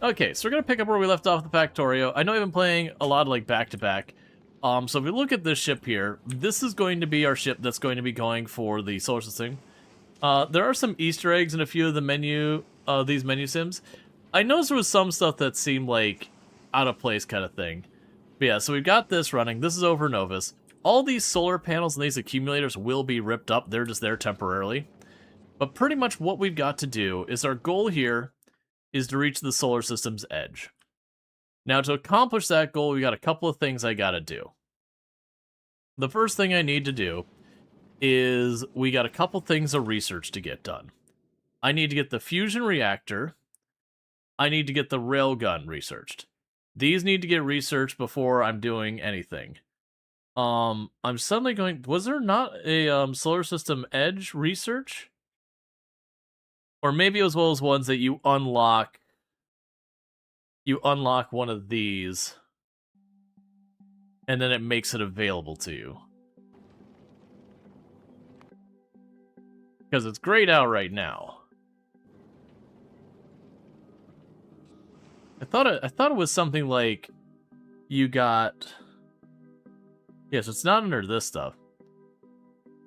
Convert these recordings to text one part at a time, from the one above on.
Okay, so we're gonna pick up where we left off the Factorio. I know I've been playing a lot of like back-to-back. So if we look at this ship here, this is going to be our ship that's going to be going for the solar system. There are some Easter eggs in a few of the these menu sims. I noticed there was some stuff that seemed like out of place kind of thing. But yeah, so we've got this running. This is over Novus. All these solar panels and these accumulators will be ripped up. They're just there temporarily. But pretty much what we've got to do is our goal here is to reach the solar system's edge. Now, to accomplish that goal, we got a couple of things I gotta do. The first thing I need to do is we got a couple things of research to get done. I need to get the fusion reactor. I need to get the railgun researched. These need to get researched before I'm doing anything. I'm suddenly going... Was there not a solar system edge research? Or maybe as well as ones that you unlock one of these, and then it makes it available to you. Because it's grayed out right now. I thought it was something like you got... Yes, it's not under this stuff.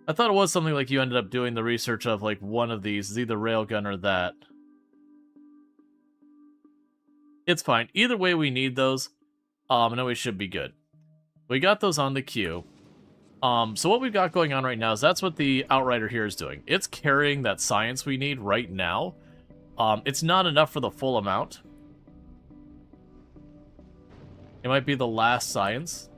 I thought it was something like you ended up doing the research of like one of these, either railgun or that. It's fine. Either way, we need those. And we should be good. We got those on the queue. So what we've got going on right now is that's what the Outrider here is doing. It's carrying that science we need right now. It's not enough for the full amount. It might be the last science.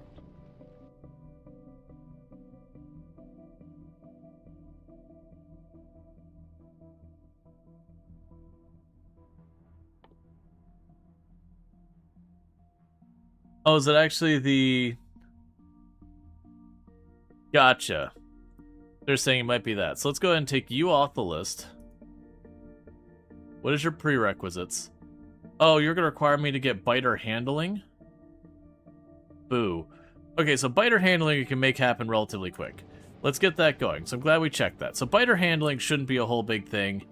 Oh, is it actually the... Gotcha. They're saying it might be that. So let's go ahead and take you off the list. What is your prerequisites? Oh, you're going to require me to get biter handling? Boo. Okay, so biter handling you can make happen relatively quick. Let's get that going. So I'm glad we checked that. So biter handling shouldn't be a whole big thing.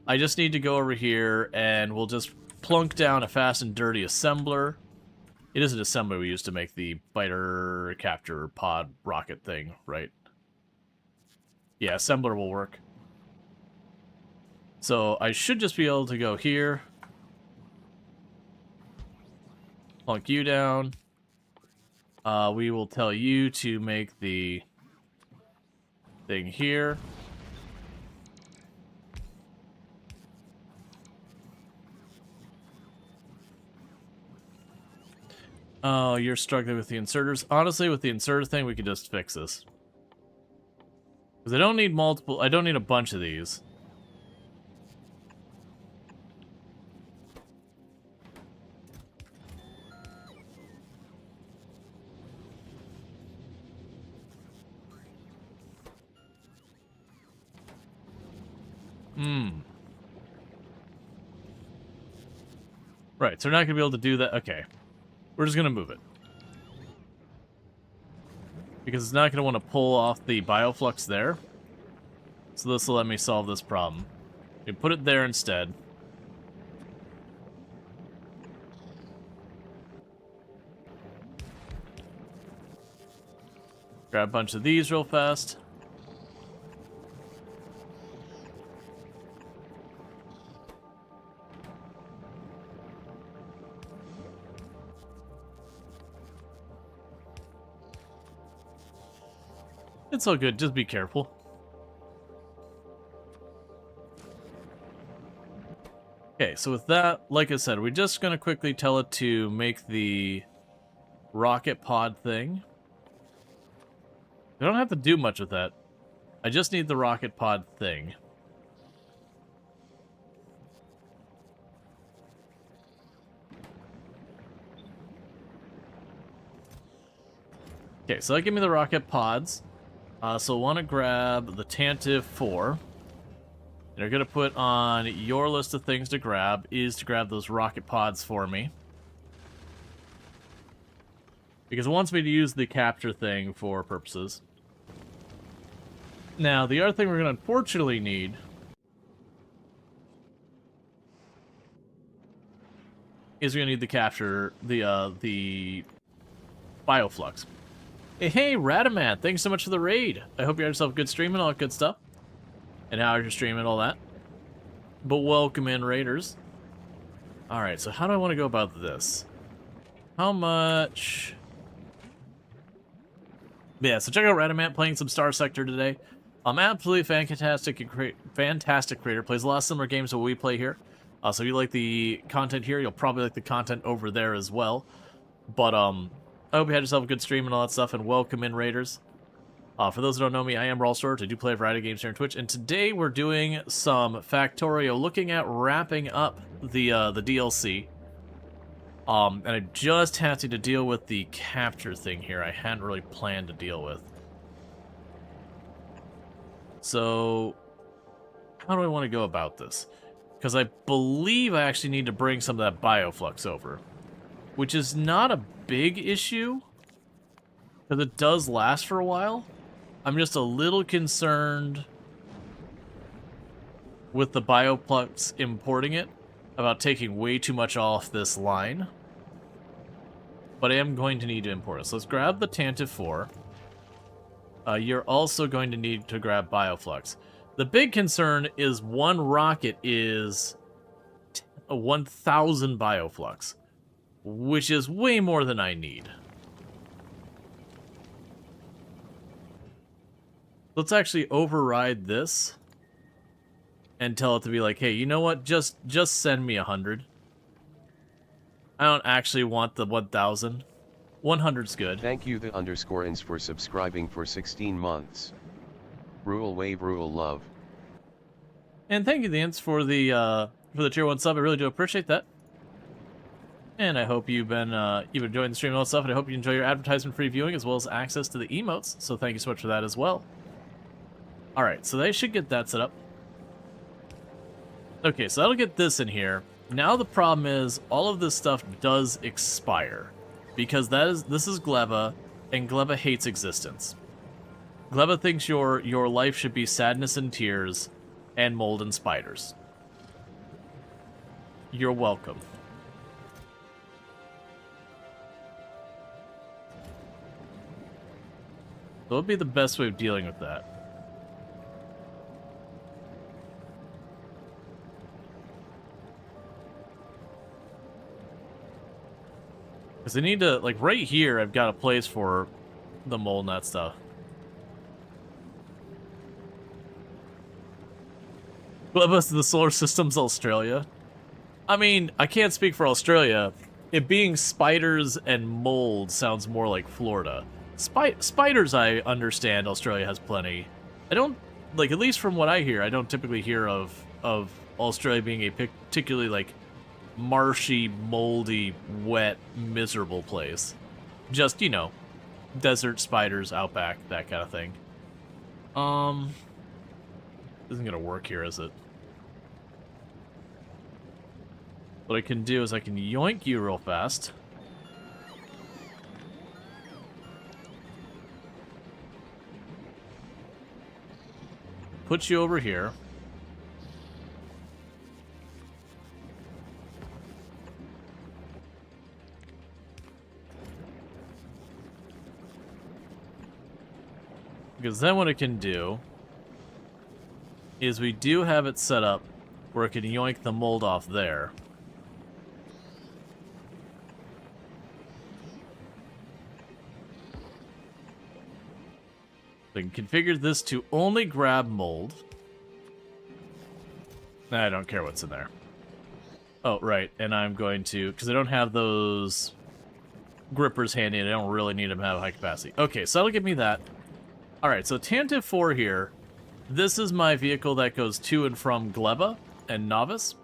I just need to go over here and we'll just plunk down a fast and dirty assembler. It is an assembler we used to make the biter capture pod rocket thing, right? Yeah, assembler will work. So I should just be able to go here. Plunk you down. We will tell you to make the thing here. Oh, you're struggling with the inserters. Honestly, with the inserter thing, we could just fix this. Because I don't need multiple... I don't need a bunch of these. Right, so we're not going to be able to do that. Okay. We're just going to move it. Because it's not going to want to pull off the bioflux there. So this will let me solve this problem. We put it there instead. Grab a bunch of these real fast. It's all good, just be careful. Okay, so with that, like I said, we're just going to quickly tell it to make the rocket pod thing. I don't have to do much with that. I just need the rocket pod thing. Okay, so that give me the rocket pods. So I want to grab the Tantive 4. And we're going to put on your list of things to grab is to grab those rocket pods for me. Because it wants me to use the capture thing for purposes. Now, the other thing we're going to unfortunately need is we're gonna need to capture the bioflux. Hey, Radaman, thanks so much for the raid. I hope you had yourself a good stream and all that good stuff. And how you're streaming all that. But welcome in, raiders. Alright, so how do I want to go about this? How much... Yeah, so check out Radaman playing some Star Sector today. Absolutely fantastic creator. Plays a lot of similar games to what we play here. So if you like the content here, you'll probably like the content over there as well. But I hope you had yourself a good stream and all that stuff, and welcome in, raiders. For those who don't know me, I am Rual Storge. I do play a variety of games here on Twitch, and today we're doing some Factorio, looking at wrapping up the DLC. And I just had to deal with the capture thing here. I hadn't really planned to deal with. So, how do I want to go about this? Because I believe I actually need to bring some of that bioflux over, which is not a big issue, because it does last for a while. I'm just a little concerned with the bioflux importing it, about taking way too much off this line. But I am going to need to import it. So let's grab the Tantive 4. You're also going to need to grab bioflux. The big concern is one rocket is 1,000 bioflux, which is way more than I need. Let's actually override this and tell it to be like, hey, you know what? Just send me 100. I don't actually want the 1,000. 100's good. Thank you the _ins for subscribing for 16 months. Rual wave, Rual love. And thank you the Ints for the tier 1 sub. I really do appreciate that. And I hope you've been enjoying the stream and all that stuff, and I hope you enjoy your advertisement-free viewing as well as access to the emotes. So thank you so much for that as well. All right, so they should get that set up. Okay, so that'll get this in here. Now the problem is all of this stuff does expire, because this is Gleba, and Gleba hates existence. Gleba thinks your life should be sadness and tears, and mold and spiders. You're welcome. So what would be the best way of dealing with that? Because I need to, like, right here, I've got a place for the mold and that stuff. Glebus of the solar system's Australia. I mean, I can't speak for Australia. It being spiders and mold sounds more like Florida. Spiders, I understand Australia has plenty. I don't, like, at least from what I hear, I don't typically hear of Australia being a particularly, like, marshy, moldy, wet, miserable place. Just, you know, desert spiders, outback, that kind of thing. Isn't gonna work here, is it? What I can do is I can yoink you real fast. Put you over here. Because then what it can do is we do have it set up where it can yoink the mold off there. So I can configure this to only grab mold. I don't care what's in there. Oh, right, and I'm going to, because I don't have those grippers handy and I don't really need them to have high capacity. Okay, so that'll give me that. Alright, so Tantive 4 here. This is my vehicle that goes to and from Gleba and Novice.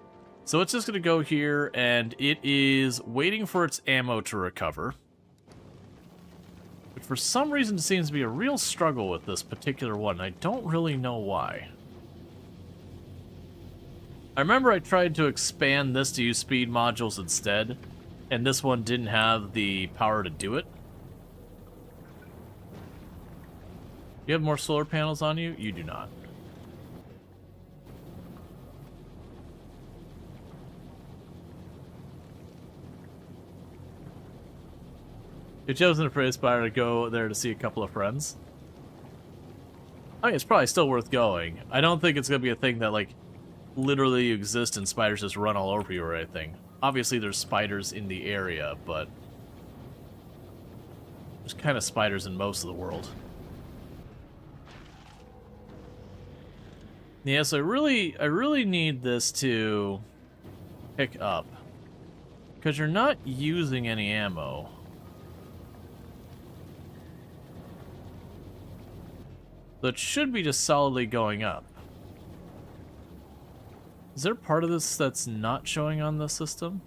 So it's just going to go here, and it is waiting for its ammo to recover. But for some reason it seems to be a real struggle with this particular one. I don't really know why. I remember I tried to expand this to use speed modules instead, and this one didn't have the power to do it. You have more solar panels on you? You do not. You chosen a praise spider to go there to see a couple of friends. I mean, it's probably still worth going. I don't think it's gonna be a thing that like literally exists and spiders just run all over you or anything. Obviously, there's spiders in the area, but there's kind of spiders in most of the world. Yeah, so I really need this to pick up. Because you're not using any ammo. So it should be just solidly going up. Is there part of this that's not showing on the system?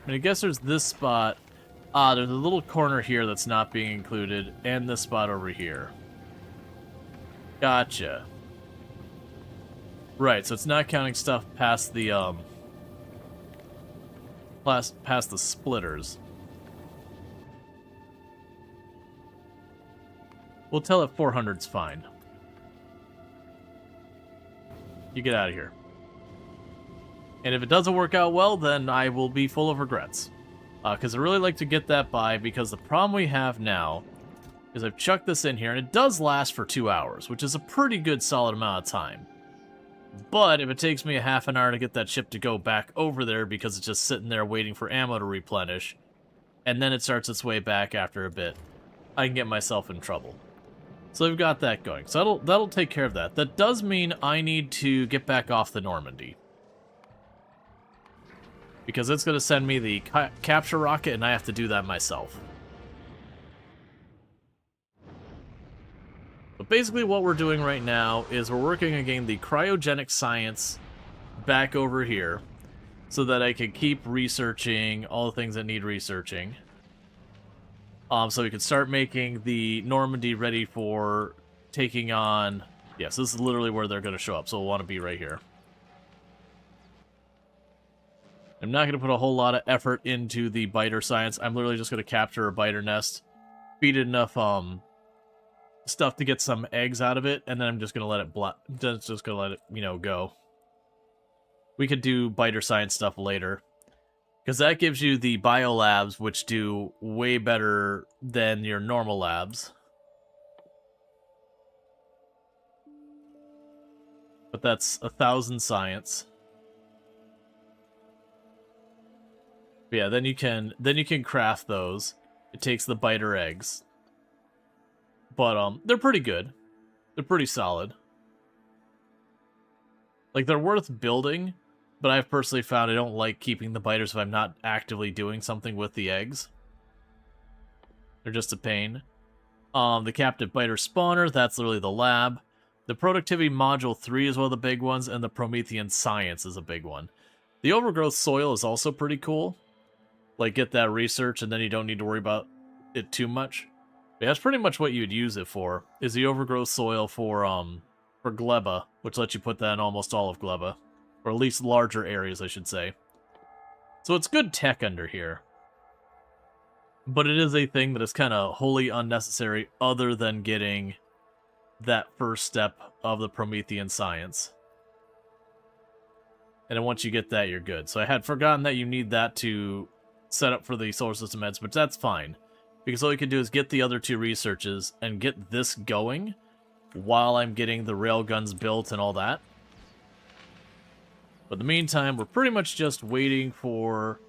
I mean, I guess there's this spot. Ah, there's a little corner here that's not being included, and this spot over here. Gotcha. Right, so it's not counting stuff past the, past the splitters. We'll tell it 400's fine. You get out of here. And if it doesn't work out well, then I will be full of regrets. Because I really like to get that by, because the problem we have now is I've chucked this in here, and it does last for 2 hours, which is a pretty good solid amount of time. But if it takes me a half an hour to get that ship to go back over there because it's just sitting there waiting for ammo to replenish, and then it starts its way back after a bit, I can get myself in trouble. So we've got that going. So that'll take care of that. That does mean I need to get back off the Normandy. Because it's going to send me the capture rocket, and I have to do that myself. But basically what we're doing right now is we're working on getting the cryogenic science back over here so that I can keep researching all the things that need researching. So we can start making the Normandy ready for taking on... Yes, this is literally where they're going to show up, so we'll want to be right here. I'm not going to put a whole lot of effort into the biter science. I'm literally just going to capture a biter nest, feed it enough stuff to get some eggs out of it, and then I'm just going to let it just going to let it, you know, go. We could do biter science stuff later, because that gives you the biolabs, which do way better than your normal labs. But that's 1,000 science. But yeah, then you can craft those. It takes the biter eggs. But they're pretty good. They're pretty solid. Like, they're worth building, but I've personally found I don't like keeping the biters if I'm not actively doing something with the eggs. They're just a pain. The captive biter spawner, that's literally the lab. The productivity module 3 is one of the big ones, and the Promethean science is a big one. The overgrowth soil is also pretty cool. Like, get that research, and then you don't need to worry about it too much. But that's pretty much what you'd use it for, is the overgrowth soil for gleba, which lets you put that in almost all of gleba. Or at least larger areas, I should say. So it's good tech under here. But it is a thing that is kind of wholly unnecessary other than getting that first step of the Promethean science. And then once you get that, you're good. So I had forgotten that you need that to set up for the solar system heads, but that's fine. Because all you can do is get the other 2 researches and get this going while I'm getting the railguns built and all that. But in the meantime, we're pretty much just waiting for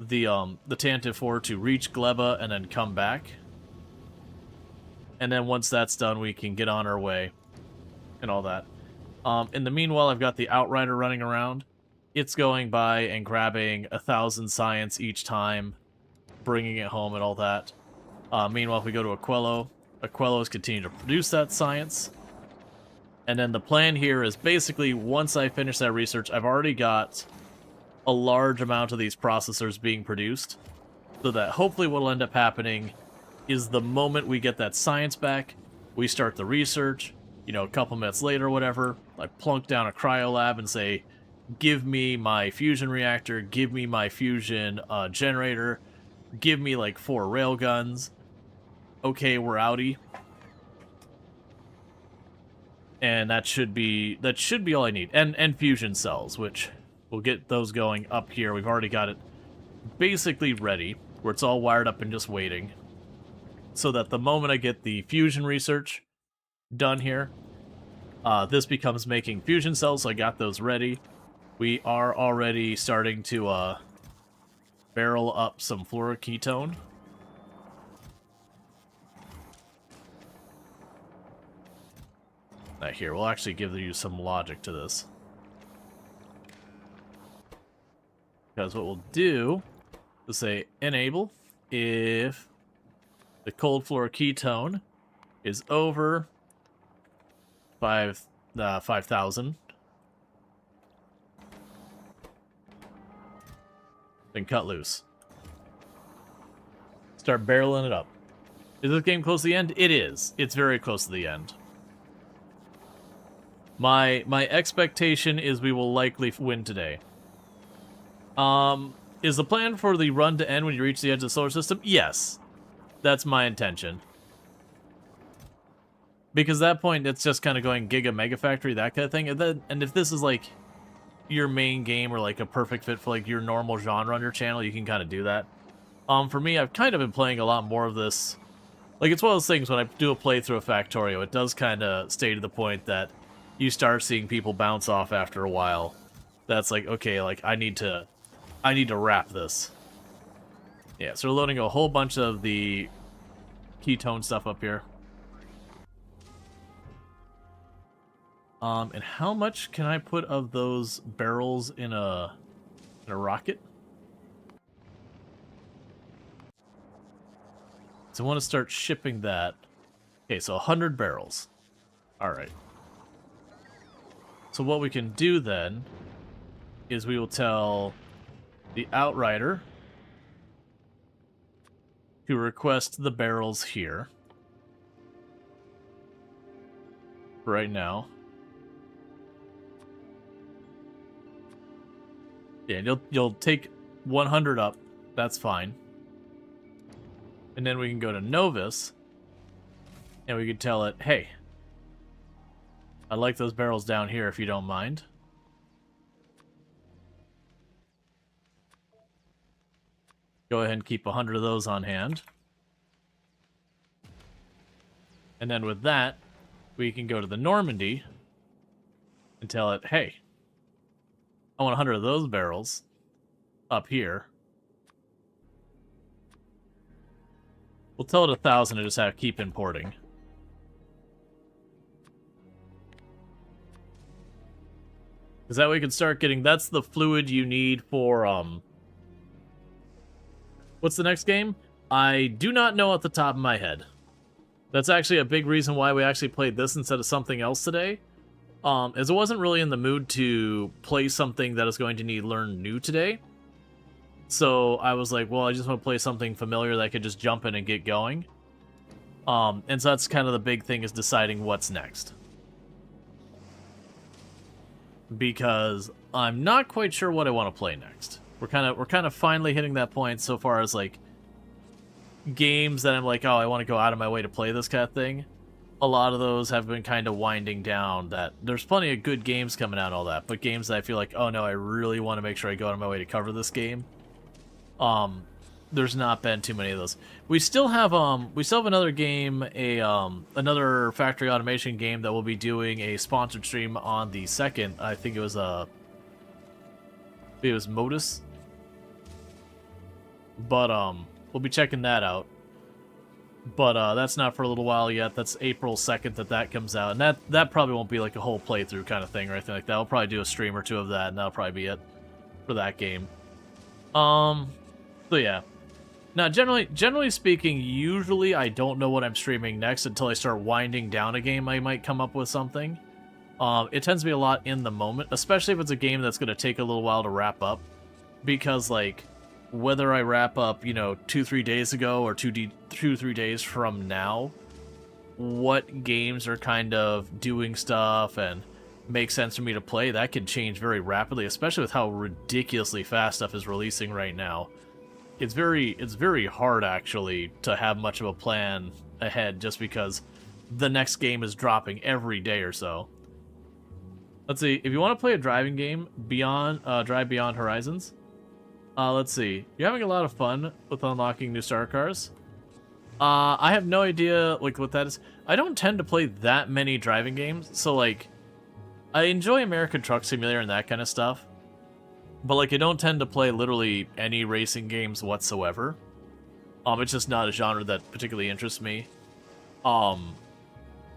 the Tantive 4 to reach Gleba and then come back. And then once that's done, we can get on our way and all that. In the meanwhile, I've got the Outrider running around. It's going by and grabbing 1,000 science each time, bringing it home and all that. Meanwhile, if we go to Aquello, Aquello is continuing to produce that science. And then the plan here is basically, once I finish that research, I've already got a large amount of these processors being produced. So that hopefully what will end up happening is the moment we get that science back, we start the research. You know, a couple minutes later or whatever, I plunk down a cryolab and say, give me my fusion reactor, give me my fusion generator, give me like 4 railguns. Okay, we're outie. And that should be all I need. And fusion cells, which we'll get those going up here. We've already got it basically ready, where it's all wired up and just waiting. So that the moment I get the fusion research done here, this becomes making fusion cells, so I got those ready. We are already starting to barrel up some fluoroketone. Now here, we'll actually give you some logic to this. Because what we'll do is say enable if the cold fluoroketone is over 5,000. Then cut loose. Start barreling it up. Is this game close to the end? It is. It's very close to the end. My expectation is we will likely win today. Is the plan for the run to end when you reach the edge of the solar system? Yes. That's my intention. Because at that point, it's just kind of going Giga Mega Factory, that kind of thing. And if this is like your main game or like a perfect fit for like your normal genre on your channel, you can kind of do that. For me, I've kind of been playing a lot more of this. Like, it's one of those things when I do a playthrough of Factorio, it does kind of stay to the point that you start seeing people bounce off after a while. That's like, okay, like I need to wrap this. Yeah, so we're loading a whole bunch of the ketone stuff up here. And how much can I put of those barrels in a rocket? So I want to start shipping that. Okay, so 100 barrels. All right. So what we can do then is we will tell the Outrider to request the barrels here. Right now. Yeah, you'll take 100 up. That's fine. And then we can go to Novus, and we can tell it, hey, I'd like those barrels down here if you don't mind. Go ahead and keep 100 of those on hand. And then with that, we can go to the Normandy and tell it, hey, I want 100 of those barrels up here. We'll tell it 1,000 and just have keep importing. Because that way we can start getting... That's the fluid you need for... What's the next game? I do not know at the top of my head. That's actually a big reason why we actually played this instead of something else today. As I wasn't really in the mood to play something that is going to need learn new today. So I was like, well, I just want to play something familiar that I could just jump in and get going. And so that's kind of the big thing, is deciding what's next. Because I'm not quite sure what I want to play next. We're kind of finally hitting that point so far as like games that I'm like, oh, I want to go out of my way to play this kind of thing. A lot of those have been kind of winding down. That there's plenty of good games coming out and all that, but games that I feel like, oh no, I really want to make sure I go out of my way to cover this game. There's not been too many of those. We still have another game, another factory automation game that we'll be doing a sponsored stream on the 2nd. I think it was Modus. But we'll be checking that out. But that's not for a little while yet. That's April 2nd that comes out, and that probably won't be like a whole playthrough kind of thing or anything like that. We'll probably do a stream or two of that, and that'll probably be it for that game. So yeah. Now, generally speaking, usually I don't know what I'm streaming next until I start winding down a game. I might come up with something. It tends to be a lot in the moment, especially if it's a game that's going to take a little while to wrap up. Because, like, whether I wrap up, 2-3 days ago or 2-3 days from now, what games are kind of doing stuff and make sense for me to play, that can change very rapidly, especially with how ridiculously fast stuff is releasing right now. It's very hard, actually, to have much of a plan ahead, just because the next game is dropping every day or so. Let's see, if you want to play a driving game, Drive Beyond Horizons, let's see, you're having a lot of fun with unlocking new star cars. I have no idea, like, what that is. I don't tend to play that many driving games, so, like, I enjoy American Truck Simulator and that kind of stuff, but, like, I don't tend to play literally any racing games whatsoever. It's just not a genre that particularly interests me.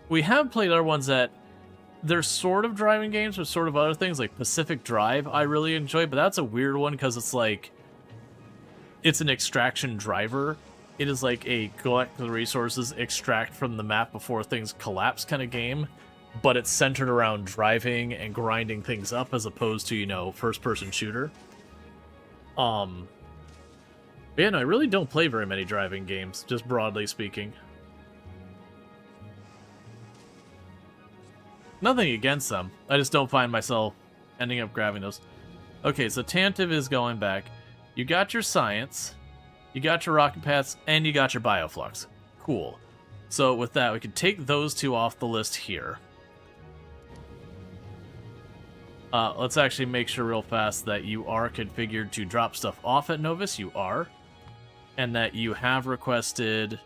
We have played other ones that they're sort of driving games, but sort of other things, like Pacific Drive I really enjoy, but that's a weird one because it's like, it's an extraction driver. It is like a collect the resources, extract from the map before things collapse kind of game, but it's centered around driving and grinding things up as opposed to, you know, first-person shooter. But yeah, no, I really don't play very many driving games, just broadly speaking. Nothing against them. I just don't find myself ending up grabbing those. Okay, so Tantive is going back. You got your science, you got your rocket paths, and you got your bioflux. Cool. So with that, we can take those two off the list here. Let's actually make sure real fast that you are configured to drop stuff off at Novus. You are. And that you have requested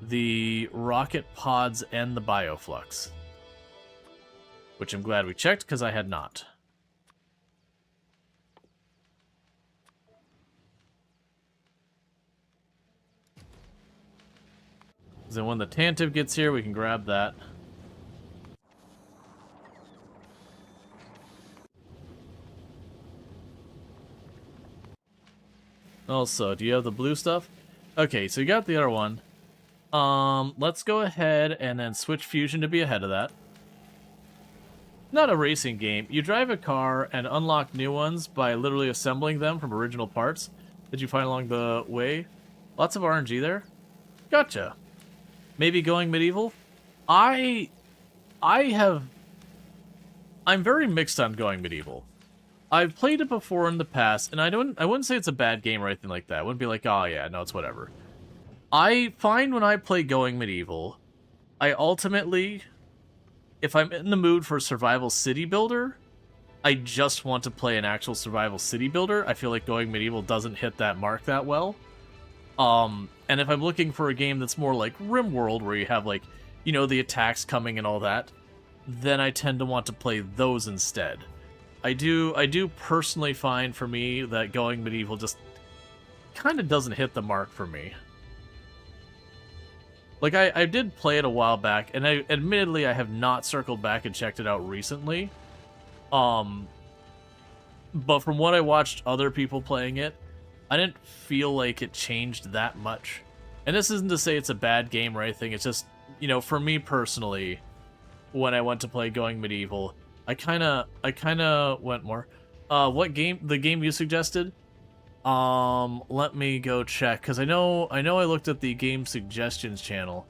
the rocket pods and the bioflux. Which I'm glad we checked, because I had not. Then when the Tantive gets here, we can grab that. Also, do you have the blue stuff? Okay, so you got the other one. Let's go ahead and then switch Fusion to be ahead of that. Not a racing game. You drive a car and unlock new ones by literally assembling them from original parts that you find along the way. Lots of RNG there. Gotcha. Maybe going medieval? I'm very mixed on going medieval. I've played it before in the past, and I wouldn't say it's a bad game or anything like that. I wouldn't be like, oh yeah, no, it's whatever. I find when I play going medieval, I ultimately, if I'm in the mood for a survival city builder, I just want to play an actual survival city builder. I feel like going medieval doesn't hit that mark that well. And if I'm looking for a game that's more like RimWorld, where you have, like, you know, the attacks coming and all that, then I tend to want to play those instead. I do personally find, for me, that going medieval just kind of doesn't hit the mark for me. Like, I did play it a while back, and admittedly I have not circled back and checked it out recently. But from what I watched other people playing it, I didn't feel like it changed that much. And this isn't to say it's a bad game or anything, it's just, you know, for me personally, when I went to play Going Medieval, I kinda went more. The game you suggested? Let me go check, because I know I looked at the game suggestions channel,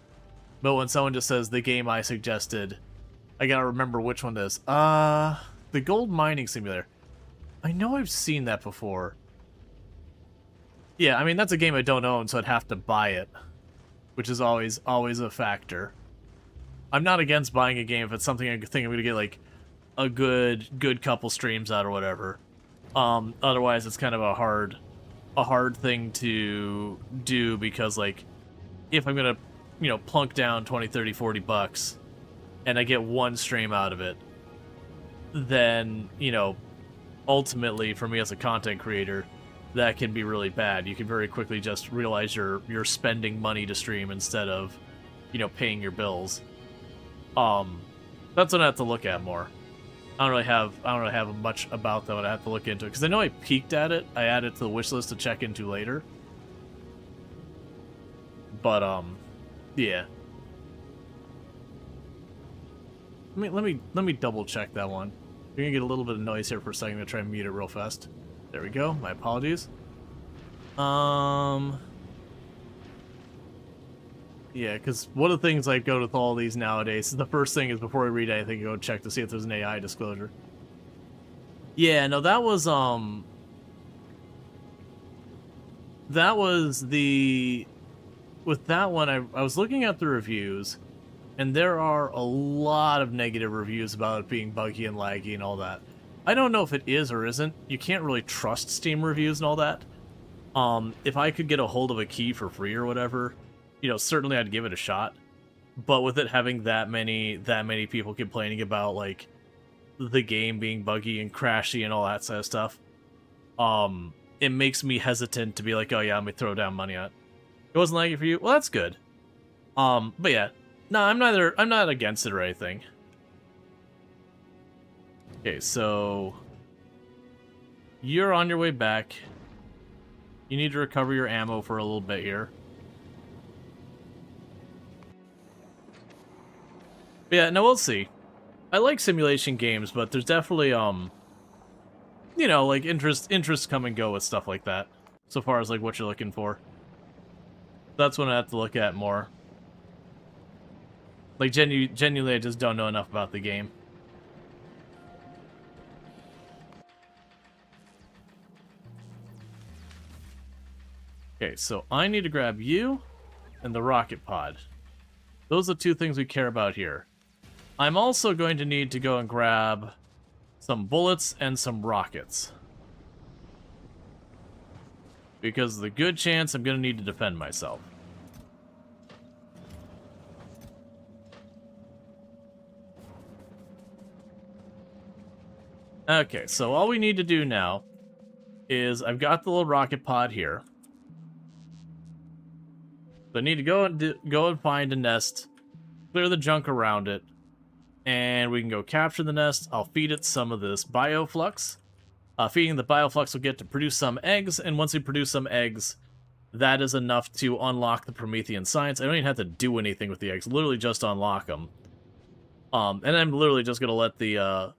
but when someone just says the game I suggested, I gotta remember which one it is. The Gold Mining Simulator. I know I've seen that before. Yeah, I mean, that's a game I don't own, so I'd have to buy it, which is always a factor. I'm not against buying a game if it's something I think I'm gonna get, like, a good couple streams out or whatever. Otherwise, it's kind of a hard thing to do, because, like, if I'm gonna, you know, plunk down 20, 30, 40 bucks and I get one stream out of it, then, you know, ultimately for me as a content creator, that can be really bad. You can very quickly just realize you're spending money to stream instead of, you know, paying your bills. That's what I have to look at more. I don't really have much about that. I have to look into it, because I know I peeked at it. I added it to the wish list to check into later. But yeah. Let me double check that one. You're gonna get a little bit of noise here for a second. I'm gonna try and mute it real fast. There we go. My apologies. Yeah, because one of the things I go with all these nowadays, the first thing is before I read anything, go check to see if there's an AI disclosure. Yeah, no, that was the... With that one, I was looking at the reviews, and there are a lot of negative reviews about it being buggy and laggy and all that. I don't know if it is or isn't. You can't really trust Steam reviews and all that. If I could get a hold of a key for free or whatever, you know, certainly I'd give it a shot. But with it having that many people complaining about, like, the game being buggy and crashy and all that sort of stuff, it makes me hesitant to be like, oh yeah, let me throw down money on it. It wasn't laggy for you? Well, that's good. But yeah. No, I'm not against it or anything. Okay, so you're on your way back. You need to recover your ammo for a little bit here. But yeah, no, we'll see. I like simulation games, but there's definitely, you know, like, interests come and go with stuff like that. So far as, like, what you're looking for. That's what I have to look at more. Like, genuinely, I just don't know enough about the game. Okay, so I need to grab you and the rocket pod. Those are the two things we care about here. I'm also going to need to go and grab some bullets and some rockets. Because there's a good chance I'm going to need to defend myself. Okay, so all we need to do now is I've got the little rocket pod here. So I need to go and find a nest, clear the junk around it, and we can go capture the nest. I'll feed it some of this bioflux. Feeding the bioflux will get to produce some eggs, and once we produce some eggs, that is enough to unlock the Promethean science. I don't even have to do anything with the eggs, literally just unlock them. And I'm literally just gonna let the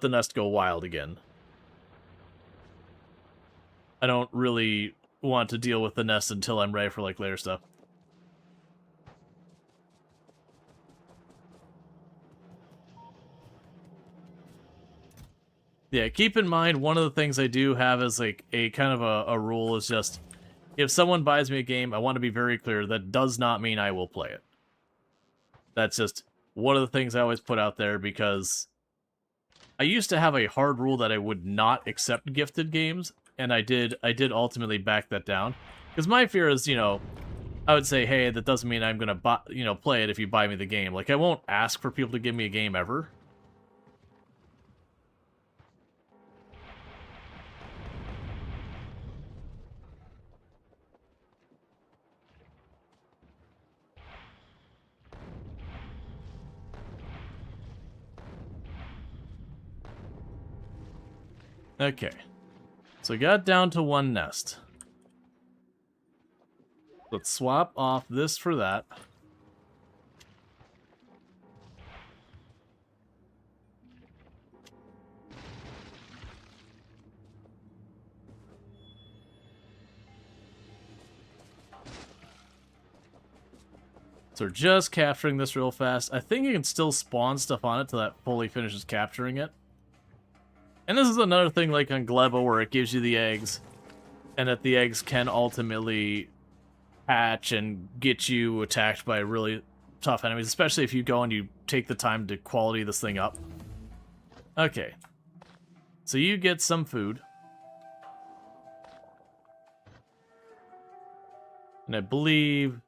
nest go wild again. I don't really want to deal with the nest until I'm ready for, like, later stuff. Yeah, keep in mind, one of the things I do have as, like, a kind of a rule is just, if someone buys me a game, I want to be very clear, that does not mean I will play it. That's just one of the things I always put out there, because I used to have a hard rule that I would not accept gifted games, and I did ultimately back that down. Because my fear is, you know, I would say, hey, that doesn't mean I'm going to play it if you buy me the game. Like, I won't ask for people to give me a game ever. Okay, so we got down to one nest. Let's swap off this for that. So we're just capturing this real fast. I think you can still spawn stuff on it till that fully finishes capturing it. And this is another thing, like on Gleba, where it gives you the eggs, and that the eggs can ultimately hatch and get you attacked by really tough enemies, especially if you go and you take the time to quality this thing up. Okay. So you get some food. And I believe...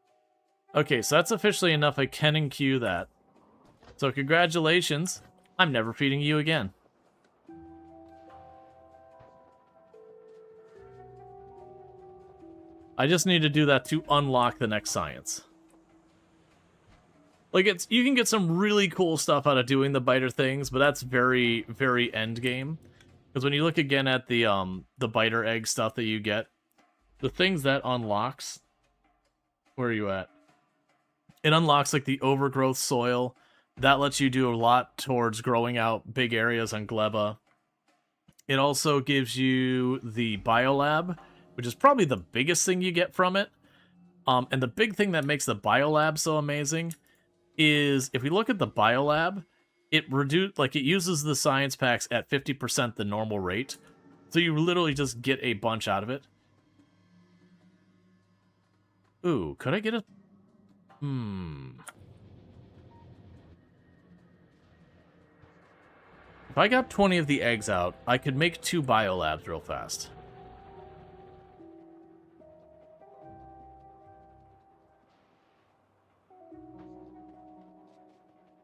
Okay, so that's officially enough. I can enqueue that. So congratulations. I'm never feeding you again. I just need to do that to unlock the next science. Like, you can get some really cool stuff out of doing the biter things, but that's very, very end game. Because when you look again at the biter egg stuff that you get, the things that unlocks... Where are you at? It unlocks, like, the overgrowth soil. That lets you do a lot towards growing out big areas on Gleba. It also gives you the biolab, which is probably the biggest thing you get from it. And the big thing that makes the biolab so amazing is, if we look at the biolab, it uses the science packs at 50% the normal rate. So you literally just get a bunch out of it. Ooh, could I get a... If I got 20 of the eggs out, I could make 2 biolabs real fast.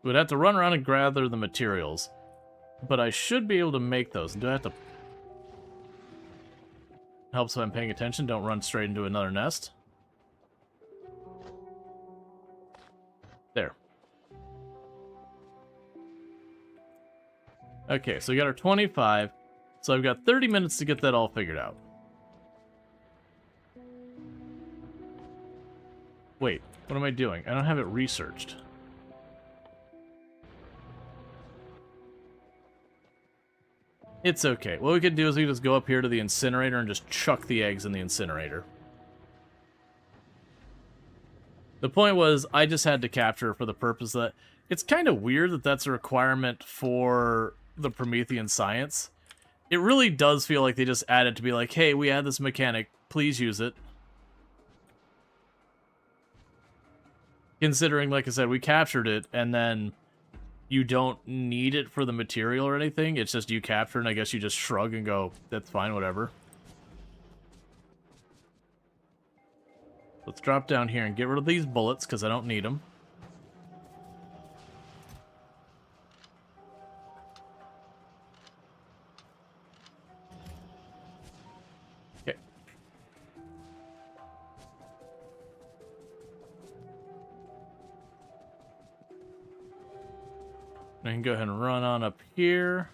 We'd have to run around and gather the materials. But I should be able to make those. Do I have to... Helps if I'm paying attention. Don't run straight into another nest. There. Okay, so we got our 25. So I've got 30 minutes to get that all figured out. Wait, what am I doing? I don't have it researched. It's okay. What we could do is we just go up here to the incinerator and just chuck the eggs in the incinerator. The point was, I just had to capture for the purpose that... It's kind of weird that that's a requirement for the Promethean science. It really does feel like they just added to be like, hey, we add this mechanic, please use it. Considering, like I said, we captured it, and then... You don't need it for the material or anything. It's just you capture, and I guess you just shrug and go, that's fine, whatever. Let's drop down here and get rid of these bullets, because I don't need them. Okay. I can go ahead and run on up here.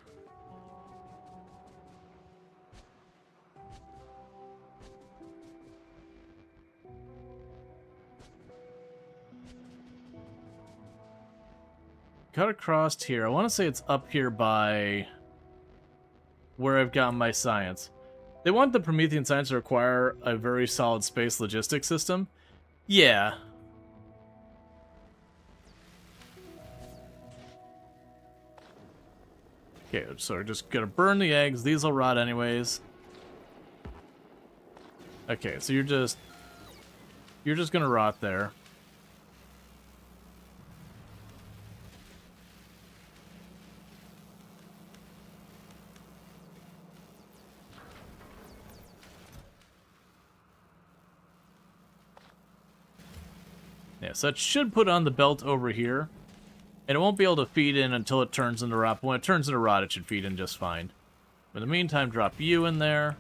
Cut across here. I want to say it's up here by where I've gotten my science. They want the Promethean science to require a very solid space logistics system. Yeah. Okay, so we're just gonna burn the eggs. These will rot anyways. Okay, so you're just gonna rot there. Yeah, so that should put on the belt over here. And it won't be able to feed in until it turns into rot. But when it turns into rot, it should feed in just fine. In the meantime, drop you in there.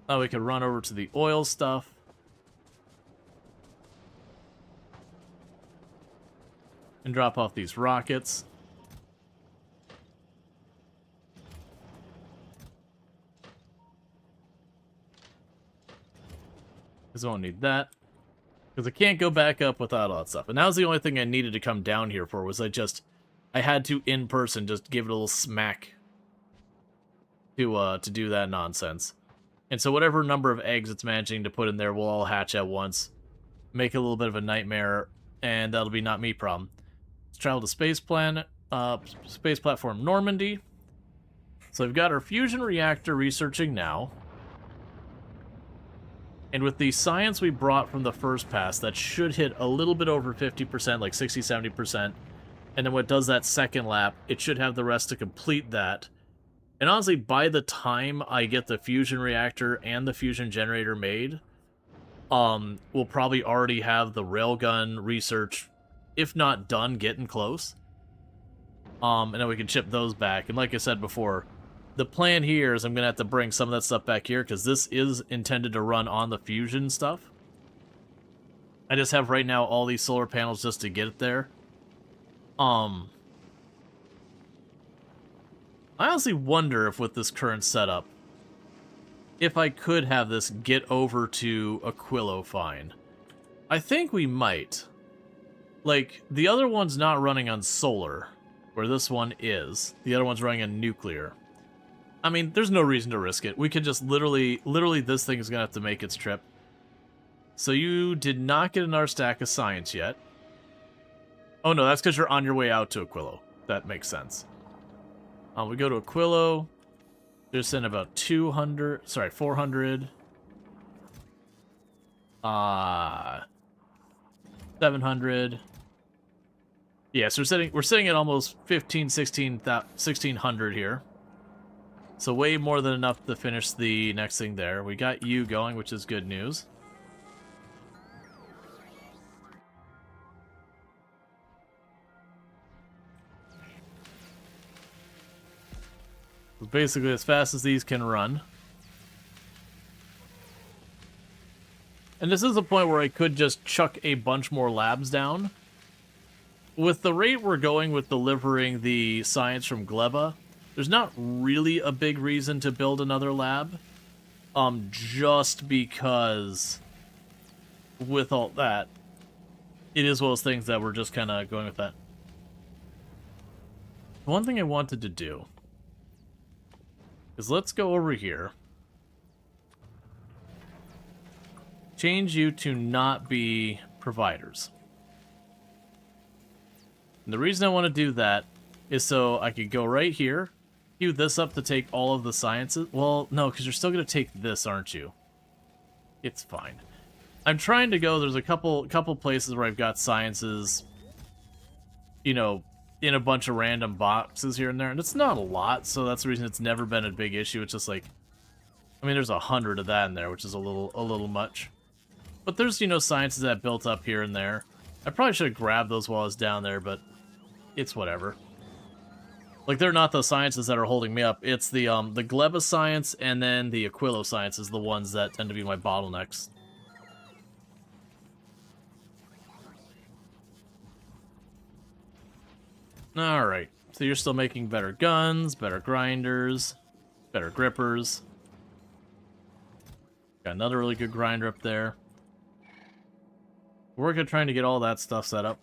Now we can run over to the oil stuff. And drop off these rockets. Because I won't need that. Because I can't go back up without all that stuff. And that was the only thing I needed to come down here for, was I had to, in person, just give it a little smack to do that nonsense. And so whatever number of eggs it's managing to put in there will all hatch at once. Make it a little bit of a nightmare, and that'll be not me problem. Let's travel to space platform Normandy. So we've got our fusion reactor researching now. And with the science we brought from the first pass, that should hit a little bit over 50%, like 60, 70%. And then when it does that second lap, it should have the rest to complete that. And honestly, by the time I get the fusion reactor and the fusion generator made, we'll probably already have the railgun research, if not done, getting close. And then we can ship those back. And like I said before, the plan here is I'm going to have to bring some of that stuff back here, because this is intended to run on the fusion stuff. I just have right now all these solar panels just to get it there. I honestly wonder if with this current setup, if I could have this get over to Aquilo fine. I think we might. Like, the other one's not running on solar, where this one is. The other one's running on nuclear. I mean, there's no reason to risk it. We could just literally this thing is going to have to make its trip. So you did not get another stack of science yet. Oh no, that's because you're on your way out to Aquilo. That makes sense. We go to Aquilo. Just in about 400. 700. Yeah, so we're sitting at almost 1600 here. So way more than enough to finish the next thing there. We got you going, which is good news. Basically as fast as these can run. And this is a point where I could just chuck a bunch more labs down. With the rate we're going with delivering the science from Gleba, there's not really a big reason to build another lab. Just because with all that, it is one of those things that we're just kind of going with that. One thing I wanted to do is let's go over here. Change you to not be providers. And the reason I want to do that is so I could go right here, queue this up to take all of the sciences. Well, no, because you're still going to take this, aren't you? It's fine. I'm trying to go, there's a couple places where I've got sciences, you know, in a bunch of random boxes here and there, and it's not a lot, so that's the reason it's never been a big issue. It's just like, I mean, there's 100 of that in there, which is a little much. But there's, you know, sciences that built up here and there. I probably should have grabbed those while I was down there, but it's whatever. Like, they're not the sciences that are holding me up. It's the Gleba science and then the Aquilo science is the ones that tend to be my bottlenecks. Alright, so you're still making better guns, better grinders, better grippers. Got another really good grinder up there. We're working trying to get all that stuff set up.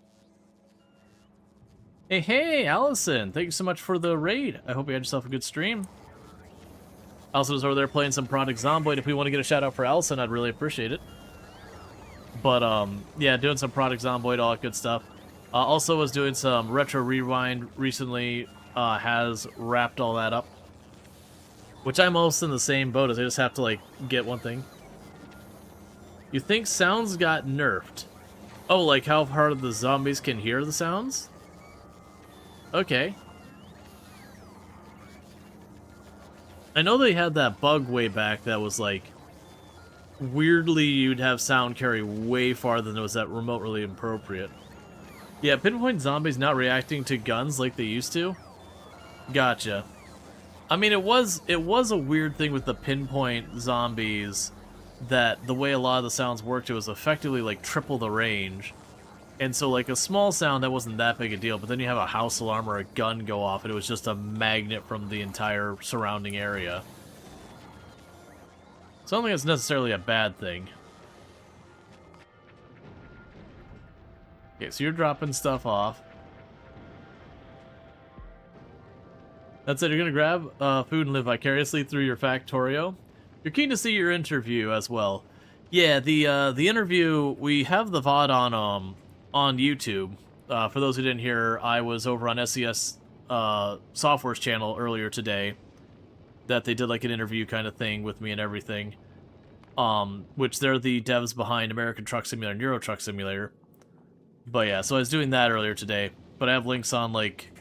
Hey, Allison! Thank you so much for the raid. I hope you had yourself a good stream. Allison was over there playing some Project Zomboid. If we want to get a shout out for Allison, I'd really appreciate it. But, yeah, doing some Project Zomboid, all that good stuff. Also was doing some Retro Rewind recently, has wrapped all that up. Which I'm almost in the same boat as I just have to, like, get one thing. You think sounds got nerfed? Oh, like how hard the zombies can hear the sounds? Okay. I know they had that bug way back that was like, weirdly you'd have sound carry way farther than was that remotely appropriate. Yeah, pinpoint zombies not reacting to guns like they used to? Gotcha. I mean, it was a weird thing with the pinpoint zombies that the way a lot of the sounds worked, it was effectively like triple the range. And so like a small sound, that wasn't that big a deal, but then you have a house alarm or a gun go off and it was just a magnet from the entire surrounding area. So I don't think it's necessarily a bad thing. Okay, so you're dropping stuff off. That's it, you're gonna grab food and live vicariously through your Factorio. You're keen to see your interview as well. Yeah, the interview, we have the VOD on YouTube. For those who didn't hear, I was over on SES Software's channel earlier today. That they did like an interview kind of thing with me and everything. Which they're the devs behind American Truck Simulator and Euro Truck Simulator. But yeah, so I was doing that earlier today. But I have links on like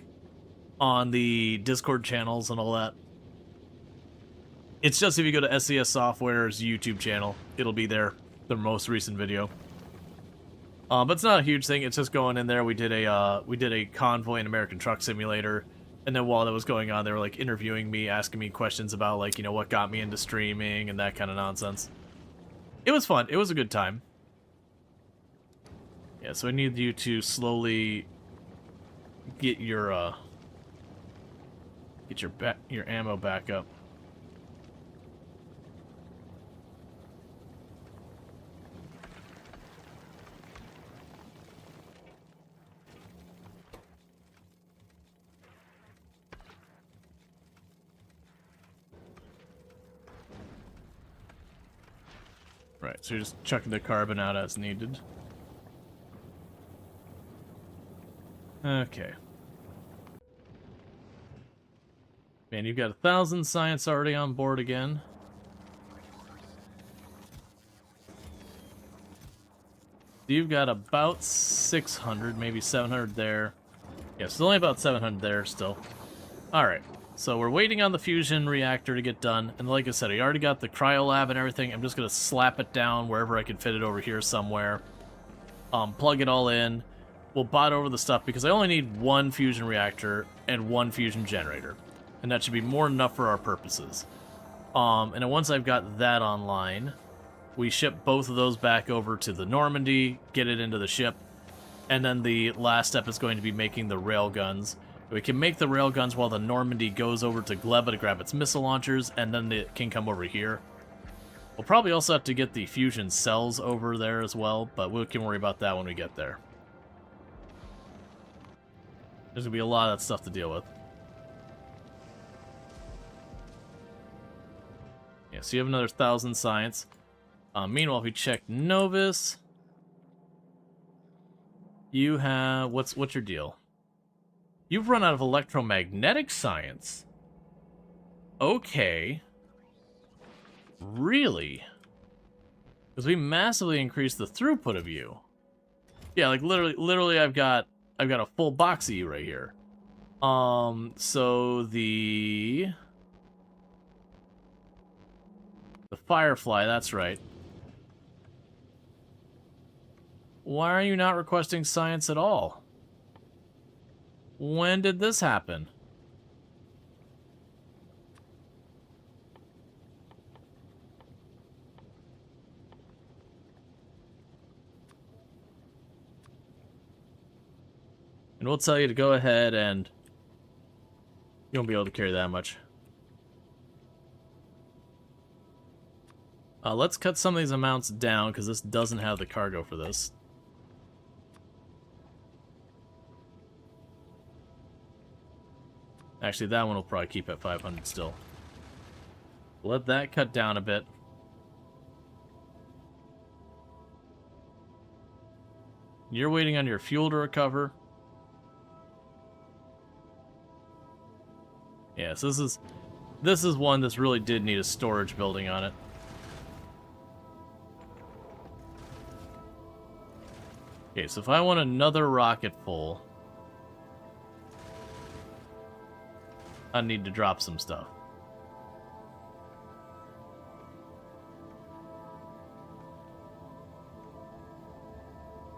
on the Discord channels and all that. It's just if you go to SES Software's YouTube channel, it'll be there, the most recent video. But it's not a huge thing. It's just going in there. We did a convoy in American Truck Simulator, and then while that was going on, they were like interviewing me, asking me questions about like, you know, what got me into streaming and that kind of nonsense. It was fun. It was a good time. Yeah, so I need you to slowly get your ammo back up. Right, so you're just chucking the carbon out as needed. Okay. Man, you've got 1,000 science already on board again. You've got about 600, maybe 700 there. Yeah, so only about 700 there still. Alright, so we're waiting on the fusion reactor to get done, and like I said, I already got the cryo lab and everything. I'm just going to slap it down wherever I can fit it over here somewhere. Plug it all in. We'll bot over the stuff because I only need one fusion reactor and one fusion generator. And that should be more than enough for our purposes. And then once I've got that online, we ship both of those back over to the Normandy, get it into the ship, and then the last step is going to be making the railguns. We can make the railguns while the Normandy goes over to Gleba to grab its missile launchers, and then it can come over here. We'll probably also have to get the fusion cells over there as well, but we can worry about that when we get there. There's going to be a lot of that stuff to deal with. Yeah, so you have another 1,000 science. Meanwhile, if we check Novus, you have... What's your deal? You've run out of electromagnetic science. Okay. Really? Because we massively increased the throughput of you. Yeah, like literally I've got a full box of you right here. So the Firefly, that's right. Why are you not requesting science at all? When did this happen? And we'll tell you to go ahead and you won't be able to carry that much. Let's cut some of these amounts down because this doesn't have the cargo for this. Actually, that one will probably keep at 500 still. Let that cut down a bit. You're waiting on your fuel to recover. Yes, this is one that's really did need a storage building on it. Okay, so if I want another rocket full, I need to drop some stuff.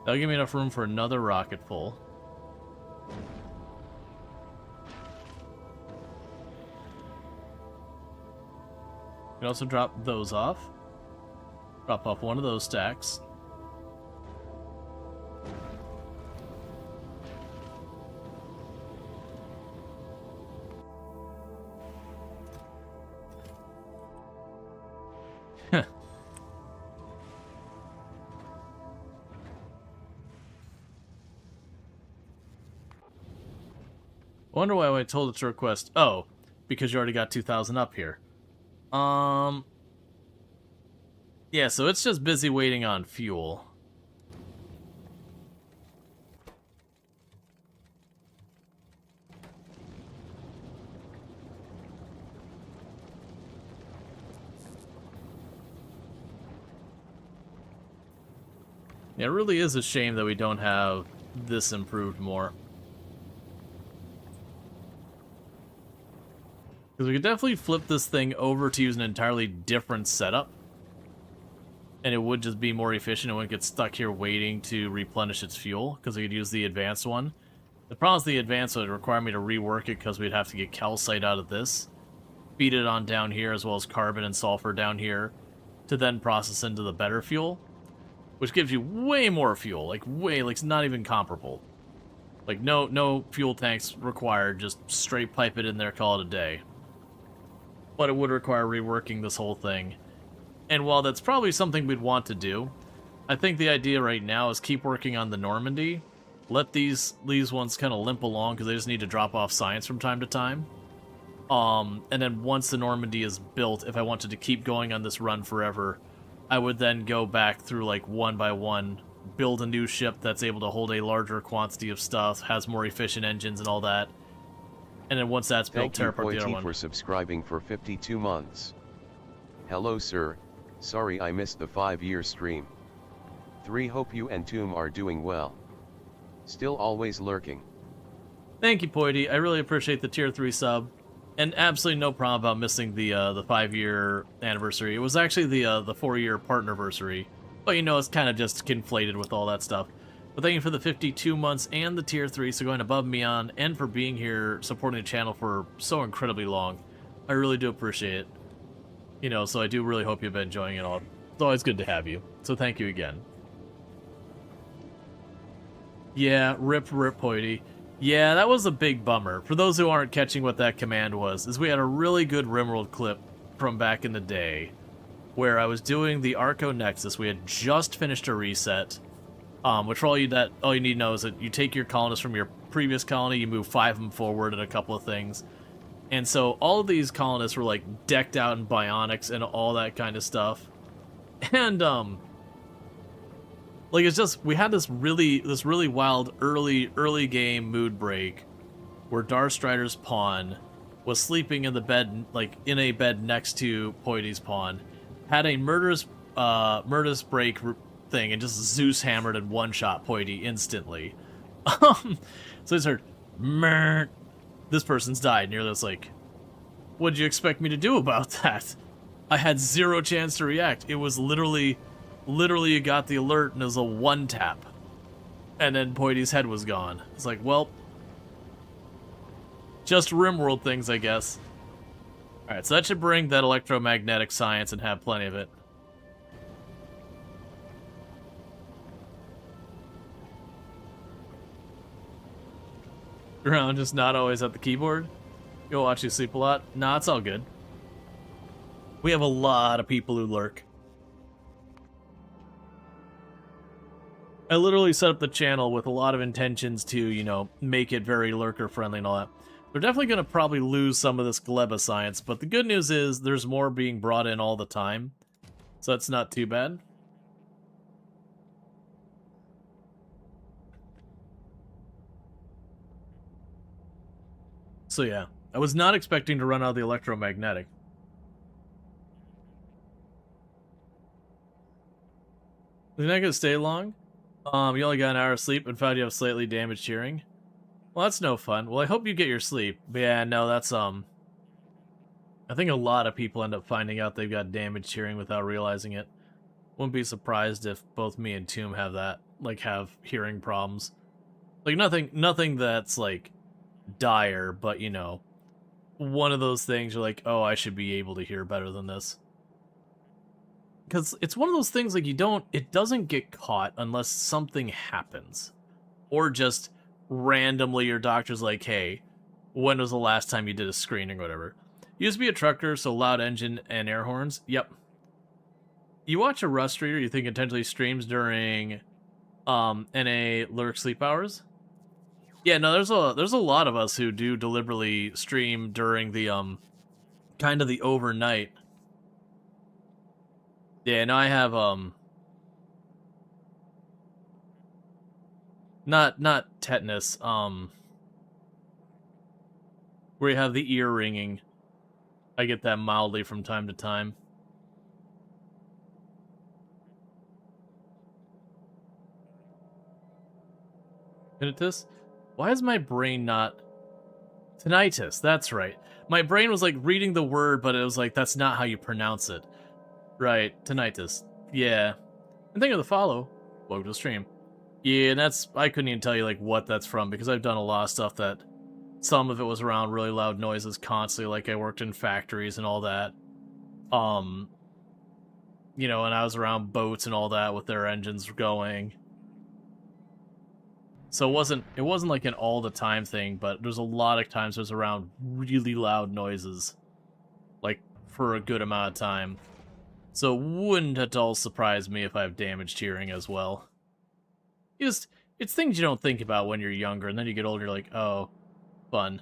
That'll give me enough room for another rocket full. You can also drop those off. Drop off one of those stacks. I wonder why I told it to request... Oh, because you already got 2,000 up here. Yeah, so it's just busy waiting on fuel. Yeah, it really is a shame that we don't have this improved more. Because we could definitely flip this thing over to use an entirely different setup. And it would just be more efficient. It wouldn't get stuck here waiting to replenish its fuel. Because we could use the advanced one. The problem is the advanced would require me to rework it because we'd have to get calcite out of this. Feed it on down here as well as carbon and sulfur down here. To then process into the better fuel. Which gives you way more fuel. Like it's not even comparable. Like no fuel tanks required. Just straight pipe it in there, call it a day. But it would require reworking this whole thing. And while that's probably something we'd want to do, I think the idea right now is keep working on the Normandy. Let these ones kind of limp along because they just need to drop off science from time to time. And then once the Normandy is built, if I wanted to keep going on this run forever, I would then go back through like one by one, build a new ship that's able to hold a larger quantity of stuff, has more efficient engines and all that. And then once that's built, tear apart the other one. Thank you for subscribing for 52 months. Hello sir, sorry I missed the 5-year stream. 3 Hope you and Tomb are doing well. Still always lurking. Thank you, Poity. I really appreciate the tier 3 sub. And absolutely no problem about missing the 5-year anniversary. It was actually the 4-year partnerversary. But you know, it's kind of just conflated with all that stuff. But thank you for the 52 months and the tier 3, so going above and beyond, and for being here, supporting the channel for so incredibly long. I really do appreciate it. You know, so I do really hope you've been enjoying it all. It's always good to have you. So thank you again. Yeah, rip Poity. Yeah, that was a big bummer. For those who aren't catching what that command was, is we had a really good RimWorld clip from back in the day where I was doing the Arco Nexus. We had just finished a reset, which for all you need to know is that you take your colonists from your previous colony, you move 5 of them forward and a couple of things. And so all of these colonists were like decked out in bionics and all that kind of stuff. And like, it's just, we had this really wild early game mood break where Darstrider's pawn was sleeping in the bed, like in a bed next to Poity's pawn, had a murderous break thing, and just Zeus hammered and one-shot Poity instantly. So I heard, Murr, this person's died, and you're just like, what'd you expect me to do about that? I had zero chance to react. It was literally you got the alert and it was a one tap. And then Poity's head was gone. It's like, well, just RimWorld things, I guess. Alright, so that should bring that electromagnetic science and have plenty of it. Around, just not always at the keyboard. You'll watch you sleep a lot. Nah, it's all good. We have a lot of people who lurk. I literally set up the channel with a lot of intentions to, you know, make it very lurker-friendly and all that. They're definitely going to probably lose some of this Gleba science, but the good news is there's more being brought in all the time. So that's not too bad. So yeah, I was not expecting to run out of the electromagnetic. You're not going to stay long? You only got an hour of sleep and found you have slightly damaged hearing. Well, that's no fun. Well, I hope you get your sleep. But yeah, no, that's, I think a lot of people end up finding out they've got damaged hearing without realizing it. Wouldn't be surprised if both me and Tomb have that, like, have hearing problems. Like, nothing that's, like, dire, but, you know, one of those things you're like, oh, I should be able to hear better than this. Because it's one of those things, like, it doesn't get caught unless something happens. Or just randomly your doctor's like, hey, when was the last time you did a screening or whatever? Used to be a trucker, so loud engine and air horns. Yep. You watch a Rust Reader, you think intentionally streams during NA lurk sleep hours? Yeah, no, there's a lot of us who do deliberately stream during the kind of the overnight. Yeah, and I have not tetanus, where you have the ear ringing. I get that mildly from time to time. Tinnitus? Why is my brain not... Tinnitus, that's right. My brain was like reading the word, but it was like, that's not how you pronounce it. Right, tinnitus. Yeah. And think of the follow. Welcome to the stream. Yeah, and that's... I couldn't even tell you, like, what that's from, because I've done a lot of stuff that... Some of it was around really loud noises constantly, like I worked in factories and all that. You know, and I was around boats and all that with their engines going. So it wasn't like an all the time thing, but there's a lot of times it was around really loud noises. Like, for a good amount of time. So it wouldn't at all surprise me if I have damaged hearing as well. It's things you don't think about when you're younger, and then you get older, you're like, oh, fun.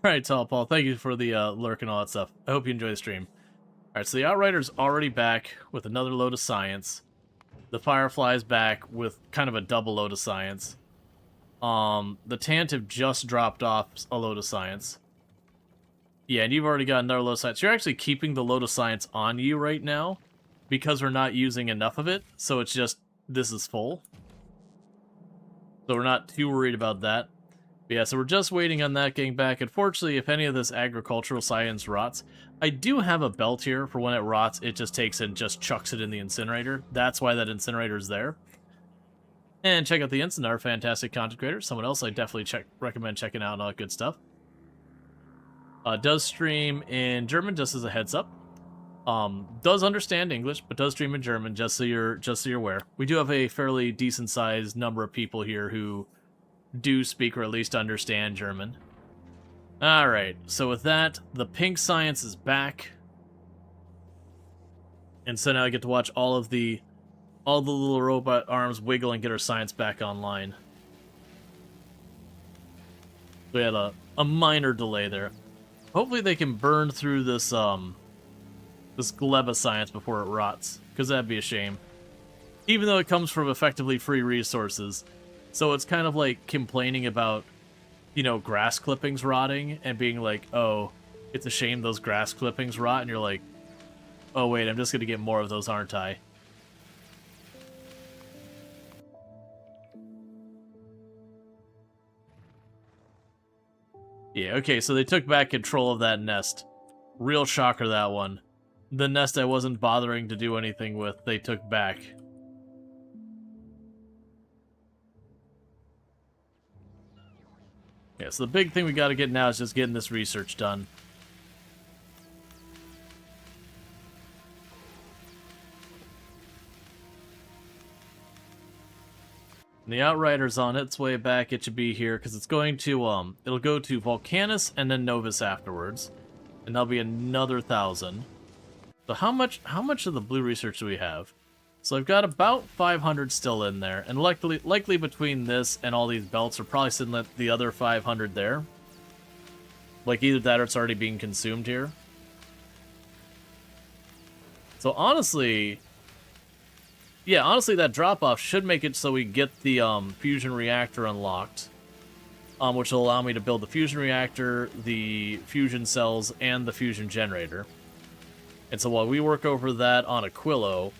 Alright, Tall Paul, thank you for the lurk and all that stuff. I hope you enjoy the stream. Alright, so the Outrider's already back with another load of science. The Firefly's back with kind of a double load of science. The Tantive just dropped off a load of science. Yeah, and you've already got another load of science. You're actually keeping the load of science on you right now because we're not using enough of it, so it's just, this is full. So we're not too worried about that. But yeah, so we're just waiting on that getting back. Unfortunately, if any of this agricultural science rots, I do have a belt here for when it rots, it just takes and just chucks it in the incinerator. That's why that incinerator is there. And check out the Instant, our fantastic content creator. Someone else I definitely recommend checking out, and all that good stuff. Does stream in German, just as a heads up. Does understand English, but does stream in German, just so you're aware. We do have a fairly decent sized number of people here who do speak or at least understand German. Alright, so with that, the pink science is back. And so now I get to watch all the little robot arms wiggle and get our science back online. We had a minor delay there. Hopefully they can burn through this this gleba science before it rots, because that'd be a shame. Even though it comes from effectively free resources. So it's kind of like complaining about, you know, grass clippings rotting and being like, oh, it's a shame those grass clippings rot, and you're like, oh wait, I'm just gonna get more of those, aren't I? Yeah, okay, so they took back control of that nest. Real shocker, that one. The nest I wasn't bothering to do anything with, they took back. Yeah, so the big thing we gotta get now is just getting this research done. And the Outrider's on its way back. It should be here, because it's going to, it'll go to Volcanus and then Novus afterwards. And that'll be another 1,000. So how much of the blue research do we have? So I've got about 500 still in there. And likely between this and all these belts are probably sitting at the other 500 there. Like either that or it's already being consumed here. So honestly... yeah, honestly, that drop-off should make it so we get the fusion reactor unlocked, which will allow me to build the fusion reactor, the fusion cells, and the fusion generator. And so while we work over that on Aquilo,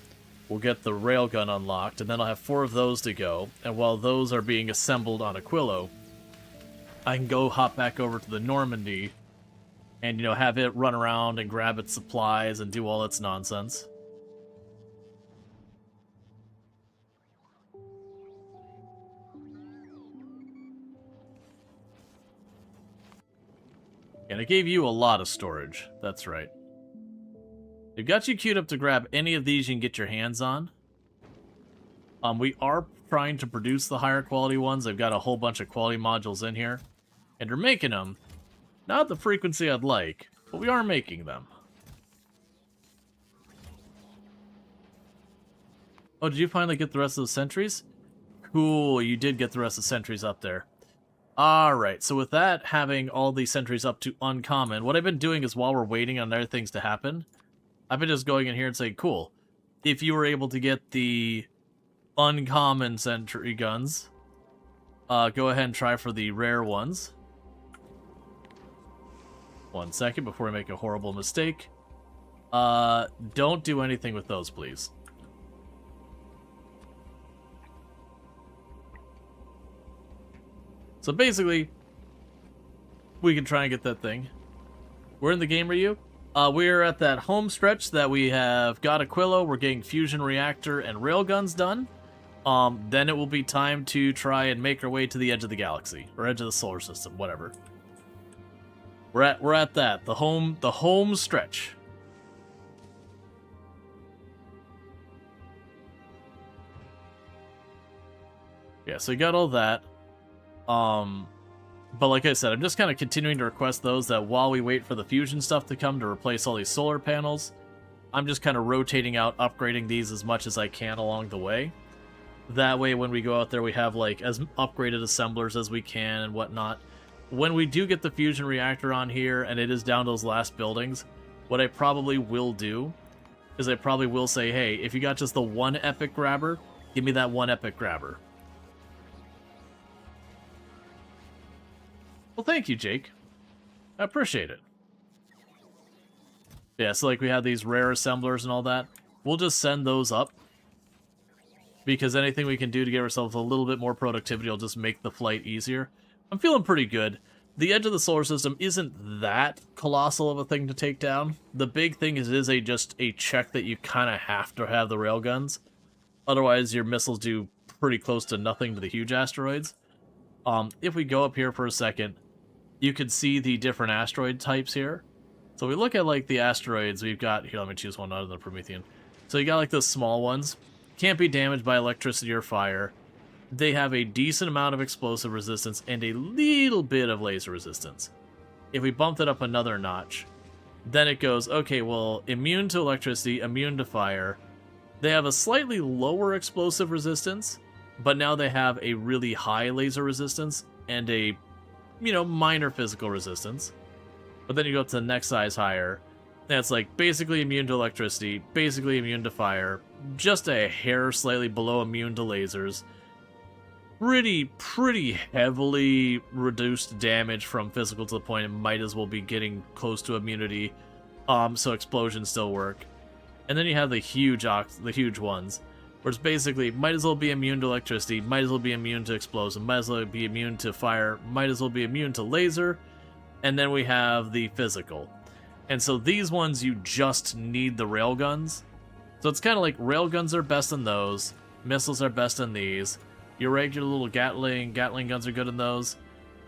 we'll get the railgun unlocked, and then I'll have 4 of those to go. And while those are being assembled on Aquilo, I can go hop back over to the Normandy and, you know, have it run around and grab its supplies and do all its nonsense. And I gave you a lot of storage. That's right. They've got you queued up to grab any of these you can get your hands on. We are trying to produce the higher quality ones. I've got a whole bunch of quality modules in here. And we're making them. Not at the frequency I'd like, but we are making them. Oh, did you finally get the rest of the sentries? Cool, you did get the rest of the sentries up there. Alright, so with that, having all these sentries up to uncommon, what I've been doing is while we're waiting on other things to happen, I've been just going in here and saying, cool, if you were able to get the uncommon sentry guns, go ahead and try for the rare ones. 1 second before I make a horrible mistake. Don't do anything with those, please. So basically, we can try and get that thing. We're in the game review. We're at that home stretch that we have got Aquilo. We're getting fusion reactor and railguns done. Then it will be time to try and make our way to the edge of the galaxy or edge of the solar system, whatever. We're at that the home stretch. Yeah, so you got all that. But like I said, I'm just kind of continuing to request those that while we wait for the fusion stuff to come to replace all these solar panels, I'm just kind of rotating out, upgrading these as much as I can along the way. That way, when we go out there, we have like as upgraded assemblers as we can and whatnot. When we do get the fusion reactor on here, and it is down to those last buildings, what I probably will do is I probably will say, hey, if you got just the one epic grabber, give me that one epic grabber. Well, thank you, Jake. I appreciate it. Yeah, so like we have these rare assemblers and all that. We'll just send those up. because anything we can do to give ourselves a little bit more productivity will just make the flight easier. I'm feeling pretty good. The edge of the solar system isn't that colossal of a thing to take down. The big thing is it is just a check that you kind of have to have the railguns. Otherwise, your missiles do pretty close to nothing to the huge asteroids. If we go up here for a second, you can see the different asteroid types here. So we look at like the asteroids we've got here. Let me choose one other than Promethean. So you got like the small ones. Can't be damaged by electricity or fire. They have a decent amount of explosive resistance and a little bit of laser resistance. If we bump it up another notch, then it goes, okay, well, immune to electricity, immune to fire. They have a slightly lower explosive resistance, but now they have a really high laser resistance and a, minor physical resistance. But then you go up to the next size higher, and it's like basically immune to electricity, basically immune to fire, just a hair slightly below immune to lasers. Pretty heavily reduced damage from physical to the point it might as well be getting close to immunity, so explosions still work. And then you have the huge ones, where it's basically might as well be immune to electricity, might as well be immune to explosion, might as well be immune to fire, might as well be immune to laser, and then we have the physical. And so these ones you just need the railguns. So it's kind of like railguns are best in those, missiles are best in these. Your regular little Gatling guns are good in those.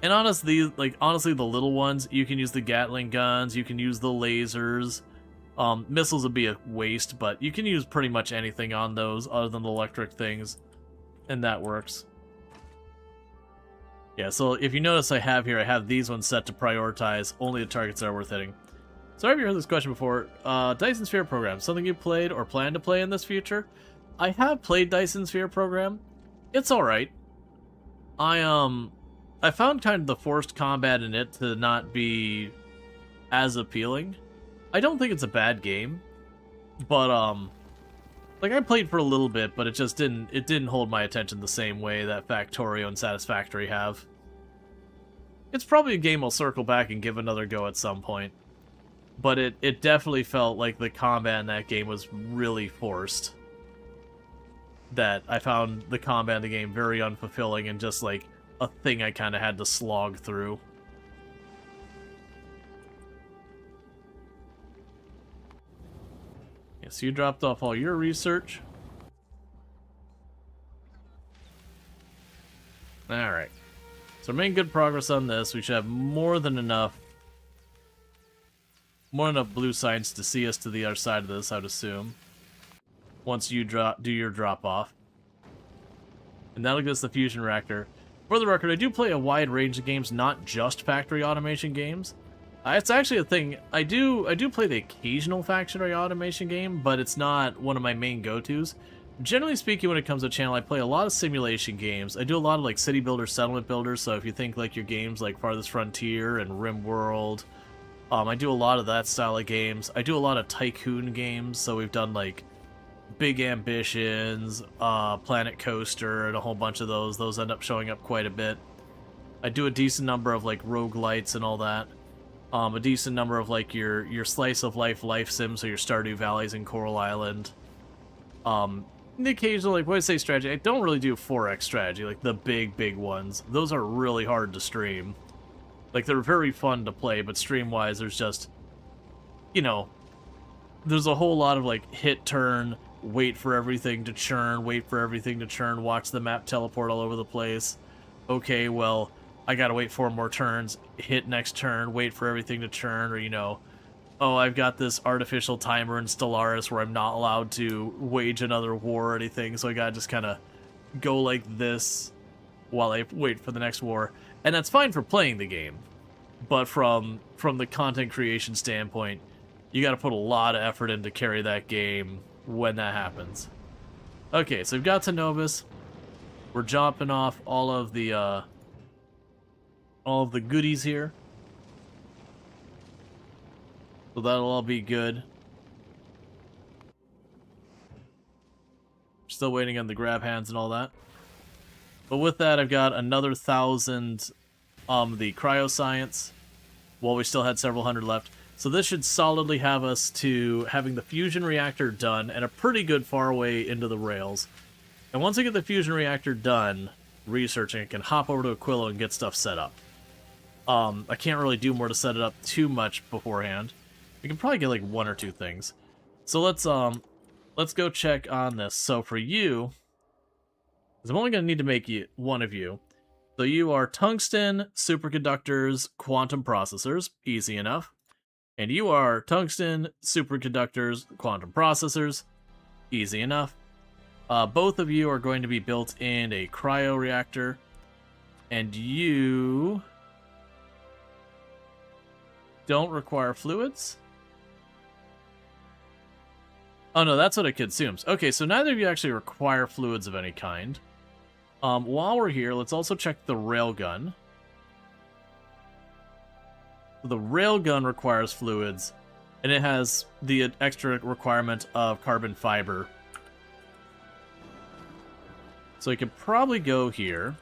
And honestly, the little ones, you can use the Gatling guns, you can use the lasers. Missiles would be a waste, but you can use pretty much anything on those other than the electric things, and that works. Yeah, so if you notice I have these ones set to prioritize only the targets that are worth hitting. So have you heard this question before? Dyson Sphere program, something you played or plan to play in this future? I have played Dyson Sphere program. It's alright. I found kind of the forced combat in it to not be as appealing. I don't think it's a bad game, but I played for a little bit, but it just didn't hold my attention the same way that Factorio and Satisfactory have. It's probably a game I'll circle back and give another go at some point, but it definitely felt like the combat in that game was really forced. That I found the combat in the game very unfulfilling and just like a thing I kind of had to slog through. Yeah, so you dropped off all your research. Alright. So we're making good progress on this. We should have more than enough blue signs to see us to the other side of this, I would assume. Once you do your drop off. And that'll give us the fusion reactor. For the record, I do play a wide range of games, not just factory automation games. It's actually a thing. I do play the occasional factory automation game, but it's not one of my main go-tos. Generally speaking, when it comes to channel, I play a lot of simulation games. I do a lot of like city builders, settlement builders, so if you think like your games like Farthest Frontier and RimWorld, I do a lot of that style of games. I do a lot of tycoon games, so we've done like Big Ambitions, Planet Coaster, and a whole bunch of those. Those end up showing up quite a bit. I do a decent number of like roguelites and all that. A decent number of like your slice of life sims, so your Stardew Valleys and Coral Island. The occasional, like, when I say strategy, I don't really do 4X strategy, like the big ones. Those are really hard to stream. Like, they're very fun to play, but stream-wise, there's just, there's a whole lot of, like, hit, turn, wait for everything to churn, watch the map teleport all over the place. Okay, well, I gotta wait 4 more turns, hit next turn, wait for everything to churn, or, oh, I've got this artificial timer in Stellaris where I'm not allowed to wage another war or anything, so I gotta just kind of go like this while I wait for the next war. And that's fine for playing the game, but from the content creation standpoint, you gotta put a lot of effort in to carry that game when that happens. Okay, so we've got to Novus. We're dropping off all of the goodies here. So that'll all be good. Still waiting on the grab hands and all that. But with that, I've got another 1,000 the cryoscience, while we still had several hundred left. So this should solidly have us to having the fusion reactor done and a pretty good far way into the rails. And once I get the fusion reactor done researching, I can hop over to Aquilo and get stuff set up. I can't really do more to set it up too much beforehand. We can probably get like 1 or 2 things. So let's go check on this. So for you, because I'm only going to need to make you one of you. So you are tungsten, superconductors, quantum processors, easy enough. And you are tungsten, superconductors, quantum processors, easy enough. Both of you are going to be built in a cryoreactor. And you don't require fluids? Oh no, that's what it consumes. Okay, so neither of you actually require fluids of any kind. While we're here, let's also check the railgun. The railgun requires fluids, and it has the extra requirement of carbon fiber. So you could probably go here.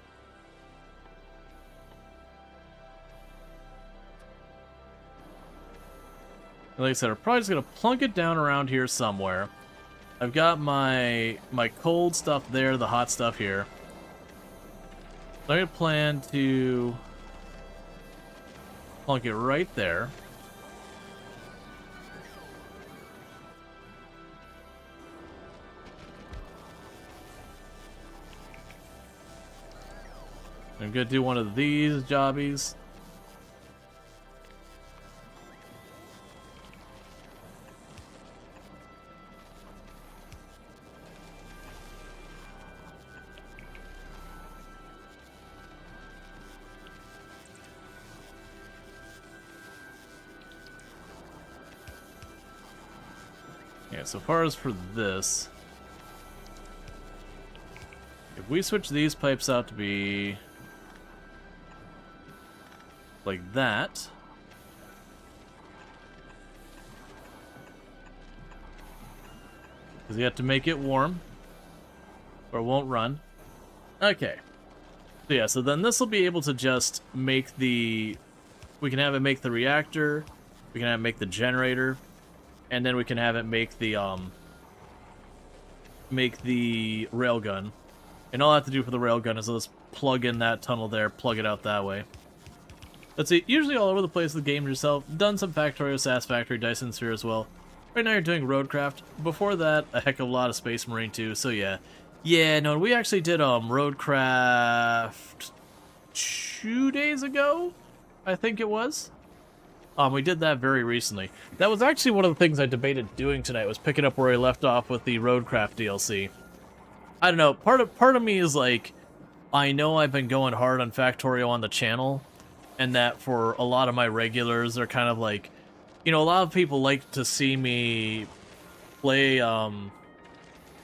Like I said, I'm probably just going to plunk it down around here somewhere. I've got my cold stuff there, the hot stuff here. So I'm going to plan to plunk it right there. I'm going to do one of these jobbies. Yeah, so far as for this, if we switch these pipes out to be like that, because you have to make it warm or it won't run. Okay. So yeah, so then this will be able to just make the, we can have it make the reactor, we can have it make the generator, and then we can have it make the railgun. And all I have to do for the railgun is just plug in that tunnel there, plug it out that way. That's it. Usually all over the place with the game yourself. Done some Factorio, SAS Factory, Dyson Sphere as well. Right now you're doing Roadcraft. Before that, a heck of a lot of Space Marine too, so yeah. Yeah, no, we actually did Roadcraft 2 days ago, I think it was. We did that very recently. That was actually one of the things I debated doing tonight, was picking up where I left off with the Roadcraft DLC. I don't know, part of me is like, I know I've been going hard on Factorio on the channel, and that for a lot of my regulars, they're kind of like, you know, a lot of people like to see me play,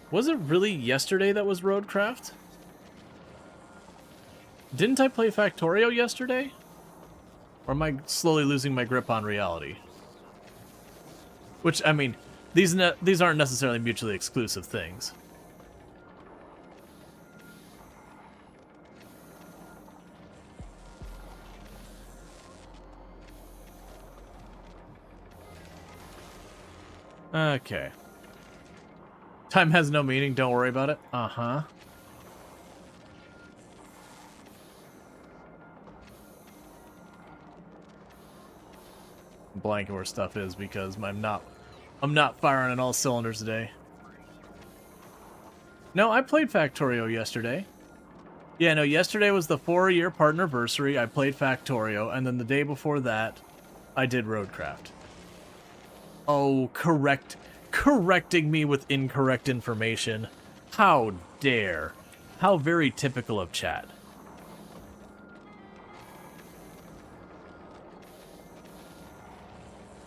was it really yesterday that was Roadcraft? Didn't I play Factorio yesterday? Or am I slowly losing my grip on reality? Which, I mean, these aren't necessarily mutually exclusive things. Okay. Time has no meaning, don't worry about it. Uh-huh. Blanking where stuff is because I'm not firing on all cylinders today. No, I played Factorio yesterday. Yeah, no, yesterday was the 4-year partnerversary. I played Factorio, and then the day before that, I did Roadcraft. Oh, correcting me with incorrect information. How dare. How very typical of chat.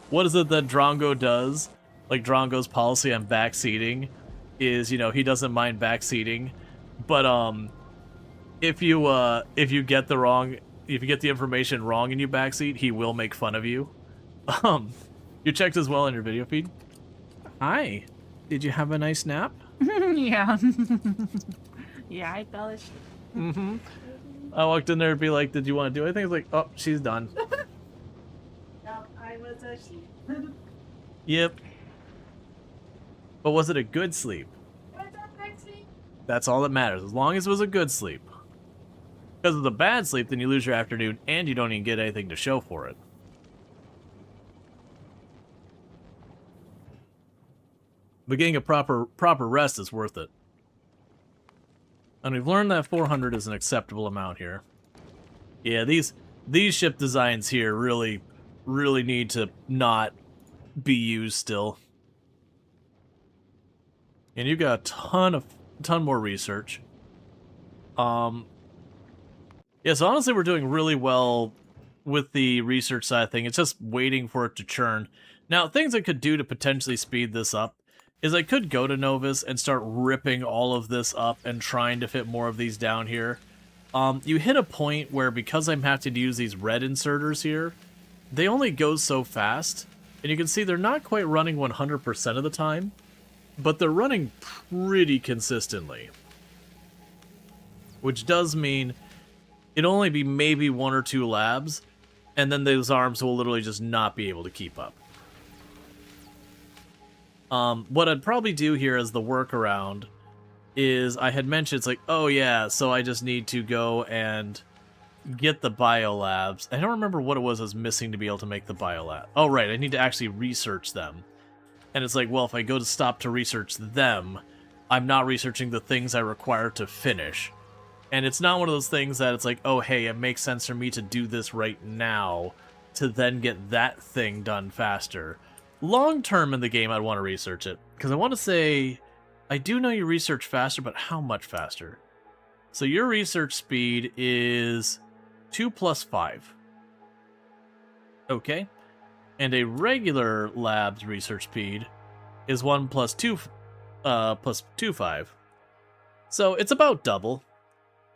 What is it that Drongo does? Like, Drongo's policy on backseating is, you know, he doesn't mind backseating, but if you get the information wrong and you backseat, he will make fun of you. You checked as well on your video feed? Hi. Did you have a nice nap? Yeah. Yeah, I fell asleep. Mm-hmm. I walked in there and be like, did you want to do anything? I was like, oh, she's done. No, I was asleep. Yep. But was it a good sleep? Was that good sleep? That's all that matters, as long as it was a good sleep. Because of the bad sleep, then you lose your afternoon, and you don't even get anything to show for it. But getting a proper rest is worth it. And we've learned that 400 is an acceptable amount here. Yeah, these ship designs here really need to not be used still. And you've got a ton more research. Yes, honestly, we're doing really well with the research side of thing. It's just waiting for it to churn. Now, things I could do to potentially speed this up is I could go to Novus and start ripping all of this up and trying to fit more of these down here. You hit a point where, because I'm having to use these red inserters here, they only go so fast. And you can see they're not quite running 100% of the time, but they're running pretty consistently. Which does mean it'll only be maybe 1 or 2 labs, and then those arms will literally just not be able to keep up. What I'd probably do here as the workaround is, I had mentioned, it's like, oh yeah, so I just need to go and get the biolabs. I don't remember what it was I was missing to be able to make the biolab. Oh right, I need to actually research them. And it's like, well, if I go to stop to research them, I'm not researching the things I require to finish. And it's not one of those things that it's like, oh hey, it makes sense for me to do this right now to then get that thing done faster. Long term in the game, I'd want to research it. Because I want to say, I do know you research faster, but how much faster? So your research speed is 2 plus 5. Okay. And a regular lab's research speed is 1 plus 2, plus 2, 5. So it's about double.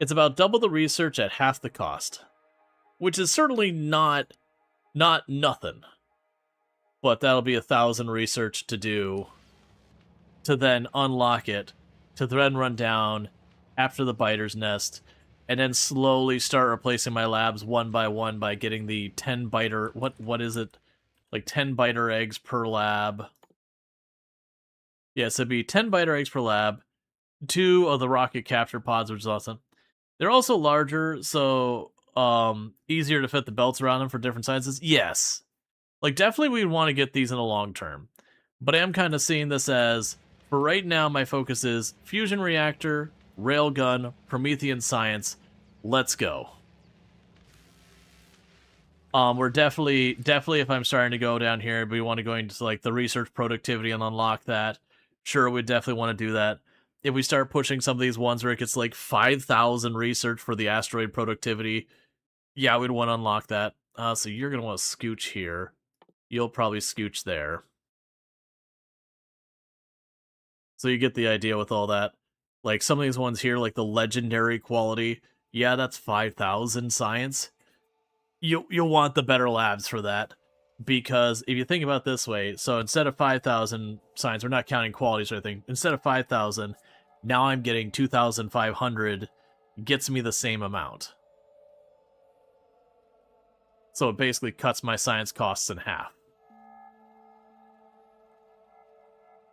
It's about double the research at half the cost. Which is certainly not nothing. But that'll be 1,000 research to do, to then unlock it, to then run down after the biter's nest, and then slowly start replacing my labs one by getting the 10 biter, what is it? Like 10 biter eggs per lab. Yes, it'd be 10 biter eggs per lab, 2 of the rocket capture pods, which is awesome. They're also larger, so easier to fit the belts around them for different sizes. Yes. Like, definitely we'd want to get these in the long term. But I am kind of seeing this as, for right now, my focus is fusion reactor, railgun, Promethean science. Let's go. We're definitely, if I'm starting to go down here, we want to go into, like, the research productivity and unlock that. Sure, we'd definitely want to do that. If we start pushing some of these ones where it gets, like, 5,000 research for the asteroid productivity, yeah, we'd want to unlock that. So you're going to want to scooch here. You'll probably scooch there. So you get the idea with all that. Like, some of these ones here, like the legendary quality, yeah, that's 5,000 science. You'll want the better labs for that. Because if you think about it this way, so instead of 5,000 science, we're not counting qualities or anything, instead of 5,000, now I'm getting 2,500, gets me the same amount. So it basically cuts my science costs in half.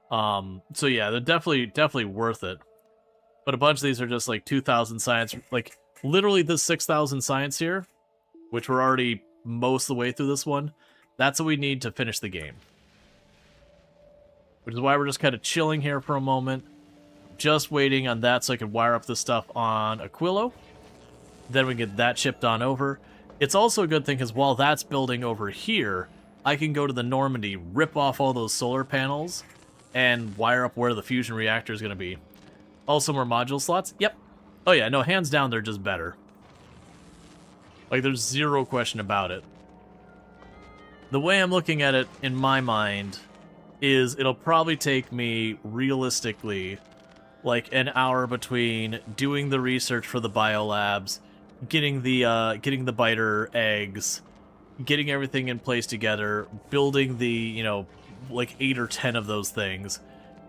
So yeah, they're definitely worth it. But a bunch of these are just like 2,000 science, like literally this 6,000 science here, which we're already most of the way through this one. That's what we need to finish the game. Which is why we're just kind of chilling here for a moment. Just waiting on that so I can wire up this stuff on Aquilo. Then we get that shipped on over. It's also a good thing because while that's building over here, I can go to the Normandy, rip off all those solar panels, and wire up where the fusion reactor is going to be. Also more module slots? Yep. Oh yeah, no, hands down, they're just better. Like, there's zero question about it. The way I'm looking at it, in my mind, is it'll probably take me, realistically, like an hour between doing the research for the biolabs, getting the biter eggs, getting everything in place together, building the, you know, like 8 or 10 of those things.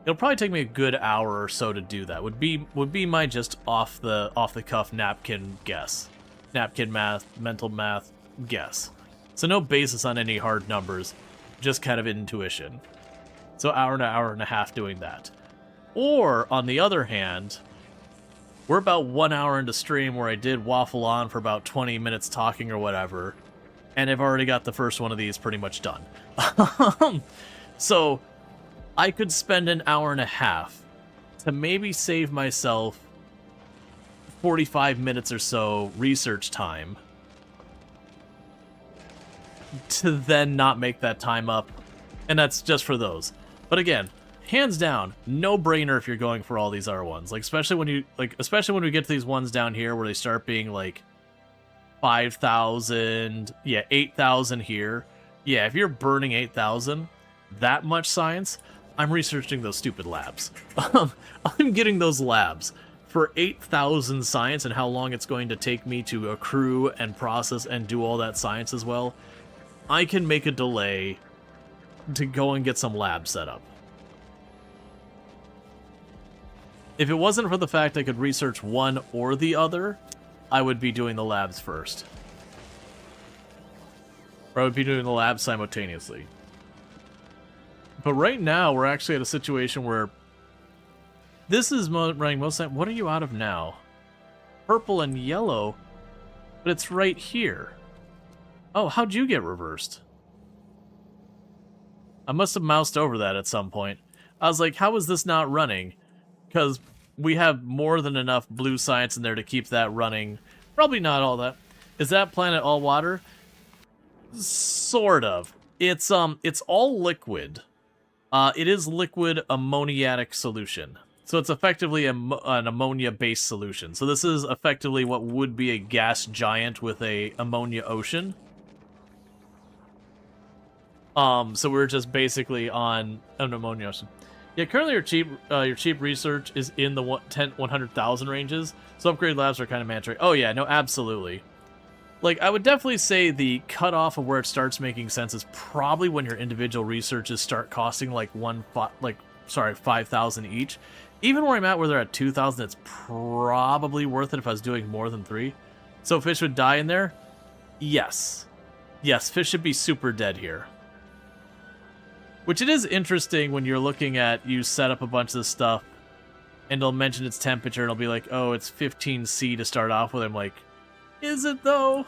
It'll probably take me a good hour or so to do that. Would be my just off the cuff napkin guess. Napkin math, mental math guess. So no basis on any hard numbers, just kind of intuition. So hour and a half doing that. Or, on the other hand, We're about 1 hour into stream where I did waffle on for about 20 minutes talking or whatever, and I've already got the first one of these pretty much done. So I could spend an hour and a half to maybe save myself 45 minutes or so research time to then not make that time up, and that's just for those. But again, hands down, no brainer if you're going for all these R1s. Like especially when we get to these ones down here where they start being like 5,000, yeah, 8,000 here. Yeah, if you're burning 8,000, that much science, I'm researching those stupid labs. I'm getting those labs for 8,000 science and how long it's going to take me to accrue and process and do all that science as well. I can make a delay to go and get some labs set up. If it wasn't for the fact I could research one or the other, I would be doing the labs first. Or I would be doing the labs simultaneously. But right now, we're actually at a situation where this is running most time. What are you out of now? Purple and yellow, but it's right here. Oh, how'd you get reversed? I must have moused over that at some point. I was like, how is this not running? Because we have more than enough blue science in there to keep that running. Probably not all that. Is that planet all water? Sort of. It's all liquid. It is liquid ammoniatic solution. So it's effectively an ammonia-based solution. So this is effectively what would be a gas giant with a ammonia ocean. So we're just basically on an ammonia ocean. Yeah, currently your cheap research is in the 100,000 ranges. So upgrade labs are kind of mandatory. Oh yeah, no, absolutely. Like, I would definitely say the cutoff of where it starts making sense is probably when your individual researches start costing like 5,000 each. Even where I'm at, where they're at 2,000, it's probably worth it if I was doing more than 3. So fish would die in there? Yes. Yes, fish should be super dead here. Which it is interesting when you're looking at, you set up a bunch of this stuff, and it'll mention its temperature, and it'll be like, oh, it's 15C to start off with. I'm like, is it though?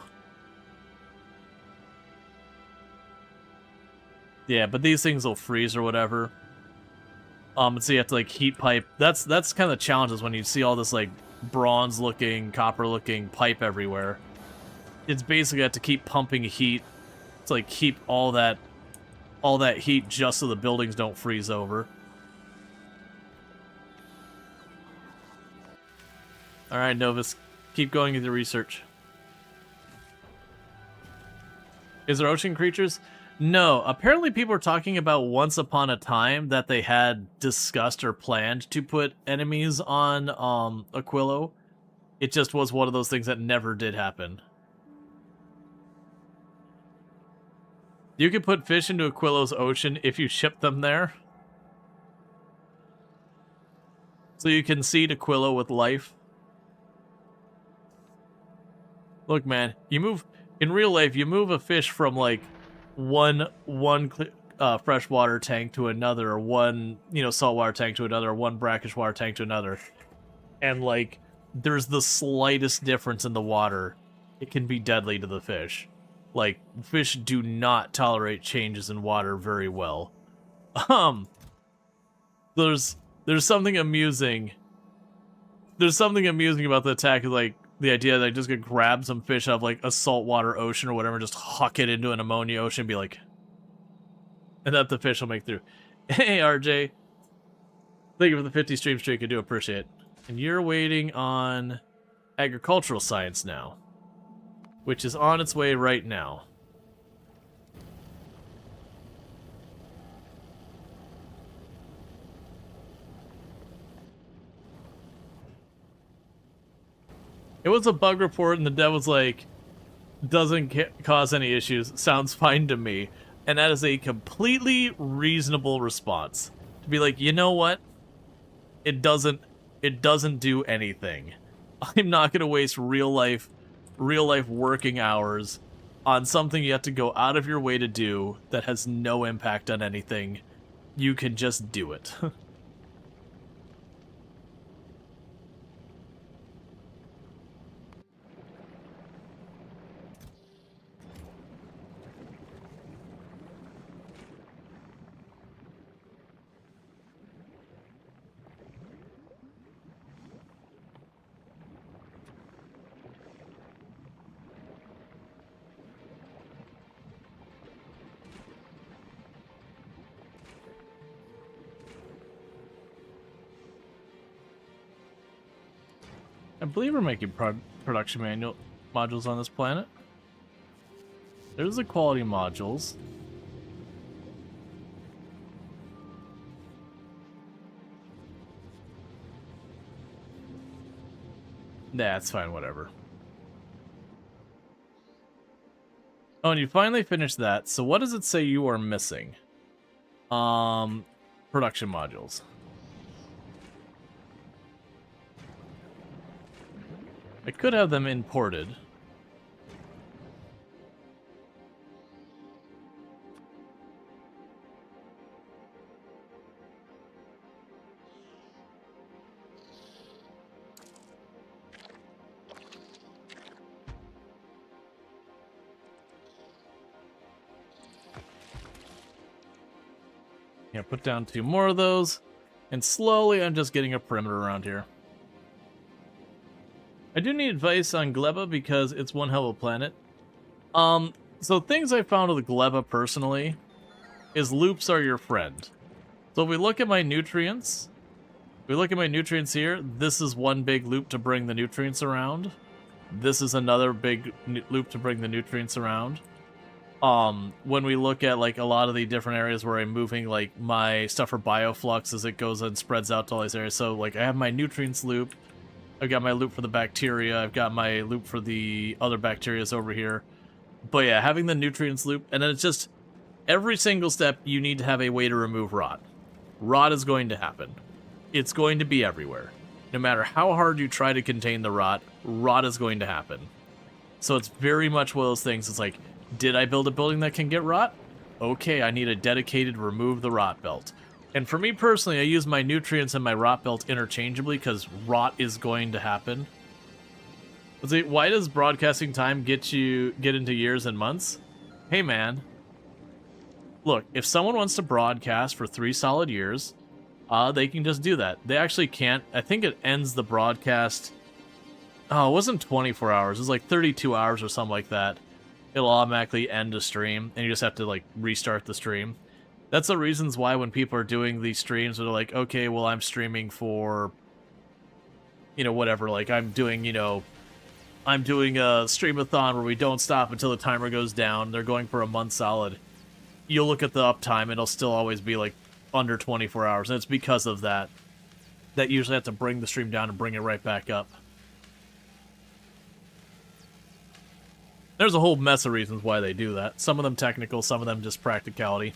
Yeah, but these things will freeze or whatever. So you have to like heat pipe. That's kind of the challenge, is when you see all this like bronze looking, copper looking pipe everywhere. It's basically have to keep pumping heat to like keep all that heat just so the buildings don't freeze over. Alright, Novus, keep going with your research. Is there ocean creatures? No. Apparently people are talking about once upon a time that they had discussed or planned to put enemies on Aquilo. It just was one of those things that never did happen. You can put fish into Aquilo's ocean if you ship them there. So you can seed Aquilo with life. Look, man, you move... In real life, you move a fish from, like, one freshwater tank to another, or one, saltwater tank to another, or one brackish water tank to another. And, like, there's the slightest difference in the water. It can be deadly to the fish. Like, fish do not tolerate changes in water very well. There's something amusing. There's something amusing about the attack, like, the idea that I just could grab some fish out of, like, a saltwater ocean or whatever, just huck it into an ammonia ocean and be like... And that the fish will make through. Hey, RJ. Thank you for the 50 stream streak, I do appreciate it. And you're waiting on agricultural science now. Which is on its way right now. It was a bug report, and the dev was like, doesn't cause any issues, sounds fine to me. And that is a completely reasonable response. To be like, you know what? It doesn't do anything. I'm not gonna waste real life working hours on something you have to go out of your way to do that has no impact on anything. You can just do it. I believe we're making production manual modules on this planet. There's the quality modules. Nah, it's fine, whatever. Oh, and you finally finished that. So what does it say you are missing? Production modules. I could have them imported. Yeah, put down 2 more of those, and slowly I'm just getting a perimeter around here. I do need advice on Gleba because it's one hell of a planet. So things I found with Gleba personally is loops are your friend. So if we look at my nutrients, here, this is one big loop to bring the nutrients around. This is another big loop to bring the nutrients around. When we look at like a lot of the different areas where I'm moving like my stuff for bioflux as it goes and spreads out to all these areas. So like I have my nutrients loop, I've got my loop for the bacteria, I've got my loop for the other bacterias over here. But yeah, having the nutrients loop, and then it's just every single step you need to have a way to remove rot. Rot is going to happen. It's going to be everywhere. No matter how hard you try to contain the rot, rot is going to happen. So it's very much one of those things, it's like, did I build a building that can get rot? Okay, I need a dedicated remove the rot belt. And for me personally, I use my nutrients and my rot belt interchangeably because rot is going to happen. Let's see, why does broadcasting time get into years and months? Hey man, look, if someone wants to broadcast for 3 solid years, they can just do that. They actually can't. I think it ends the broadcast. Oh, it wasn't 24 hours. It was like 32 hours or something like that. It'll automatically end a stream, and you just have to like restart the stream. That's the reasons why when people are doing these streams, they're like, okay, well, I'm streaming for, you know, whatever. Like I'm doing a streamathon where we don't stop until the timer goes down. They're going for a month solid. You'll look at the uptime, it'll still always be like under 24 hours, and it's because of that. That usually have to bring the stream down and bring it right back up. There's a whole mess of reasons why they do that. Some of them technical, some of them just practicality.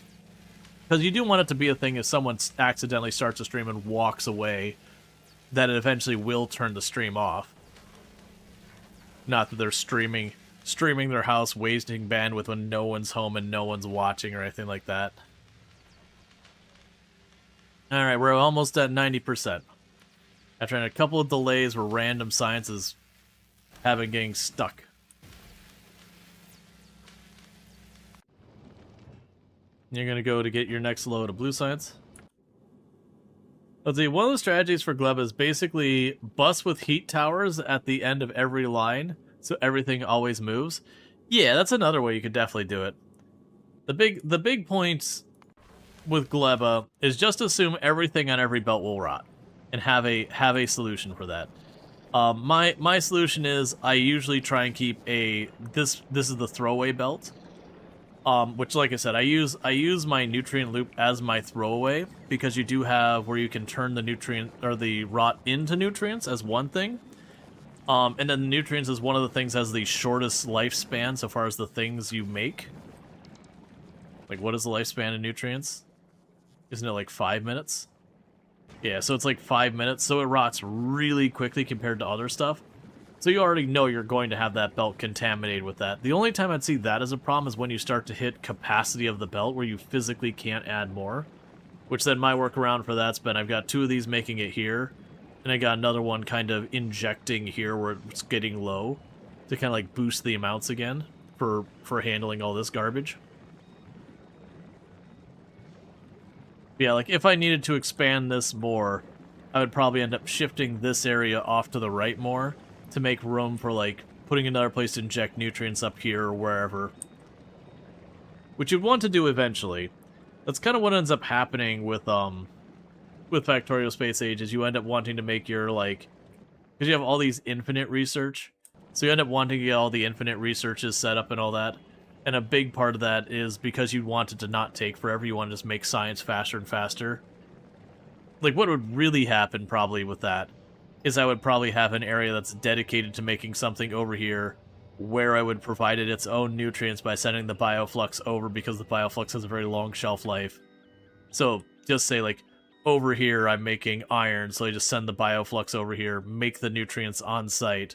Because you do want it to be a thing if someone accidentally starts a stream and walks away, that it eventually will turn the stream off. Not that they're streaming their house, wasting bandwidth when no one's home and no one's watching or anything like that. Alright, we're almost at 90%. After a couple of delays where random sciences have been getting stuck. You're going to go to get your next load of blue science. Let's see, one of the strategies for Gleba is basically bus with heat towers at the end of every line, so everything always moves. Yeah, that's another way you could definitely do it. The big point with Gleba is just assume everything on every belt will rot, and have a solution for that. My solution is I usually try and keep this is the throwaway belt. Which, like I said, I use my nutrient loop as my throwaway because you do have where you can turn the nutrient or the rot into nutrients as one thing, and then the nutrients is one of the things that has the shortest lifespan so far as the things you make. Like, what is the lifespan of nutrients? Isn't it like 5 minutes? Yeah, so it's like 5 minutes, so it rots really quickly compared to other stuff. So you already know you're going to have that belt contaminated with that. The only time I'd see that as a problem is when you start to hit capacity of the belt where you physically can't add more. Which then my workaround for that's been I've got 2 of these making it here, and I got another one kind of injecting here where it's getting low to kind of like boost the amounts again for handling all this garbage. Yeah, like if I needed to expand this more, I would probably end up shifting this area off to the right more to make room for, like, putting another place to inject nutrients up here or wherever. Which you'd want to do eventually. That's kind of what ends up happening with Factorio Space Age, is you end up wanting to make your, like, Because you have all these infinite research. So you end up wanting to get all the infinite researches set up and all that. And a big part of that is because you want it to not take forever, you want to just make science faster and faster. Like, what would really happen probably with that is I would probably have an area that's dedicated to making something over here where I would provide it its own nutrients by sending the bioflux over, because the bioflux has a very long shelf life. So just say, like, over here I'm making iron, so I just send the bioflux over here, make the nutrients on site,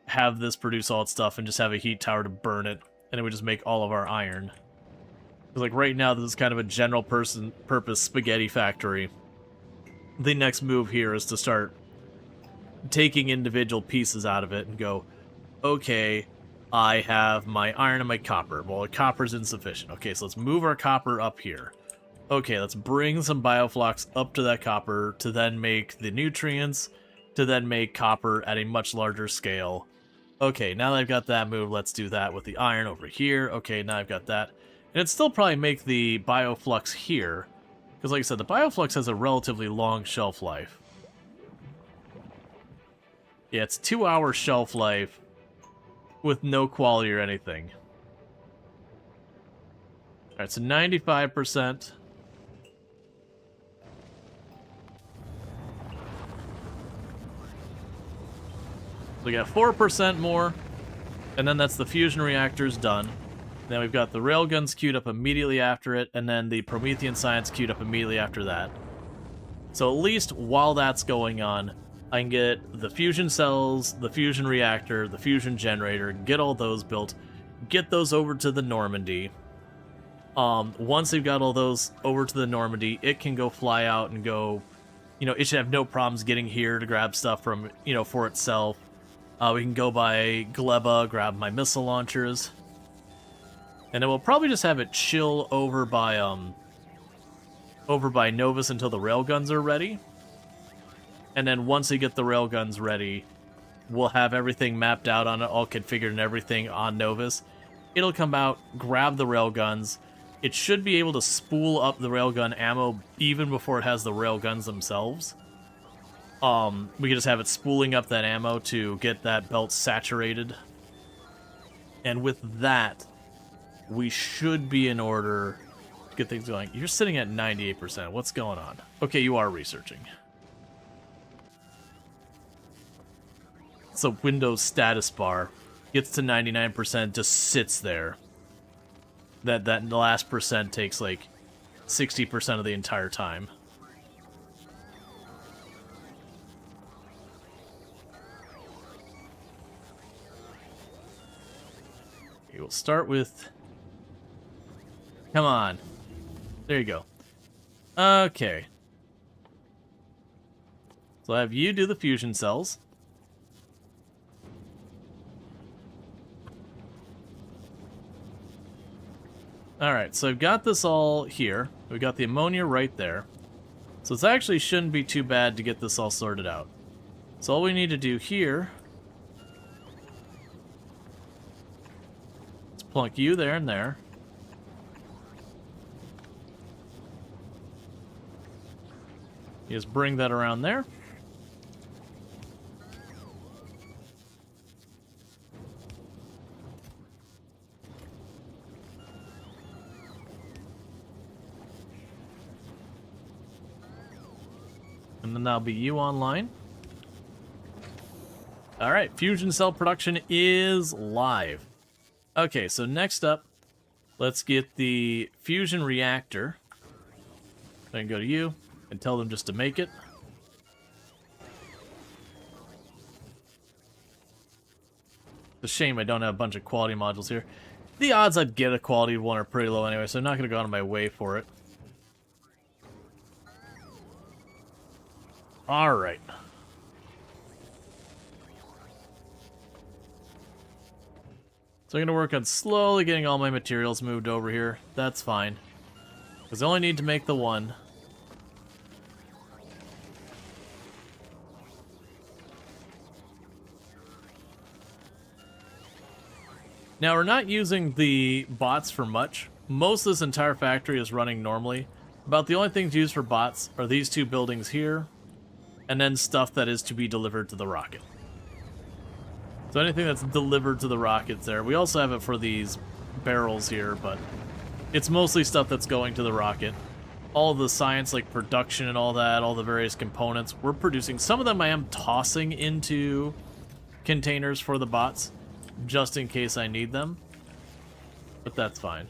have this produce all its stuff, and just have a heat tower to burn it, and it would just make all of our iron. Because, like, right now this is kind of a general purpose spaghetti factory. The next move here is to start taking individual pieces out of it and go, okay, I have my iron and my copper. Well, the copper's insufficient. Okay, so let's move our copper up here. Okay, let's bring some bioflux up to that copper to then make the nutrients, to then make copper at a much larger scale. Okay, now that I've got that move, let's do that with the iron over here. Okay, now I've got that. And it'd still probably make the bioflux here, because like I said, the bioflux has a relatively long shelf life. Yeah, it's 2-hour shelf life with no quality or anything. Alright, so 95%. We got 4% more, and then that's the fusion reactors done. Then we've got the railguns queued up immediately after it, and then the Promethean science queued up immediately after that. So at least while that's going on, I can get the fusion cells, the fusion reactor, the fusion generator, get all those built, get those over to the Normandy. Once they've got all those over to the Normandy, it can go fly out and go, it should have no problems getting here to grab stuff from, for itself. We can go by Gleba, grab my missile launchers. And then we'll probably just have it chill over by Novus until the railguns are ready. And then once we get the railguns ready, we'll have everything mapped out on it, all configured and everything on Novus. It'll come out, grab the railguns. It should be able to spool up the railgun ammo even before it has the railguns themselves. We can just have it spooling up that ammo to get that belt saturated. And with that, we should be in order to get things going. You're sitting at 98%. What's going on? Okay, you are researching. So Windows status bar gets to 99%, just sits there. That last percent takes like 60% of the entire time. Okay, we'll start with... Come on. There you go. Okay. So I have you do the fusion cells. Alright, so I've got this all here. We've got the ammonia right there. So it actually shouldn't be too bad to get this all sorted out. So all we need to do here is plunk you there and there. You just bring that around there. And then that'll be you online. Alright, fusion cell production is live. Okay, so next up, let's get the fusion reactor. I can go to you and tell them just to make it. It's a shame I don't have a bunch of quality modules here. The odds I'd get a quality one are pretty low anyway, so I'm not going to go out of my way for it. Alright. So I'm going to work on slowly getting all my materials moved over here. That's fine. Because I only need to make the one. Now, we're not using the bots for much. Most of this entire factory is running normally. About the only things used for bots are these two buildings here, and then stuff that is to be delivered to the rocket. So anything that's delivered to the rockets there. We also have it for these barrels here, but it's mostly stuff that's going to the rocket. All the science, like production and all that, all the various components, we're producing. Some of them I am tossing into containers for the bots, just in case I need them. But that's fine.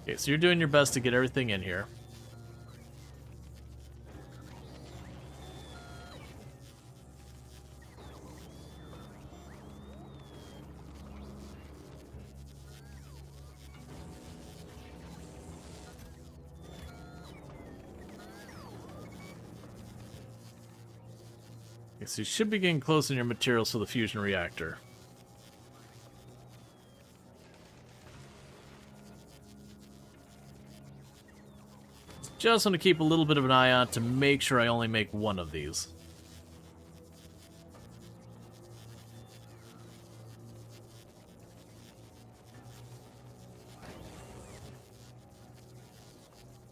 Okay, so you're doing your best to get everything in here. Okay, so you should be getting close in your materials for the fusion reactor. Just want to keep a little bit of an eye on to make sure I only make one of these.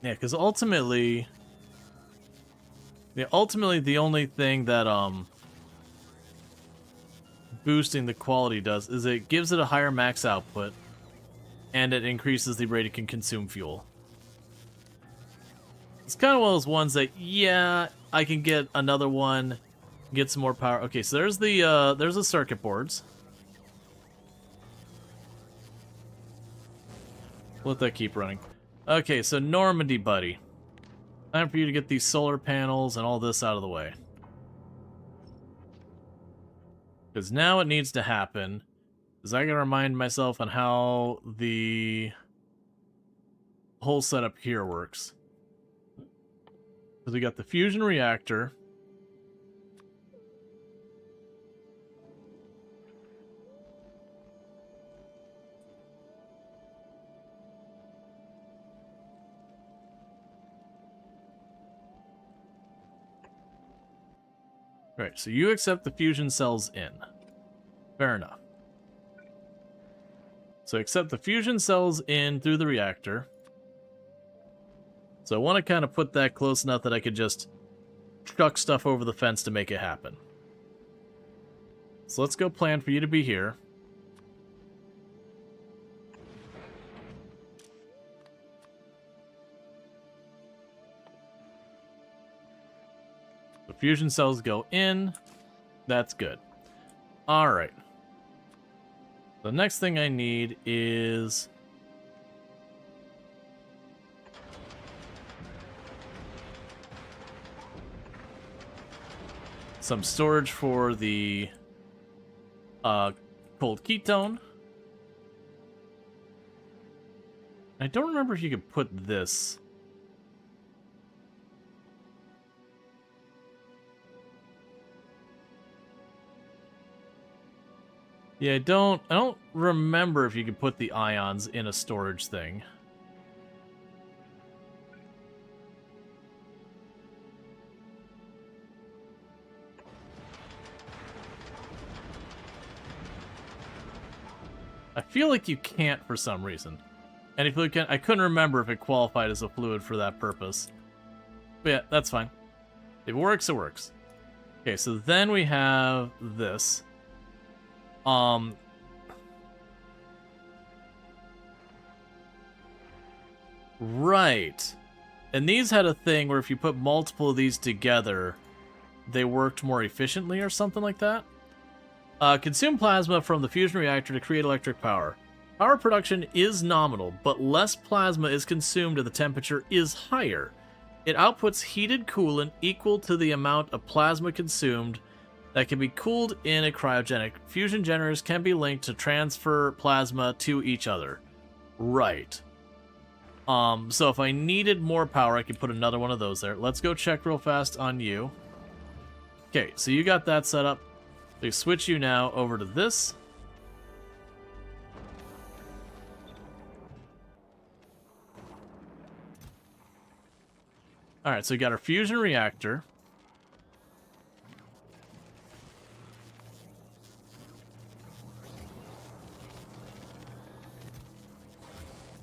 Yeah, because ultimately the only thing that boosting the quality does is it gives it a higher max output, and it increases the rate it can consume fuel. It's kind of one of those ones that, yeah, I can get another one, get some more power. Okay, so there's the circuit boards. Let that keep running. Okay, so Normandy, buddy. Time for you to get these solar panels and all this out of the way. Because now it needs to happen. Is I gotta remind myself on how the whole setup here works. Because we got the fusion reactor. Right, so you accept the fusion cells in. Fair enough. So accept the fusion cells in through the reactor. So I want to kind of put that close enough that I could just chuck stuff over the fence to make it happen. So let's go plan for you to be here. The fusion cells go in. That's good. All right. The next thing I need is some storage for the cold ketone. I don't remember if you could put this. Yeah, I don't remember if you could put the ions in a storage thing. I feel like you can't for some reason. And if you can, I couldn't remember if it qualified as a fluid for that purpose. But yeah, that's fine. If it works, it works. Okay, so then we have this. Right. And these had a thing where if you put multiple of these together, they worked more efficiently or something like that. Consume plasma from the fusion reactor to create electric power. Power production is nominal, but less plasma is consumed if the temperature is higher. It outputs heated coolant equal to the amount of plasma consumed that can be cooled in a cryogenic. Fusion generators can be linked to transfer plasma to each other. Right. So if I needed more power, I could put another one of those there. Let's go check real fast on you. Okay, so you got that set up. They switch you now over to this. Alright, so we got our fusion reactor.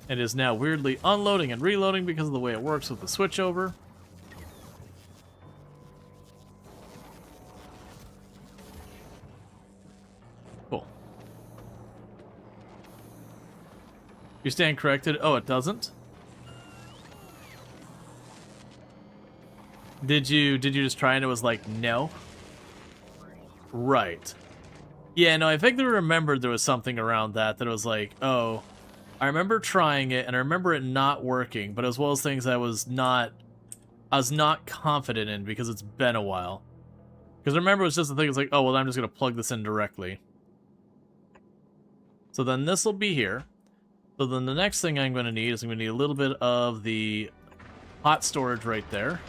It is now weirdly unloading and reloading because of the way it works with the switchover. You stand corrected. Oh, it doesn't? Did you just try and it was like, no? Right. Yeah, no, I vaguely remembered there was something around that it was like, oh, I remember trying it, and I remember it not working, but as well as things I was not confident in because it's been a while. Because I remember it was just the thing, it's like, oh, well, I'm just going to plug this in directly. So then this will be here. So then the next thing I'm going to need is I'm going to need a little bit of the hot storage right there.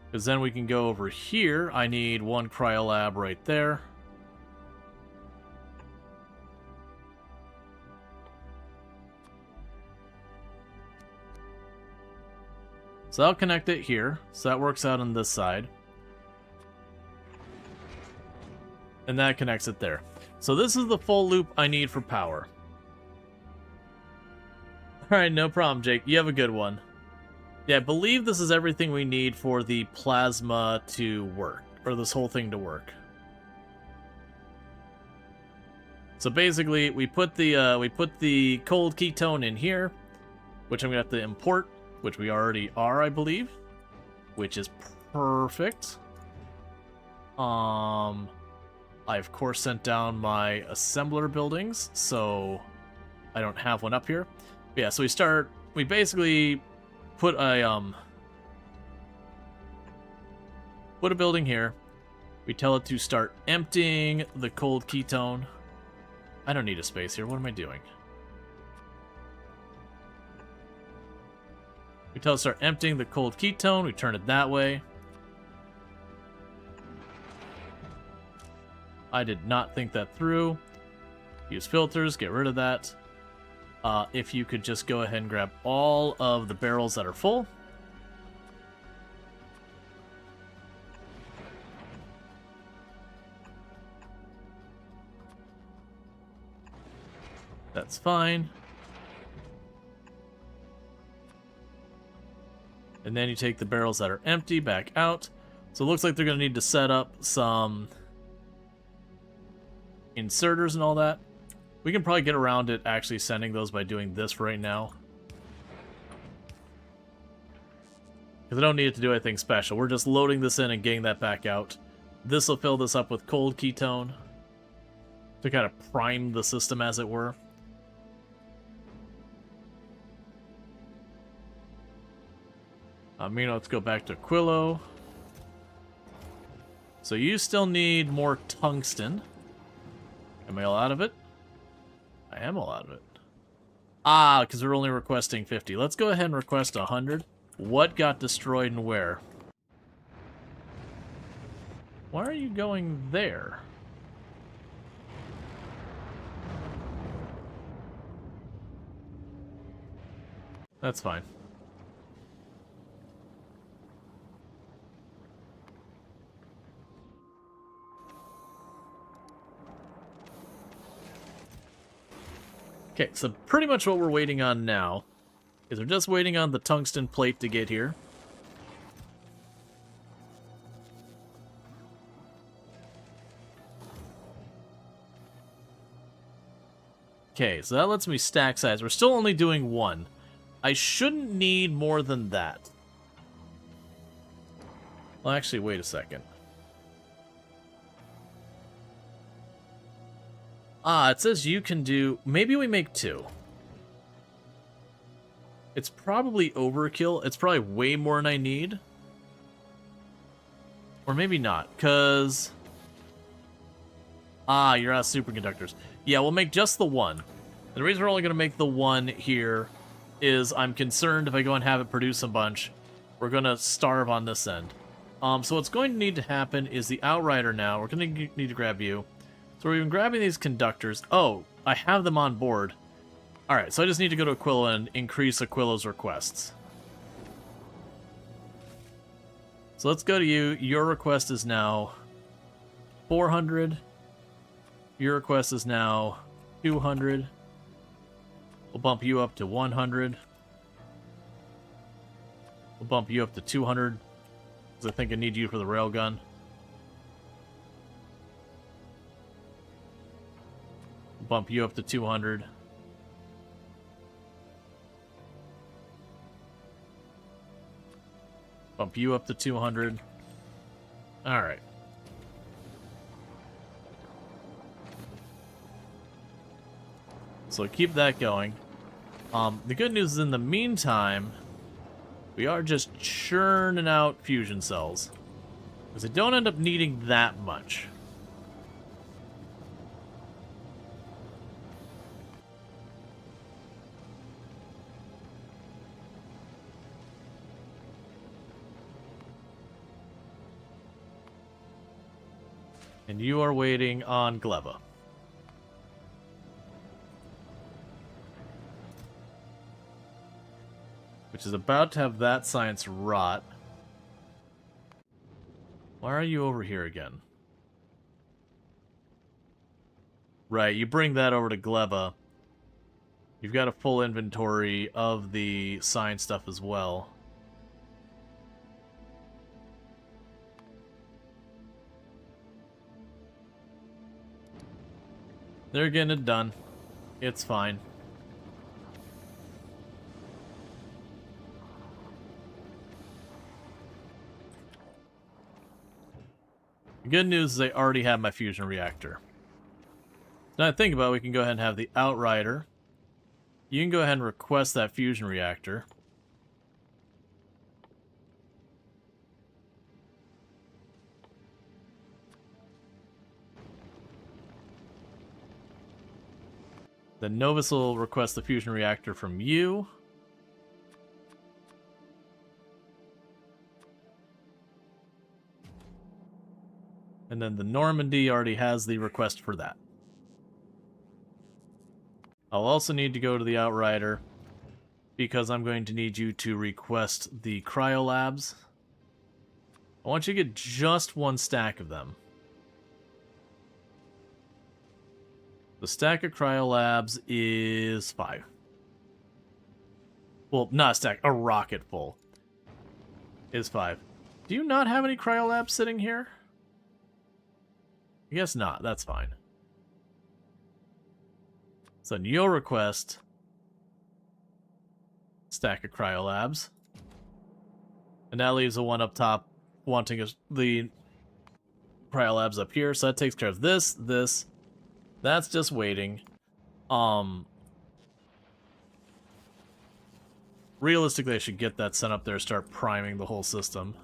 Because then we can go over here. I need one cryolab right there. So I'll connect it here. So that works out on this side. And that connects it there. So this is the full loop I need for power. Alright, no problem, Jake. You have a good one. Yeah, I believe this is everything we need for the plasma to work. Or this whole thing to work. So basically, we put the cold ketone in here, which I'm going to have to import, which we already are, I believe. Which is perfect. I, of course, sent down my assembler buildings, so I don't have one up here. But yeah, so we basically put a building here. We tell it to start emptying the cold ketone. I don't need a space here. What am I doing? We tell it to start emptying the cold ketone. We turn it that way. I did not think that through. Use filters, get rid of that. If you could just go ahead and grab all of the barrels that are full. That's fine. And then you take the barrels that are empty back out. So it looks like they're going to need to set up some inserters and all that. We can probably get around it actually sending those by doing this right now. Because I don't need it to do anything special. We're just loading this in and getting that back out. This will fill this up with cold ketone to kind of prime the system, as it were. Let's go back to Quillo. So you still need more tungsten. Am I all out of it? I am all out of it. Ah, because we're only requesting 50. Let's go ahead and request 100. What got destroyed and where? Why are you going there? That's fine. Okay, so pretty much what we're waiting on now is we're just waiting on the tungsten plate to get here. Okay, so that lets me stack size. We're still only doing one. I shouldn't need more than that. Well, actually, wait a second. Ah, it says you can do... Maybe we make 2. It's probably overkill. It's probably way more than I need. Or maybe not, because... Ah, you're out of superconductors. Yeah, we'll make just the one. And the reason we're only going to make the one here is I'm concerned if I go and have it produce a bunch, we're going to starve on this end. So what's going to need to happen is the Outrider now. We're going to need to grab you. So we've been grabbing these conductors. Oh, I have them on board. Alright, so I just need to go to Aquila and increase Aquila's requests. So let's go to you. Your request is now 400. Your request is now 200. We'll bump you up to 100. We'll bump you up to 200. Because I think I need you for the railgun. bump you up to 200. Bump you up to 200. Alright. So keep that going. The good news is in the meantime, we are just churning out fusion cells. Because they don't end up needing that much. And you are waiting on Gleba. Which is about to have that science rot. Why are you over here again? Right, you bring that over to Gleba. You've got a full inventory of the science stuff as well. They're getting it done. It's fine. The good news is I already have my fusion reactor. Now I think about it, we can go ahead and have the Outrider. You can go ahead and request that fusion reactor. Then Novus will request the fusion reactor from you. And then the Normandy already has the request for that. I'll also need to go to the Outrider because I'm going to need you to request the Cryolabs. I want you to get just one stack of them. The stack of Cryolabs is 5. Well, not a stack, a rocket full is 5. Do you not have any Cryolabs sitting here? I guess not, that's fine. So then you'll request stack of Cryolabs. And that leaves the one up top wanting the Cryolabs up here, so that takes care of this. That's just waiting. Realistically, I should get that sent up there, start priming the whole system.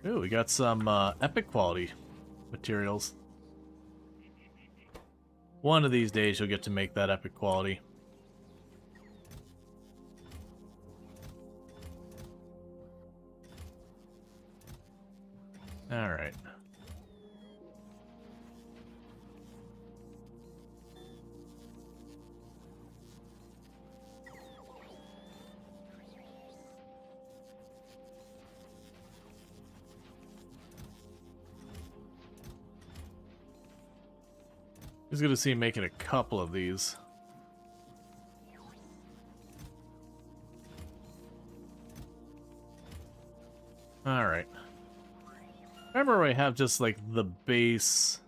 Ooh, we got some epic quality materials. One of these days you'll get to make that epic quality. Alright. He's gonna see making a couple of these. Alright. Remember I have just like the base,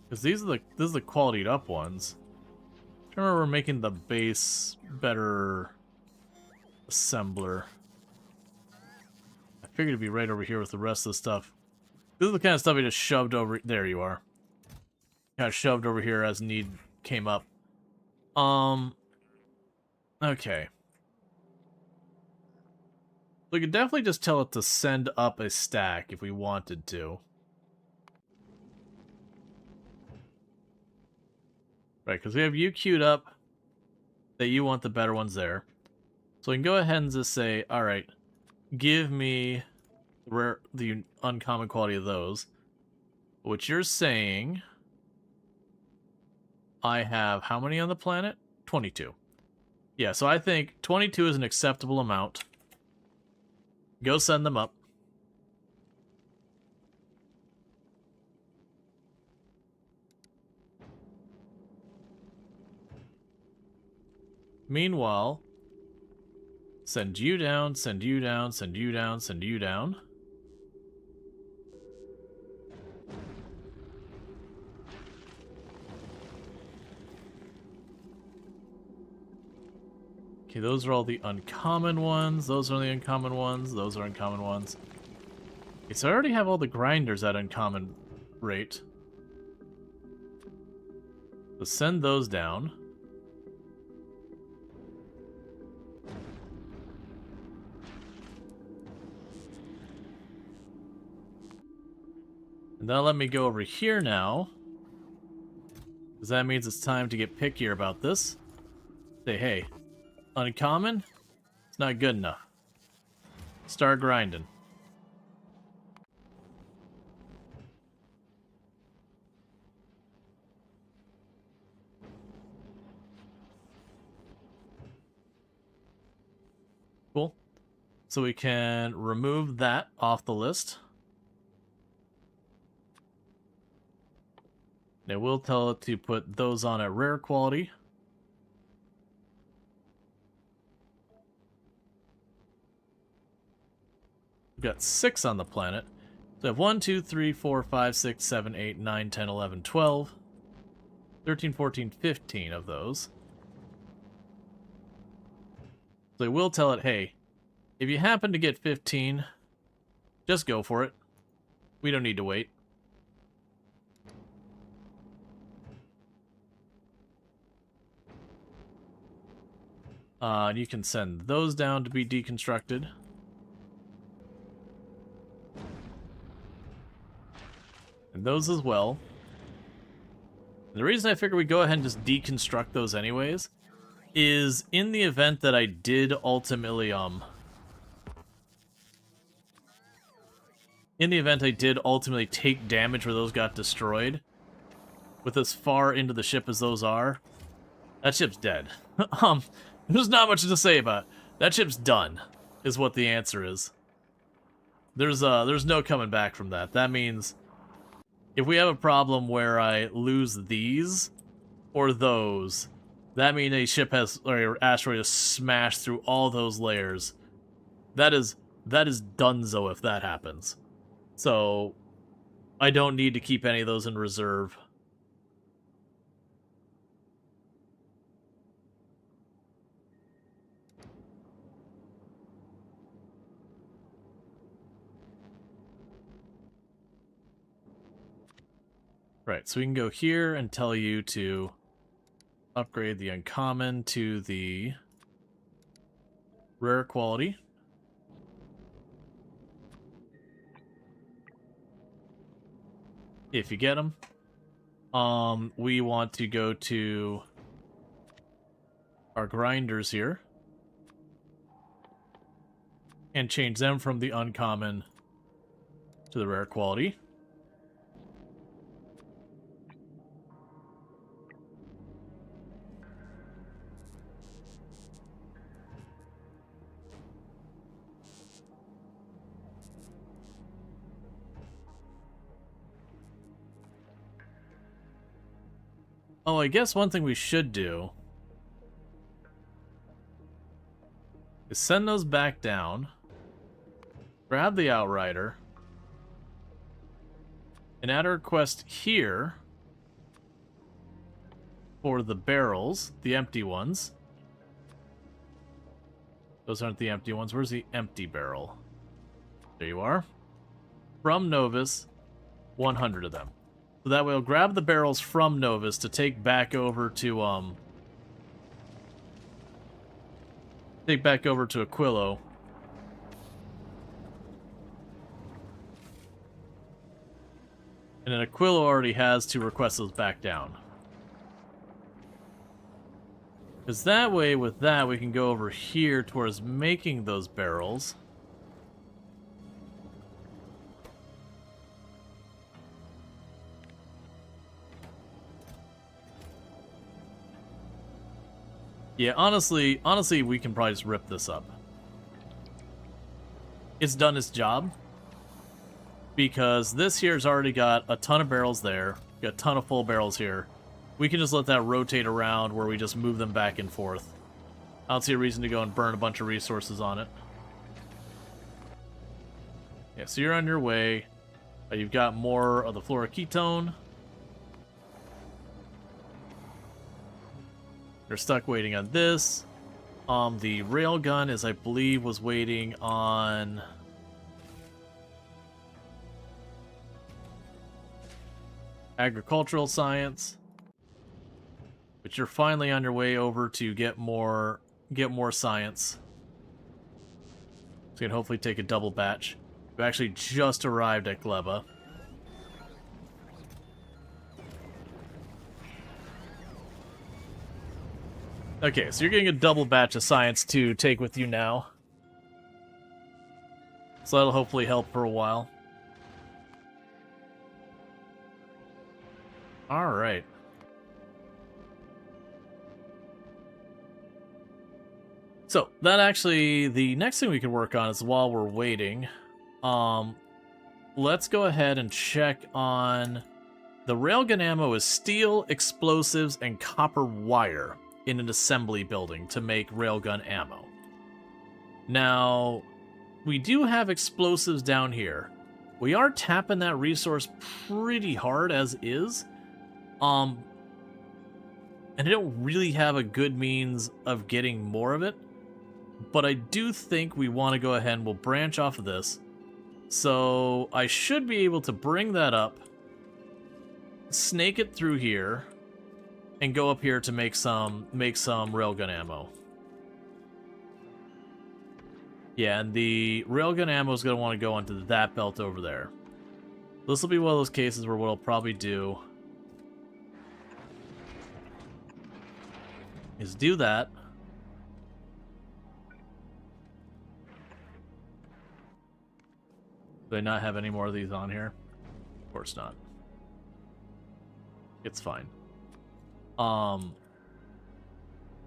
because this is the qualityed up ones. Remember we're making the base better assembler. I figured it'd be right over here with the rest of the stuff. This is the kind of stuff I just shoved over. There you are. Kind of shoved over here as need came up. Okay. We could definitely just tell it to send up a stack if we wanted to. Right, because we have you queued up that you want the better ones there. So we can go ahead and just say, alright, give me the uncommon quality of those. What you're saying, I have how many on the planet? 22. Yeah, so I think 22 is an acceptable amount. Go send them up. Meanwhile, Send you down, send you down, send you down, send you down. Okay, those are all the uncommon ones. Those are the uncommon ones. Those are uncommon ones. Okay, so I already have all the grinders at uncommon rate. So send those down. And that'll let me go over here now. Because that means it's time to get pickier about this. Say, hey, uncommon? It's not good enough. Start grinding. Cool. So we can remove that off the list. It will tell it to put those on at rare quality. We've got 6 on the planet. So we have 1, 2, 3, 4, 5, 6, 7, 8, 9, 10, 11, 12. 13, 14, 15 of those. So I will tell it, hey, if you happen to get 15, just go for it. We don't need to wait. You can send those down to be deconstructed. And those as well. The reason I figure we go ahead and just deconstruct those anyways is in the event that I did ultimately, take damage where those got destroyed, with as far into the ship as those are, that ship's dead. There's not much to say about it. That ship's done, is what the answer is. There's no coming back from that. That means if we have a problem where I lose these or those, that means a ship has, or asteroid has smashed through all those layers. That is donezo if that happens. So I don't need to keep any of those in reserve. Right, so we can go here and tell you to upgrade the uncommon to the rare quality. If you get them. We want to go to our grinders here and change them from the uncommon to the rare quality. Oh, I guess one thing we should do is send those back down, grab the Outrider, and add a request here for the barrels, the empty ones. Those aren't the empty ones. Where's the empty barrel? There you are. From Novus, 100 of them. So that way we'll grab the barrels from Novus to take back over to, Aquilo. And then Aquilo already has to request those back down. Because that way, with that, we can go over here towards making those barrels. Yeah, honestly, we can probably just rip this up. It's done its job. Because this here's already got a ton of barrels there. Got a ton of full barrels here. We can just let that rotate around where we just move them back and forth. I don't see a reason to go and burn a bunch of resources on it. Yeah, so you're on your way. You've got more of the fluoroketone. You're stuck waiting on this. The railgun is, I believe, was waiting on... agricultural science. But you're finally on your way over to get more science. So you can hopefully take a double batch. You actually just arrived at Gleba. Okay, so you're getting a double batch of science to take with you now. So that'll hopefully help for a while. Alright. So, that actually, the next thing we can work on is while we're waiting. Let's go ahead and check on... The railgun ammo is steel, explosives, and copper wire in an assembly building to make railgun ammo. Now, we do have explosives down here. We are tapping that resource pretty hard as is. And I don't really have a good means of getting more of it. But I do think we want to go ahead and we'll branch off of this. So I should be able to bring that up, snake it through here, and go up here to make some railgun ammo. Yeah, and the railgun ammo is going to want to go onto that belt over there. This will be one of those cases where what I'll probably do is do that. Do I not have any more of these on here? Of course not. It's fine. Because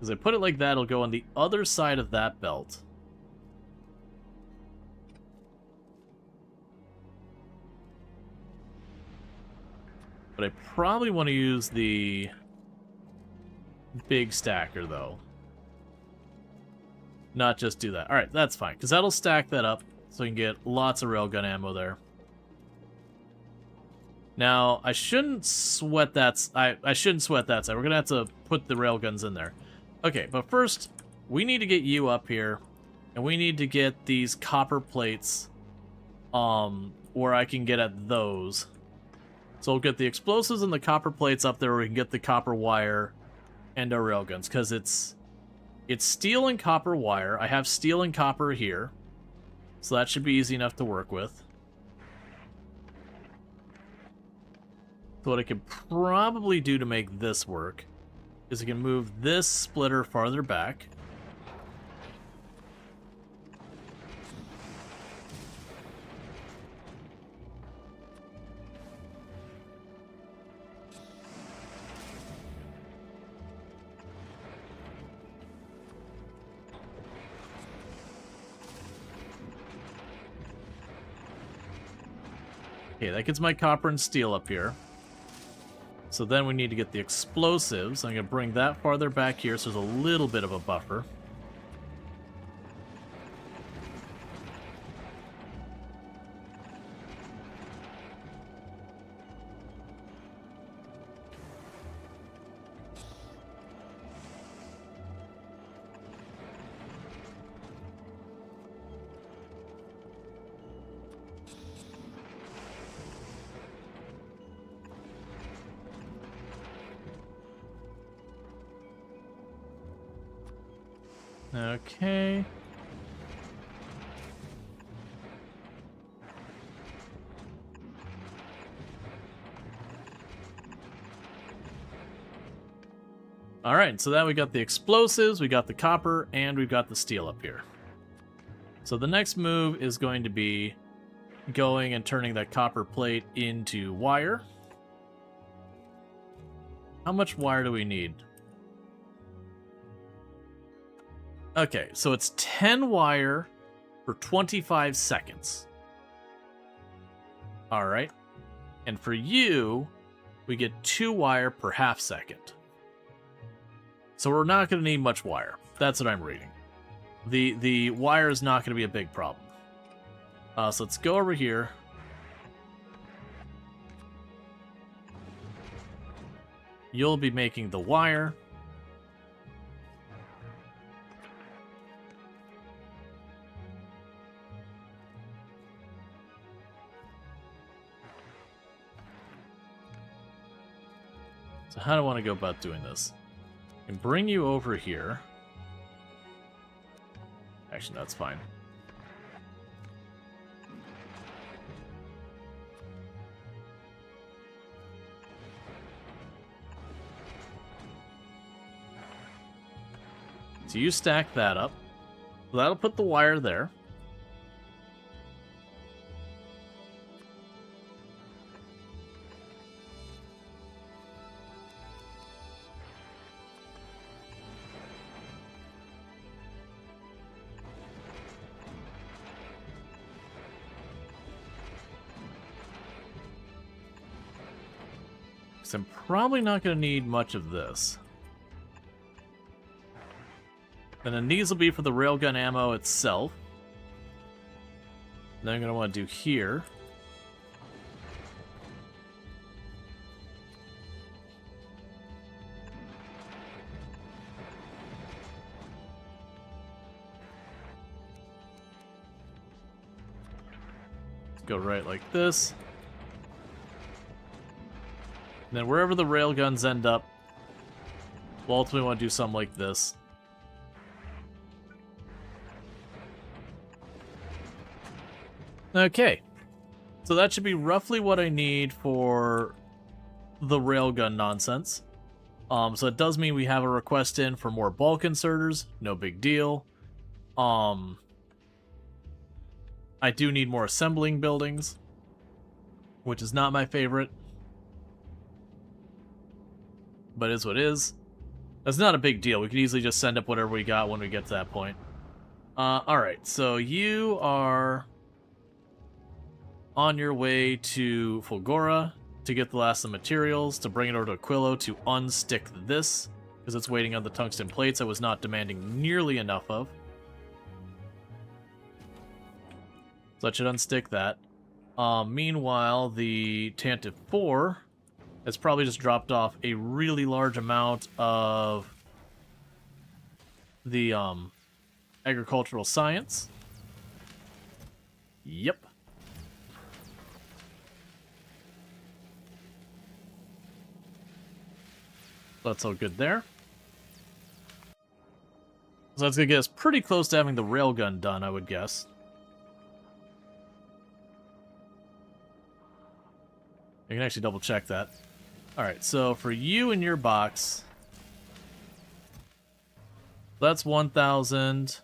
I put it like that, it'll go on the other side of that belt. But I probably want to use the big stacker, though. Not just do that. Alright, that's fine, because that'll stack that up. So we can get lots of railgun ammo there. Now, I shouldn't sweat that. I shouldn't sweat that side. We're going to have to put the railguns in there. Okay, but first, we need to get you up here. And we need to get these copper plates where I can get at those. So we'll get the explosives and the copper plates up there where we can get the copper wire and our railguns. Because it's steel and copper wire. I have steel and copper here. So that should be easy enough to work with. So what I could probably do to make this work is I can move this splitter farther back. Okay, that gets my copper and steel up here. So then we need to get the explosives. I'm going to bring that farther back here so there's a little bit of a buffer. Okay. Alright, so now we got the explosives, we got the copper, and we've got the steel up here. So the next move is going to be going and turning that copper plate into wire. How much wire do we need? Okay, so it's 10 wire for 25 seconds. Alright. And for you, we get 2 wire per half second. So we're not going to need much wire. That's what I'm reading. The wire is not going to be a big problem. So let's go over here. You'll be making the wire. So how do I want to go about doing this? I can bring you over here. Actually, that's fine. So you stack that up. So that'll put the wire there. So I'm probably not going to need much of this. And then these will be for the railgun ammo itself. Then I'm going to want to do here. Let's go right like this. And then wherever the railguns end up, we'll ultimately want to do something like this. Okay, so that should be roughly what I need for the railgun nonsense. So it does mean we have a request in for more bulk inserters, no big deal. I do need more assembling buildings, which is not my favorite, but is what is. That's not a big deal. We could easily just send up whatever we got when we get to that point. Alright, so you are on your way to Fulgora to get the last of the materials, to bring it over to Aquilo to unstick this, because it's waiting on the tungsten plates I was not demanding nearly enough of. So that should unstick that. Meanwhile, the Tantive 4 has probably just dropped off a really large amount of the agricultural science. Yep. That's all good there. So that's going to get us pretty close to having the railgun done, I would guess. I can actually double check that. Alright, so for you and your box, that's 1,000,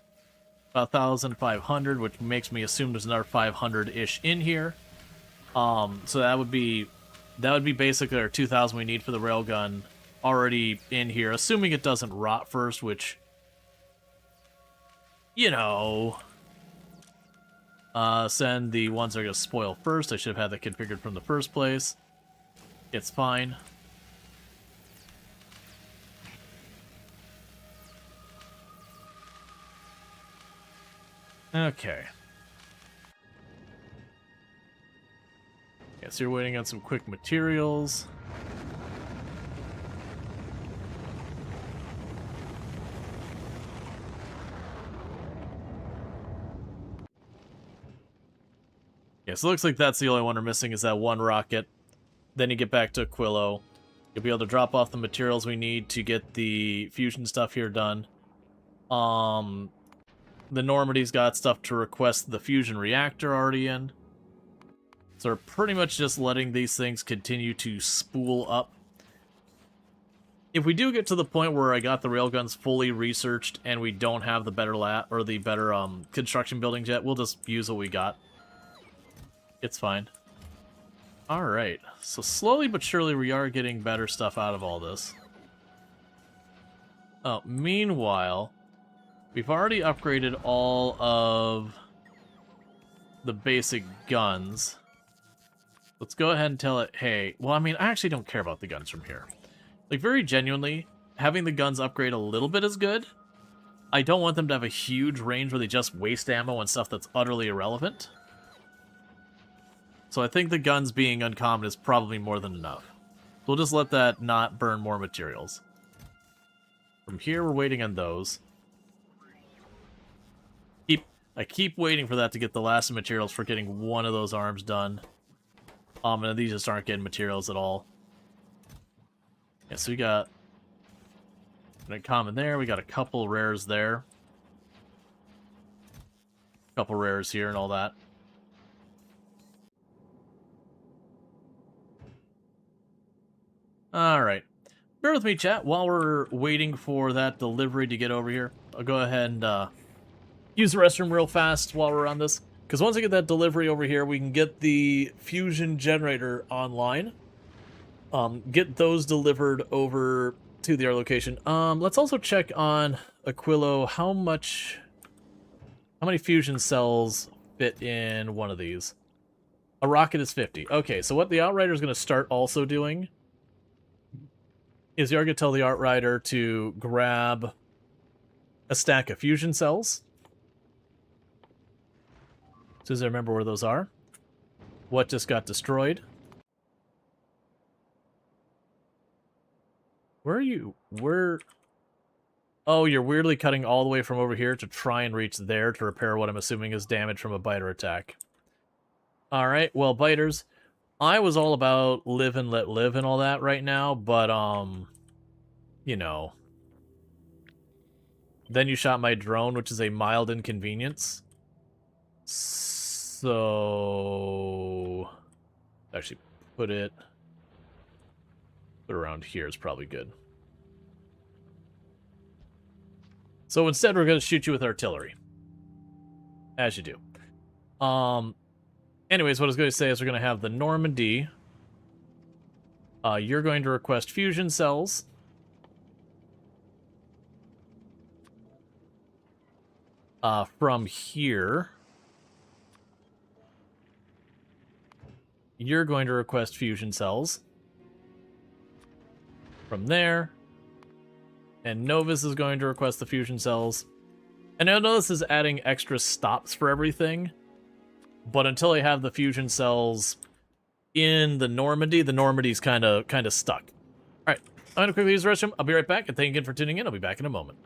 about 1,500, which makes me assume there's another 500-ish in here. So that would be basically our 2,000 we need for the railgun already in here, assuming it doesn't rot first, which, you know, send the ones that are going to spoil first. I should have had that configured from the first place. It's fine. Okay. Yeah, so you're waiting on some quick materials. Yeah, so it looks like that's the only one we're missing is that one rocket. Then you get back to Aquilo. You'll be able to drop off the materials we need to get the fusion stuff here done. The Normandy's got stuff to request the fusion reactor already in. So we're pretty much just letting these things continue to spool up. If we do get to the point where I got the railguns fully researched and we don't have the better construction buildings yet, we'll just use what we got. It's fine. Alright, so slowly but surely we are getting better stuff out of all this. Oh, meanwhile, we've already upgraded all of the basic guns. Let's go ahead and tell it, hey, well, I mean, I actually don't care about the guns from here. Like, very genuinely, having the guns upgrade a little bit is good. I don't want them to have a huge range where they just waste ammo on stuff that's utterly irrelevant. So I think the guns being uncommon is probably more than enough. We'll just let that not burn more materials. From here, we're waiting on those. I keep waiting for that to get the last of materials for getting one of those arms done. And these just aren't getting materials at all. Yeah, so we got an uncommon there. We got a couple rares there. A couple rares here and all that. Alright. Bear with me, chat, while we're waiting for that delivery to get over here. I'll go ahead and use the restroom real fast while we're on this. Because once I get that delivery over here, we can get the fusion generator online. Get those delivered over to the other location. Let's also check on Aquilo how many fusion cells fit in one of these. A rocket is 50. Okay, so what the Outrider is going to start also doing is you're going to tell the Outrider to grab a stack of fusion cells. As soon as I remember where those are. What just got destroyed? Where are you? Where? Oh, you're weirdly cutting all the way from over here to try and reach there to repair what I'm assuming is damage from a biter attack. Alright, well, biters, I was all about live and let live and all that right now, but, you know. Then you shot my drone, which is a mild inconvenience. So... Actually, put it around here is probably good. So instead, we're going to shoot you with artillery. As you do. Anyways, what I was going to say is we're going to have the Normandy. You're going to request fusion cells. From here. You're going to request fusion cells. From there. And Novus is going to request the fusion cells. And I know this is adding extra stops for everything. But until I have the fusion cells in the Normandy's kind of stuck. Alright, I'm going to quickly use the restroom. I'll be right back, and thank you again for tuning in. I'll be back in a moment.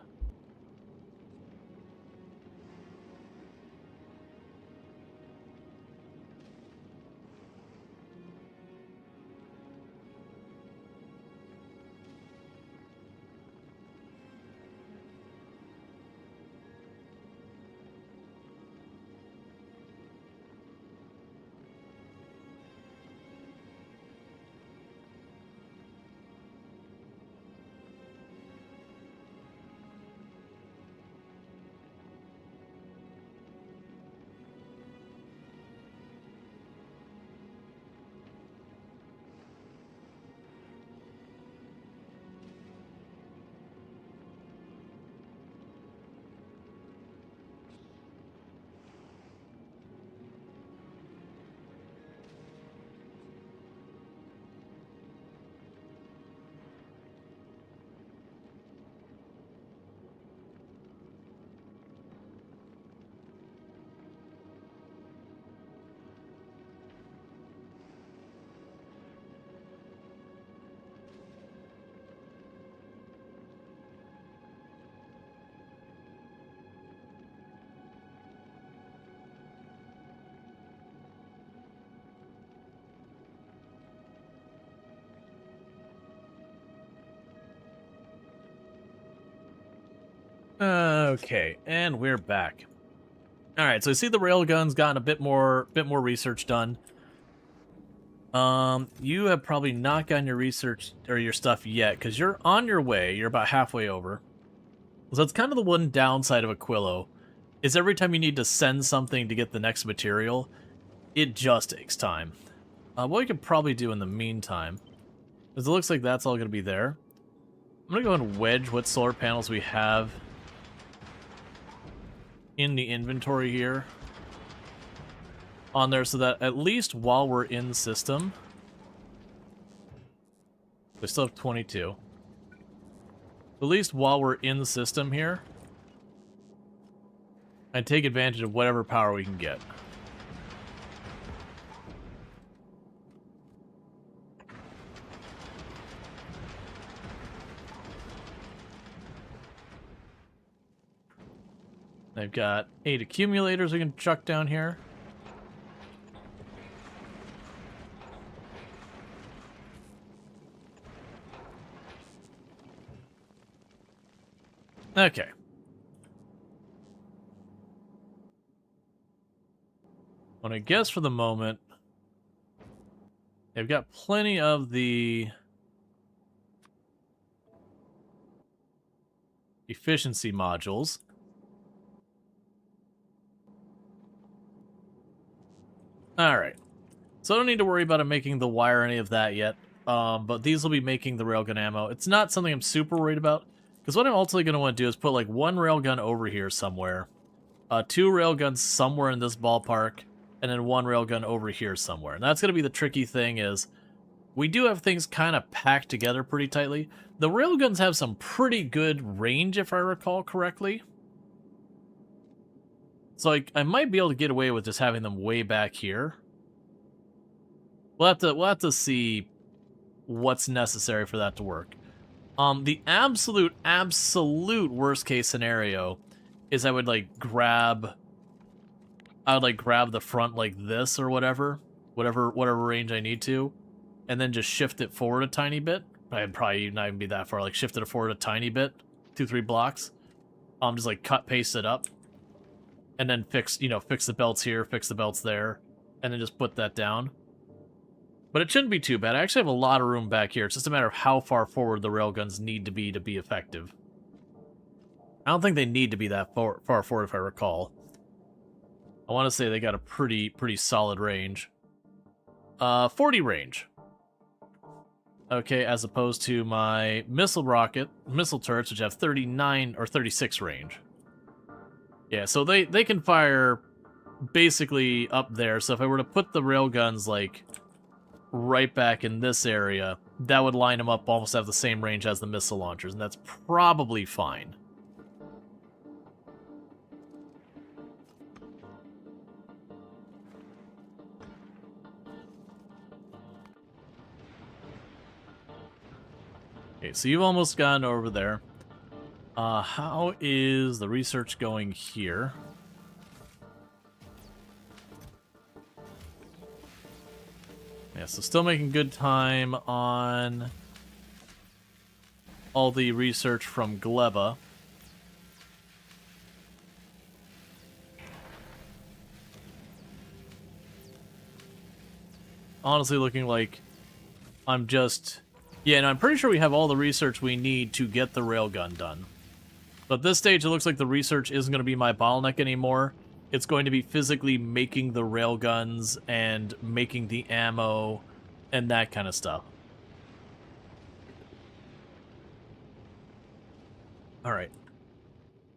Okay, and we're back. Alright, so I see the railgun's gotten a bit more research done. You have probably not gotten your research or your stuff yet, because you're on your way. You're about halfway over. So that's kind of the one downside of Aquilo, is every time you need to send something to get the next material, it just takes time. What we could probably do in the meantime, because it looks like that's all going to be there. I'm going to go and wedge what solar panels we have in the inventory here on there, so that at least while we're in the system, we still have 22. At least while we're in the system here, and take advantage of whatever power we can get. They've got 8 accumulators we can chuck down here. Okay. Well, I guess for the moment, they've got plenty of the efficiency modules. Alright. So I don't need to worry about it making the wire or any of that yet. But these will be making the railgun ammo. It's not something I'm super worried about. Because what I'm ultimately going to want to do is put like 1 railgun over here somewhere. 2 railguns somewhere in this ballpark. And then 1 railgun over here somewhere. And that's going to be the tricky thing is, we do have things kind of packed together pretty tightly. The railguns have some pretty good range, if I recall correctly. So like, I might be able to get away with just having them way back here. We'll have to see what's necessary for that to work. The absolute worst case scenario is I would like grab the front like this or whatever range I need to, and then just shift it forward a tiny bit. I'd probably not even be that far. Like shift it forward a tiny bit, 2-3 blocks. Just like cut paste it up, and then fix the belts here, fix the belts there, and then just put that down. But it shouldn't be too bad. I actually have a lot of room back here. It's just a matter of how far forward the railguns need to be effective. I don't think they need to be that far forward, if I recall. I want to say they got a pretty solid range. 40 range. Okay, as opposed to my missile turrets, which have 39 or 36 range. Yeah, so they can fire basically up there. So if I were to put the railguns like right back in this area, that would line them up, almost have the same range as the missile launchers, and that's probably fine. Okay, so you've almost gotten over there. How is the research going here? Yeah, so still making good time on all the research from Gleba. Honestly looking like I'm just... Yeah, and I'm pretty sure we have all the research we need to get the railgun done. But at this stage, it looks like the research isn't going to be my bottleneck anymore. It's going to be physically making the railguns and making the ammo and that kind of stuff. Alright.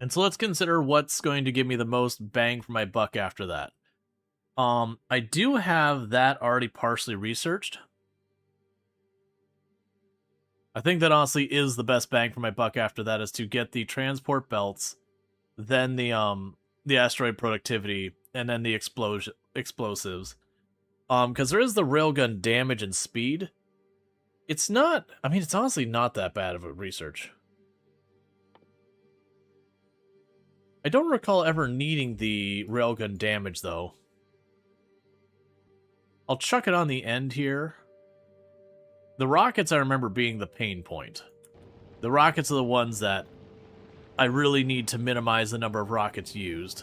And so let's consider what's going to give me the most bang for my buck after that. I do have that already partially researched. I think that honestly is the best bang for my buck after that, is to get the transport belts, then the asteroid productivity, and then the explosives. Because there is the railgun damage and speed. It's not, I mean, it's honestly not that bad of a research. I don't recall ever needing the railgun damage, though. I'll chuck it on the end here. The rockets I remember being the pain point. The rockets are the ones that I really need to minimize the number of rockets used.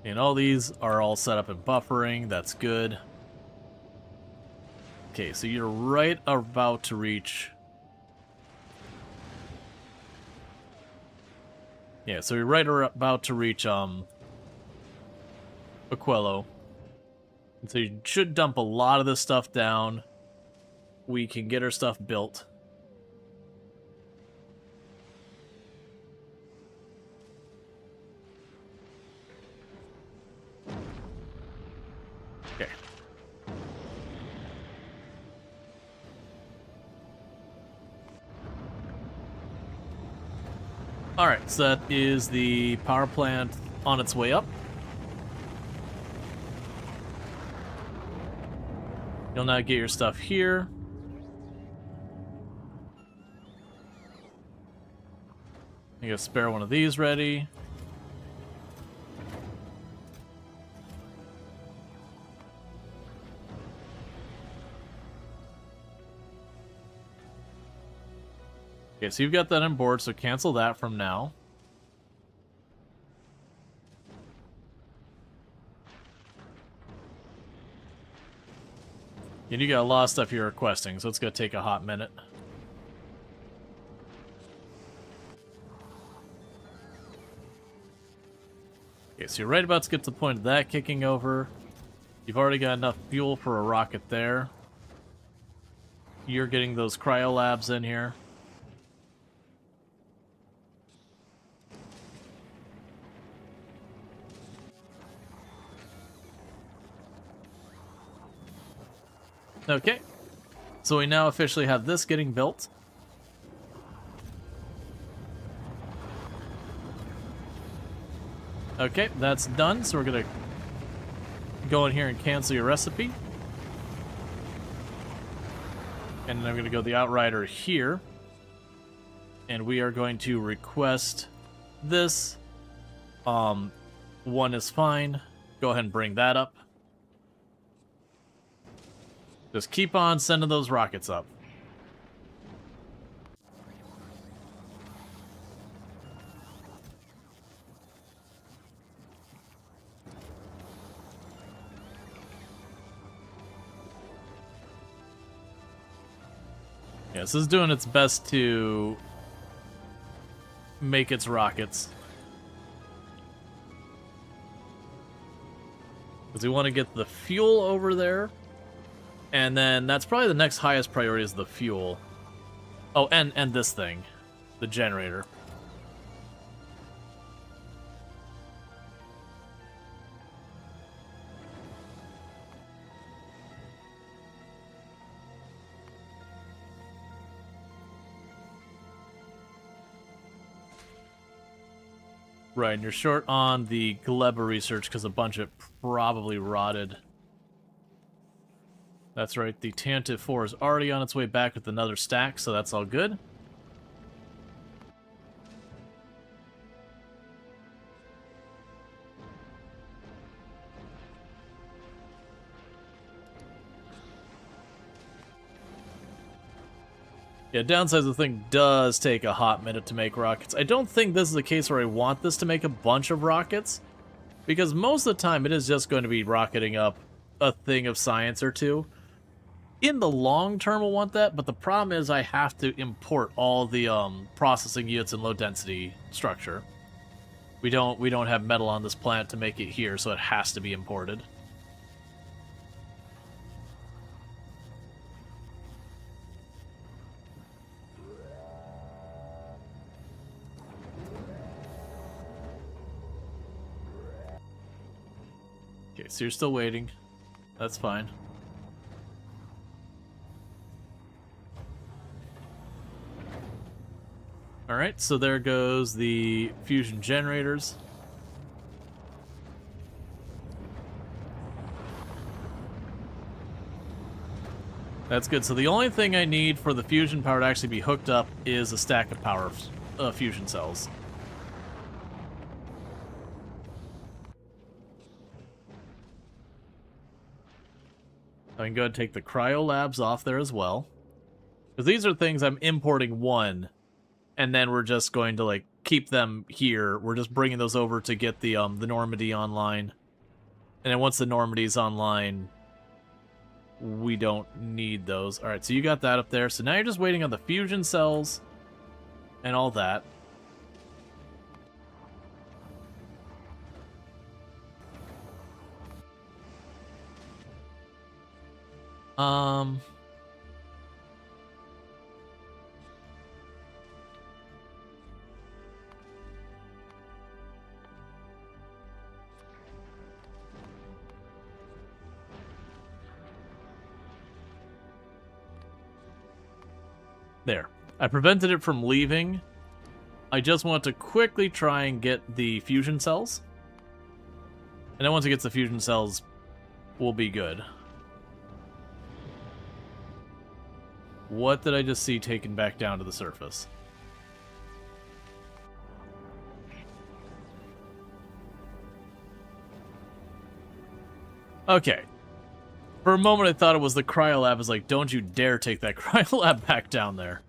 And all these are all set up in buffering. That's good. Okay, so you're right about to reach... Yeah, so you're right about to reach, Aquello. And so you should dump a lot of this stuff down. We can get our stuff built. Okay. Alright, so that is the power plant on its way up. You'll now get your stuff here. You got a spare one of these ready. Okay, so you've got that on board, so cancel that from now. And you got a lot of stuff you're requesting, so it's going to take a hot minute. Okay, so you're right about to get to the point of that kicking over. You've already got enough fuel for a rocket there. You're getting those cryo labs in here. Okay, so we now officially have this getting built. Okay, that's done, so we're gonna go in here and cancel your recipe. And then I'm gonna go the Outrider here. And we are going to request this. One is fine. Go ahead and bring that up. Just keep on sending those rockets up. Yeah, this is doing its best to make its rockets. Because we want to get the fuel over there. And then that's probably the next highest priority is the fuel. Oh, and this thing. The generator. Right, and you're short on the Gleba research because a bunch of it probably rotted. That's right, the Tantive 4 is already on its way back with another stack, so that's all good. Yeah, downside the thing does take a hot minute to make rockets. I don't think this is a case where I want this to make a bunch of rockets, because most of the time it is just going to be rocketing up a thing of science or two. In the long term, we'll want that, but the problem is I have to import all the processing units and low density structure. We don't have metal on this planet to make it here, so it has to be imported. Okay, so you're still waiting. That's fine. Alright, so there goes the fusion generators. That's good. So the only thing I need for the fusion power to actually be hooked up is a stack of power fusion cells. I can go ahead and take the cryo labs off there as well. Because these are things I'm importing one, and then we're just going to like keep them here. We're just bringing those over to get the Normandy online. And then once the Normandy's online, we don't need those. All right, so you got that up there. So now you're just waiting on the fusion cells and all that. There. I prevented it from leaving I just want to quickly try and get the fusion cells. And then once it gets the fusion cells, we'll be good. What did I just see taken back down to the surface? Okay. For a moment I thought it was the cryolab. I was like, don't you dare take that cryolab back down there.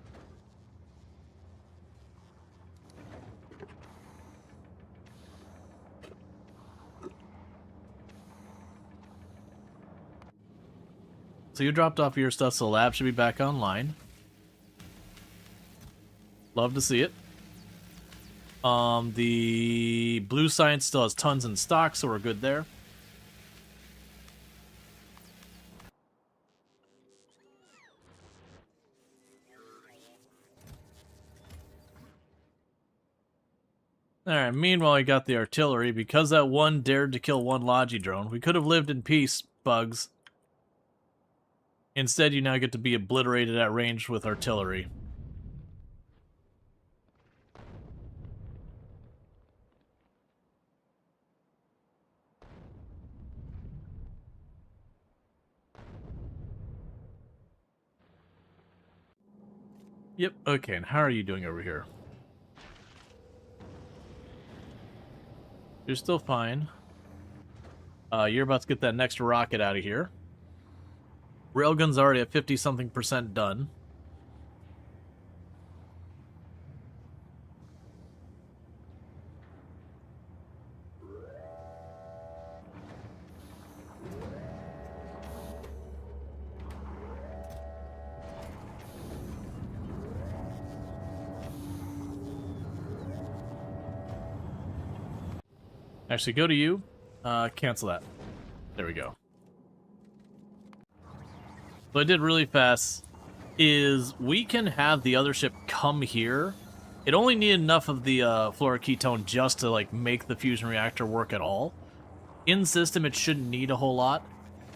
So you dropped off your stuff, so the lab should be back online. Love to see it. The blue science still has tons in stock, so we're good there. Alright, meanwhile I got the artillery. Because that one dared to kill one Logi drone, we could have lived in peace, bugs. Instead, you now get to be obliterated at range with artillery. Yep, okay, and how are you doing over here? You're still fine. You're about to get that next rocket out of here. Railgun's already at 50-something% done. Actually, go to you. Cancel that. There we go. What I did really fast is we can have the other ship come here. It only needed enough of the fluoroketone just to like make the fusion reactor work at all. In system, it shouldn't need a whole lot.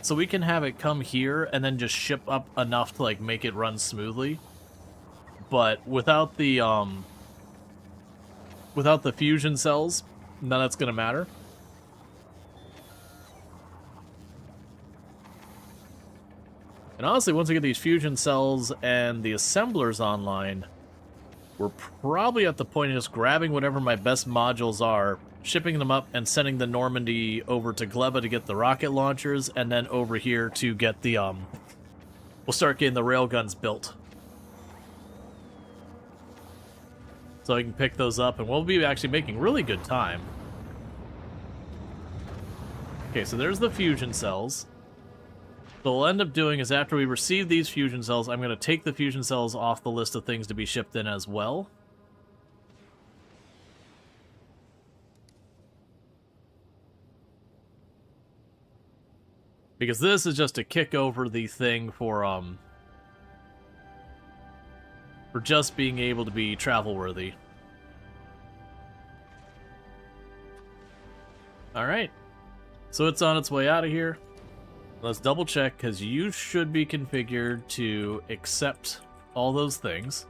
So we can have it come here and then just ship up enough to like make it run smoothly. But without the fusion cells, none of that's gonna matter. And honestly, once we get these fusion cells and the assemblers online, we're probably at the point of just grabbing whatever my best modules are, shipping them up, and sending the Normandy over to Gleba to get the rocket launchers, and then over here to get the, we'll start getting the railguns built. So I can pick those up, and we'll be actually making really good time. Okay, so there's the fusion cells. So what we'll end up doing is after we receive these fusion cells, I'm going to take the fusion cells off the list of things to be shipped in as well. Because this is just to kick over the thing for just being able to be travel-worthy. Alright. So it's on its way out of here. Let's double check, because you should be configured to accept all those things.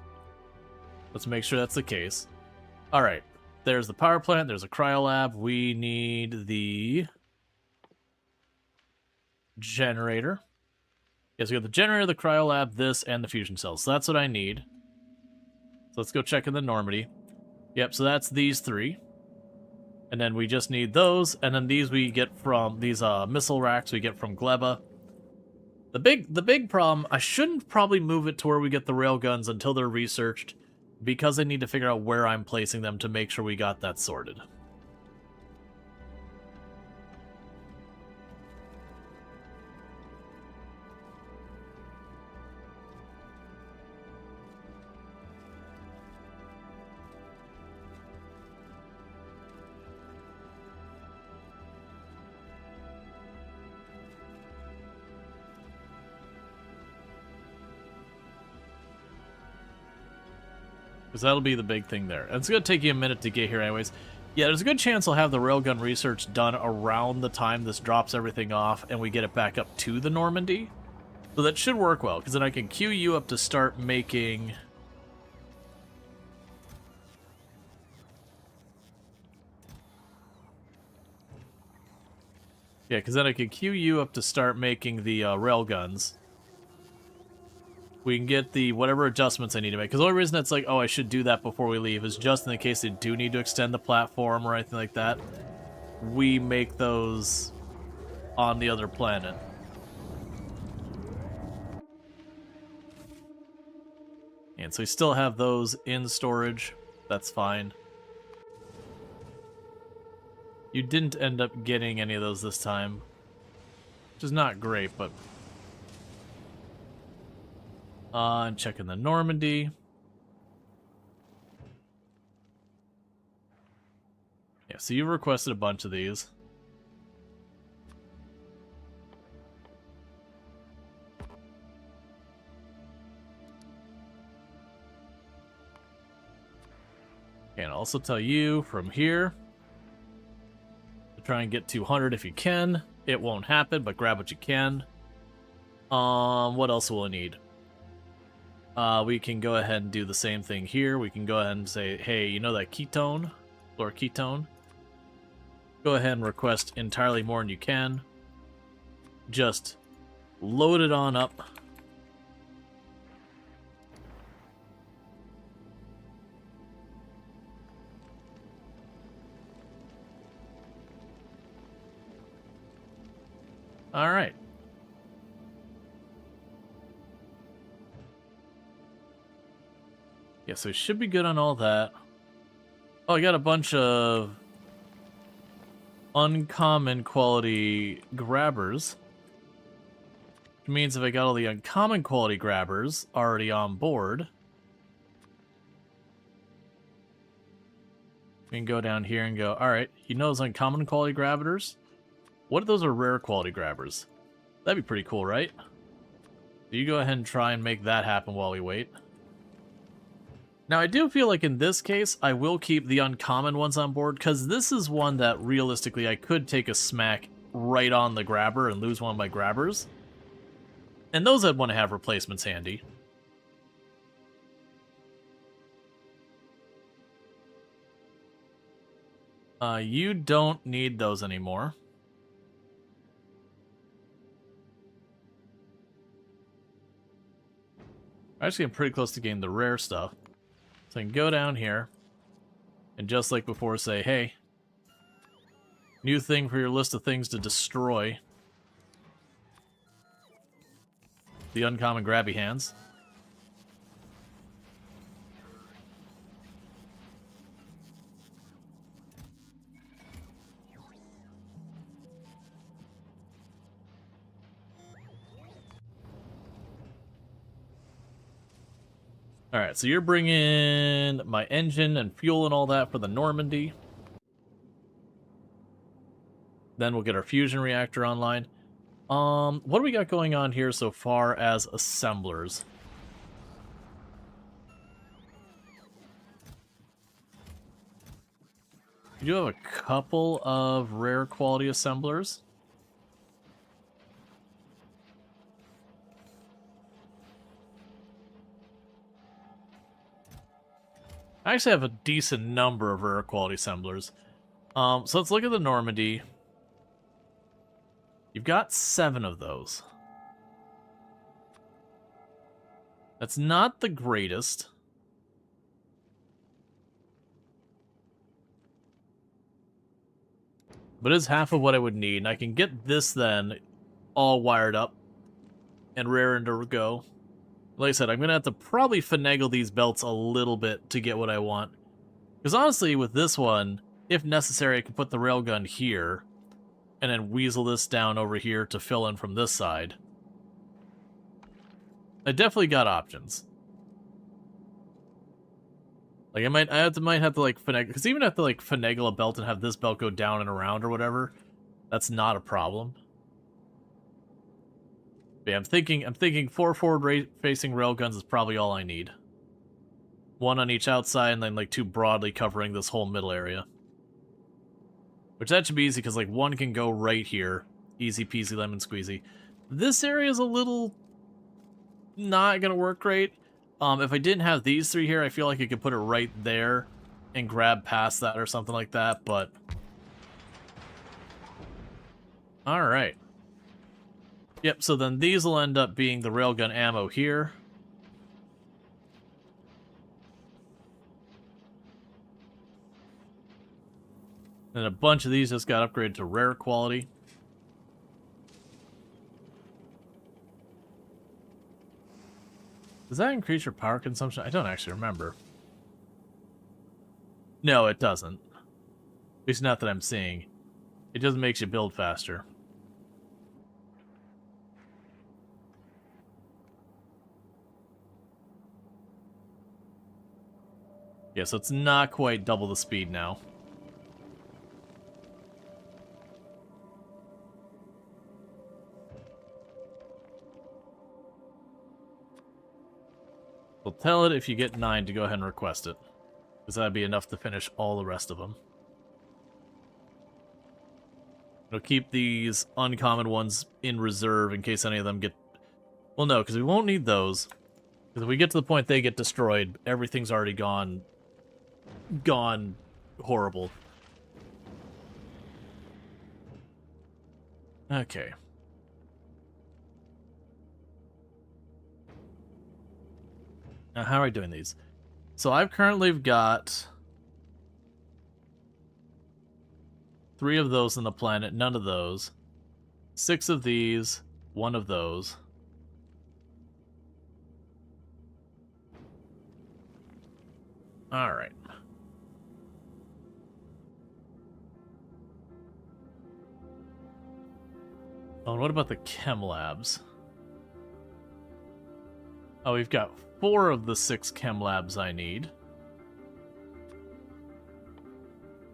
Let's make sure that's the case. Alright, there's the power plant, there's a cryolab. We need the generator. Yes, we got the generator, the cryolab, this, and the fusion cells. So that's what I need. So let's go check in the Normandy. Yep, so that's these three. And then we just need those, and then these we get from these missile racks we get from Gleba. The big problem, I shouldn't probably move it to where we get the railguns until they're researched, because I need to figure out where I'm placing them to make sure we got that sorted. Because that'll be the big thing there. And it's going to take you a minute to get here anyways. Yeah, there's a good chance I'll have the railgun research done around the time this drops everything off and we get it back up to the Normandy. So that should work well, because then I can queue you up to start making Yeah, because then I could queue you up to start making the rail guns. We can get the whatever adjustments I need to make. Because the only reason it's like, oh, I should do that before we leave is just in the case they do need to extend the platform or anything like that. We make those on the other planet. And so we still have those in storage. That's fine. You didn't end up getting any of those this time, which is not great, but... and checking the Normandy. Yeah, so you requested a bunch of these. And I'll also tell you from here to try and get 200 if you can. It won't happen, but grab what you can. What else will I need? We can go ahead and do the same thing here. We can go ahead and say, hey, you know that ketone, or ketone? Go ahead and request entirely more than you can. Just load it on up. All right. Yeah, so it should be good on all that. Oh, I got a bunch of uncommon quality grabbers. Which means if I got all the uncommon quality grabbers already on board, we can go down here and go, alright, you know those uncommon quality grabbers? What if those are rare quality grabbers? That'd be pretty cool, right? So you go ahead and try and make that happen while we wait. Now, I do feel like in this case, I will keep the uncommon ones on board, because this is one that realistically I could take a smack right on the grabber and lose one of my grabbers. And those I'd want to have replacements handy. You don't need those anymore. I'm actually getting pretty close to getting the rare stuff. So I can go down here, and just like before say, hey, new thing for your list of things to destroy. The uncommon grabby hands. Alright, so you're bringing my engine and fuel and all that for the Normandy. Then we'll get our fusion reactor online. What do we got going on here so far as assemblers? We do have a couple of rare quality assemblers. I actually have a decent number of rare quality assemblers. So let's look at the Normandy. You've got 7 of those. That's not the greatest. But it's half of what I would need. And I can get this then all wired up and raring to go. Like I said, I'm going to have to probably finagle these belts a little bit to get what I want. Because honestly, with this one, if necessary, I can put the railgun here and then weasel this down over here to fill in from this side. I definitely got options. Like, I might have to like finagle, because even if I have to like finagle a belt and have this belt go down and around or whatever, that's not a problem. But yeah, I'm thinking 4 forward-facing railguns is probably all I need. 1 on each outside, and then like 2 broadly covering this whole middle area. Which that should be easy, because like 1 can go right here. Easy peasy lemon squeezy. This area is a little not gonna work great. If I didn't have these 3 here, I feel like I could put it right there and grab past that or something like that, but Alright. Yep, so then these will end up being the railgun ammo here. And a bunch of these just got upgraded to rare quality. Does that increase your power consumption? I don't actually remember. No, it doesn't. At least not that I'm seeing. It just makes you build faster. Yeah, so it's not quite double the speed now. We'll tell it if you get 9 to go ahead and request it. Because that'd be enough to finish all the rest of them. It'll keep these uncommon ones in reserve in case any of them get... Well, no, because we won't need those. Because if we get to the point they get destroyed, everything's already gone horrible. Okay. Now, how are we doing these? So I've currently got 3 of those on the planet, none of those. 6 of these, 1 of those. Alright. Oh, and what about the chem labs? Oh, we've got 4 of the 6 chem labs I need.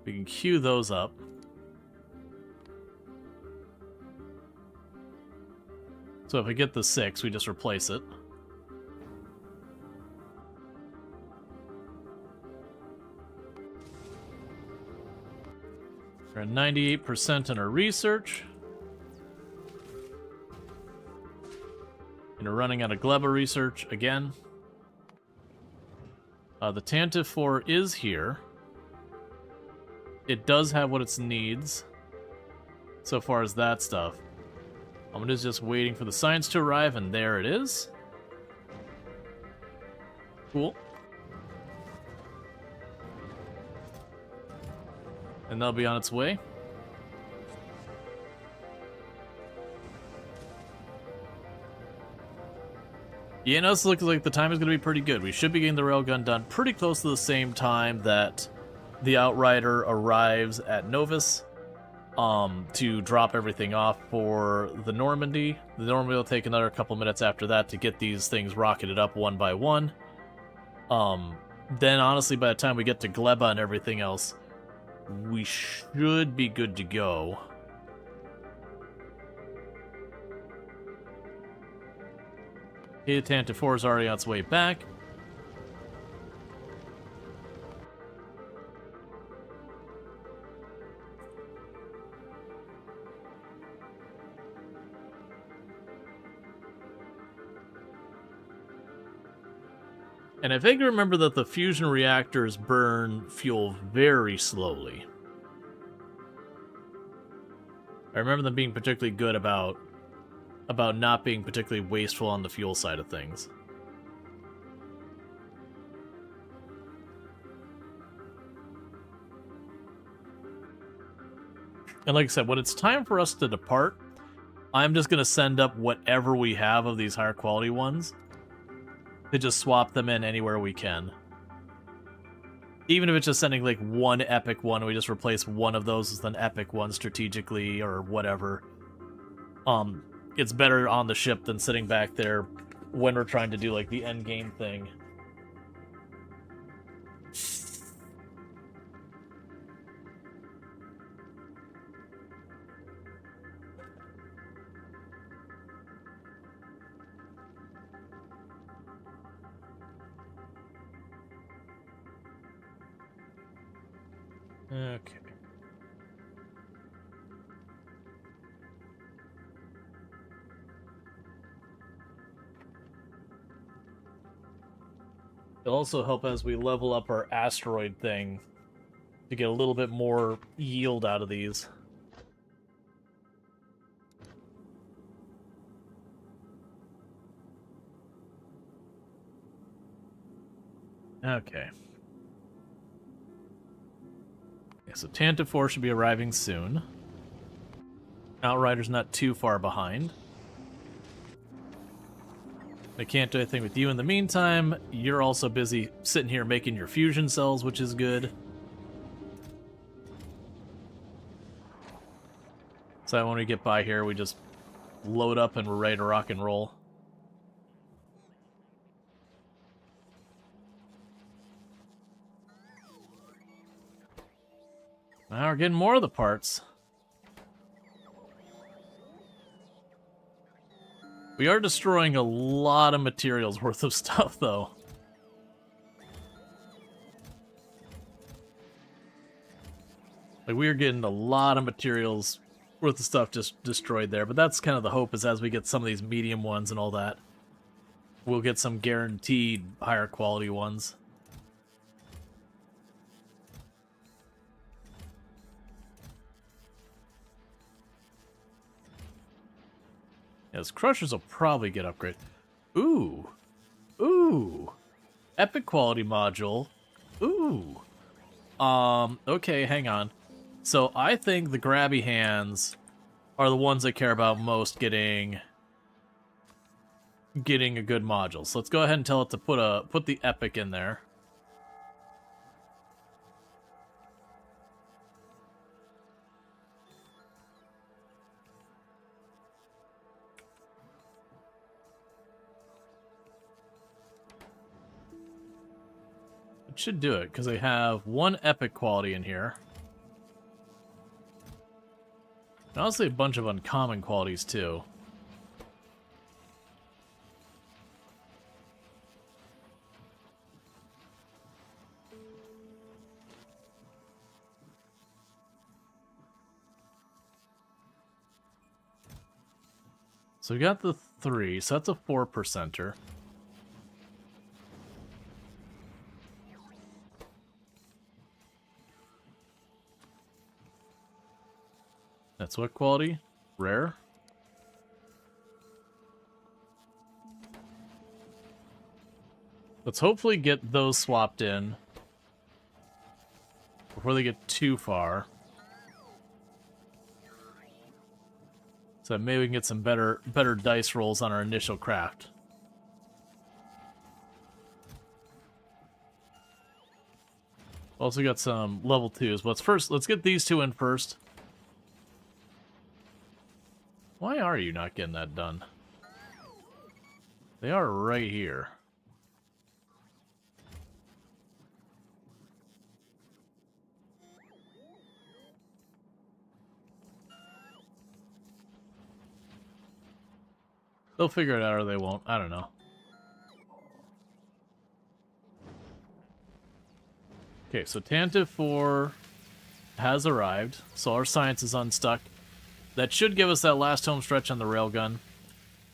We can queue those up. So if we get the 6, we just replace it. We're at 98% in our research. And we're running out of Gleba research again. The Tantive 4 is here. It does have what it needs, so far as that stuff. I'm just waiting for the science to arrive, and there it is. Cool. And that'll be on its way. Yeah, no, this looks like the time is going to be pretty good. We should be getting the railgun done pretty close to the same time that the Outrider arrives at Novus to drop everything off for the Normandy. The Normandy will take another couple minutes after that to get these things rocketed up one by one. Then, honestly, by the time we get to Gleba and everything else, we should be good to go. Okay, the Tantive 4 is already on its way back. And I vaguely remember that the fusion reactors burn fuel very slowly. I remember them being particularly good about not being particularly wasteful on the fuel side of things. And like I said, when it's time for us to depart, I'm just going to send up whatever we have of these higher quality ones to just swap them in anywhere we can. Even if it's just sending like one epic one, we just replace one of those with an epic one strategically or whatever. It's better on the ship than sitting back there when we're trying to do like the end game thing. Okay. It'll also help as we level up our asteroid thing to get a little bit more yield out of these. Okay. Yeah, so Tantive 4 should be arriving soon. Outrider's not too far behind. I can't do anything with you in the meantime. You're also busy sitting here making your fusion cells, which is good. So when we get by here, we just load up and we're ready to rock and roll. Now we're getting more of the parts. We are destroying a lot of materials worth of stuff, though. Like, we are getting a lot of materials worth of stuff just destroyed there, but that's kind of the hope, is as we get some of these medium ones and all that, we'll get some guaranteed higher quality ones. Yes, crushers will probably get upgraded. Ooh. Ooh. Epic quality module. Ooh. Okay, hang on. So I think the grabby hands are the ones that care about most getting a good module. So let's go ahead and tell it to put the epic in there. It should do it, because they have one epic quality in here. And honestly, a bunch of uncommon qualities, too. So we got the 3, so that's a 4%er. That's what quality? Rare? Let's hopefully get those swapped in before they get too far. So maybe we can get some better dice rolls on our initial craft. Also got some level 2s, but let's get these two in first. Why are you not getting that done? They are right here. They'll figure it out or they won't. I don't know. Okay, so Tantive 4 has arrived, so our science is unstuck. That should give us that last home stretch on the railgun.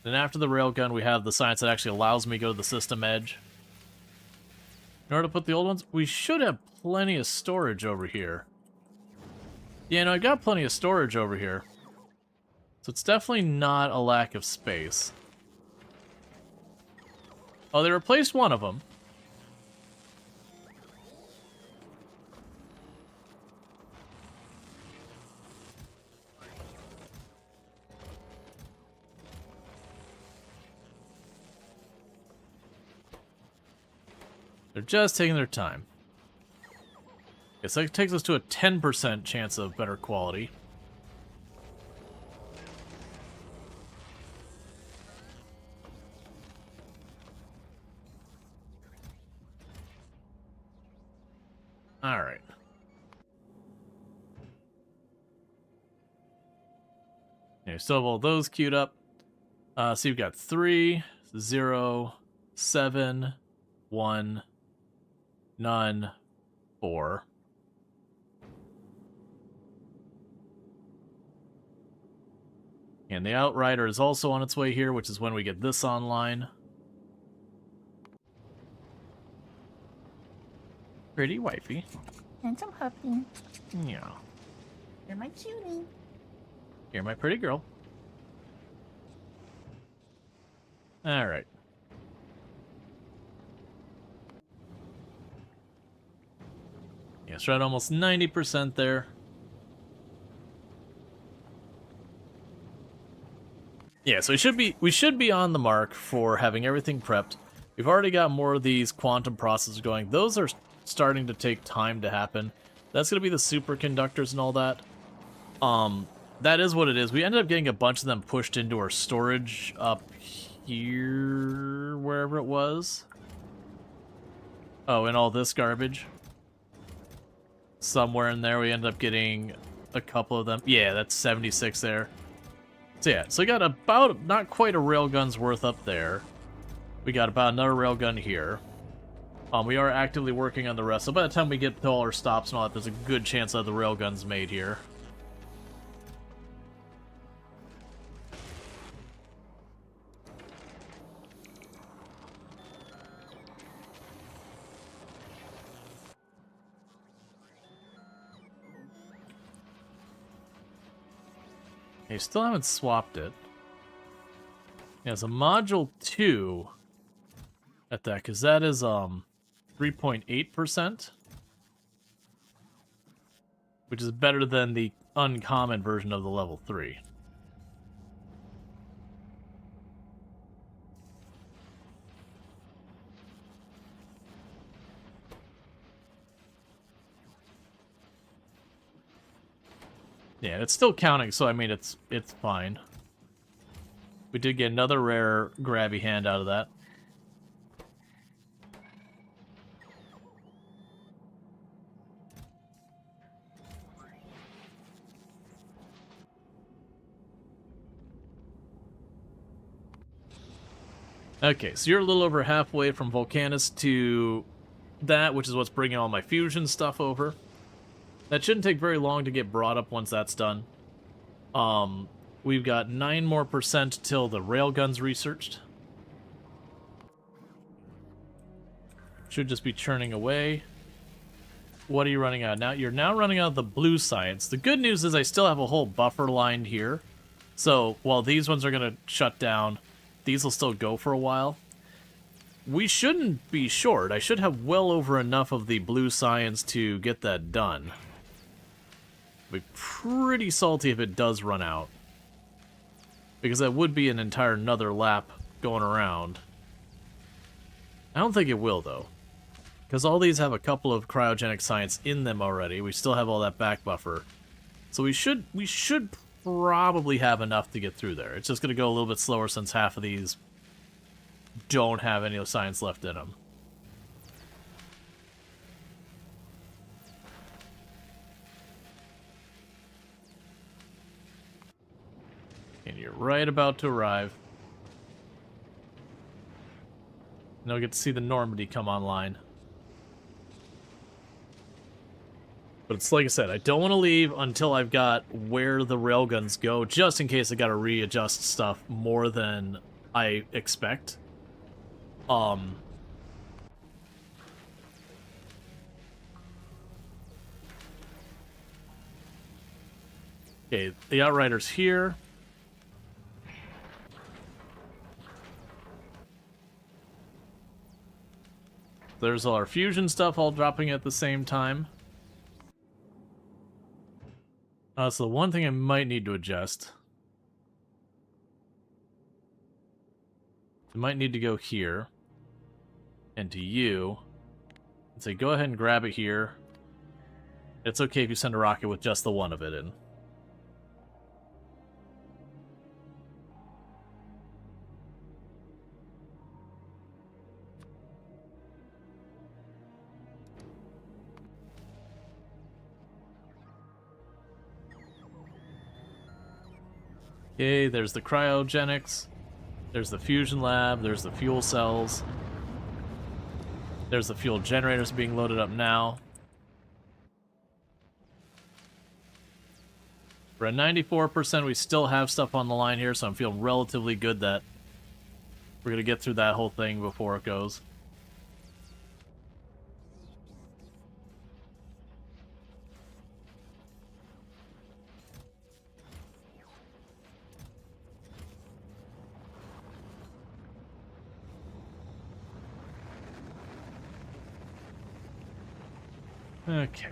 Then after the railgun, we have the science that actually allows me to go to the system edge. In order to put the old ones, we should have plenty of storage over here. Yeah, no, I got plenty of storage over here. So it's definitely not a lack of space. Oh, they replaced one of them. They're just taking their time. Okay, so it takes us to a 10% chance of better quality. Alright. Okay, so have all those queued up. So you've got 3, 0, 7, 1, none, 4. And the Outrider is also on its way here, which is when we get this online. Pretty wifey. Handsome puppy. Yeah. You're my cutie. You're my pretty girl. Alright. Yeah, it's right at almost 90% there. Yeah, so we should be on the mark for having everything prepped. We've already got more of these quantum processors going. Those are starting to take time to happen. That's going to be the superconductors and all that. That is what it is. We ended up getting a bunch of them pushed into our storage up here, wherever it was. Oh, and all this garbage. Somewhere in there we ended up getting a couple of them. Yeah, that's 76 there. So yeah, so we got about, not quite a railgun's worth up there. We got about another railgun here. We are actively working on the rest, so by the time we get to all our stops and all that, there's a good chance that the railgun's made here. They still haven't swapped it. Yeah, it's a module 2 at that, because that is 3.8%, which is better than the uncommon version of the level 3. Yeah, it's still counting, so I mean it's fine. We did get another rare grabby hand out of that. Okay, so you're a little over halfway from Volcanus to that, which is what's bringing all my fusion stuff over. That shouldn't take very long to get brought up once that's done. We've got 9% more till the railgun's researched. Should just be churning away. What are you running out now? You're now running out of the blue science. The good news is I still have a whole buffer lined here. So while these ones are going to shut down, these will still go for a while. We shouldn't be short. I should have well over enough of the blue science to get that done. Be pretty salty if it does run out, because that would be an entire another lap going around. I don't think it will though, because all these have a couple of cryogenic science in them already. We still have all that back buffer, so we should probably have enough to get through there. It's just going to go a little bit slower since half of these don't have any science left in them. And you're right about to arrive. And I'll get to see the Normandy come online. But it's like I said, I don't want to leave until I've got where the railguns go, just in case I got to readjust stuff more than I expect. Okay, the Outrider's here. There's all our fusion stuff all dropping at the same time. So the one thing I might need to adjust. I might need to go here. And to you. And say, go ahead and grab it here. It's okay if you send a rocket with just the one of it in. Okay, there's the cryogenics, there's the fusion lab, there's the fuel cells, there's the fuel generators being loaded up now. We're at 94%, we still have stuff on the line here, so I'm feeling relatively good that we're going to get through that whole thing before it goes. Okay.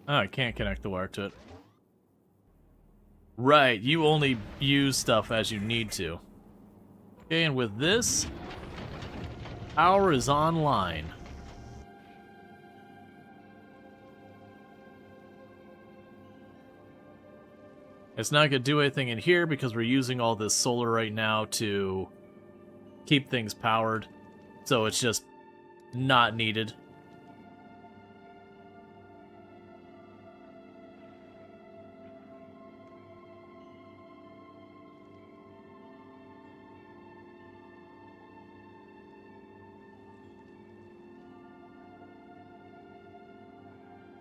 Oh, I can't connect the wire to it. Right, you only use stuff as you need to. Okay, and with this, power is online. It's not going to do anything in here because we're using all this solar right now to keep things powered. So it's just not needed.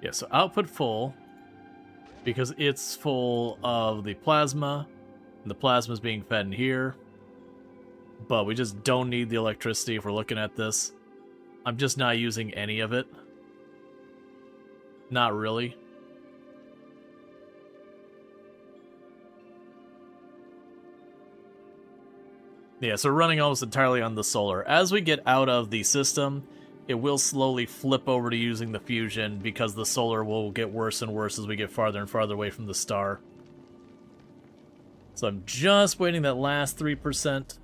Yeah, so output full, because it's full of the plasma, and the plasma is being fed in here. But we just don't need the electricity if we're looking at this. I'm just not using any of it. Not really. Yeah, so we're running almost entirely on the solar. As we get out of the system, it will slowly flip over to using the fusion because the solar will get worse and worse as we get farther and farther away from the star. So I'm just waiting that last 3%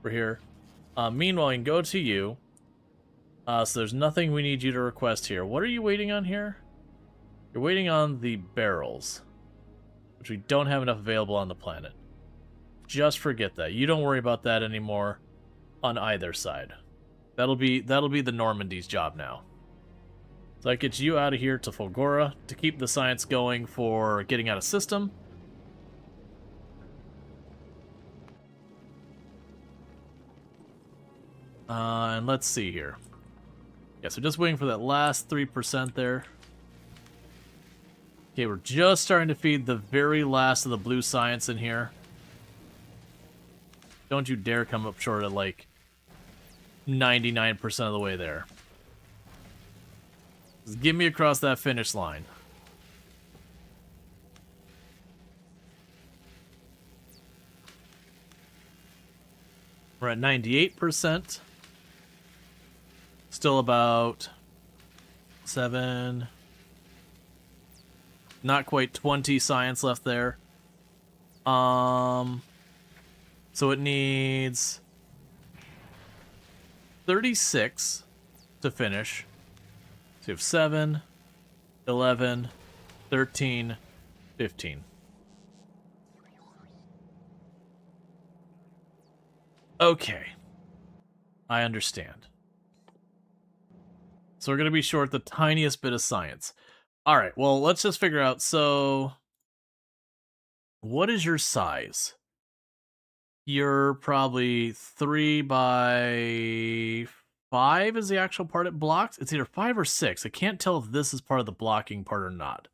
for here. Meanwhile, I can go to you. So there's nothing we need you to request here. What are you waiting on here? You're waiting on the barrels, which we don't have enough available on the planet. Just forget that. You don't worry about that anymore on either side. That'll be the Normandy's job now. So that gets you out of here to Fulgora to keep the science going for getting out of system. And let's see here. Yeah, so just waiting for that last 3% there. Okay, we're just starting to feed the very last of the blue science in here. Don't you dare come up short of like 99% of the way there. Just get me across that finish line. We're at 98%. Still about 7, not quite 20 science left there. So it needs 36 to finish. So you have 7, 11, 13, 15. Okay. I understand. So we're going to be short the tiniest bit of science. All right, well, let's just figure out. So what is your size? You're probably 3 by 5 is the actual part it blocks. It's either 5 or 6. I can't tell if this is part of the blocking part or not.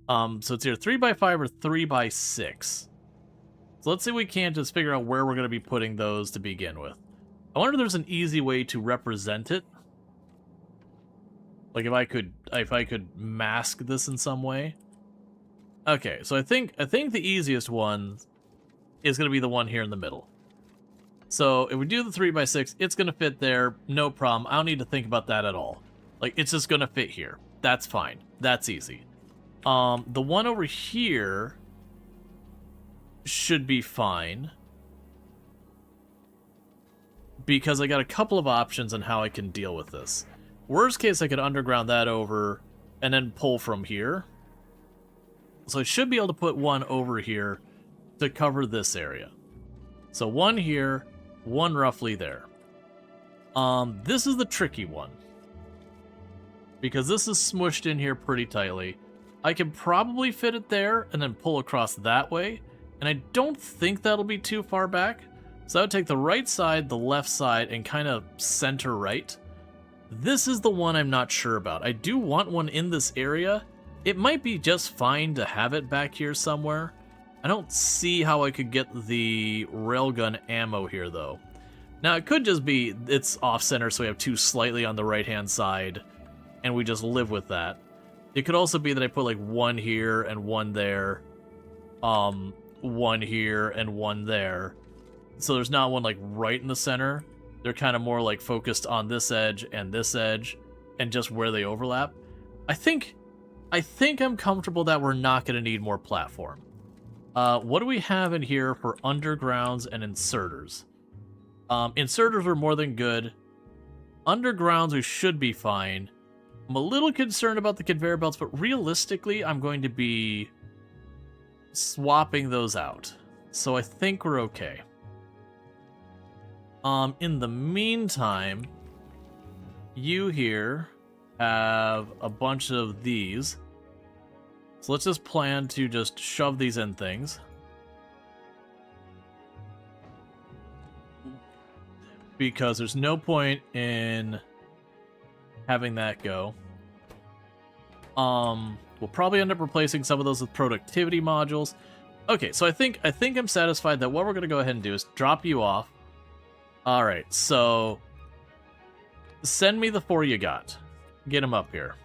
So it's either 3 by 5 or 3 by 6. So let's see if we can't just figure out where we're going to be putting those to begin with. I wonder if there's an easy way to represent it. Like if I could mask this in some way. Okay, so I think the easiest one is going to be the one here in the middle. So if we do the 3 by 6, it's going to fit there, no problem. I don't need to think about that at all. Like, it's just going to fit here. That's fine. That's easy. The one over here should be fine, because I got a couple of options on how I can deal with this. Worst case, I could underground that over and then pull from here. So I should be able to put one over here to cover this area. So one here, one roughly there. This is the tricky one, because this is smushed in here pretty tightly. I can probably fit it there and then pull across that way, and I don't think that'll be too far back. So I would take the right side, the left side, and kind of center right. This is the one I'm not sure about. I do want one in this area. It might be just fine to have it back here somewhere. I don't see how I could get the railgun ammo here, though. Now, it could just be it's off-center, so we have two slightly on the right-hand side, and we just live with that. It could also be that I put like one here and one there, one here and one there. So there's not one like right in the center. They're kind of more like focused on this edge and just where they overlap. I think I'm comfortable that we're not going to need more platform. What do we have in here for undergrounds and inserters? Inserters are more than good. Undergrounds we should be fine. I'm a little concerned about the conveyor belts, but realistically, I'm going to be swapping those out. So I think we're okay. In the meantime, you here have a bunch of these. So let's just plan to just shove these in things. Because there's no point in having that go. We'll probably end up replacing some of those with productivity modules. Okay, so I think I'm satisfied that what we're going to go ahead and do is drop you off. Alright, so send me the 4 you got. Get them up here.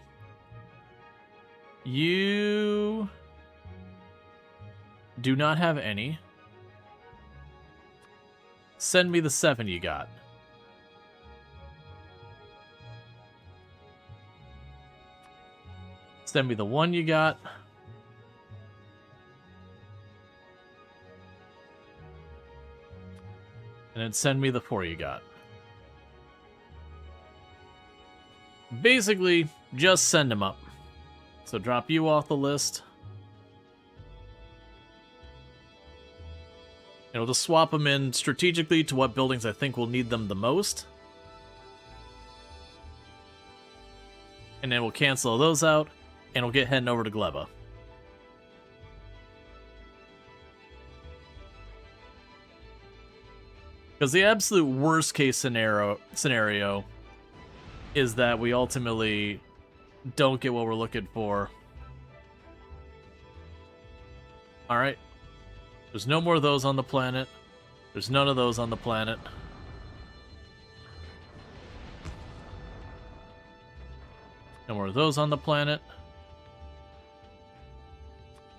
You do not have any. Send me the 7 you got. Send me the 1 you got. And then send me the 4 you got. Basically, just send them up. So drop you off the list. And we'll just swap them in strategically to what buildings I think will need them the most. And then we'll cancel those out, and we'll get heading over to Gleba. Because the absolute worst case scenario is that we ultimately don't get what we're looking for. Alright. There's no more of those on the planet. There's none of those on the planet. No more of those on the planet.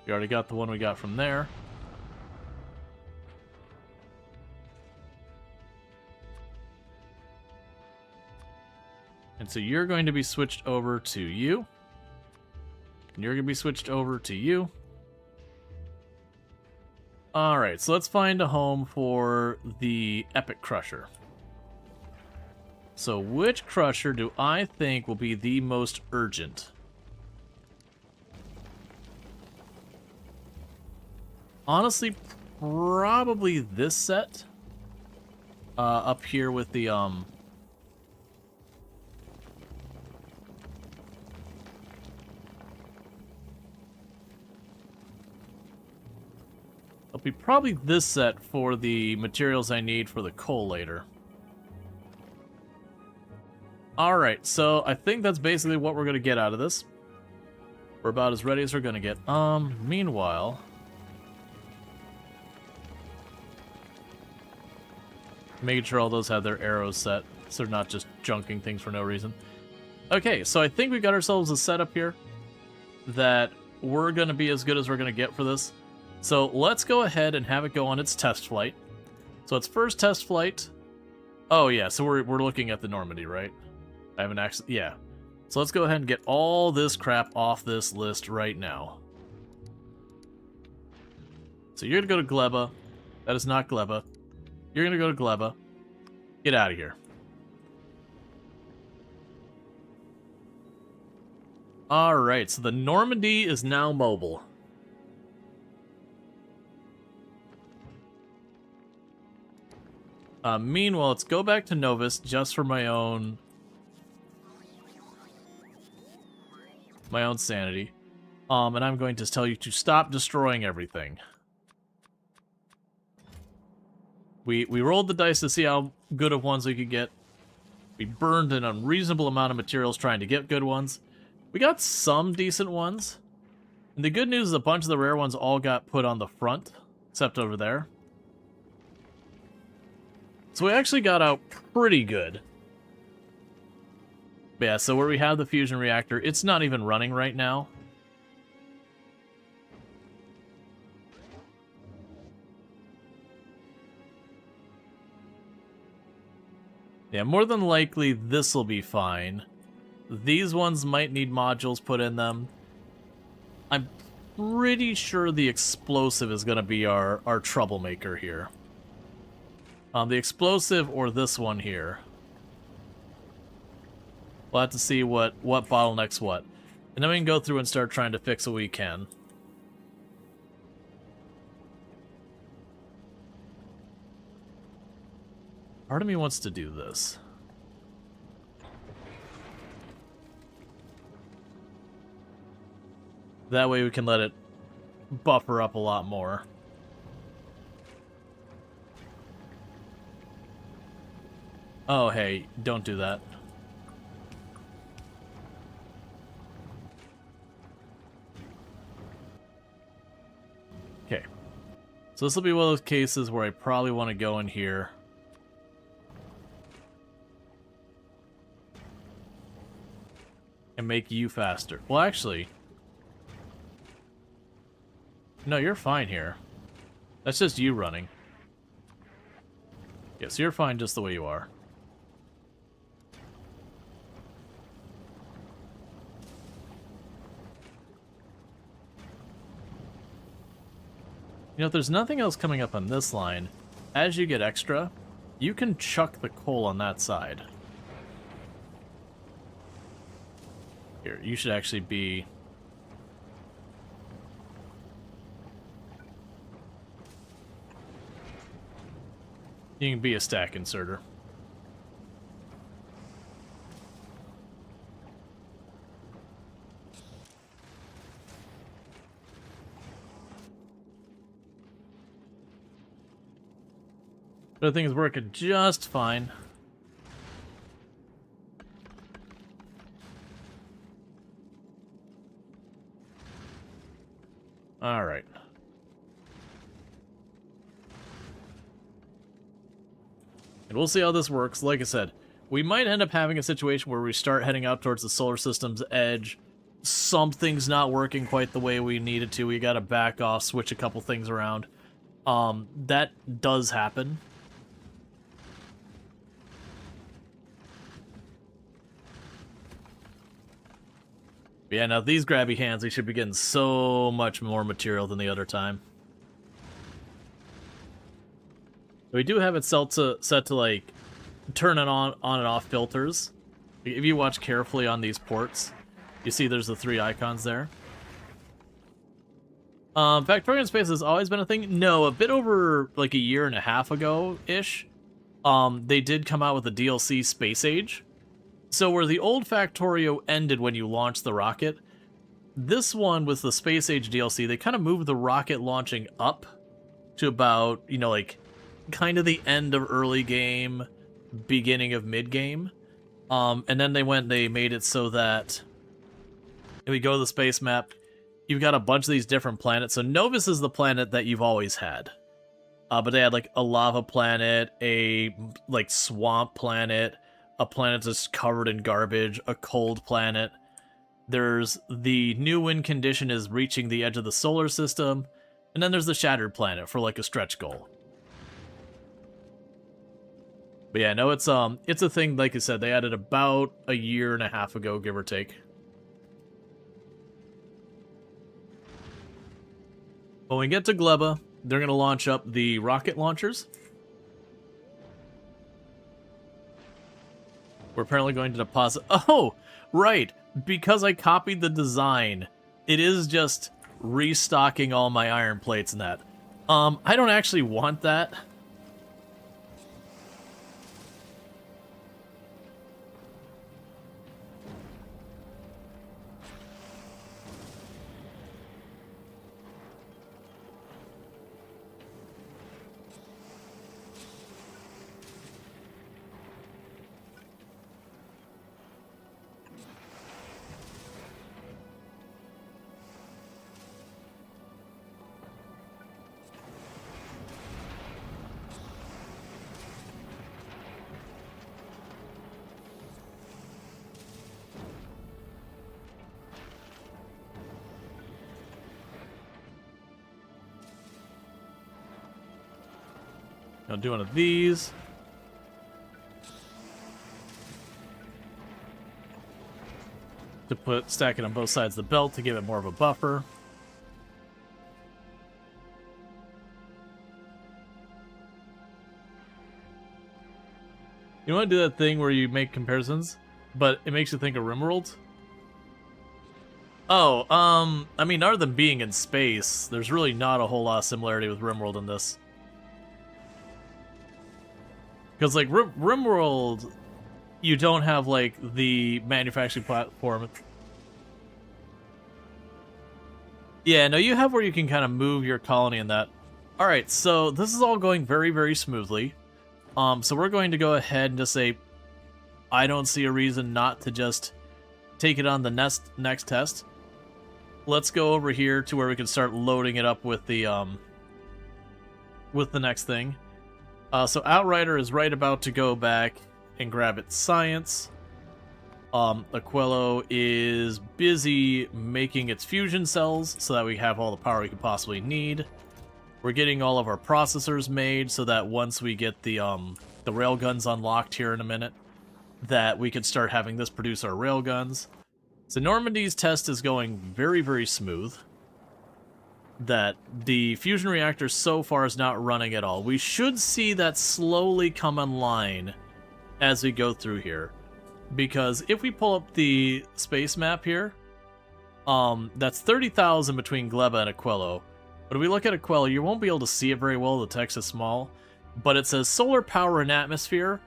We already got the one we got from there. And so you're going to be switched over to you. And you're going to be switched over to you. Alright, so let's find a home for the Epic Crusher. So which Crusher do I think will be the most urgent? Honestly, probably this set. Up here with the, It'll be probably this set for the materials I need for the collator. Alright, so I think that's basically what we're going to get out of this. We're about as ready as we're going to get. Meanwhile, making sure all those have their arrows set, so they're not just junking things for no reason. Okay, so I think we got ourselves a setup here that we're going to be as good as we're going to get for this. So let's go ahead and have it go on its test flight. So its first test flight. Oh yeah, so we're looking at the Normandy, right? I haven't actually, yeah. So let's go ahead and get all this crap off this list right now. So you're gonna go to Gleba. That is not Gleba. You're gonna go to Gleba. Get out of here. Alright, so the Normandy is now mobile. Meanwhile, let's go back to Novus just for my own sanity. And I'm going to tell you to stop destroying everything. We rolled the dice to see how good of ones we could get. We burned an unreasonable amount of materials trying to get good ones. We got some decent ones. And the good news is a bunch of the rare ones all got put on the front, except over there. So we actually got out pretty good. But yeah, so where we have the fusion reactor, it's not even running right now. Yeah, more than likely this will be fine. These ones might need modules put in them. I'm pretty sure the explosive is going to be our troublemaker here. The explosive or this one here. We'll have to see what bottlenecks what. And then we can go through and start trying to fix what we can. Part of me wants to do this. That way we can let it buffer up a lot more. Oh, hey, don't do that. Okay. So this will be one of those cases where I probably want to go in here. And make you faster. Well, actually... No, you're fine here. That's just you running. Yes, you're fine just the way you are. You know, if there's nothing else coming up on this line, as you get extra, you can chuck the coal on that side. Here, you should actually be... You can be a stack inserter. But I think it's working just fine. All right. And we'll see how this works. Like I said, we might end up having a situation where we start heading out towards the solar system's edge. Something's not working quite the way we need it to. We gotta back off, switch a couple things around. That does happen. But yeah, now these grabby hands, we should be getting so much more material than the other time. We do have it set to like turn it on and off filters. If you watch carefully on these ports, you see there's the 3 icons there. Factorio in space has always been a thing. No, a bit over like a year and a half ago-ish, they did come out with a DLC Space Age. So where the old Factorio ended when you launched the rocket, this one with the Space Age DLC, they kind of moved the rocket launching up to about, you know, like kind of the end of early game, beginning of mid game. And then they made it so that if we go to the space map, you've got a bunch of these different planets. So Novus is the planet that you've always had. But they had like a lava planet, a like swamp planet, a planet that's covered in garbage, a cold planet. There's the new win condition is reaching the edge of the solar system, and then there's the shattered planet for like a stretch goal. But yeah, no, it's a thing, like I said, they added about a year and a half ago, give or take. When we get to Gleba, they're going to launch up the rocket launchers. We're apparently going to deposit... Oh, right! Because I copied the design, it is just restocking all my iron plates and that. I don't actually want that. I'll do one of these. To stack it on both sides of the belt to give it more of a buffer. You want to do that thing where you make comparisons, but it makes you think of RimWorld? Oh, I mean, other than being in space, there's really not a whole lot of similarity with RimWorld in this. Because, like, RimWorld, you don't have, like, the manufacturing platform. Yeah, no, you have where you can kind of move your colony in that. Alright, so this is all going very, very smoothly. So we're going to go ahead and just say, I don't see a reason not to just take it on the next test. Let's go over here to where we can start loading it up with the next thing. So Outrider is right about to go back and grab its science. Aquello is busy making its fusion cells so that we have all the power we could possibly need. We're getting all of our processors made so that once we get the railguns unlocked here in a minute, that we can start having this produce our railguns. So Normandy's test is going very, very smooth. That the fusion reactor so far is not running at all. We should see that slowly come online as we go through here. Because if we pull up the space map here, that's 30,000 between Gleba and Aquello. But if we look at Aquello, you won't be able to see it very well, the text is small. But it says solar power in atmosphere,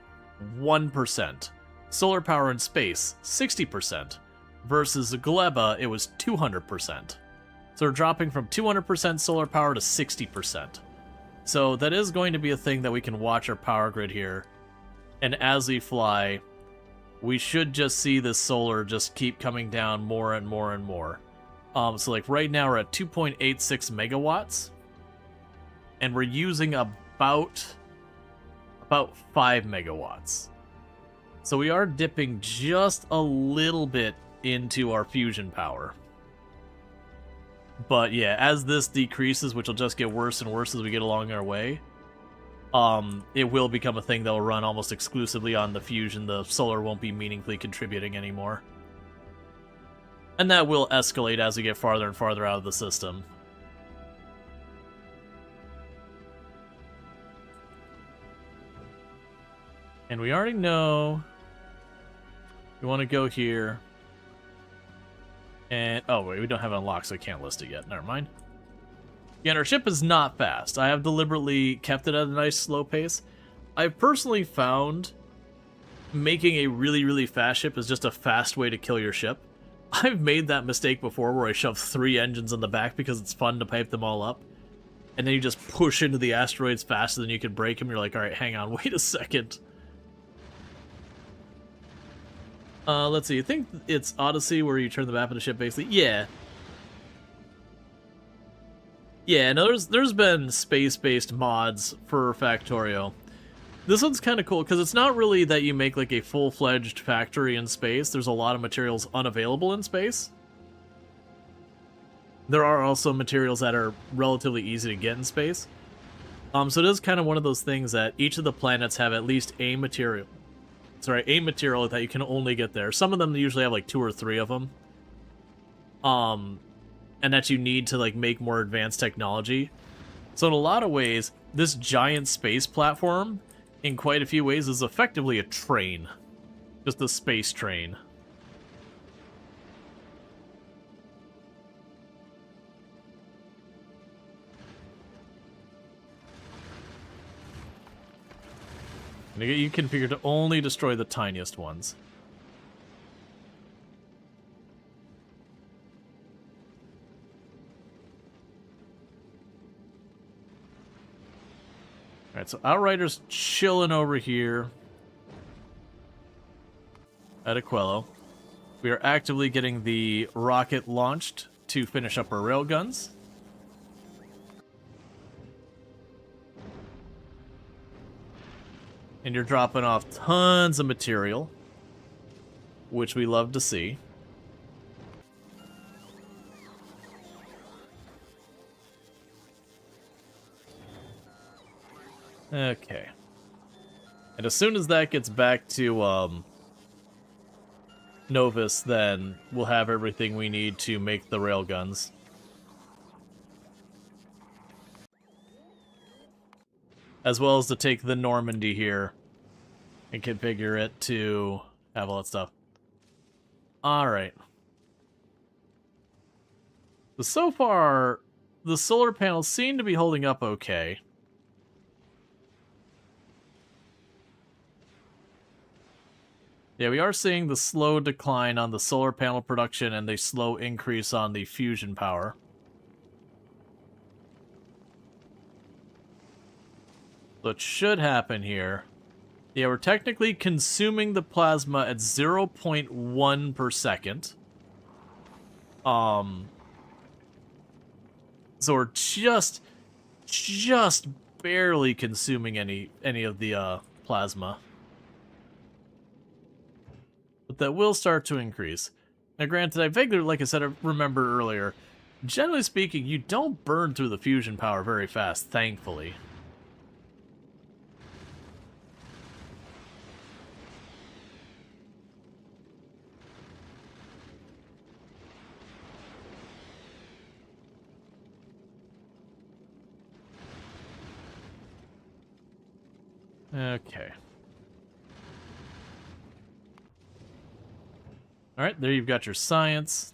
1%. Solar power in space, 60%. Versus Gleba, it was 200%. So we're dropping from 200% solar power to 60%. So that is going to be a thing that we can watch our power grid here. And as we fly, we should just see this solar just keep coming down more and more and more. So like right now we're at 2.86 megawatts. And we're using about 5 megawatts. So we are dipping just a little bit into our fusion power. But yeah, as this decreases, which will just get worse and worse as we get along our way, it will become a thing that will run almost exclusively on the fusion. The solar won't be meaningfully contributing anymore. And that will escalate as we get farther and farther out of the system. And we already know we want to go here. And, oh wait, we don't have it unlocked, so I can't list it yet. Never mind. Again, our ship is not fast. I have deliberately kept it at a nice slow pace. I've personally found making a really, really fast ship is just a fast way to kill your ship. I've made that mistake before where I shove 3 engines in the back because it's fun to pipe them all up. And then you just push into the asteroids faster than you can break them. You're like, alright, hang on, wait a second. Let's see, I think it's Odyssey where you turn the map of the ship, basically. Yeah. Yeah, no, there's been space-based mods for Factorio. This one's kind of cool, because it's not really that you make, like, a full-fledged factory in space. There's a lot of materials unavailable in space. There are also materials that are relatively easy to get in space. So it is kind of one of those things that each of the planets have at least a material. Sorry, a material that you can only get there. Some of them usually have like 2 or 3 of them. And that you need to like make more advanced technology. So in a lot of ways, this giant space platform, in quite a few ways, is effectively a train. Just a space train. And you configure to only destroy the tiniest ones. Alright, so Outrider's chilling over here at Aquello. We are actively getting the rocket launched to finish up our railguns. And you're dropping off tons of material, which we love to see. Okay. And as soon as that gets back to Novus, then we'll have everything we need to make the railguns. As well as to take the Normandy here and configure it to have all that stuff. Alright. So far, the solar panels seem to be holding up okay. Yeah, we are seeing the slow decline on the solar panel production and the slow increase on the fusion power. So it should happen here. Yeah, we're technically consuming the plasma at 0.1 per second. So we're just barely consuming any of the plasma. But that will start to increase. Now granted, I vaguely, like I said, I remember earlier, generally speaking, you don't burn through the fusion power very fast, thankfully. Okay. Alright, there you've got your science.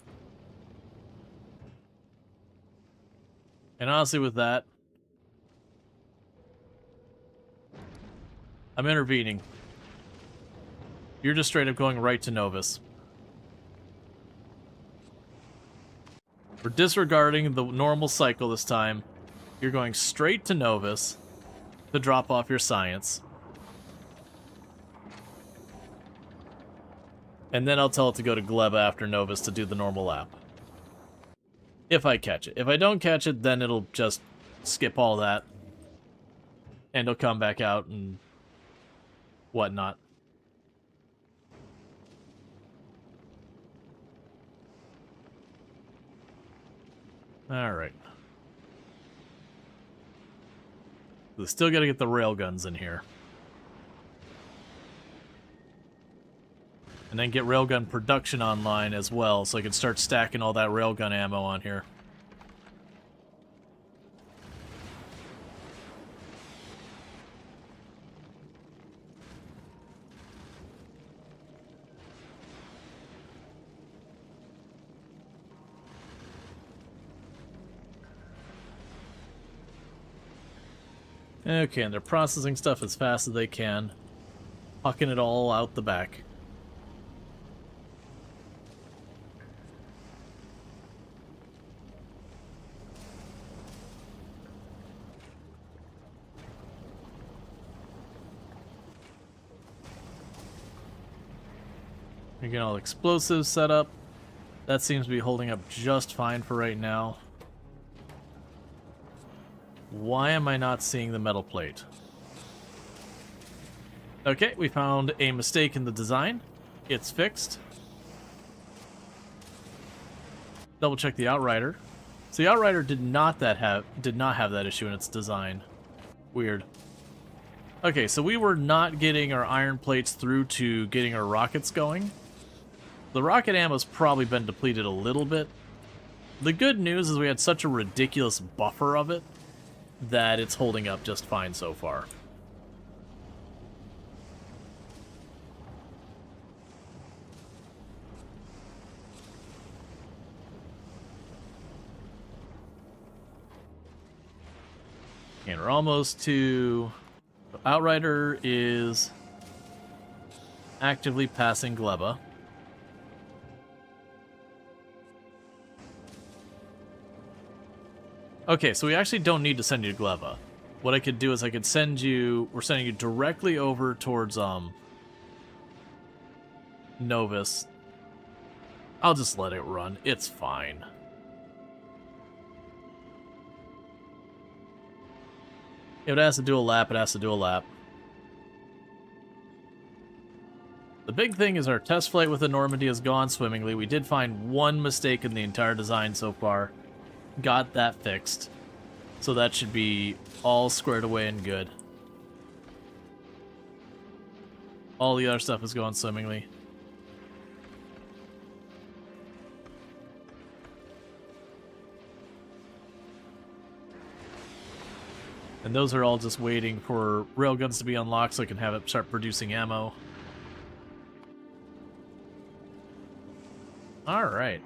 And honestly with that, I'm intervening. You're just straight up going right to Novus. We're disregarding the normal cycle this time. You're going straight to Novus to drop off your science. And then I'll tell it to go to Gleba after Novus to do the normal lap. If I catch it. If I don't catch it, then it'll just skip all that. And it'll come back out and whatnot. Alright. We still gotta get the railguns in here. And then get railgun production online as well, so I can start stacking all that railgun ammo on here. Okay, and they're processing stuff as fast as they can, hucking it all out the back. We get all explosives set up. That seems to be holding up just fine for right now. Why am I not seeing the metal plate? Okay, we found a mistake in the design. It's fixed. Double check the Outrider. So the Outrider did not have that issue in its design. Weird. Okay, so we were not getting our iron plates through to getting our rockets going. The rocket ammo's probably been depleted a little bit. The good news is we had such a ridiculous buffer of it that it's holding up just fine so far. And we're almost to... Outrider is actively passing Gleba. Okay, so we actually don't need to send you to Gleba. What I could do is I could send you... We're sending you directly over towards, Novus. I'll just let it run. It's fine. If it has to do a lap, it has to do a lap. The big thing is our test flight with the Normandy has gone swimmingly. We did find one mistake in the entire design so far. Got that fixed. So that should be all squared away and good. All the other stuff is going swimmingly. And those are all just waiting for railguns to be unlocked so I can have it start producing ammo. Alright.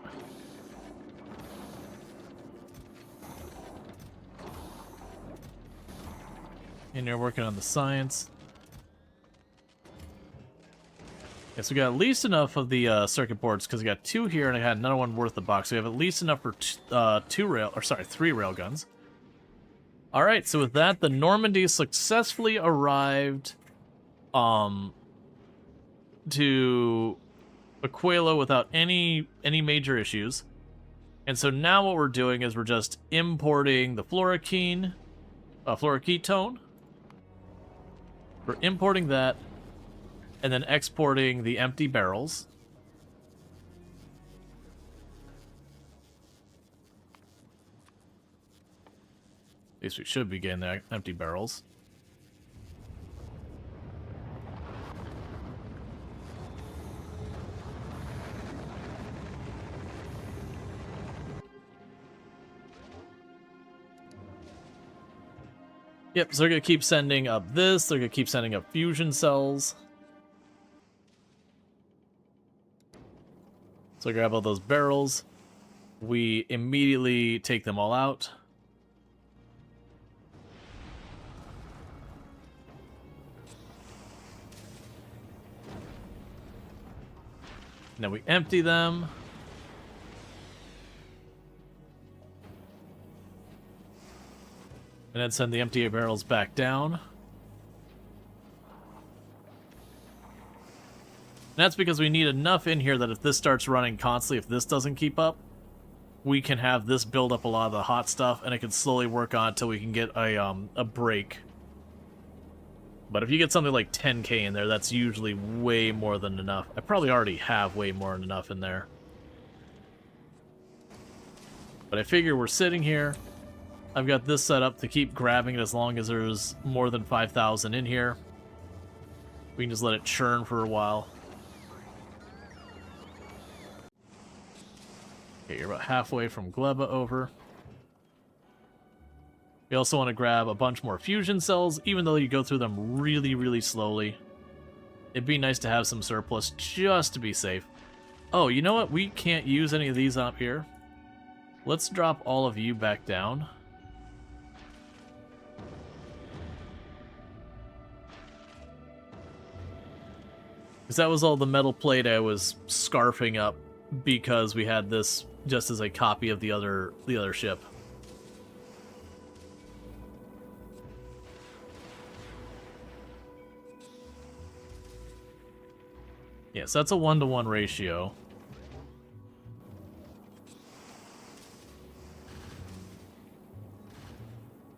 And you're working on the science. Yes, we got at least enough of the circuit boards because we got 2 here and I had another one worth the box. So we have at least enough for 3 railguns. All right, so with that, the Normandy successfully arrived to Aquila without any major issues. And so now what we're doing is we're just importing the fluoroketone. We're importing that and then exporting the empty barrels. At least we should be getting the empty barrels. Yep, so they're going to keep sending up this. They're going to keep sending up fusion cells. So I grab all those barrels. We immediately take them all out. Now we empty them. And then send the empty barrels back down. And that's because we need enough in here that if this starts running constantly, if this doesn't keep up, we can have this build up a lot of the hot stuff, and it can slowly work on until we can get a break. But if you get something like 10k in there, that's usually way more than enough. I probably already have way more than enough in there. But I figure we're sitting here. I've got this set up to keep grabbing it as long as there's more than 5,000 in here. We can just let it churn for a while. Okay, you're about halfway from Gleba over. We also want to grab a bunch more fusion cells, even though you go through them really, really slowly. It'd be nice to have some surplus just to be safe. Oh, you know what? We can't use any of these up here. Let's drop all of you back down. Because that was all the metal plate I was scarfing up because we had this just as a copy of the other ship. Yes, that's a 1-to-1 ratio.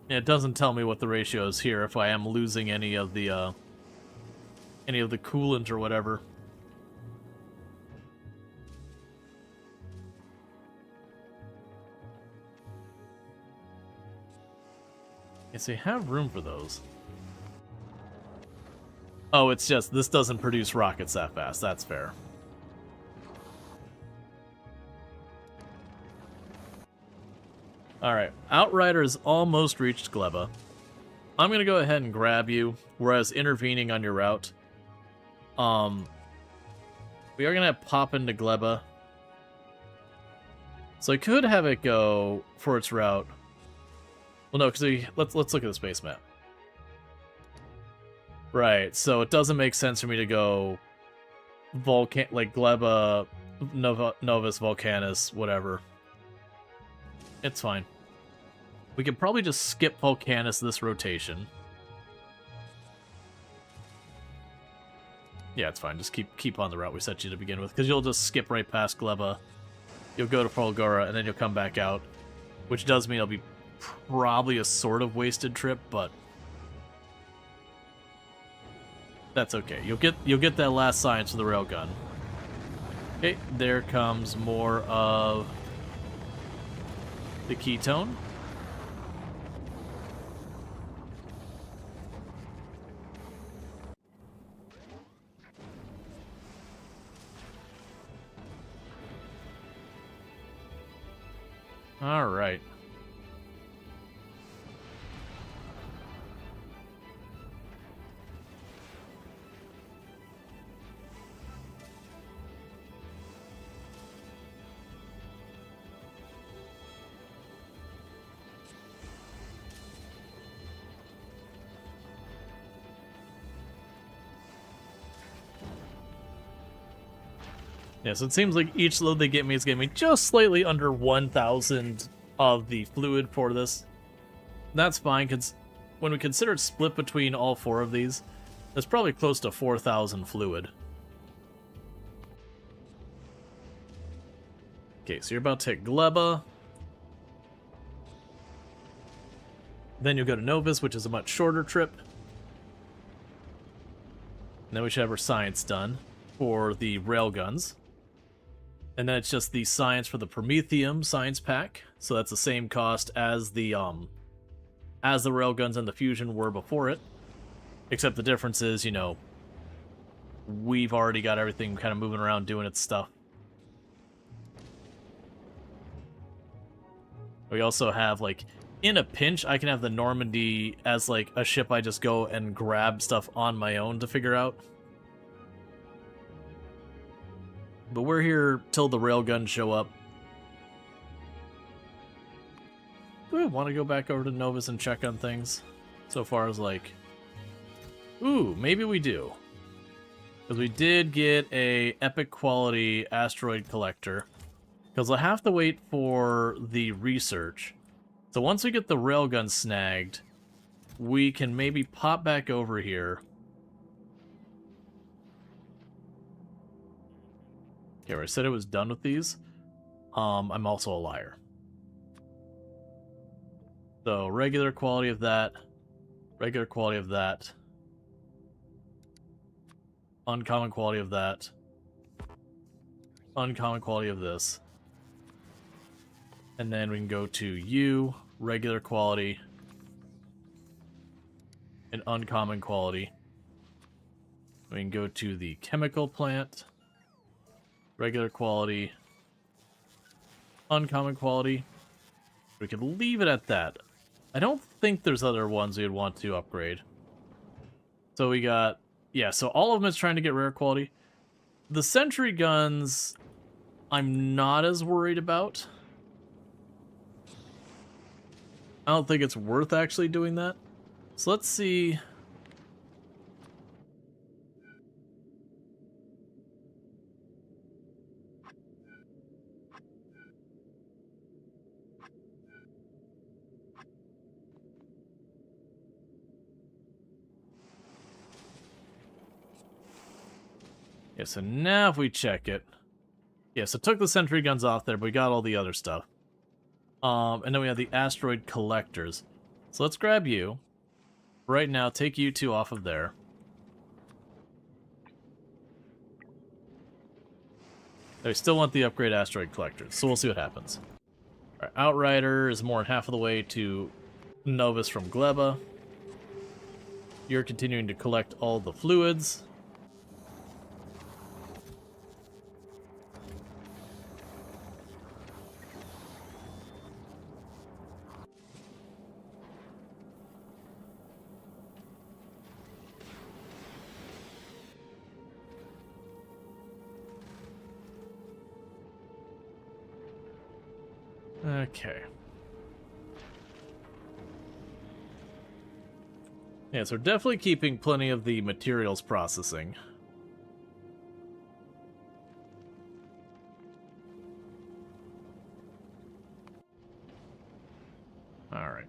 Yeah, it doesn't tell me what the ratio is here if I am losing any of the coolant or whatever. Yes, they have room for those. Oh, it's just, this doesn't produce rockets that fast. That's fair. Alright, Outrider's almost reached Gleba. I'm going to go ahead and grab you, whereas intervening on your route. We are going to have pop into Gleba. So I could have it go for its route. Well, no, because let's look at the space map. Right, so it doesn't make sense for me to go like Gleba, Novus, Vulcanus, whatever. It's fine. We can probably just skip Vulcanus this rotation. Yeah, it's fine. Just keep on the route we set you to begin with, because you'll just skip right past Gleba. You'll go to Fulgora, and then you'll come back out, which does mean it'll be probably a sort of wasted trip, but that's okay. You'll get that last science for the railgun. Okay, there comes more of the ketone. All right. Yeah, so it seems like each load they get me is getting me just slightly under 1,000 of the fluid for this. That's fine, because when we consider it split between all 4 of these, that's probably close to 4,000 fluid. Okay, so you're about to hit Gleba. Then you'll go to Novus, which is a much shorter trip. And then we should have our science done for the railguns. And then it's just the science for the Prometheum science pack. So that's the same cost as the railguns and the fusion were before it. Except the difference is, you know, we've already got everything kind of moving around doing its stuff. We also have, like, in a pinch, I can have the Normandy as, like, a ship I just go and grab stuff on my own to figure out. But we're here till the railguns show up. Do I want to go back over to Novus and check on things? So far as, like... Ooh, maybe we do. Because we did get a epic quality asteroid collector. Because I'll have to wait for the research. So once we get the railgun snagged, we can maybe pop back over here. Okay, where I said it was done with these. I'm also a liar. So regular quality of that. Regular quality of that. Uncommon quality of that. Uncommon quality of this. And then we can go to U, regular quality, and uncommon quality. We can go to the chemical plant, regular quality, uncommon quality. We could leave it at that. I don't think there's other ones we'd want to upgrade. So we got, yeah, so all of them is trying to get rare quality. The sentry guns, I'm not as worried about. I don't think it's worth actually doing that. So let's see. Yeah, so now if we check it. Yeah, so took the sentry guns off there, but we got all the other stuff. And then we have the asteroid collectors. So let's grab you. Right now, take you 2 off of there. I still want the upgrade asteroid collectors, so we'll see what happens. Alright, Outrider is more than half of the way to Novus from Gleba. You're continuing to collect all the fluids. Okay. Yeah, so we're definitely keeping plenty of the materials processing. Alright.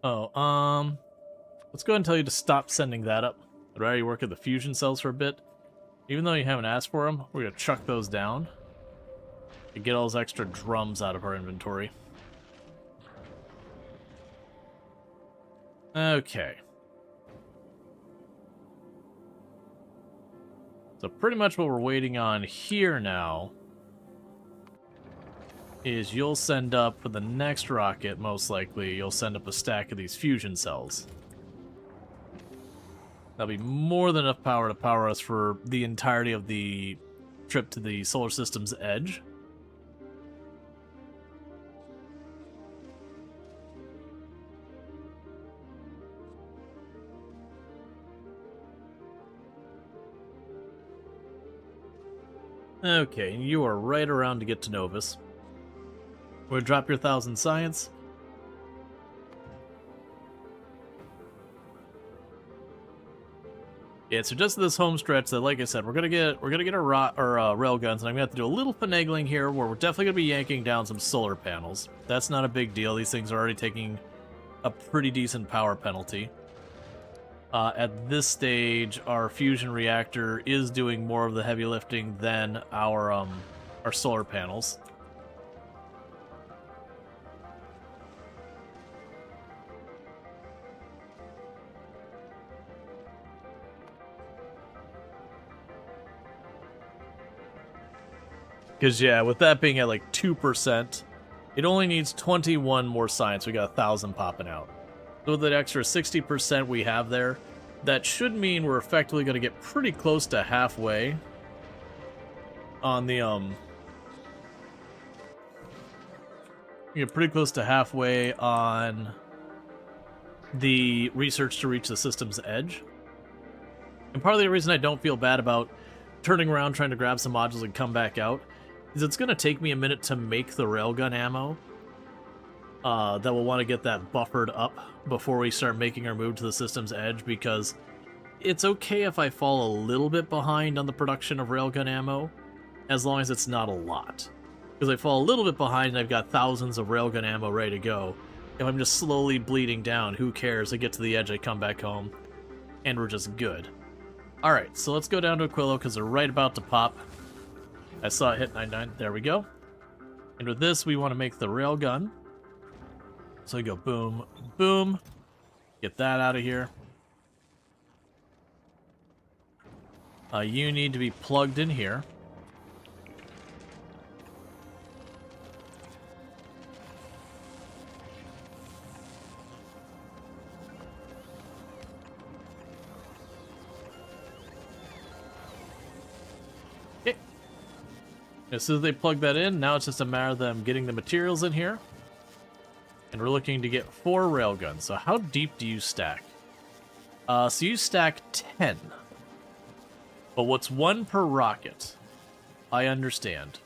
Oh, let's go ahead and tell you to stop sending that up. I'd rather you work at the fusion cells for a bit. Even though you haven't asked for them, we're going to chuck those down. And get all those extra drums out of our inventory. Okay. So pretty much what we're waiting on here now is you'll send up, for the next rocket, most likely, you'll send up a stack of these fusion cells. That'll be more than enough power to power us for the entirety of the trip to the solar system's edge. Okay, you are right around to get to Novus. We'll drop your 1,000 science. Yeah, so just this home stretch that, like I said, we're gonna get our rail guns, and I'm gonna have to do a little finagling here, where we're definitely gonna be yanking down some solar panels. That's not a big deal. These things are already taking a pretty decent power penalty. At this stage, our fusion reactor is doing more of the heavy lifting than our solar panels. Because, yeah, with that being at like 2%, it only needs 21 more science. We got 1,000 popping out. So with that extra 60% we have there, that should mean we're effectively going to get pretty close to halfway on the, get pretty close to halfway on the research to reach the system's edge. And part of the reason I don't feel bad about turning around, trying to grab some modules and come back out, is it's going to take me a minute to make the railgun ammo. That we'll want to get that buffered up before we start making our move to the system's edge, because it's okay if I fall a little bit behind on the production of railgun ammo, as long as it's not a lot. Because I fall a little bit behind and I've got thousands of railgun ammo ready to go. If I'm just slowly bleeding down, who cares? I get to the edge, I come back home, and we're just good. Alright, so let's go down to Aquilo, because they're right about to pop. I saw it hit 99. There we go. And with this, we want to make the railgun. So we go boom, boom. Get that out of here. You need to be plugged in here. Okay. As soon as they plug that in, now it's just a matter of them getting the materials in here. And we're looking to get 4 railguns. So how deep do you stack? So you stack 10. But what's 1 per rocket? I understand.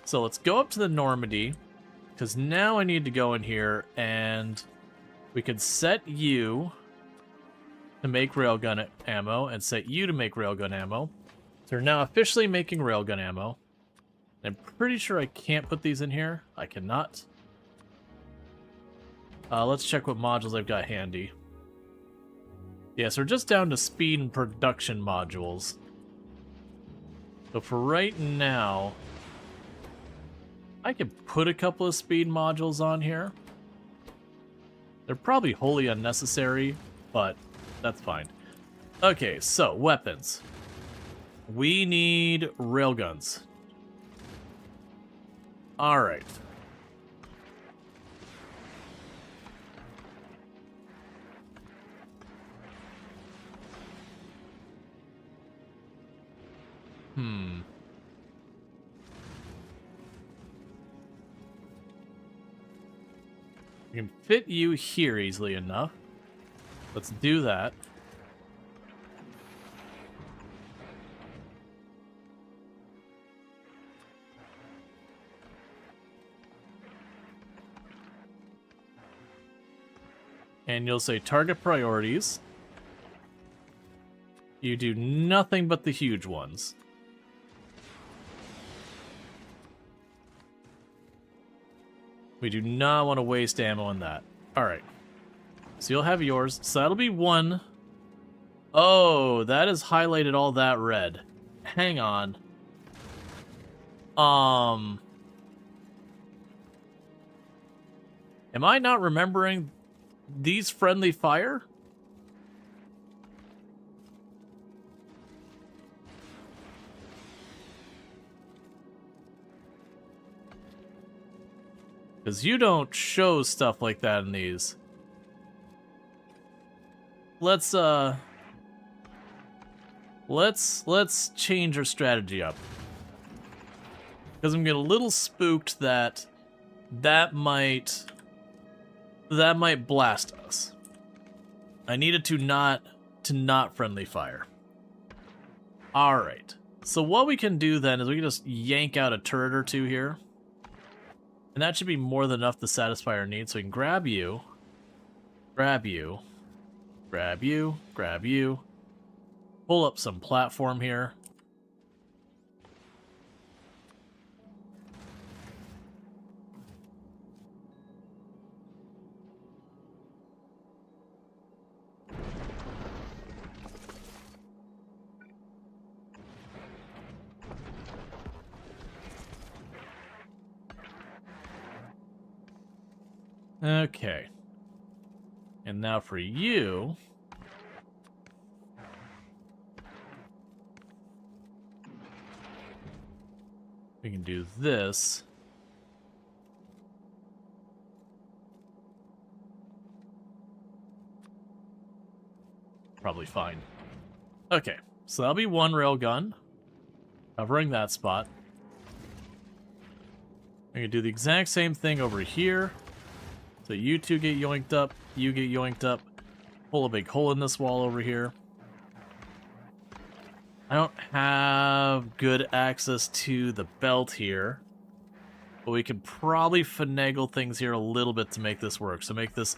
So let's go up to the Normandy, because now I need to go in here and we can set you to make railgun ammo and set you to make railgun ammo. So we're now officially making railgun ammo. I'm pretty sure I can't put these in here. I cannot. Let's check what modules I've got handy. Yeah, so we're just down to speed and production modules. So for right now, I could put a couple of speed modules on here. They're probably wholly unnecessary, but that's fine. Okay, so weapons. We need railguns. Alright. We can fit you here easily enough. Let's do that. And you'll say target priorities. You do nothing but the huge ones. We do not want to waste ammo on that. Alright. So you'll have yours. So that'll be 1. Oh, that is highlighted all that red. Hang on. Am I not remembering these friendly fire? Because you don't show stuff like that in these. Let's let's change our strategy up. Because I'm getting a little spooked that that might blast us. I needed to not friendly fire. Alright. So what we can do then is we can just yank out a turret or two here. And that should be more than enough to satisfy our needs. So we can grab you, grab you, grab you, grab you. Pull up some platform here. Okay. And now for you. We can do this. Probably fine. Okay, so that'll be one railgun. Covering that spot. We can do the exact same thing over here. So you two get yoinked up, you get yoinked up. Pull a big hole in this wall over here. I don't have good access to the belt here. But we can probably finagle things here a little bit to make this work. So make this...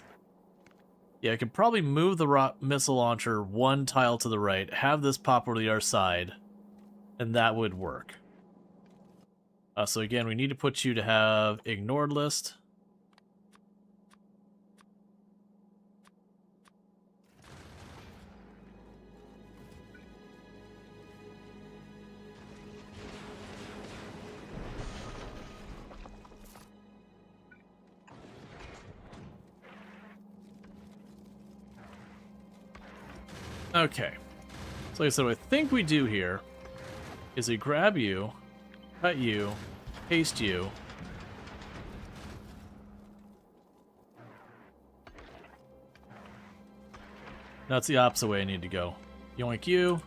Yeah, I can probably move the missile launcher one tile to the right, have this pop over to the other side, and that would work. So again, we need to put you to have ignored list. Okay. So like I said, what I think we do here is we grab you, cut you, paste you. That's the opposite way I need to go. Yoink you.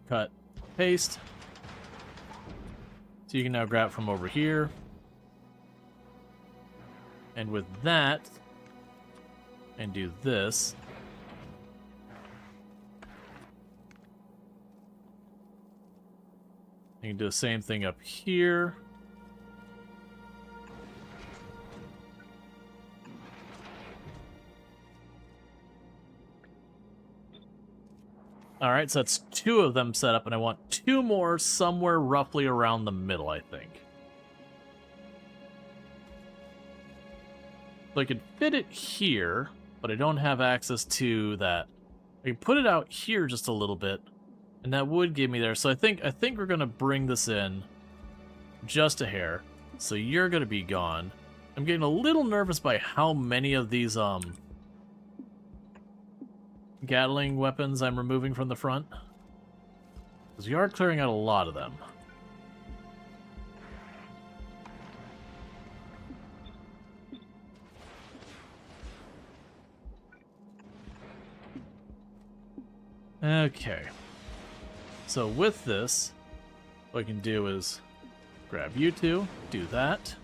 Cut, paste. So you can now grab from over here. And with that, and do this. You can do the same thing up here. Alright, so that's 2 of them set up, and I want 2 more somewhere roughly around the middle, I think. So I could fit it here, but I don't have access to that. I can put it out here just a little bit, and that would give me there. So I think we're gonna bring this in just a hair. So you're gonna be gone. I'm getting a little nervous by how many of these Gatling weapons I'm removing from the front, because we are clearing out a lot of them. Okay, so with this, what I can do is grab you two, do that.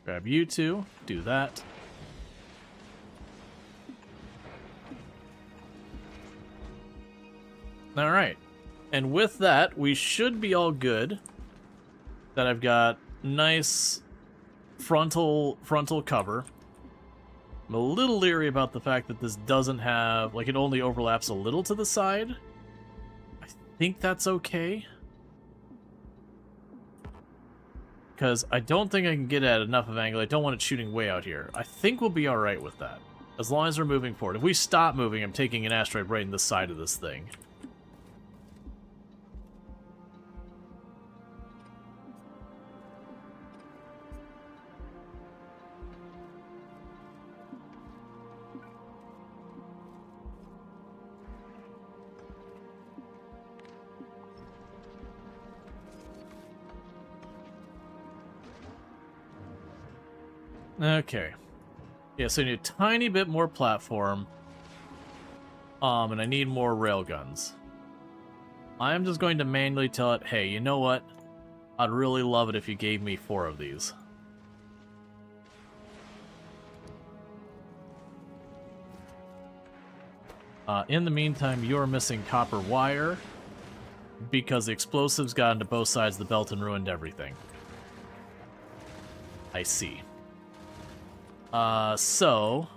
Grab you two, do that. Alright, and with that, we should be all good. That I've got nice frontal cover. I'm a little leery about the fact that this doesn't have, like, it only overlaps a little to the side. I think that's okay. Because I don't think I can get at enough of angle. I don't want it shooting way out here. I think we'll be alright with that. As long as we're moving forward. If we stop moving, I'm taking an asteroid right in the side of this thing. Okay. Yeah, so I need a tiny bit more platform. And I need more railguns. I'm just going to manually tell it, hey, you know what? I'd really love it if you gave me 4 of these. In the meantime, you're missing copper wire because the explosives got into both sides of the belt and ruined everything. I see. So...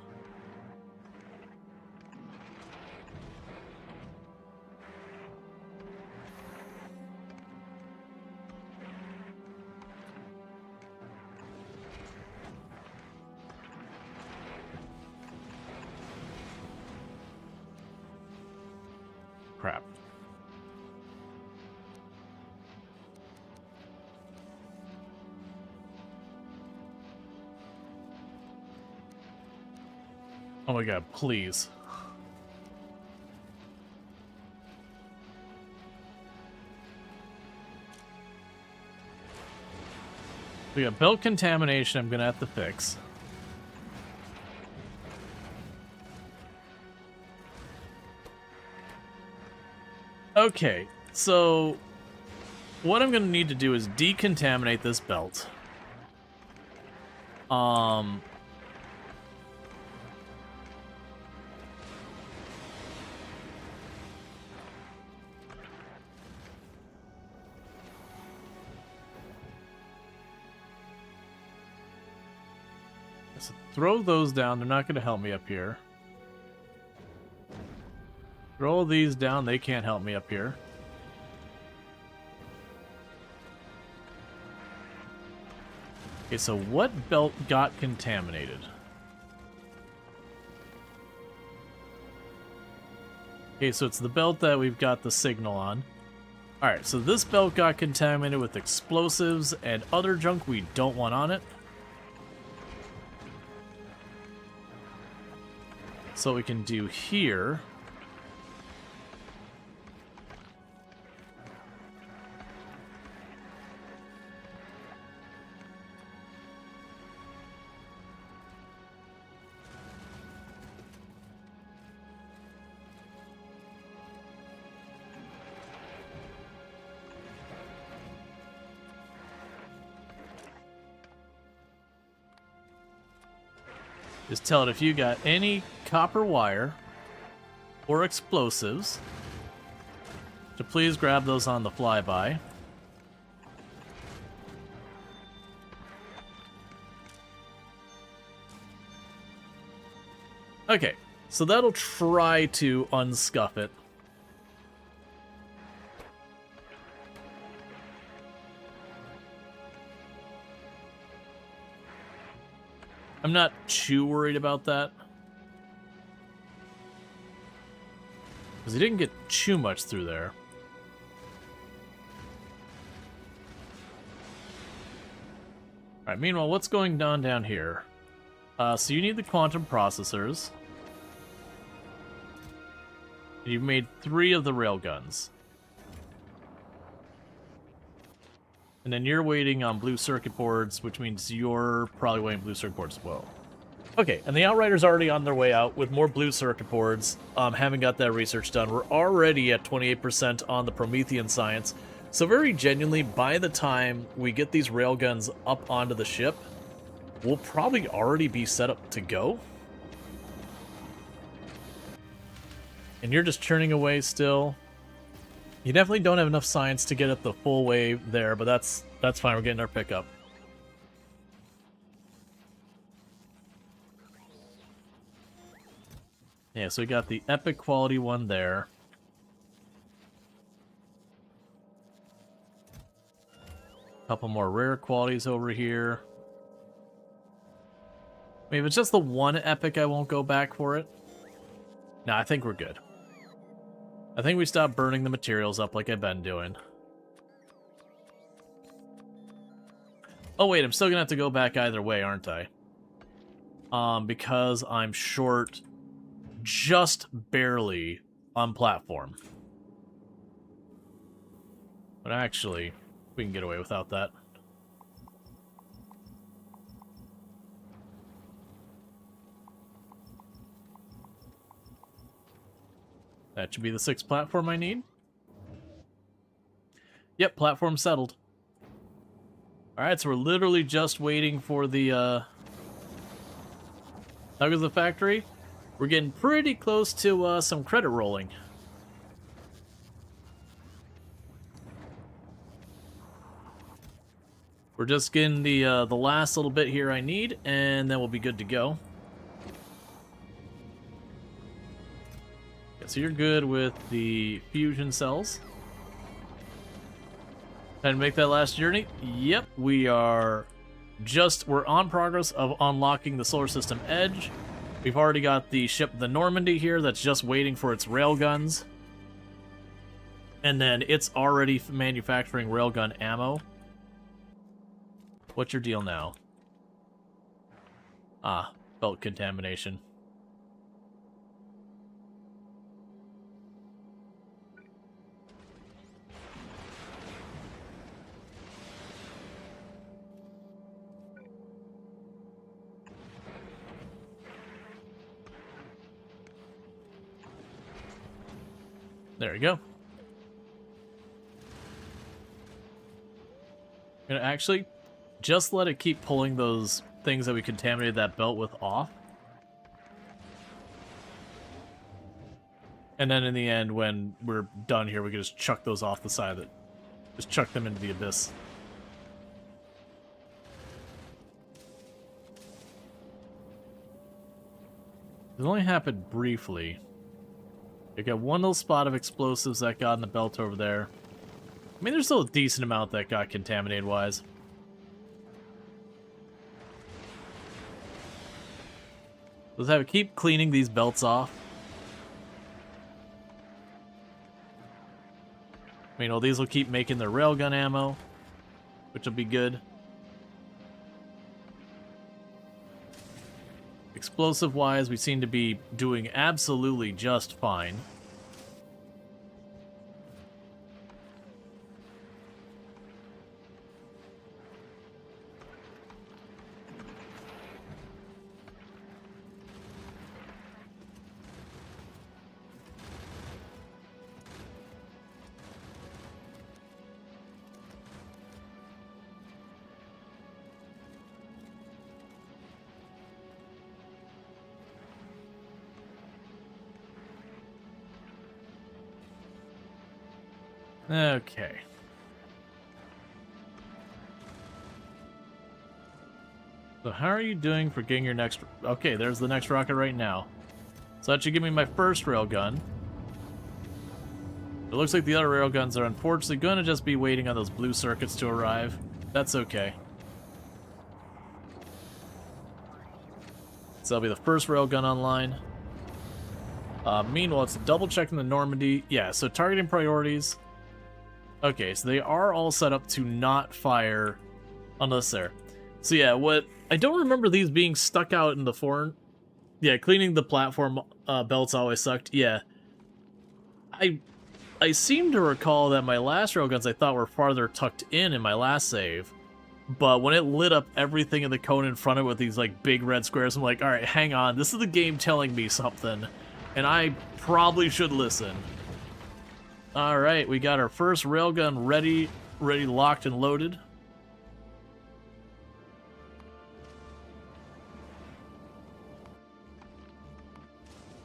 crap. Oh my god, please. We got belt contamination I'm gonna have to fix. Okay, so what I'm gonna need to do is decontaminate this belt. So throw those down, they're not gonna help me up here. Throw these down, they can't help me up here. Okay, so what belt got contaminated? Okay, so it's the belt that we've got the signal on. Alright, so this belt got contaminated with explosives and other junk we don't want on it. So what we can do here... Just tell it if you got any copper wire or explosives to please grab those on the flyby. Okay, so that'll try to unscuff it. I'm not too worried about that. Because he didn't get too much through there. Alright, meanwhile, what's going on down here? So you need the quantum processors. And you've made 3 of the railguns. And then you're waiting on blue circuit boards, which means you're probably waiting blue circuit boards as well. Okay, and the Outriders are already on their way out with more blue circuit boards. Haven't got that research done. We're already at 28% on the Promethean science. So very genuinely, by the time we get these railguns up onto the ship, we'll probably already be set up to go. And you're just churning away still. You definitely don't have enough science to get it the full way there, but that's fine. We're getting our pickup. Yeah, so we got the epic quality one there. Couple more rare qualities over here. I mean, if it's just the one epic, I won't go back for it. No, I think we're good. I think we stopped burning the materials up like I've been doing. Oh wait, I'm still gonna have to go back either way, aren't I? Because I'm short just barely on platform. But actually, we can get away without that. That should be the 6th platform I need. Yep, platform settled. Alright, so we're literally just waiting for the, How goes the factory? We're getting pretty close to, some credit rolling. We're just getting the last little bit here I need, and then we'll be good to go. So you're good with the fusion cells. And make that last journey? Yep, we're on progress of unlocking the solar system edge. We've already got the ship, the Normandy here, that's just waiting for its railguns. And then it's already manufacturing railgun ammo. What's your deal now? Ah, belt contamination. There we go. Gonna actually just let it keep pulling those things that we contaminated that belt with off. And then in the end, when we're done here, we can just chuck those off the side of it. Just chuck them into the abyss. It only happened briefly. You got one little spot of explosives that got in the belt over there. I mean, there's still a decent amount that got contaminated-wise. Let's have it keep cleaning these belts off. I mean, well, these will keep making their railgun ammo, which will be good. Explosive-wise, we seem to be doing absolutely just fine. Okay. So how are you doing for getting your next... Okay, there's the next rocket right now. So that should give me my first railgun. It looks like the other railguns are unfortunately going to just be waiting on those blue circuits to arrive. That's okay. So that'll be the first railgun online. Meanwhile, it's double checking the Normandy. Yeah, so targeting priorities... Okay, so they are all set up to not fire unless they're... So yeah, what... I don't remember these being stuck out in the foreign... Yeah, cleaning the platform belts always sucked. Yeah. I seem to recall that my last railguns I thought were farther tucked in my last save. But when it lit up everything in the cone in front of it with these like big red squares, I'm like, alright, hang on, this is the game telling me something. And I probably should listen. Alright, we got our first railgun ready, locked and loaded.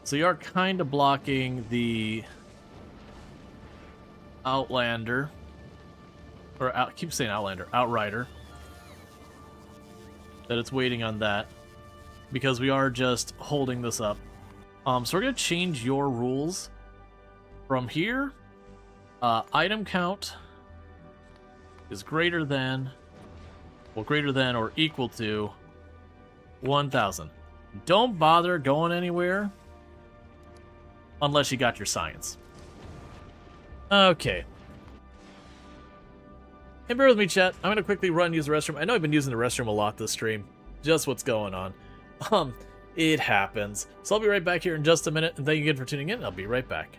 So you are kind of blocking the Outlander. Or, I keep saying Outlander, Outrider. That it's waiting on that. Because we are just holding this up. So we're going to change your rules. From here... item count is greater than or equal to 1,000. Don't bother going anywhere unless you got your science. Okay. Hey, bear with me, chat. I'm going to quickly run and use the restroom. I know I've been using the restroom a lot this stream. Just what's going on. It happens. So I'll be right back here in just a minute, and thank you again for tuning in. I'll be right back.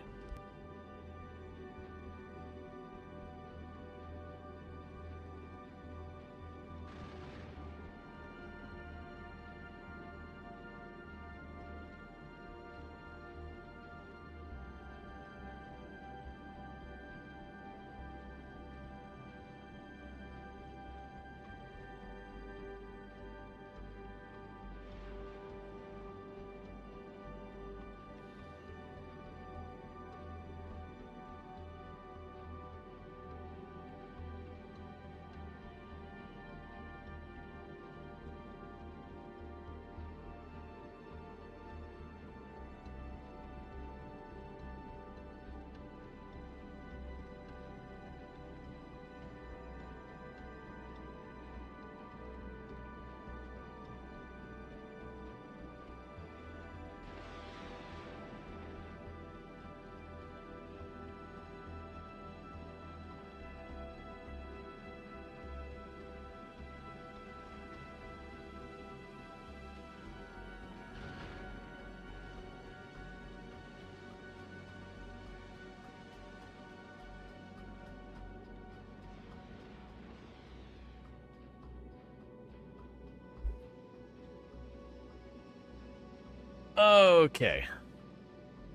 Okay.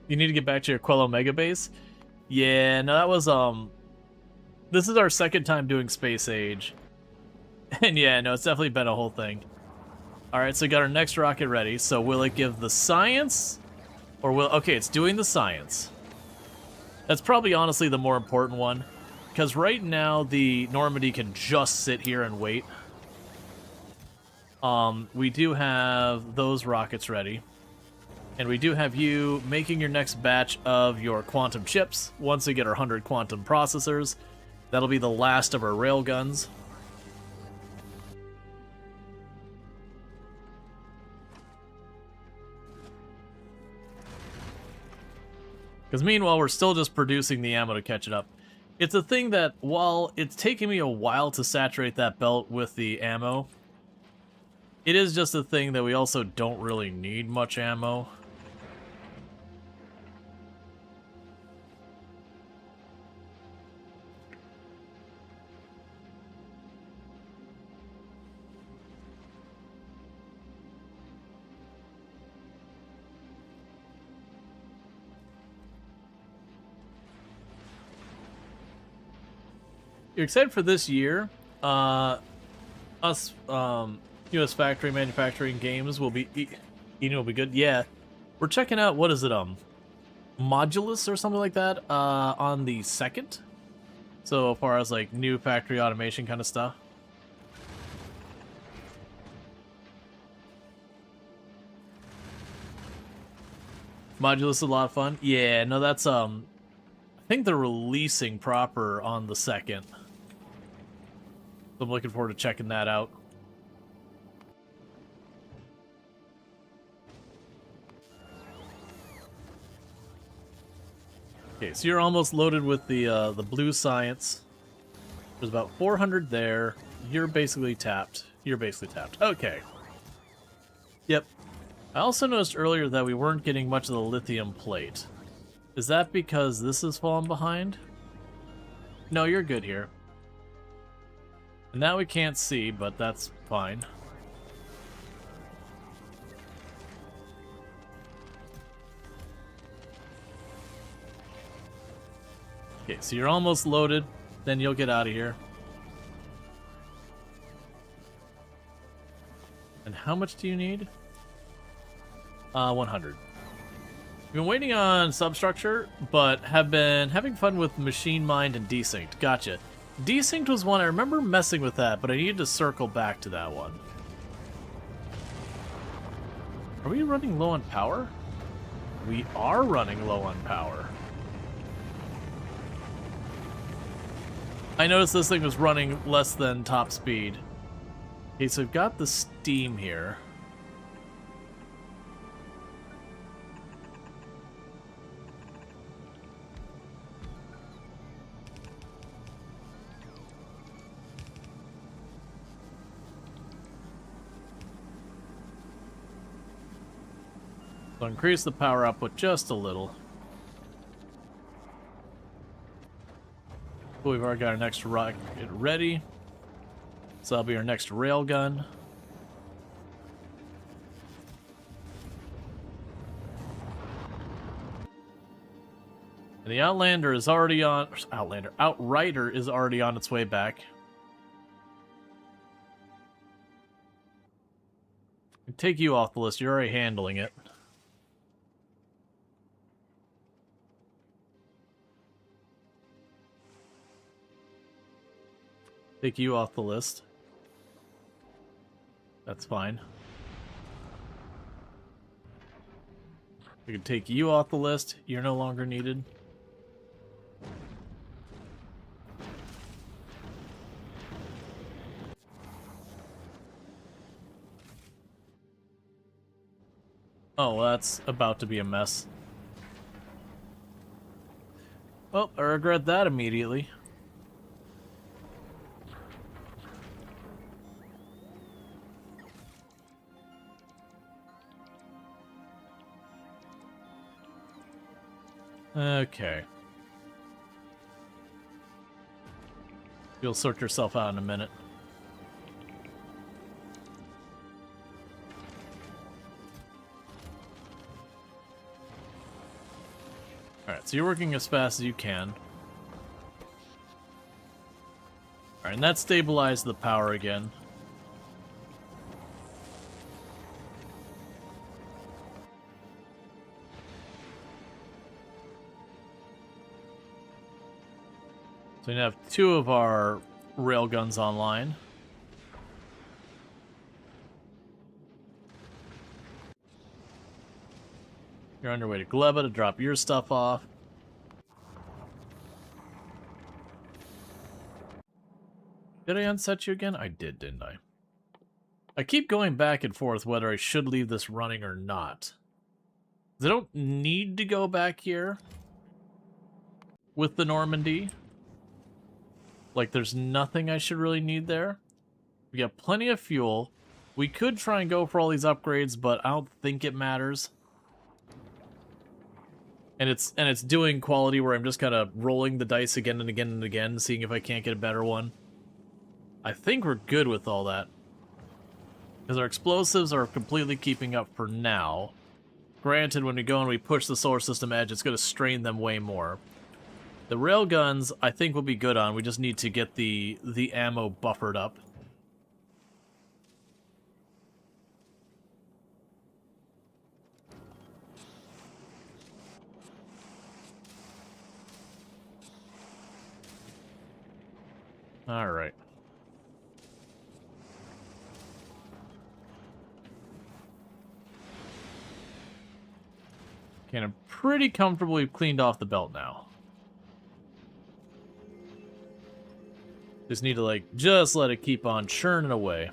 You need to get back to your Quello Mega Base? Yeah, no, that was, this is our second time doing Space Age. And yeah, no, it's definitely been a whole thing. Alright, so we got our next rocket ready. So will it give the science? Or will... Okay, it's doing the science. That's probably honestly the more important one. Because right now, the Normandy can just sit here and wait. We do have those rockets ready. And we do have you making your next batch of your quantum chips. Once we get our 100 quantum processors, that'll be the last of our railguns. Because meanwhile, we're still just producing the ammo to catch it up. It's a thing that, while it's taking me a while to saturate that belt with the ammo, it is just a thing that we also don't really need much ammo. You're excited for this year? US factory manufacturing games will be will be good. Yeah, we're checking out, what is it, Modulus or something like that on the 2nd. So as far as like new factory automation kind of stuff. Modulus is a lot of fun. Yeah, no, that's I think they're releasing proper on the 2nd. So I'm looking forward to checking that out. Okay, so you're almost loaded with the blue science. There's about 400 there. You're basically tapped. You're basically tapped. Okay. Yep. I also noticed earlier that we weren't getting much of the lithium plate. Is that because this has fallen behind? No, you're good here. Now we can't see, but that's fine. Okay, so you're almost loaded, then you'll get out of here. And how much do you need? 100. We've been waiting on substructure, but have been having fun with machine mind and desynced. Gotcha. Desynced was one I remember messing with that, but I needed to circle back to that one. Are we running low on power? We are running low on power. I noticed this thing was running less than top speed. Okay, so we've got the steam here. So increase the power output just a little. We've already got our next rocket ready. So that'll be our next railgun. And the Outlander is already on... Outrider is already on its way back. Take you off the list. You're already handling it. Take you off the list. That's fine. We can take you off the list. You're no longer needed. Oh, well, that's about to be a mess. Well, I regret that immediately. Okay. You'll sort yourself out in a minute. So you're working as fast as you can. Alright, and that stabilized the power again. So we have 2 of our railguns online. You're on your way to Gleba to drop your stuff off. Did I unset you again? I did, didn't I? I keep going back and forth whether I should leave this running or not. I don't need to go back here with the Normandy. Like, there's nothing I should really need there. We got plenty of fuel. We could try and go for all these upgrades, but I don't think it matters. And it's doing quality where I'm just kind of rolling the dice again and again and again, seeing if I can't get a better one. I think we're good with all that. Because our explosives are completely keeping up for now. Granted, when we go and we push the solar system edge, it's going to strain them way more. The railguns, I think, will be good on. We just need to get the ammo buffered up. All right. Okay, and I'm pretty comfortable we've cleaned off the belt now. Just need to, like, just let it keep on churning away.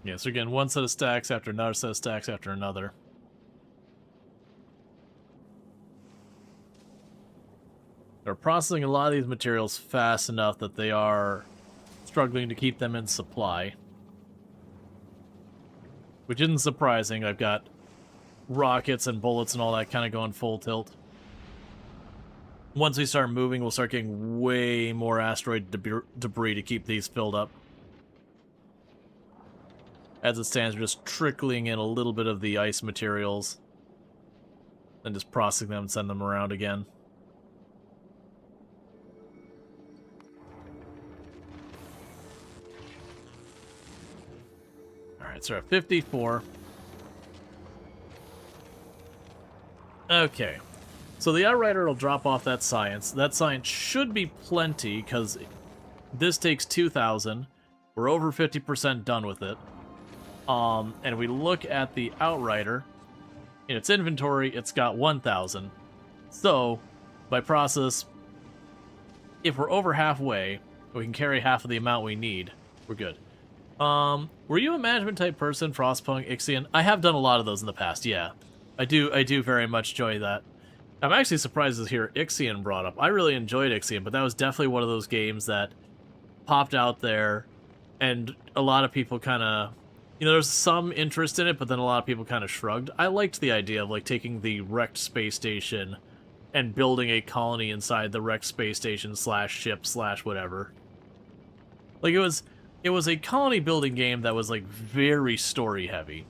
Yeah, so again, one set of stacks after another set of stacks after another. They're processing a lot of these materials fast enough that they are struggling to keep them in supply. Which isn't surprising. I've got rockets and bullets and all that kind of going full tilt. Once we start moving, we'll start getting way more asteroid debris to keep these filled up. As it stands, we're just trickling in a little bit of the ice materials. Then just processing them and send them around again. Alright, so we're at 54. Okay. So the Outrider will drop off that science. That science should be plenty, because this takes 2,000. We're over 50% done with it. And we look at the Outrider. In its inventory, it's got 1,000. So, by process, if we're over halfway, we can carry half of the amount we need. We're good. Were you a management type person, Frostpunk, Ixion? I have done a lot of those in the past, yeah. I do very much enjoy that. I'm actually surprised to hear Ixion brought up. I really enjoyed Ixion, but that was definitely one of those games that popped out there, and a lot of people kind of... You know, there's some interest in it, but then a lot of people kind of shrugged. I liked the idea of, like, taking the wrecked space station and building a colony inside the wrecked space station / ship / whatever. Like, it was a colony building game that was, like, very story heavy,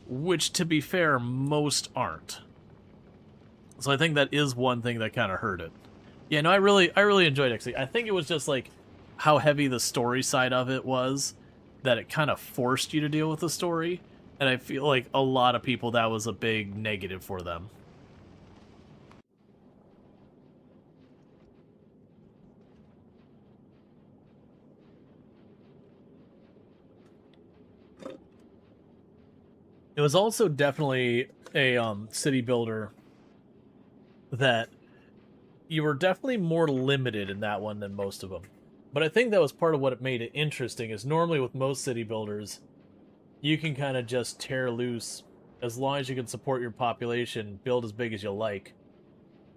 which, to be fair, most aren't. So I think that is one thing that kind of hurt it. Yeah, no, I really enjoyed it. I think it was just, like, how heavy the story side of it was, that it kind of forced you to deal with the story, and I feel like a lot of people, that was a big negative for them. It was also definitely a city builder that you were definitely more limited in that one than most of them. But I think that was part of what made it interesting, is normally with most city builders, you can kind of just tear loose as long as you can support your population, build as big as you like.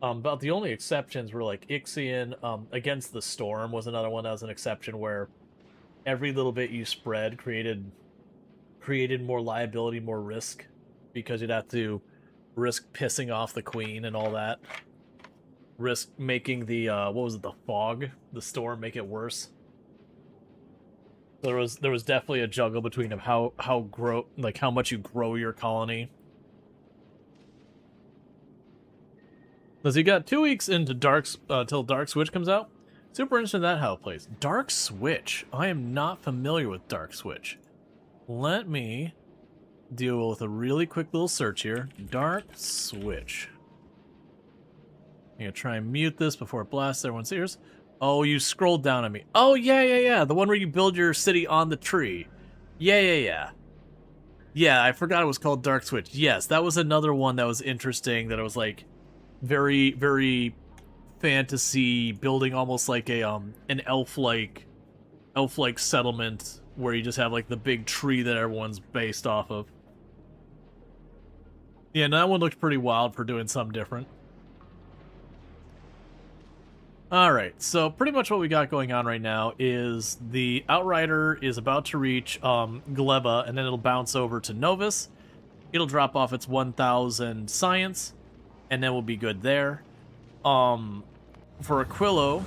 About the only exceptions were like Ixion, Against the Storm was another one that was an exception, where every little bit you spread created more liability, more risk, because you'd have to risk pissing off the queen and all that. Risk making the what was it, the fog, the storm, make it worse. There was definitely a juggle between how much you grow your colony. Because you got 2 weeks into till Dark Switch comes out. Super interested in that how it plays. Dark Switch. I am not familiar with Dark Switch. Let me deal with a really quick little search here. Dark Switch. I'm gonna try and mute this before it blasts everyone's ears. Oh, you scrolled down on me. Oh, yeah. The one where you build your city on the tree. Yeah. Yeah, I forgot it was called Dark Switch. Yes, that was another one that was interesting, that it was like very, very fantasy, building almost like a an elf-like settlement where you just have like the big tree that everyone's based off of. Yeah, and that one looked pretty wild for doing something different. Alright, so pretty much what we got going on right now is the Outrider is about to reach Gleba, and then it'll bounce over to Novus. It'll drop off its 1,000 science, and then we'll be good there. For Aquilo,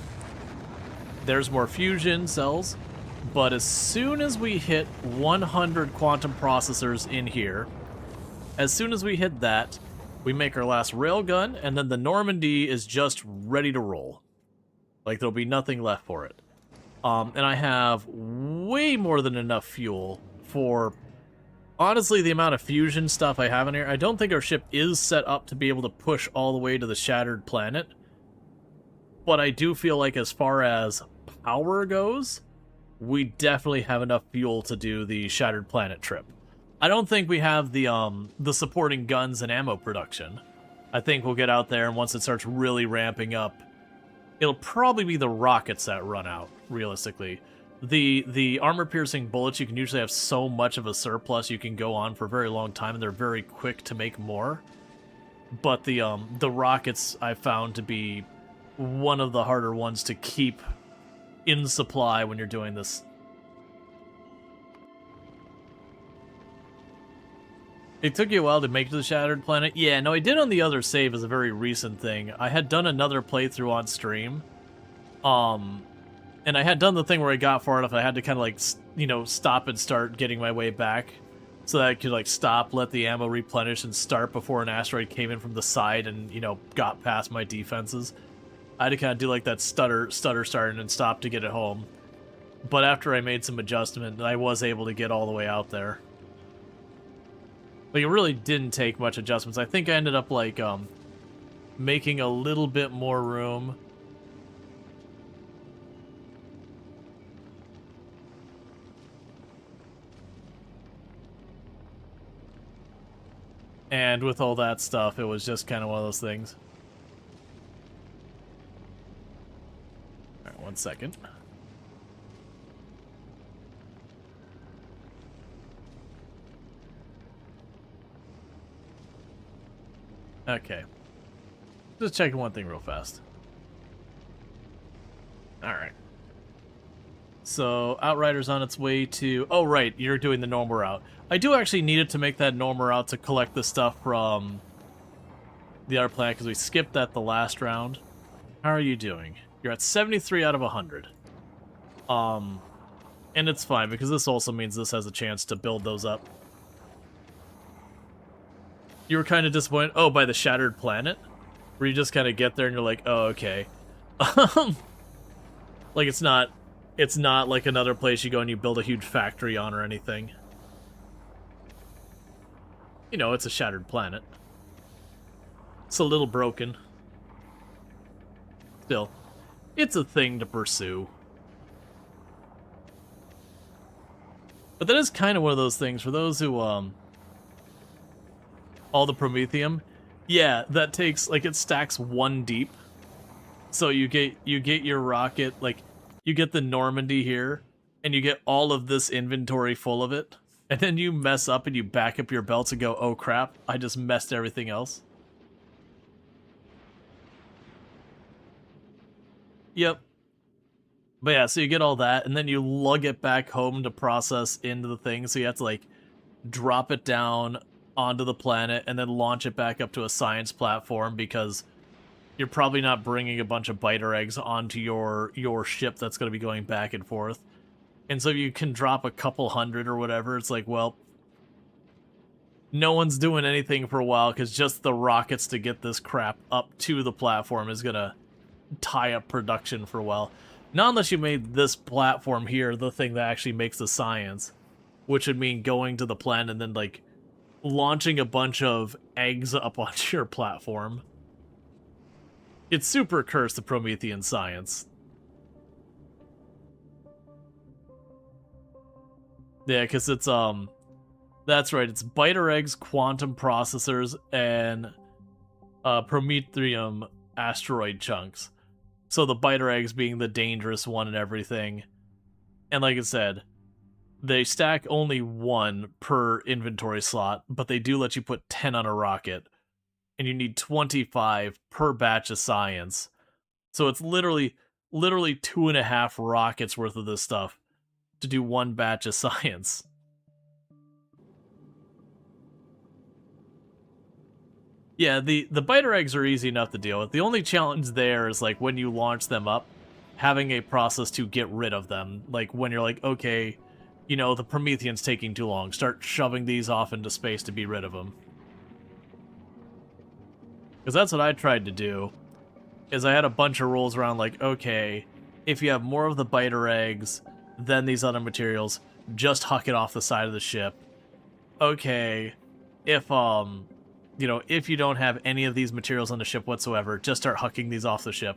there's more fusion cells, but as soon as we hit 100 quantum processors in here, as soon as we hit that, we make our last railgun, and then the Normandy is just ready to roll. Like, there'll be nothing left for it. And I have way more than enough fuel for, honestly, the amount of fusion stuff I have in here. I don't think our ship is set up to be able to push all the way to the Shattered Planet. But I do feel like as far as power goes, we definitely have enough fuel to do the Shattered Planet trip. I don't think we have the supporting guns and ammo production. I think we'll get out there, and once it starts really ramping up, it'll probably be the rockets that run out, realistically. The armor-piercing bullets, you can usually have so much of a surplus you can go on for a very long time, and they're very quick to make more. But the rockets I've found to be one of the harder ones to keep in supply when you're doing this. It took you a while to make it to the Shattered Planet? Yeah, no, I did on the other save as a very recent thing. I had done another playthrough on stream. And I had done the thing where I got far enough, I had to kind of like, you know, stop and start getting my way back. So that I could like stop, let the ammo replenish, and start before an asteroid came in from the side and, you know, got past my defenses. I had to kind of do like that stutter start and stop to get it home. But after I made some adjustment, I was able to get all the way out there. Like, it really didn't take much adjustments. I think I ended up, like, making a little bit more room. And with all that stuff, it was just kind of one of those things. Alright, 1 second. Okay. Just checking one thing real fast. Alright. So, Outrider's on its way to... Oh, right, you're doing the normal route. I do actually need it to make that normal route to collect the stuff from the other planet, because we skipped that the last round. How are you doing? You're at 73 out of 100. And it's fine, because this also means this has a chance to build those up. You were kind of disappointed, oh, by the Shattered Planet? Where you just kind of get there and you're like, oh, okay. Like, it's not like another place you go and you build a huge factory on or anything. You know, it's a Shattered Planet. It's a little broken. Still, it's a thing to pursue. But that is kind of one of those things for those who, all the Promethium, yeah, that takes, like, it stacks 1 deep. So you get your rocket, like, you get the Normandy here, and you get all of this inventory full of it, and then you mess up and you back up your belts and go, oh crap, I just messed everything else. Yep. But yeah, so you get all that, and then you lug it back home to process into the thing, so you have to, like, drop it down onto the planet and then launch it back up to a science platform, because you're probably not bringing a bunch of biter eggs onto your ship that's going to be going back and forth. And so you can drop a couple hundred or whatever. It's like, well, no one's doing anything for a while because just the rockets to get this crap up to the platform is going to tie up production for a while. Not unless you made this platform here the thing that actually makes the science, which would mean going to the planet and then, like, launching a bunch of eggs up onto your platform. It's super cursed, the Promethean science. Yeah, because it's, that's right, it's biter eggs, quantum processors, and Prometheum asteroid chunks. So the biter eggs being the dangerous one and everything. And like I said, they stack only 1 per inventory slot, but they do let you put 10 on a rocket. And you need 25 per batch of science. So it's literally 2.5 rockets worth of this stuff to do 1 batch of science. Yeah, the biter eggs are easy enough to deal with. The only challenge there is, like, when you launch them up, having a process to get rid of them. Like, when you're like, okay, you know, the Promethean's taking too long, start shoving these off into space to be rid of them. Because that's what I tried to do, is I had a bunch of rules around, like, okay, if you have more of the biter eggs than these other materials, just huck it off the side of the ship. Okay, if, you know, if you don't have any of these materials on the ship whatsoever, just start hucking these off the ship.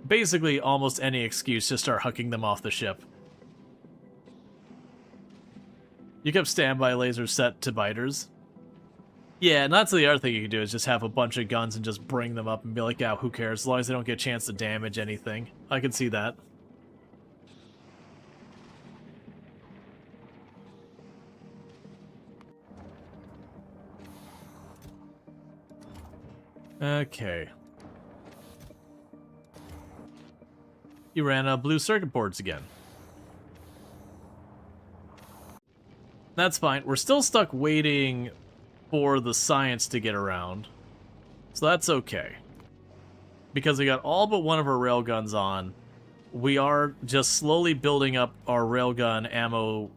Basically, almost any excuse, just start hucking them off the ship. You kept standby lasers set to biters. Yeah, and that's the other thing you can do, is just have a bunch of guns and just bring them up and be like, yeah, who cares, as long as they don't get a chance to damage anything. I can see that. Okay. You ran blue circuit boards again. That's fine. We're still stuck waiting for the science to get around. So that's okay. Because we got all but one of our railguns on. We are just slowly building up our railgun ammo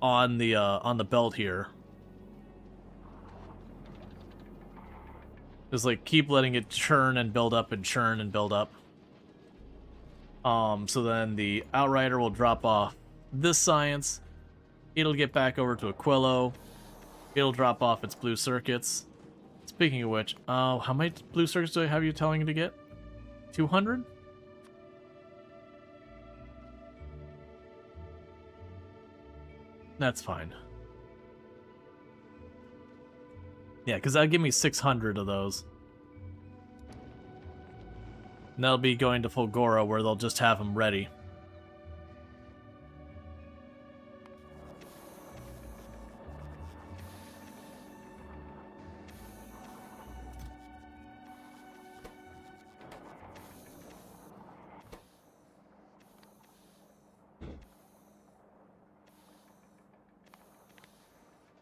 on the belt here. Just, like, keep letting it churn and build up and churn and build up. So then the Outrider will drop off this science. It'll get back over to Aquilo. It'll drop off its blue circuits. Speaking of which, how many blue circuits do I have you telling it to get? 200? That's fine. Yeah, because that'll give me 600 of those. And that'll be going to Fulgora, where they'll just have them ready.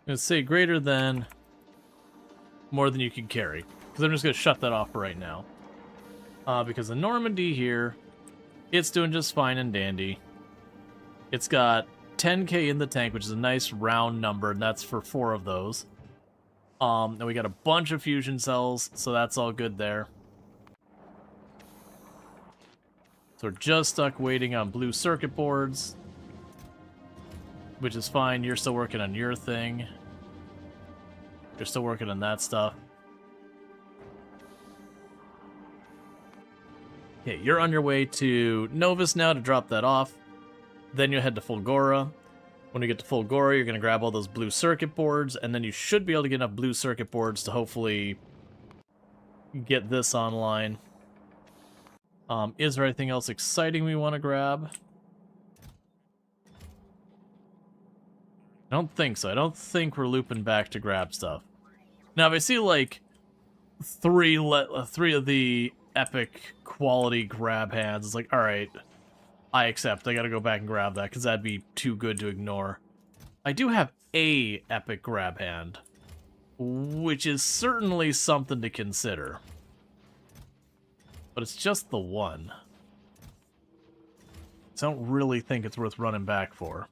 Let's say greater than, more than you can carry. Because I'm just going to shut that off for right now. Because the Normandy here, it's doing just fine and dandy. It's got 10k in the tank, which is a nice round number, and that's for 4 of those. And we got a bunch of fusion cells, so that's all good there. So we're just stuck waiting on blue circuit boards, which is fine. You're still working on your thing. You're still working on that stuff. Okay, you're on your way to Novus now to drop that off. Then you'll head to Fulgora. When you get to Fulgora, you're going to grab all those blue circuit boards, and then you should be able to get enough blue circuit boards to hopefully get this online. Is there anything else exciting we want to grab? I don't think so. I don't think we're looping back to grab stuff. Now, if I see, like, three of the epic quality grab hands, it's like, alright, I accept. I gotta go back and grab that, because that'd be too good to ignore. I do have a epic grab hand. which is certainly something to consider. But it's just the one. So I don't really think it's worth running back for.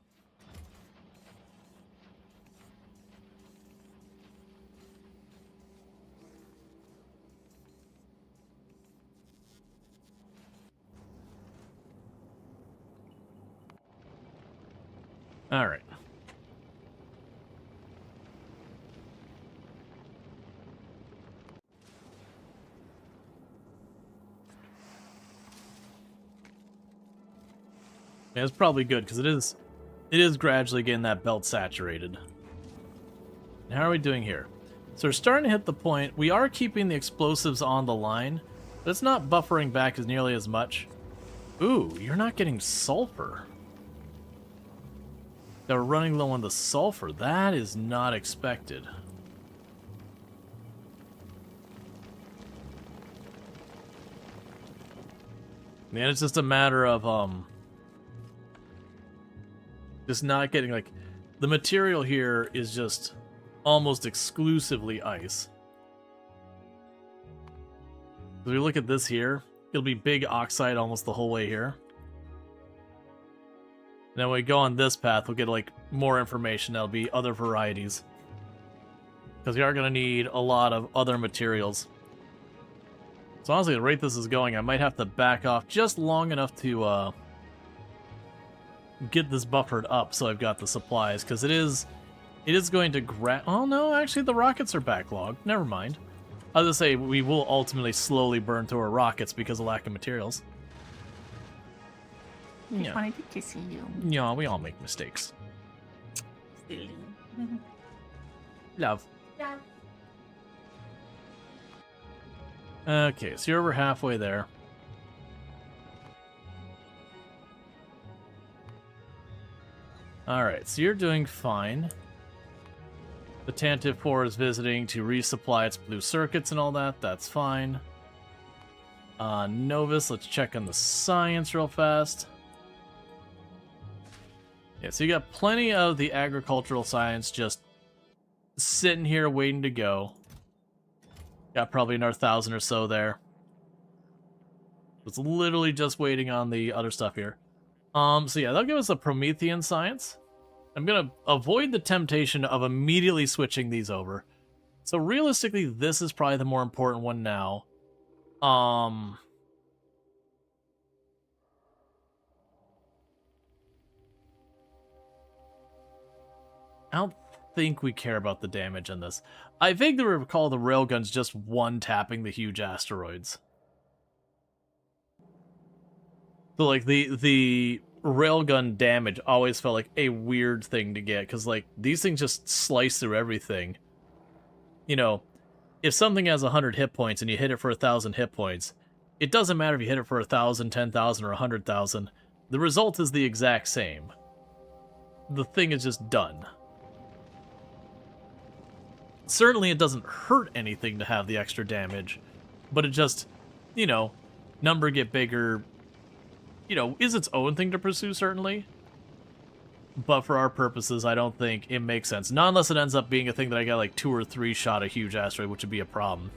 All right. Yeah, it's probably good because it is gradually getting that belt saturated. How are we doing here? So we're starting to hit the point. We are keeping the explosives on the line, but it's not buffering back as nearly as much. Ooh, you're not getting sulfur. They're running low on the sulfur. That is not expected. Man, it's just a matter of just not getting, like, the material here is just almost exclusively ice. If we look at this here, it'll be big oxide almost the whole way here. And then when we go on this path, we'll get, like, more information. That'll be other varieties. Because we are going to need a lot of other materials. So honestly, the rate this is going, I might have to back off just long enough to get this buffered up so I've got the supplies. Because it is going to oh no, actually the rockets are backlogged. Never mind. I was going to say, we will ultimately slowly burn through our rockets because of lack of materials. Just wanted to see you. Yeah, we all make mistakes. Silly. Love. Yeah. Okay, so you're over halfway there. Alright, so you're doing fine. The Tantive 4 is visiting to resupply its blue circuits and all that. That's fine. Novus, let's check on the science real fast. Yeah, so you got plenty of the agricultural science just sitting here waiting to go. Got probably another 1,000 or so there. It's literally just waiting on the other stuff here. So yeah, that'll give us a Promethean science. I'm gonna avoid the temptation of immediately switching these over. So realistically, this is probably the more important one now. I don't think we care about the damage on this. I vaguely recall the railguns just one-tapping the huge asteroids. So, like, the railgun damage always felt like a weird thing to get, because, like, these things just slice through everything. You know, if something has 100 hit points and you hit it for 1,000 hit points, it doesn't matter if you hit it for 1,000, 10,000, or 100,000. The result is the exact same. The thing is just done. Certainly it doesn't hurt anything to have the extra damage, but it just, you know, number get bigger, you know, is its own thing to pursue, certainly. But for our purposes, I don't think it makes sense. Not unless it ends up being a thing that I got like 2 or 3 shot a huge asteroid, which would be a problem.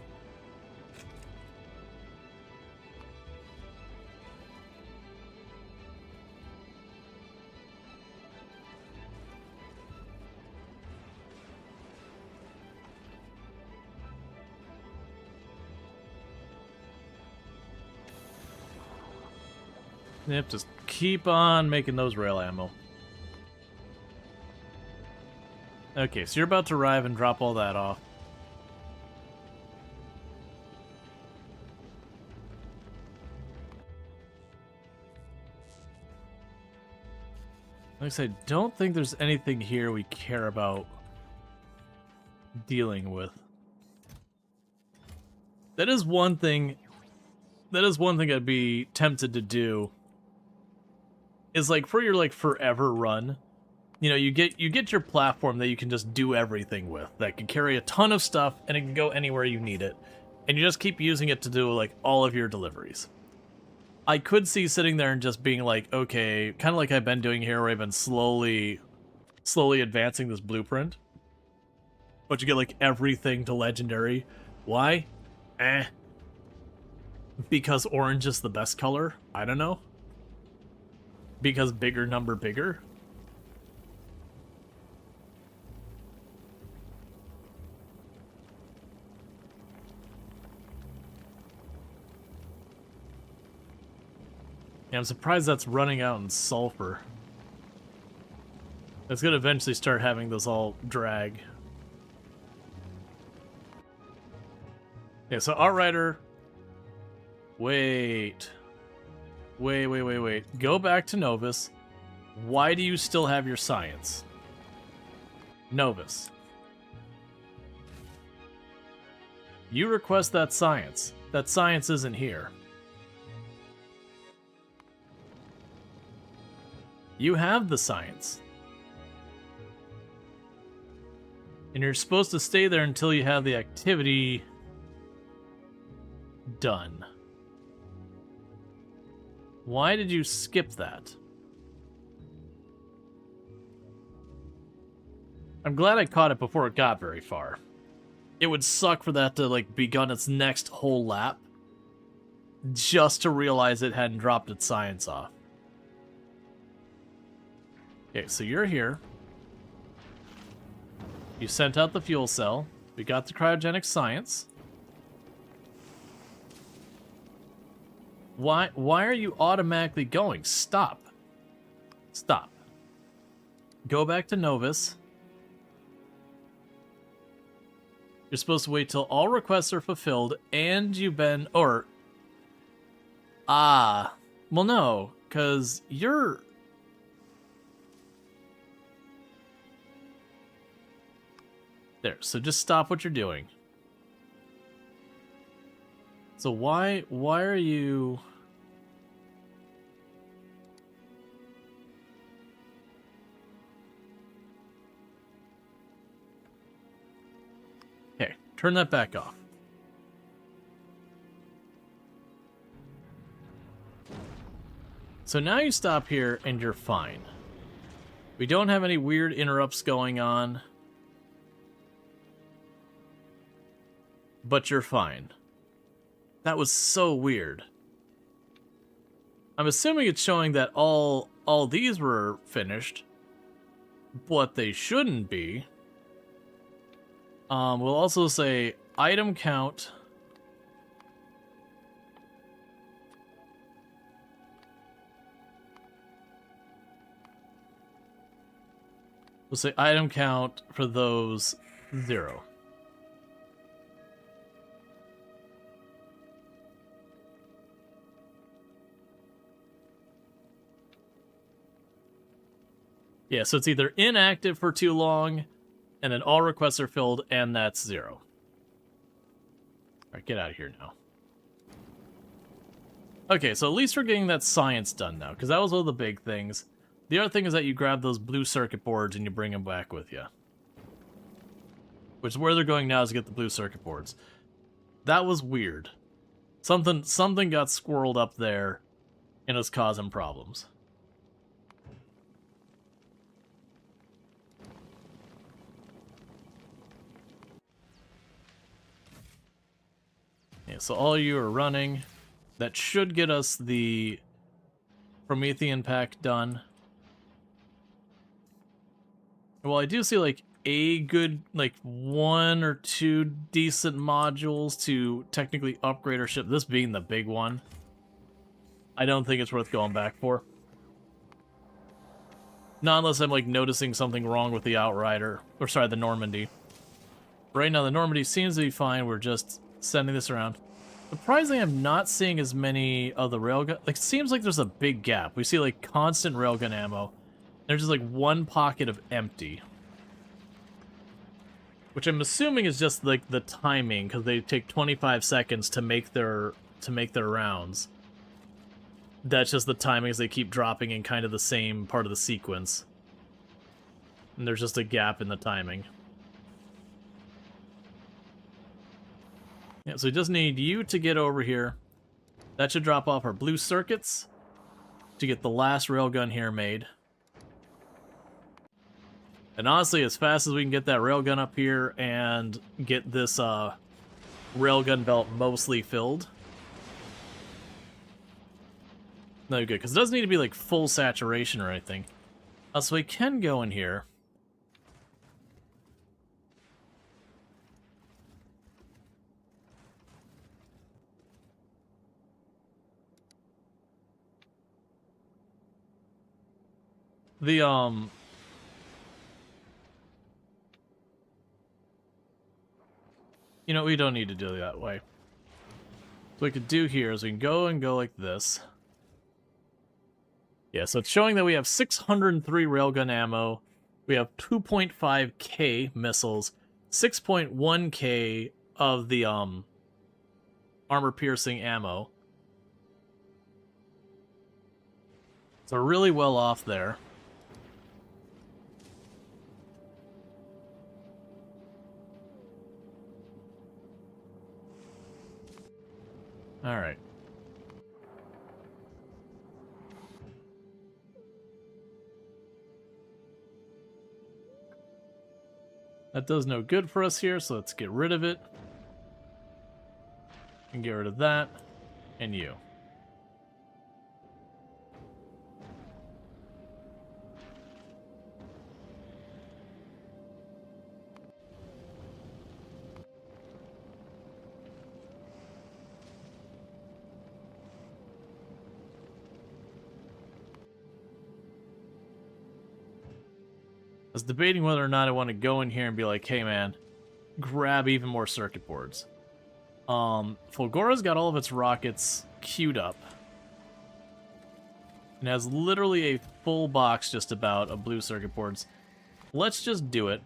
Yep, just keep on making those rail ammo. Okay, so you're about to arrive and drop all that off. Like I said, don't think there's anything here we care about dealing with. That is one thing I'd be tempted to do. Is like for your like forever run, you know, you get your platform that you can just do everything with, that can carry a ton of stuff and it can go anywhere you need it, and you just keep using it to do like all of your deliveries. I could see sitting there and just being like, okay, kind of like I've been doing here, where I've been slowly advancing this blueprint. but you get like everything to legendary. Why? Eh. Because orange is the best color? I don't know. Because bigger number bigger? Yeah, I'm surprised that's running out in sulfur. It's gonna eventually start having those all drag. Yeah, so Outrider. Wait. Wait. Go back to Novus. Why do you still have your science? Novus. You request that science. That science isn't here. You have the science. And you're supposed to stay there until you have the activity done. Why did you skip that? I'm glad I caught it before it got very far. It would suck for that to like begun its next whole lap just to realize it hadn't dropped its science off. Okay, so you're here. You sent out the fuel cell. We got the cryogenic science. Why are you automatically going? Stop. Stop. Go back to Novus. You're supposed to wait till all requests are fulfilled and you've been... Or... Ah. Well, no. Because you're... There. So just stop what you're doing. So why are you... Okay, turn that back off. So now you stop here and you're fine. We don't have any weird interrupts going on. But you're fine. That was so weird. I'm assuming it's showing that all these were finished. But they shouldn't be. We'll also say item count. We'll say item count for those 0. Yeah, so it's either inactive for too long, and then all requests are filled, and that's 0. Alright, get out of here now. Okay, so at least we're getting that science done now, because that was one of the big things. The other thing is that you grab those blue circuit boards and you bring them back with you. Which is where they're going now, is to get the blue circuit boards. That was weird. Something got squirreled up there, and it's causing problems. Yeah, so all you are running. That should get us the Promethean pack done. Well, I do see like a good, like 1 or 2 decent modules to technically upgrade our ship. This being the big one. I don't think it's worth going back for. Not unless I'm like noticing something wrong with the Outrider. Or sorry, the Normandy. Right now the Normandy seems to be fine. We're just sending this around. Surprisingly, I'm not seeing as many of the railgun. Like, it seems like there's a big gap. We see like constant railgun ammo. There's just like one pocket of empty. Which I'm assuming is just like the timing, because they take 25 seconds to make their rounds. That's just the timing as they keep dropping in kind of the same part of the sequence. And there's just a gap in the timing. Yeah, so we just need you to get over here. That should drop off our blue circuits to get the last railgun here made. And honestly, as fast as we can get that railgun up here and get this railgun belt mostly filled. No good, because it doesn't need to be like full saturation or anything. So we can go in here. The you know, we don't need to do it that way. What we could do here is we can go like this. Yeah, so it's showing that we have 603 railgun ammo. We have 2.5k missiles, 6.1k of the armor-piercing ammo. So we're really well off there. Alright. That does no good for us here, so let's get rid of it. And get rid of that. And you. I was debating whether or not I want to go in here and be like, hey man, grab even more circuit boards. Fulgora's got all of its rockets queued up. And has literally a full box just about of blue circuit boards. Let's just do it.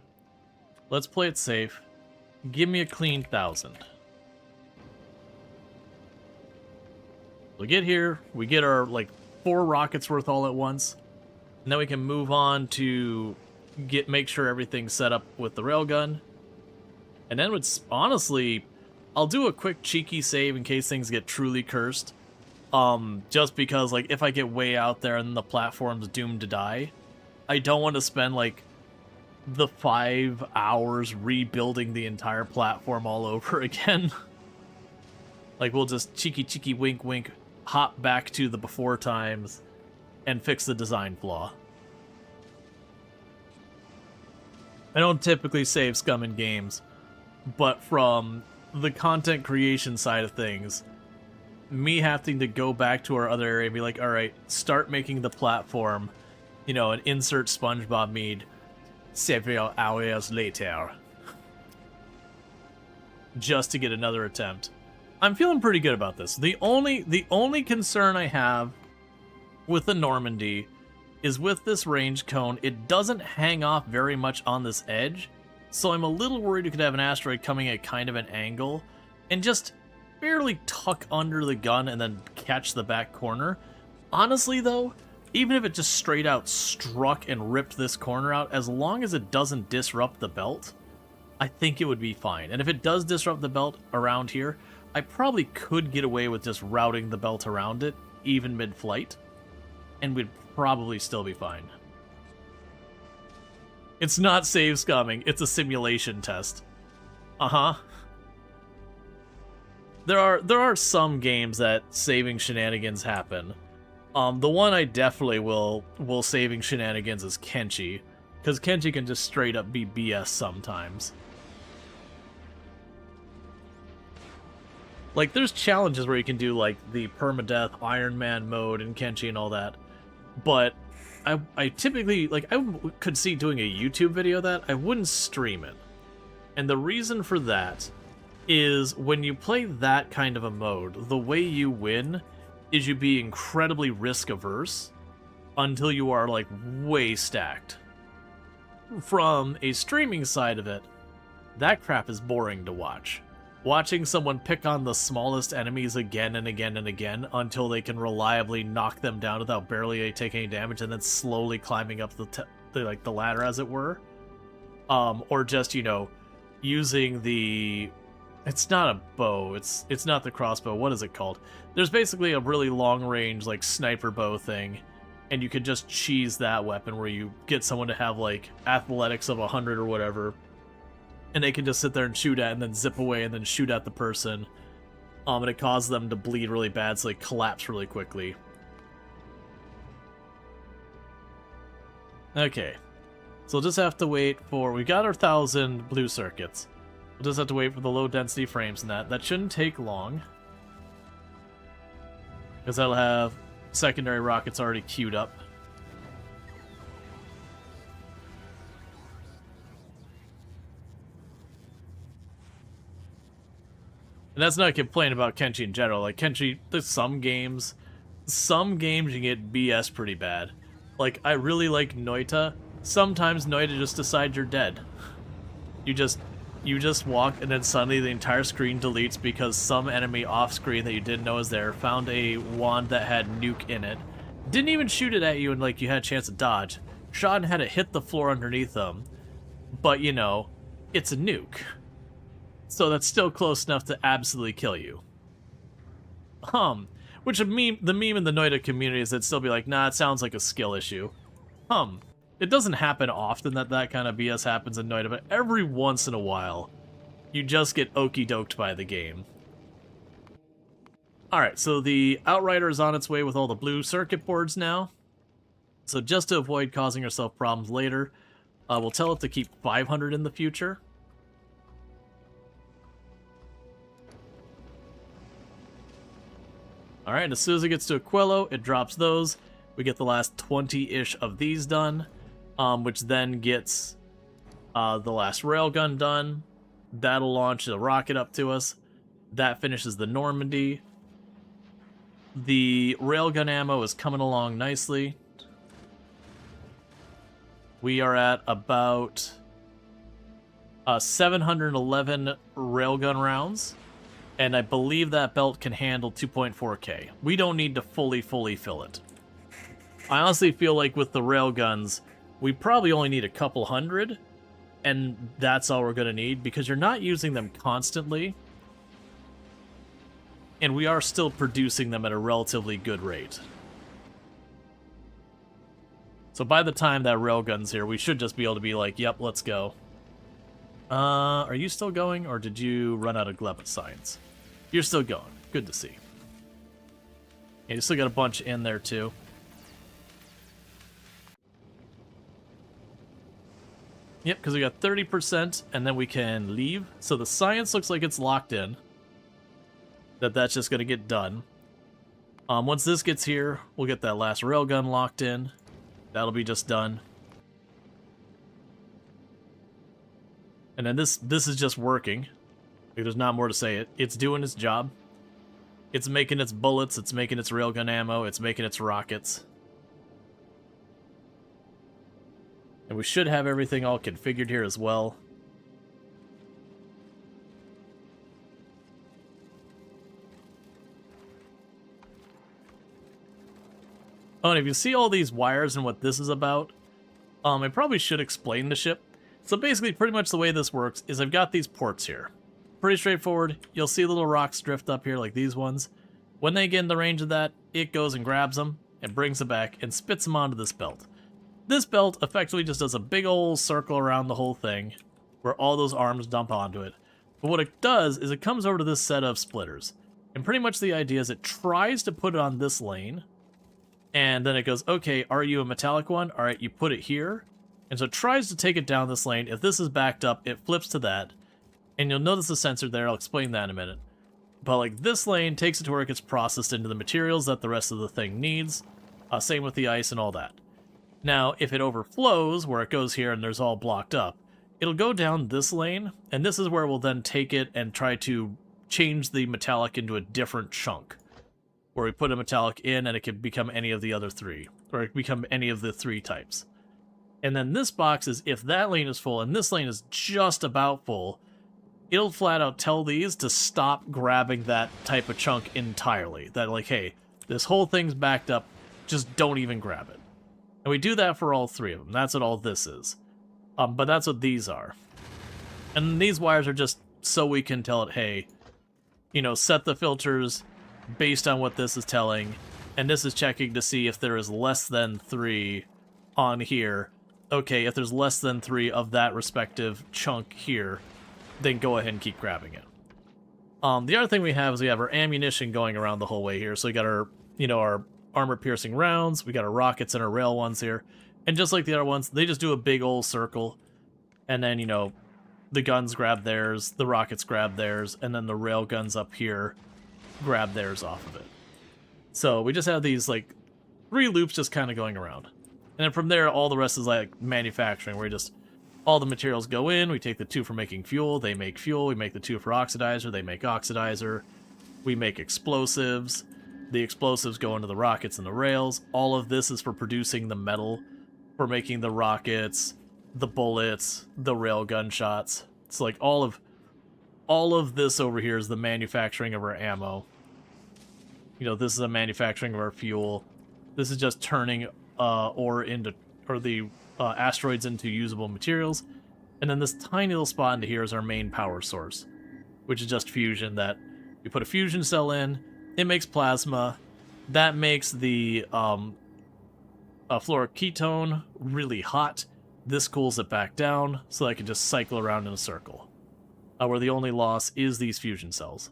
Let's play it safe. Give me a clean 1,000. We get here, we get our like 4 rockets worth all at once. And then we can move on to make sure everything's set up with the railgun. And then it's honestly, I'll do a quick cheeky save in case things get truly cursed. Just because like if I get way out there and the platform's doomed to die, I don't want to spend like the 5 hours rebuilding the entire platform all over again. Like we'll just cheeky wink wink hop back to the before times and fix the design flaw. I don't typically save scum in games, but from the content creation side of things, me having to go back to our other area and be like, alright, start making the platform, you know, and insert SpongeBob mead several hours later. Just to get another attempt. I'm feeling pretty good about this. The only concern I have with the Normandy is with this range cone, it doesn't hang off very much on this edge, so I'm a little worried you could have an asteroid coming at kind of an angle and just barely tuck under the gun and then catch the back corner. Honestly though, even if it just straight out struck and ripped this corner out, as long as it doesn't disrupt the belt, I think it would be fine. And if it does disrupt the belt around here, I probably could get away with just routing the belt around it, even mid-flight, and we'd probably still be fine. It's not save scumming, it's a simulation test. Uh-huh. There are some games that saving shenanigans happen. The one I definitely will saving shenanigans is Kenshi, because Kenshi can just straight up be BS sometimes. Like, there's challenges where you can do, like, the permadeath Iron Man mode in Kenshi and all that. But I typically, like, I could see doing a YouTube video of that. I wouldn't stream it. And the reason for that is when you play that kind of a mode, the way you win is you be incredibly risk-averse until you are, like, way stacked. From a streaming side of it, that crap is boring to watch. Watching someone pick on the smallest enemies again and again and again until they can reliably knock them down without barely taking any damage, and then slowly climbing up the ladder, as it were, or just, you know, using the, it's not a bow, it's not the crossbow. What is it called? There's basically a really long range like sniper bow thing, and you could just cheese that weapon where you get someone to have like athletics of 100 or whatever, and they can just sit there and shoot at and then zip away and then shoot at the person. And it causes them to bleed really bad, so they collapse really quickly. Okay. So we'll just have to wait for... We got our 1,000 blue circuits. We'll just have to wait for the low density frames and that. That shouldn't take long, because that'll have secondary rockets already queued up. And that's not a complaint about Kenshi in general. Like, Kenshi, there's some games you get BS pretty bad. Like, I really like Noita. Sometimes Noita just decides you're dead. You just walk, and then suddenly the entire screen deletes because some enemy off-screen that you didn't know was there found a wand that had nuke in it. Didn't even shoot it at you, and like you had a chance to dodge. Shot and had it hit the floor underneath them. But, you know, it's a nuke. So that's still close enough to absolutely kill you. Which the meme in the Noita community is that'd still be like, nah, it sounds like a skill issue. It doesn't happen often that kind of BS happens in Noita, but every once in a while, you just get okey-doked by the game. Alright, so the Outrider is on its way with all the blue circuit boards now. So just to avoid causing ourselves problems later, we'll tell it to keep 500 in the future. Alright, as soon as it gets to Aquilo, it drops those. We get the last 20-ish of these done, which then gets the last railgun done. That'll launch a rocket up to us. That finishes the Normandy. The railgun ammo is coming along nicely. We are at about 711 railgun rounds. And I believe that belt can handle 2.4K. We don't need to fully fill it. I honestly feel like with the railguns, we probably only need a couple hundred, and that's all we're going to need, because you're not using them constantly, and we are still producing them at a relatively good rate. So by the time that railgun's here, we should just be able to be like, yep, let's go. Are you still going, or did you run out of Gleba Science? You're still going. Good to see. Yeah, you still got a bunch in there, too. Yep, because we got 30%, and then we can leave. So the science looks like it's locked in. That's just going to get done. Once this gets here, we'll get that last railgun locked in. That'll be just done. And then this is just working. There's not more to say. It's doing its job. It's making its bullets, it's making its railgun ammo, it's making its rockets. And we should have everything all configured here as well. Oh, and if you see all these wires and what this is about, I probably should explain the ship. So basically, pretty much the way this works is I've got these ports here. Pretty straightforward. You'll see little rocks drift up here like these ones. When they get in the range of that, it goes and grabs them and brings them back and spits them onto this belt. This belt effectively just does a big old circle around the whole thing where all those arms dump onto it. But what it does is it comes over to this set of splitters. And pretty much the idea is it tries to put it on this lane. And then it goes, okay, are you a metallic one? All right, you put it here. And so it tries to take it down this lane. If this is backed up, it flips to that. And you'll notice the sensor there. I'll explain that in a minute. But like this lane takes it to where it gets processed into the materials that the rest of the thing needs. Same with the ice and all that. Now, if it overflows, where it goes here and there's all blocked up, it'll go down this lane. And this is where we'll then take it and try to change the metallic into a different chunk. Where we put a metallic in and it can become any of the other three. Or it can become any of the three types. And then this box is if that lane is full and this lane is just about full, it'll flat out tell these to stop grabbing that type of chunk entirely. That like, hey, this whole thing's backed up, just don't even grab it. And we do that for all three of them. That's what all this is. But that's what these are. And these wires are just so we can tell it, hey, you know, set the filters based on what this is telling, And this is checking to see if there is less than 3 on here. Okay, if there's less than 3 of that respective chunk here, then go ahead and keep grabbing it. The other thing we have is we have our ammunition going around the whole way here. So we got our, our armor-piercing rounds, we got our rockets and our rail ones here. And just like the other ones, they just do a big old circle. And then, the guns grab theirs, the rockets grab theirs, and then the rail guns up here grab theirs off of it. So we just have these, 3 loops just kind of going around. And then from there, all the rest is, manufacturing, where all the materials go in, we take the 2 for making fuel, they make fuel, we make the 2 for oxidizer, they make oxidizer, we make explosives, the explosives go into the rockets and the rails. All of this is for producing the metal, for making the rockets, the bullets, the rail gun shots. It's like all of this over here is the manufacturing of our ammo. This is a manufacturing of our fuel. This is just turning the asteroids into usable materials. And then this tiny little spot into here is our main power source, which is just fusion. That we put a fusion cell in, it makes plasma, that makes the fluoroketone really hot. This cools it back down, so that I can just cycle around in a circle. Where the only loss is these fusion cells.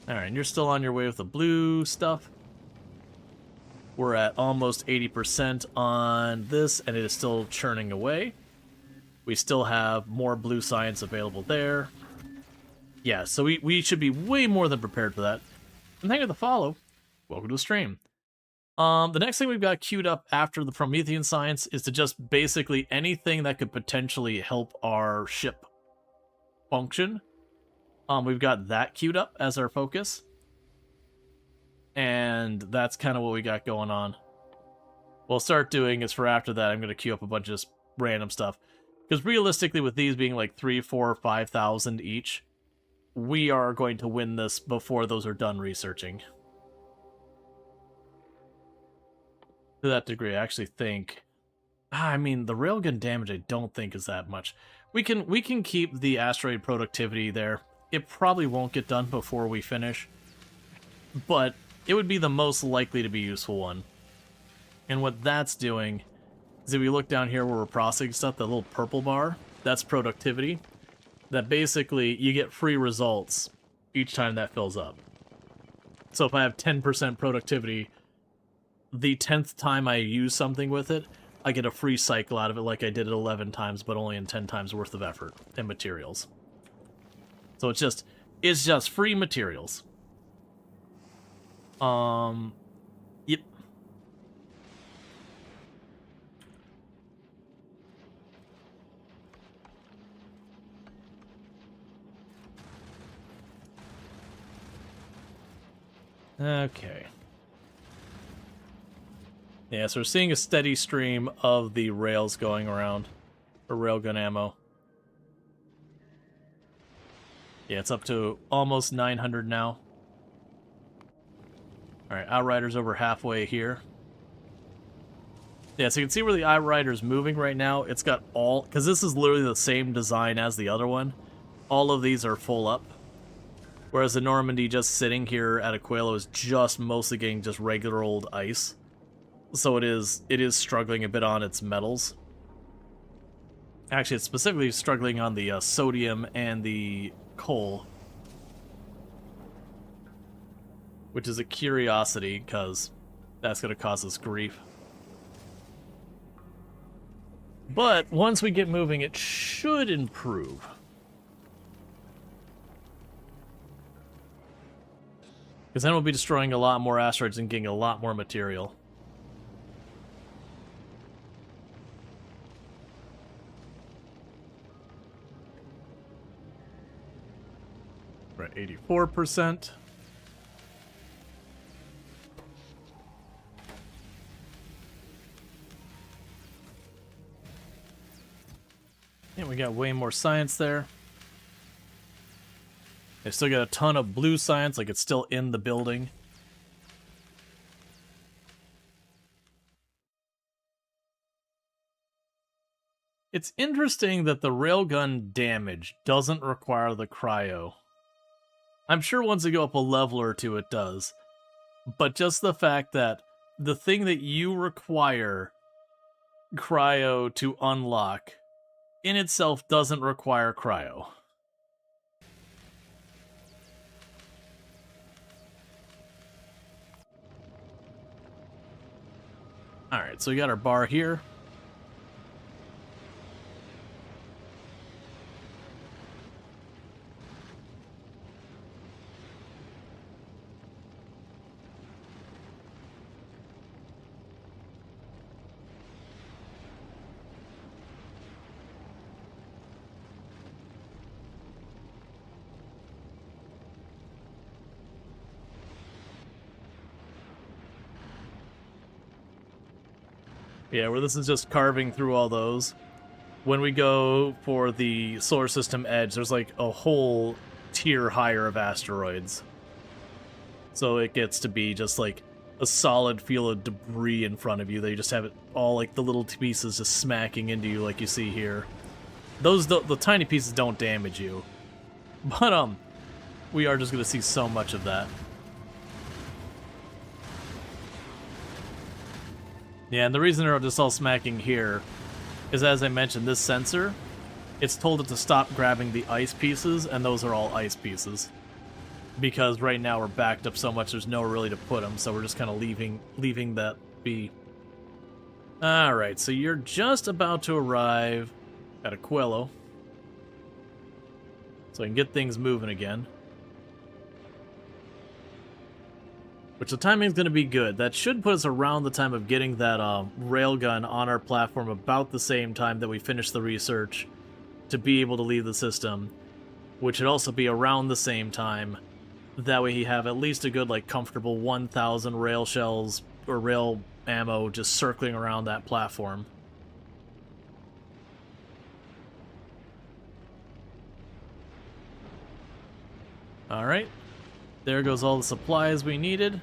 Alright, and you're still on your way with the blue stuff. We're at almost 80% on this, and it is still churning away. We still have more blue science available there. Yeah, so we should be way more than prepared for that. And thank you for the follow. Welcome to the stream. The next thing we've got queued up after the Promethean science is to just basically anything that could potentially help our ship function. We've got that queued up as our focus. And that's kind of what we got going on. What I'll start doing is for after that, I'm going to queue up a bunch of just random stuff. Because realistically, with these being like 3, 4, 5,000 each, we are going to win this before those are done researching. To that degree, I actually think... I mean, the railgun damage I don't think is that much. We can keep the asteroid productivity there. It probably won't get done before we finish. But it would be the most likely to be useful one. And what that's doing is if we look down here where we're processing stuff, that little purple bar, that's productivity. That basically, you get free results each time that fills up. So if I have 10% productivity, the 10th time I use something with it, I get a free cycle out of it like I did it 11 times, but only in 10 times worth of effort and materials. So it's just free materials. Yep. Okay. Yeah, so we're seeing a steady stream of the rails going around, or railgun ammo. Yeah, it's up to almost 900 now. Alright, Outrider's over halfway here. Yeah, so you can see where the Outrider's moving right now. It's got all... because this is literally the same design as the other one. All of these are full up. Whereas the Normandy just sitting here at Aquilo is just mostly getting just regular old ice. So it is struggling a bit on its metals. Actually, it's specifically struggling on the sodium and the coal. Which is a curiosity, because that's going to cause us grief. But once we get moving, it should improve. Because then we'll be destroying a lot more asteroids and getting a lot more material. We're at 84%. And we got way more science there. They still got a ton of blue science, like it's still in the building. It's interesting that the railgun damage doesn't require the cryo. I'm sure once you go up a level or two it does. But just the fact that the thing that you require cryo to unlock in itself doesn't require cryo. Alright, so we got our bar here. Yeah, where this is just carving through all those. When we go for the solar system edge, there's like a whole tier higher of asteroids. So it gets to be just like a solid field of debris in front of you. They just have it all like the little pieces just smacking into you like you see here. Those, the tiny pieces don't damage you. But, we are just going to see so much of that. Yeah, and the reason they're just all smacking here is, as I mentioned, this sensor, it's told it to stop grabbing the ice pieces, and those are all ice pieces. Because right now we're backed up so much, there's nowhere really to put them, so we're just kind of leaving that be. Alright, so you're just about to arrive at Aquilo. So I can get things moving again. Which the timing's going to be good. That should put us around the time of getting that railgun on our platform about the same time that we finish the research to be able to leave the system. Which should also be around the same time. That way you have at least a good, like, comfortable 1,000 rail shells or rail ammo just circling around that platform. Alright. There goes all the supplies we needed.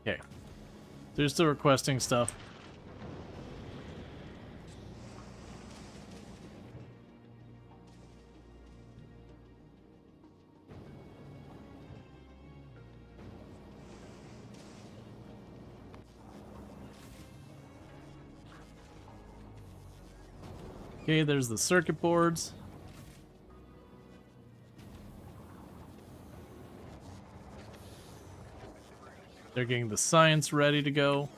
Okay. There's the requesting stuff. Okay, there's the circuit boards. They're getting the science ready to go.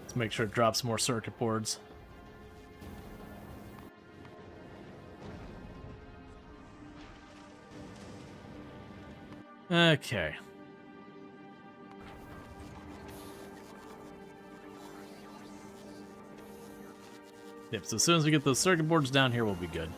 Let's make sure it drops more circuit boards. Okay. Yep, so as soon as we get those circuit boards down here, we'll be good.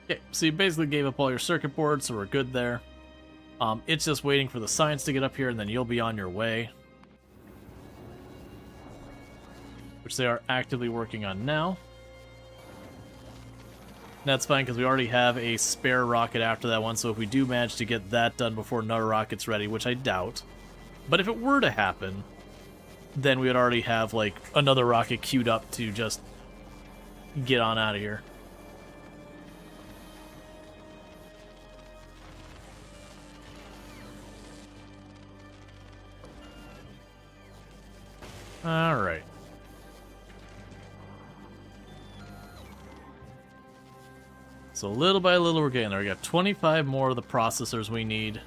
Okay, so you basically gave up all your circuit boards, so we're good there. It's just waiting for the science to get up here, and then you'll be on your way. Which they are actively working on now. That's fine, because we already have a spare rocket after that one, so if we do manage to get that done before another rocket's ready, which I doubt, but if it were to happen, then we would already have, like, another rocket queued up to just get on out of here. Alright. So little by little we're getting there. We got 25 more of the processors we need.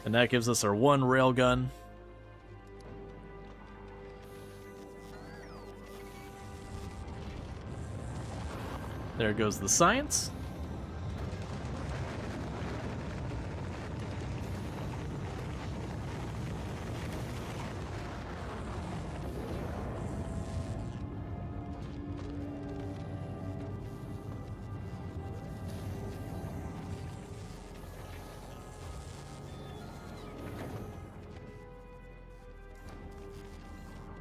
And that gives us our one railgun. There goes the science.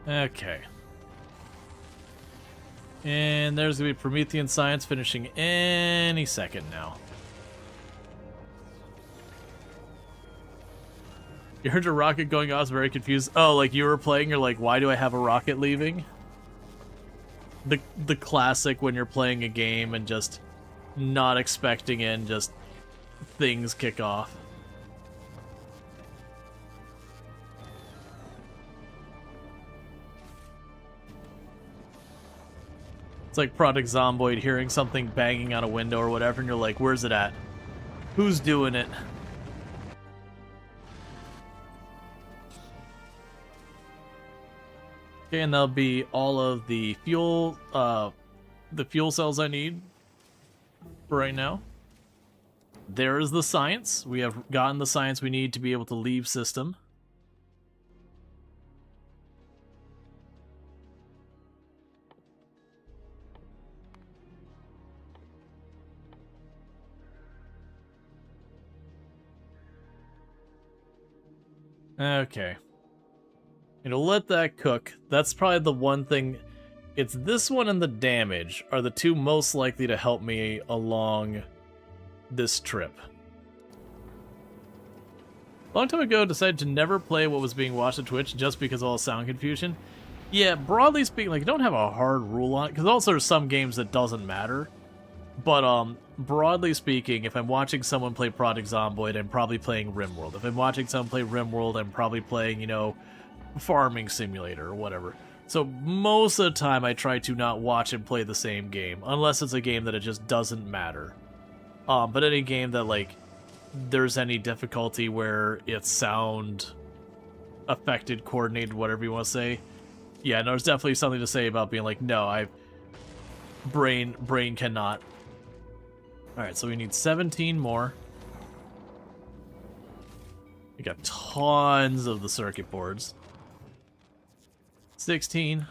Okay. And there's going to be Promethean Science finishing any second now. You heard your rocket going off, I was very confused. Oh, like you were playing, you're like, why do I have a rocket leaving? The classic when you're playing a game and just not expecting it and just things kick off. It's like Project Zomboid hearing something banging on a window or whatever, and you're like, where's it at? Who's doing it? Okay, and that'll be all of the fuel cells I need for right now. There is the science. We have gotten the science we need to be able to leave system. Okay. Let that cook. That's probably the one thing. It's this one and the damage are the two most likely to help me along this trip. A long time ago, decided to never play what was being watched on Twitch just because of all the sound confusion. Yeah, broadly speaking, like, don't have a hard rule on it, because also there's some games that doesn't matter. But, broadly speaking, if I'm watching someone play Project Zomboid, I'm probably playing RimWorld. If I'm watching someone play RimWorld, I'm probably playing, Farming Simulator or whatever. So most of the time I try to not watch and play the same game, unless it's a game that it just doesn't matter. But any game that, like, there's any difficulty where it's sound affected, coordinated, whatever you want to say. Yeah, no, there's definitely something to say about being like, no, brain cannot. Alright, so we need 17 more. We got tons of the circuit boards. 16.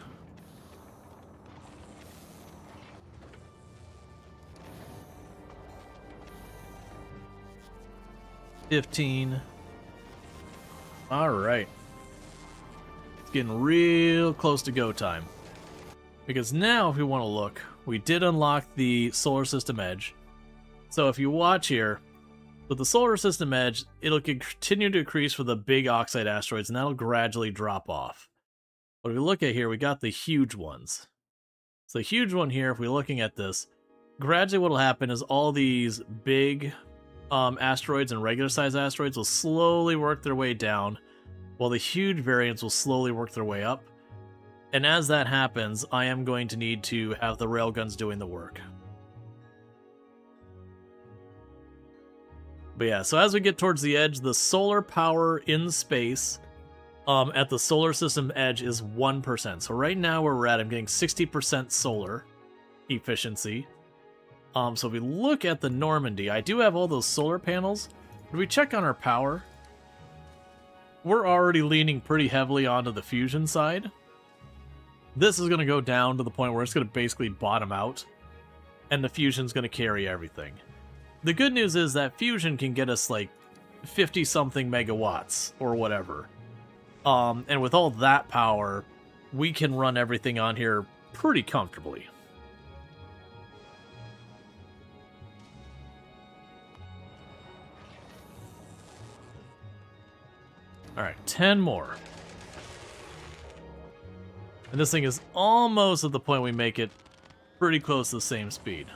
$15. Alright. It's getting real close to go time. Because now, if we want to look, we did unlock the solar system edge. So if you watch here, with the solar system edge, it'll continue to increase for the big oxide asteroids, and that'll gradually drop off. But if we look at here, we got the huge ones. So the huge one here, if we're looking at this, gradually what will happen is all these big asteroids and regular size asteroids will slowly work their way down, while the huge variants will slowly work their way up. And as that happens, I am going to need to have the railguns doing the work. But yeah, so as we get towards the edge, the solar power in space at the solar system edge is 1%. So right now where we're at, I'm getting 60% solar efficiency. So if we look at the Normandy, I do have all those solar panels. If we check on our power, we're already leaning pretty heavily onto the fusion side. This is going to go down to the point where it's going to basically bottom out, and the fusion's going to carry everything. The good news is that fusion can get us like 50-something megawatts or whatever. And with all that power, we can run everything on here pretty comfortably. Alright, 10 more. And this thing is almost at the point we make it pretty close to the same speed.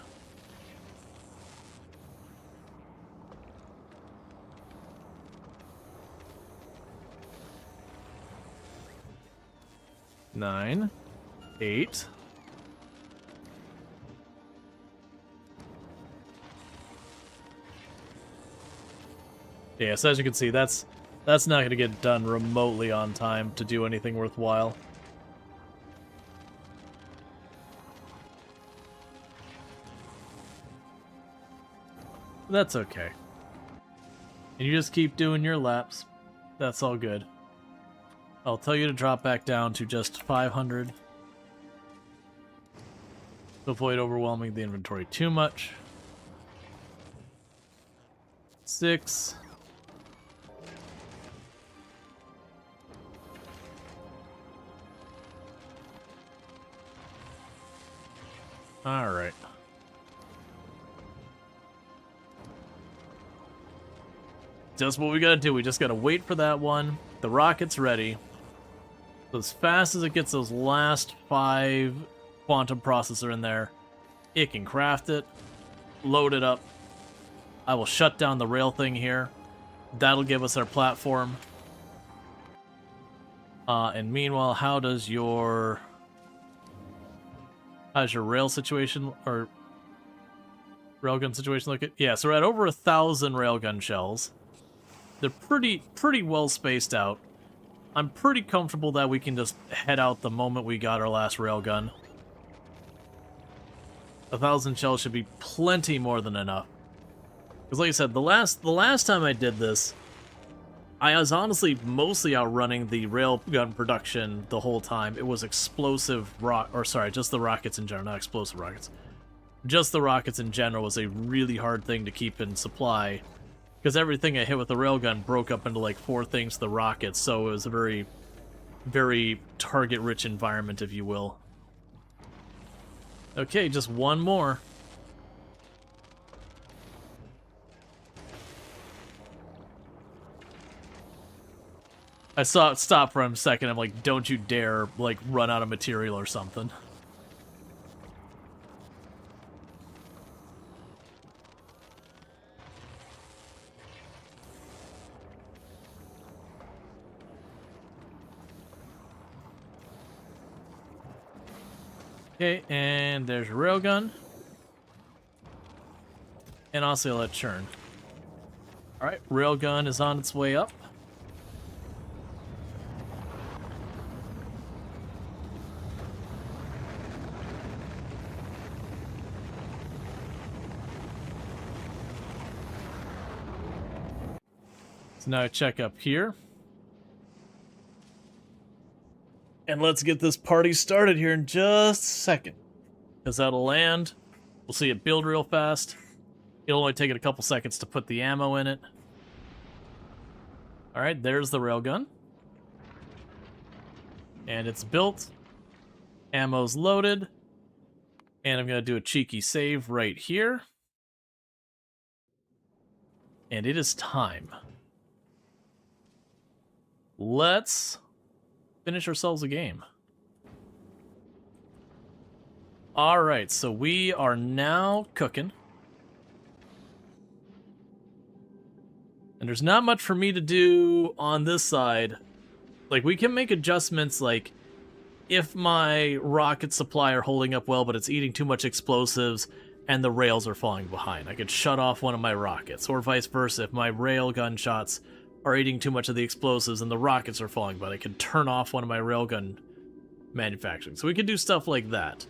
Nine, 8. Yeah, so as you can see, that's not going to get done remotely on time to do anything worthwhile. That's okay. And you just keep doing your laps. That's all good. I'll tell you to drop back down to just 500. To avoid overwhelming the inventory too much. 6. All right. Just what we gotta do. We just gotta wait for that one. The rocket's ready. So as fast as it gets those last 5 quantum processor in there, it can craft it, load it up. I will shut down the rail thing here. That'll give us our platform. And meanwhile, how's your rail situation or railgun situation look? Yeah, so we're at over 1,000 railgun shells. They're pretty well spaced out. I'm pretty comfortable that we can just head out the moment we got our last railgun. 1,000 shells should be plenty more than enough. Because like I said, the last time I did this, I was honestly mostly outrunning the railgun production the whole time. It was explosive just the rockets in general, not explosive rockets. Just the rockets in general was a really hard thing to keep in supply. Because everything I hit with the railgun broke up into like 4 things to the rockets, so it was a very, very target-rich environment, if you will. Okay, just one more. I saw it stop for a second. I'm like, don't you dare, like, run out of material or something. Okay, and there's your railgun. And also let churn. Alright, railgun is on its way up. So now I check up here. And let's get this party started here in just a second. Because that'll land. We'll see it build real fast. It'll only take it a couple seconds to put the ammo in it. Alright, there's the railgun. And it's built. Ammo's loaded. And I'm going to do a cheeky save right here. And it is time. Let's finish ourselves a game. Alright, so we are now cooking. And there's not much for me to do on this side. Like, we can make adjustments, like, if my rocket supply are holding up well, but it's eating too much explosives, and the rails are falling behind. I could shut off one of my rockets, or vice versa. If my railgun shots are eating too much of the explosives and the rockets are falling, but I could turn off one of my railgun manufacturing. So we could do stuff like that.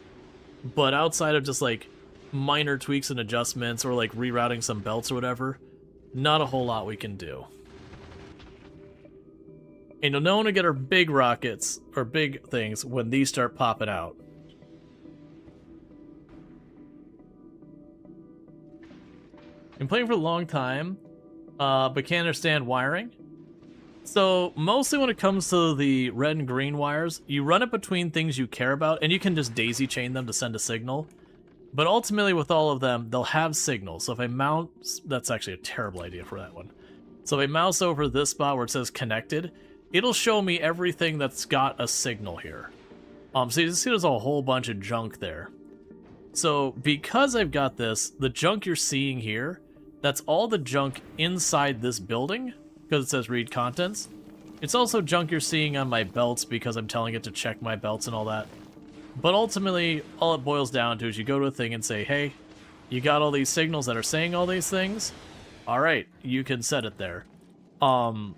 But outside of just like minor tweaks and adjustments or like rerouting some belts or whatever, not a whole lot we can do. And you'll know when we get our big rockets or big things when these start popping out. Been playing for a long time, but can't understand wiring. So mostly when it comes to the red and green wires, you run it between things you care about, and you can just daisy chain them to send a signal. But ultimately with all of them, they'll have signals. So if I mount, that's actually a terrible idea for that one. So if I mouse over this spot where it says connected, it'll show me everything that's got a signal here. So you see there's a whole bunch of junk there. So because I've got this, the junk you're seeing here, that's all the junk inside this building, because it says read contents. It's also junk you're seeing on my belts because I'm telling it to check my belts and all that. But ultimately, all it boils down to is you go to a thing and say, hey, you got all these signals that are saying all these things? Alright, you can set it there. So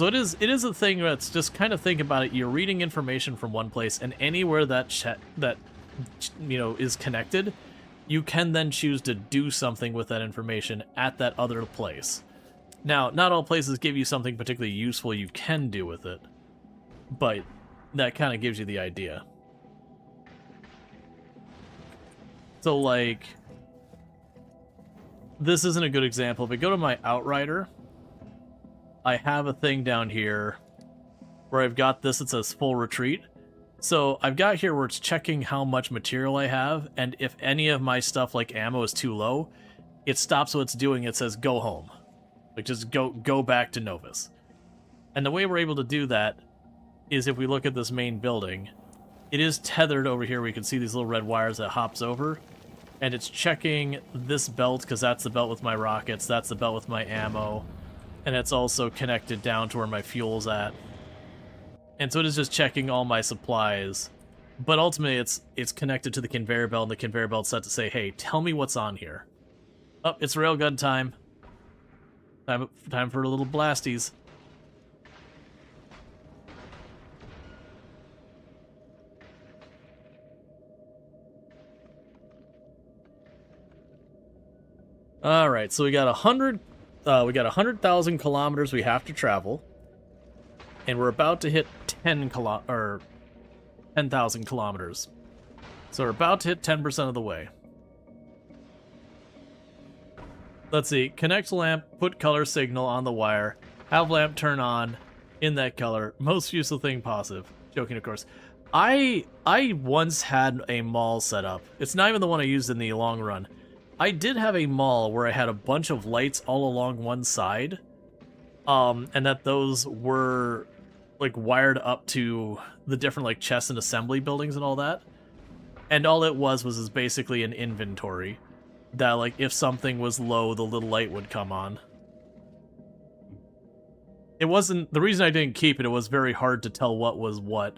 it is a thing that's just kind of think about it. You're reading information from one place, and anywhere that is connected, you can then choose to do something with that information at that other place. Now, not all places give you something particularly useful you can do with it, but that kind of gives you the idea. So, like, this isn't a good example, but go to my Outrider. I have a thing down here where I've got this that says full retreat. So I've got here where it's checking how much material I have, and if any of my stuff like ammo is too low, it stops what it's doing. It says go home. Like, just go back to Novus. And the way we're able to do that is if we look at this main building, it is tethered over here. We can see these little red wires that hops over, and it's checking this belt because that's the belt with my rockets, that's the belt with my ammo, and it's also connected down to where my fuel's at. And so it is just checking all my supplies, but ultimately it's connected to the conveyor belt, and the conveyor belt's set to say, hey, tell me what's on here. Oh, it's railgun time. Time for a little blasties. All right, so we got 100,000 kilometers we have to travel, and we're about to hit 10,000 kilometers. So we're about to hit 10% of the way. Let's see. Connect lamp, put color signal on the wire, have lamp turn on in that color. Most useful thing positive. Joking, of course. I once had a mall set up. It's not even the one I used in the long run. I did have a mall where I had a bunch of lights all along one side, and that those were like wired up to the different like chest and assembly buildings and all that. And all it was basically an inventory that, like, if something was low, the little light would come on. It wasn't, the reason I didn't keep it, it was very hard to tell what was what.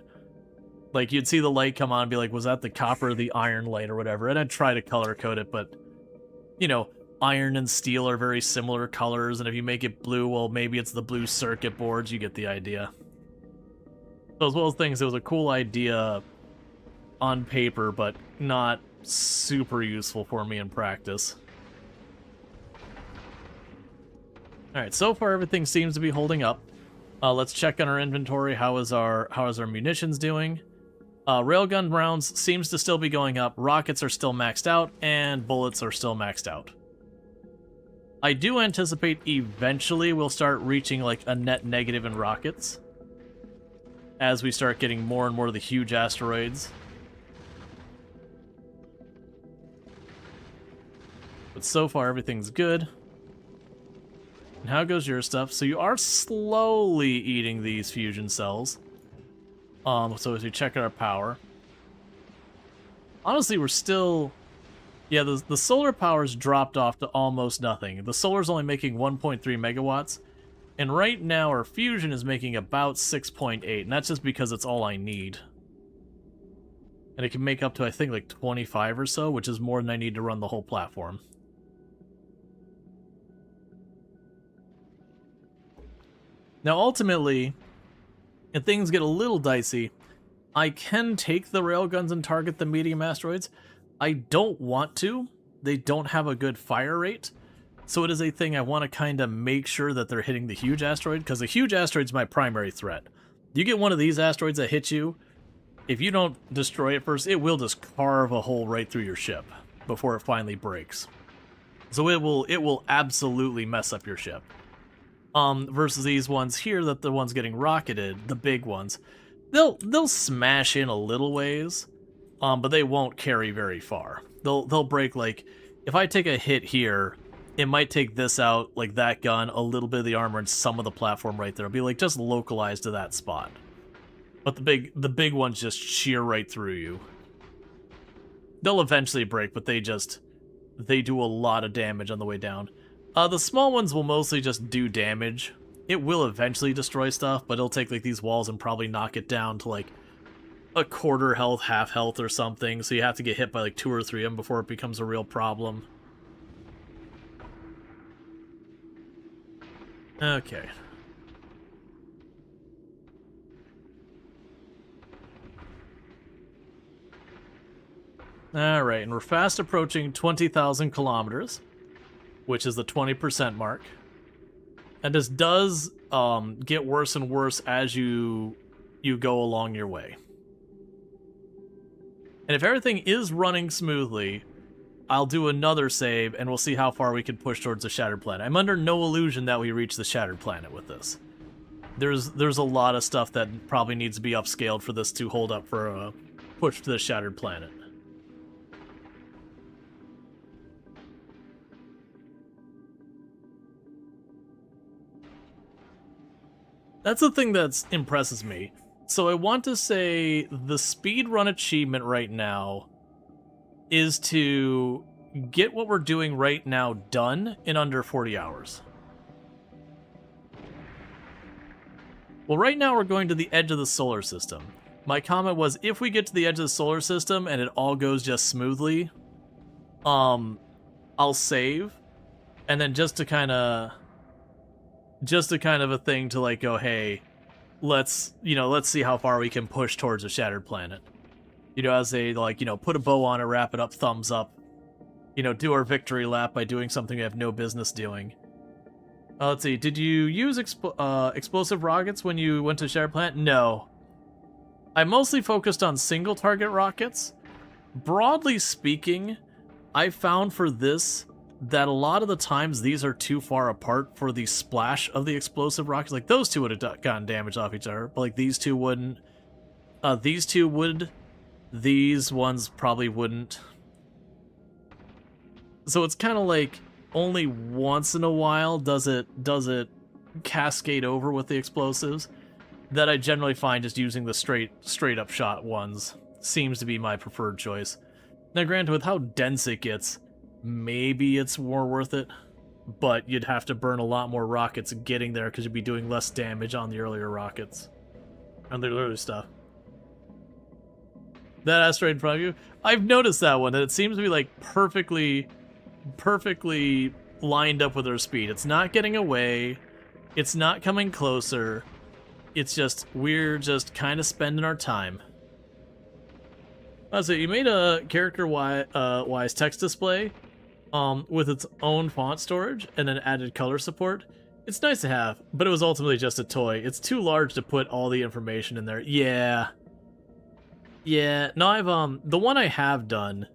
Like, you'd see the light come on and be like, was that the copper or the iron light or whatever? And I'd try to color code it, but, you know, iron and steel are very similar colors, and if you make it blue, well, maybe it's the blue circuit boards, you get the idea. So as well as things, it was a cool idea on paper, but not super useful for me in practice. Alright, so far everything seems to be holding up. Let's check on our inventory. How is our munitions doing? Railgun rounds seems to still be going up. Rockets are still maxed out, and bullets are still maxed out. I do anticipate eventually we'll start reaching like a net negative in rockets as we start getting more and more of the huge asteroids. But so far everything's good. And how goes your stuff? So you are slowly eating these fusion cells. So as we check our power, honestly, we're still, yeah, the solar power's dropped off to almost nothing. The solar's only making 1.3 megawatts, and right now our fusion is making about 6.8, and that's just because it's all I need. And it can make up to, I think, like 25 or so, which is more than I need to run the whole platform. Now, ultimately, if things get a little dicey, I can take the railguns and target the medium asteroids. I don't want to. They don't have a good fire rate. So it is a thing I want to kind of make sure that they're hitting the huge asteroid, because the huge asteroid's my primary threat. You get one of these asteroids that hits you, if you don't destroy it first, it will just carve a hole right through your ship before it finally breaks. So it will absolutely mess up your ship. Versus these ones here, that the ones getting rocketed, the big ones, they'll smash in a little ways, but they won't carry very far. They'll break, like, if I take a hit here, it might take this out, like that gun, a little bit of the armor, and some of the platform right there. It'll be like just localized to that spot. But the big ones just shear right through you. They'll eventually break, but they do a lot of damage on the way down. The small ones will mostly just do damage. It will eventually destroy stuff, but it'll take like these walls and probably knock it down to like a quarter health, half health or something, so you have to get hit by like 2 or 3 of them before it becomes a real problem. Okay. Alright, and we're fast approaching 20,000 kilometers, which is the 20% mark. And this does get worse and worse as you go along your way. And if everything is running smoothly, I'll do another save, and we'll see how far we can push towards the Shattered Planet. I'm under no illusion that we reach the Shattered Planet with this. There's a lot of stuff that probably needs to be upscaled for this to hold up for a push to the Shattered Planet. That's the thing that impresses me. So I want to say the speedrun achievement right now is to get what we're doing right now done in under 40 hours. Well, right now we're going to the edge of the solar system. My comment was, if we get to the edge of the solar system and it all goes just smoothly, I'll save, and then just to kind of a thing to like go, hey, let's see how far we can push towards a Shattered Planet. As they put a bow on it, wrap it up, thumbs up. Do our victory lap by doing something we have no business doing. Let's see, did you use explosive rockets when you went to Shattered Planet? No. I mostly focused on single target rockets. Broadly speaking, I found for this that a lot of the times these are too far apart for the splash of the explosive rockets. Like, those two would have gotten damage off each other, but like these two wouldn't. These two would. These ones probably wouldn't. So it's kind of like only once in a while does it cascade over with the explosives. That I generally find just using the straight up shot ones seems to be my preferred choice. Now granted, with how dense it gets, maybe it's more worth it, but you'd have to burn a lot more rockets getting there because you'd be doing less damage on the earlier rockets. On the earlier stuff. That asteroid in front of you, I've noticed that one, and it seems to be like perfectly lined up with their speed. It's not getting away, it's not coming closer, it's just, we're just kind of spending our time. So you made a character-wise text display with its own font storage and then added color support. It's nice to have, but it was ultimately just a toy. It's too large to put all the information in there. Yeah. No, I've the one I have done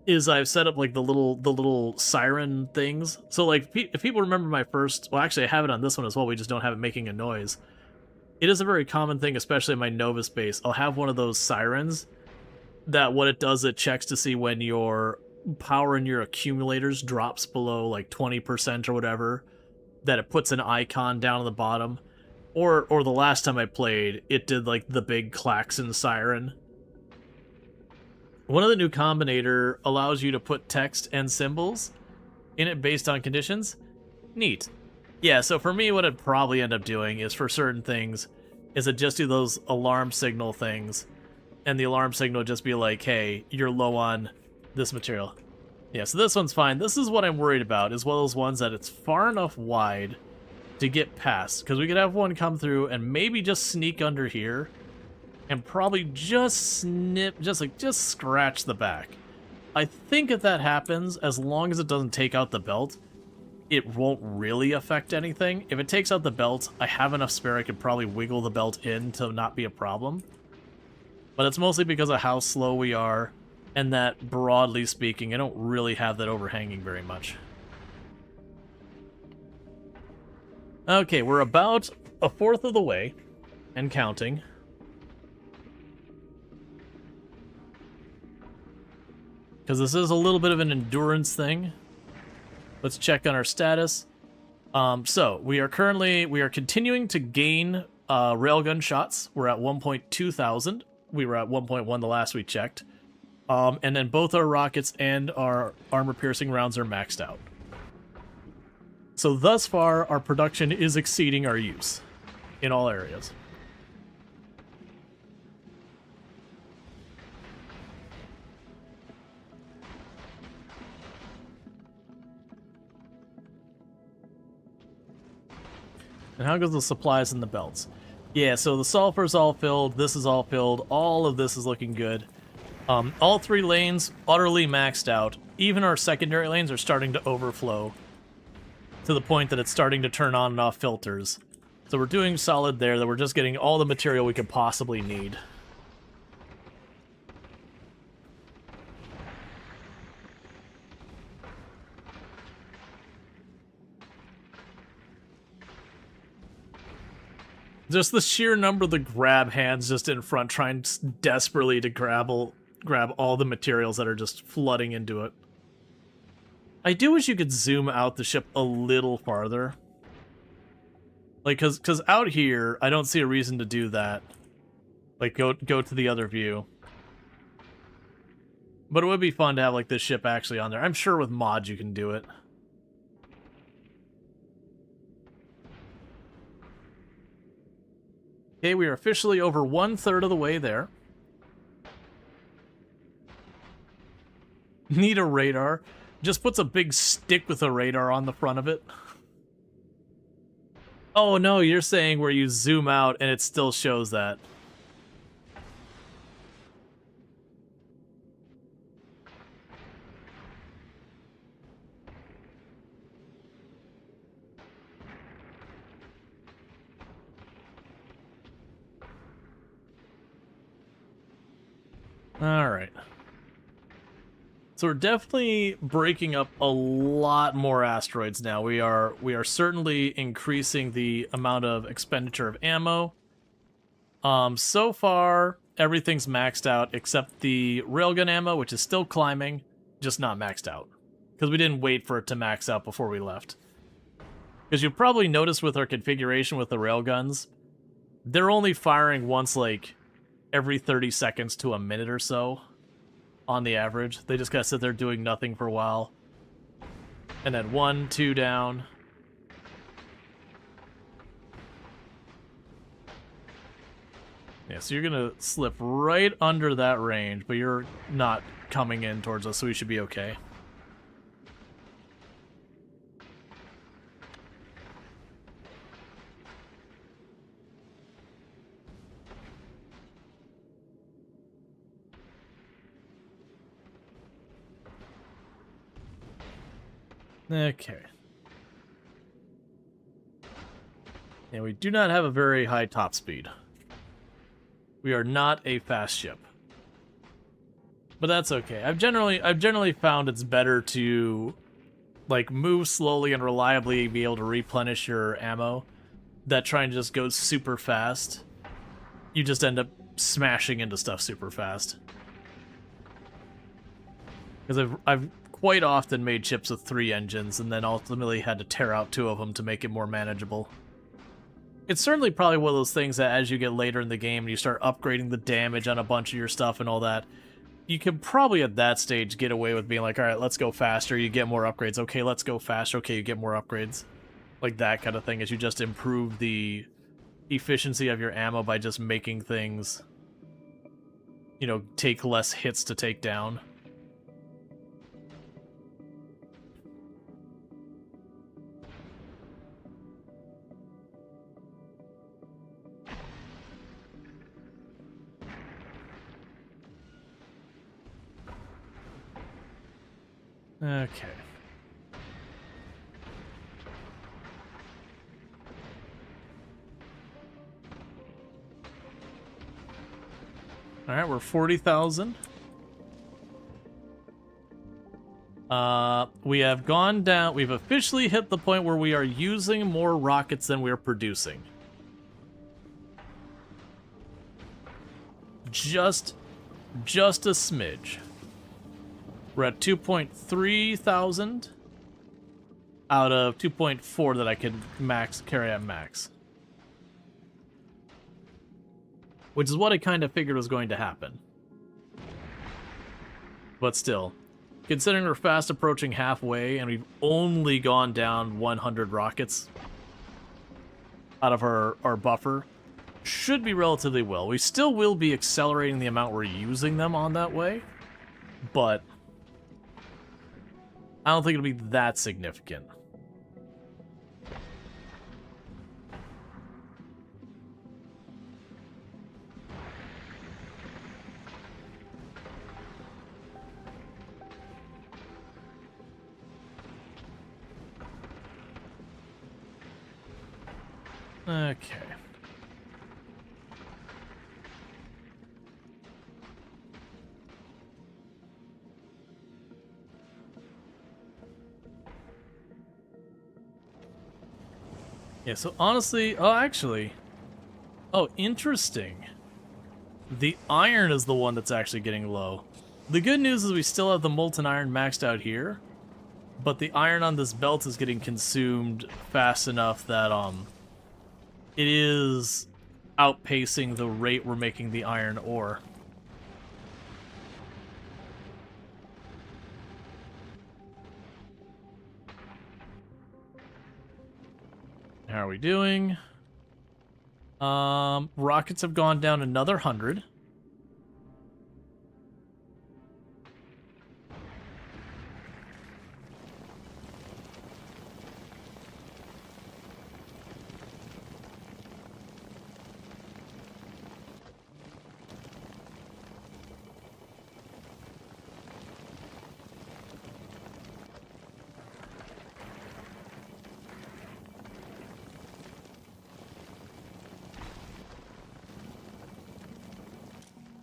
is I've set up like the little siren things. So like if people remember my first, well actually I have it on this one as well. We just don't have it making a noise. It is a very common thing, especially in my Novus base. I'll have one of those sirens that what it does, it checks to see when your power in your accumulators drops below like 20% or whatever, that it puts an icon down on the bottom. Or the last time I played, it did like the big klaxon siren. One of the new Combinator allows you to put text and symbols in it based on conditions. Neat. Yeah, so for me, what I'd probably end up doing is for certain things, is I'd just do those alarm signal things, and the alarm signal would just be like, hey, you're low on this material. Yeah, so this one's fine. This is what I'm worried about, as well as ones that it's far enough wide to get past, because we could have one come through and maybe just sneak under here, and probably just just scratch the back. I think if that happens, as long as it doesn't take out the belt, it won't really affect anything. If it takes out the belt, I have enough spare I could probably wiggle the belt in to not be a problem. But it's mostly because of how slow we are, and that, broadly speaking, I don't really have that overhanging very much. Okay, we're about a fourth of the way, and counting. Because this is a little bit of an endurance thing. Let's check on our status. So we are continuing to gain railgun shots. We're at 1.2 thousand. We were at 1.1 the last we checked. And then both our rockets and our armor-piercing rounds are maxed out. So thus far, our production is exceeding our use in all areas. And how goes the supplies and the belts? Yeah, so the sulfur's all filled, this is all filled, all of this is looking good. All 3 lanes utterly maxed out. Even our secondary lanes are starting to overflow to the point that it's starting to turn on and off filters. So we're doing solid there, that we're just getting all the material we could possibly need. Just the sheer number of the grab hands just in front trying desperately to grab all the materials that are just flooding into it. I do wish you could zoom out the ship a little farther. Like, cause out here, I don't see a reason to do that. Like, go to the other view. But it would be fun to have, like, this ship actually on there. I'm sure with mods you can do it. Okay, we are officially over 1/3 of the way there. Need a radar. Just puts a big stick with a radar on the front of it. Oh no, you're saying where you zoom out and it still shows that. Alright. So we're definitely breaking up a lot more asteroids now. We are certainly increasing the amount of expenditure of ammo. So far, everything's maxed out except the railgun ammo, which is still climbing, just not maxed out. Because we didn't wait for it to max out before we left. Because you probably noticed with our configuration with the railguns, they're only firing once, like, every 30 seconds to a minute or so. On the average. They just gotta sit there doing nothing for a while. And then 1, 2 down. Yeah, so you're gonna slip right under that range, but you're not coming in towards us, so we should be okay. Okay. And we do not have a very high top speed. We are not a fast ship. But that's okay. I've generally found it's better to like move slowly and reliably be able to replenish your ammo that trying to just go super fast. You just end up smashing into stuff super fast. Because I've quite often made ships with 3 engines and then ultimately had to tear out 2 of them to make it more manageable. It's certainly probably one of those things that as you get later in the game and you start upgrading the damage on a bunch of your stuff and all that, you can probably at that stage get away with being like, alright, let's go faster, you get more upgrades, okay, let's go faster, okay, you get more upgrades. Like that kind of thing, as you just improve the efficiency of your ammo by just making things, you know, take less hits to take down. Okay. Alright, we're 40,000. We have gone down, we've officially hit the point where we are using more rockets than we're producing. Just a smidge. We're at 2.3 thousand out of 2.4 that I could carry at max. Which is what I kind of figured was going to happen. But still, considering we're fast approaching halfway and we've only gone down 100 rockets out of our buffer, should be relatively well. We still will be accelerating the amount we're using them on that way, but I don't think it'll be that significant. Okay. Yeah, so honestly, oh, actually, oh, interesting. The iron is the one that's actually getting low. The good news is we still have the molten iron maxed out here, but the iron on this belt is getting consumed fast enough that, it is outpacing the rate we're making the iron ore. How are we doing? Rockets have gone down another 100.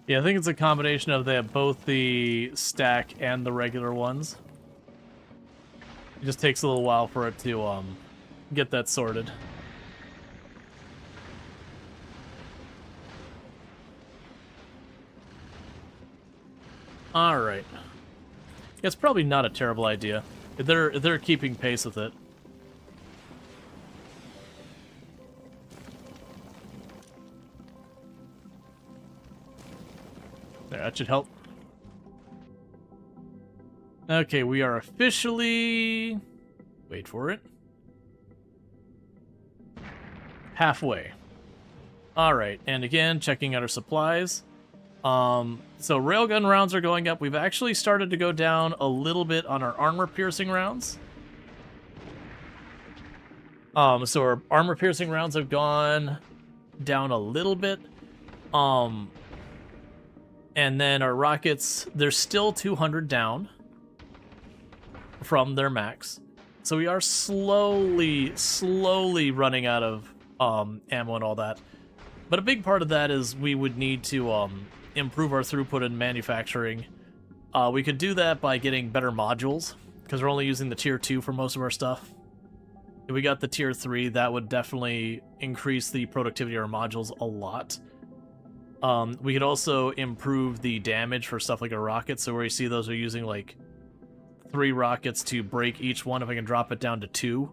Yeah, I think it's a combination of they have both the stack and the regular ones. It just takes a little while for it to get that sorted. All right. It's probably not a terrible idea. They're keeping pace with it. There, that should help. Okay, we are officially... Wait for it. Halfway. Alright, and again, checking out our supplies. So railgun rounds are going up. We've actually started to go down a little bit on our armor-piercing rounds. So our armor-piercing rounds have gone down a little bit. And then our rockets, they're still 200 down from their max. So we are slowly running out of ammo and all that. But a big part of that is we would need to improve our throughput in manufacturing. We could do that by getting better modules, because we're only using the tier 2 for most of our stuff. If we got the tier 3, that would definitely increase the productivity of our modules a lot. We could also improve the damage for stuff like a rocket, so where you see those are using like 3 rockets to break each one, if I can drop it down to 2,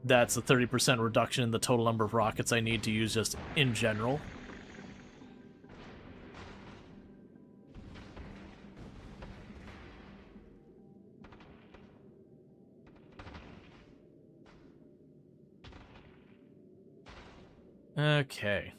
that's a 30% reduction in the total number of rockets I need to use just in general. Okay.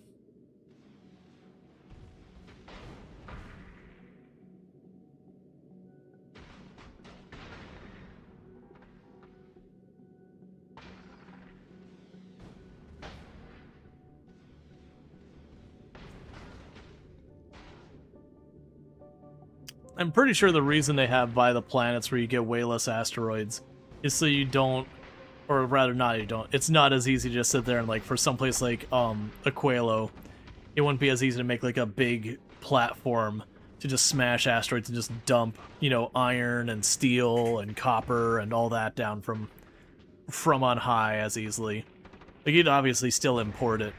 I'm pretty sure the reason they have by the planets where you get way less asteroids is so you don't, or rather not you don't, it's not as easy to just sit there and like, for someplace like Aqualo, it wouldn't be as easy to make like a big platform to just smash asteroids and just dump, you know, iron and steel and copper and all that down from on high as easily. Like, you'd obviously still import it,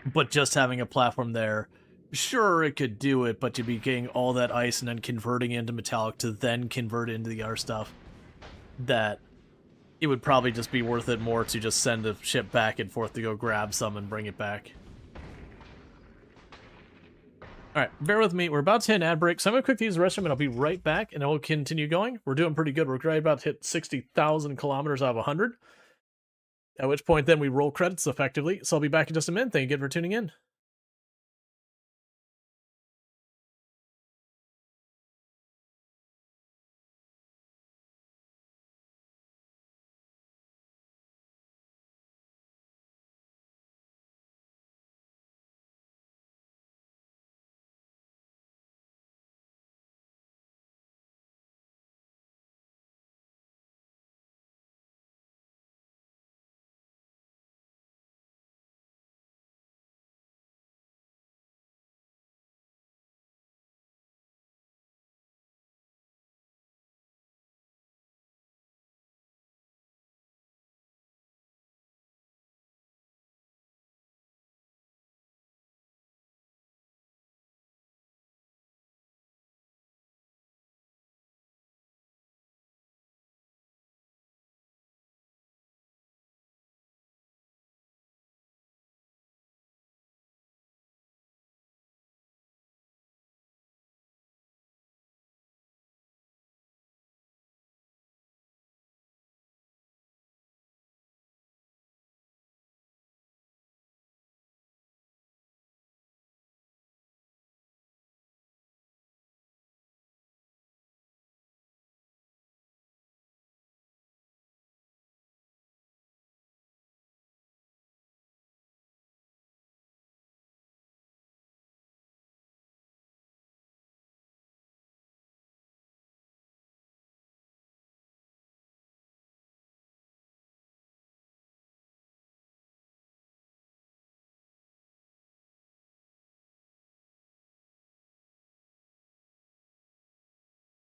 but just having a platform there, sure, it could do it, but you'd be getting all that ice and then converting it into metallic to then convert it into the other stuff, that it would probably just be worth it more to just send a ship back and forth to go grab some and bring it back. Alright, bear with me. We're about to hit an ad break, so I'm going to quickly use the restroom and I'll be right back, and then we'll continue going. We're doing pretty good. We're right about to hit 60,000 kilometers out of 100. At which point, then we roll credits effectively. So I'll be back in just a minute. Thank you again for tuning in.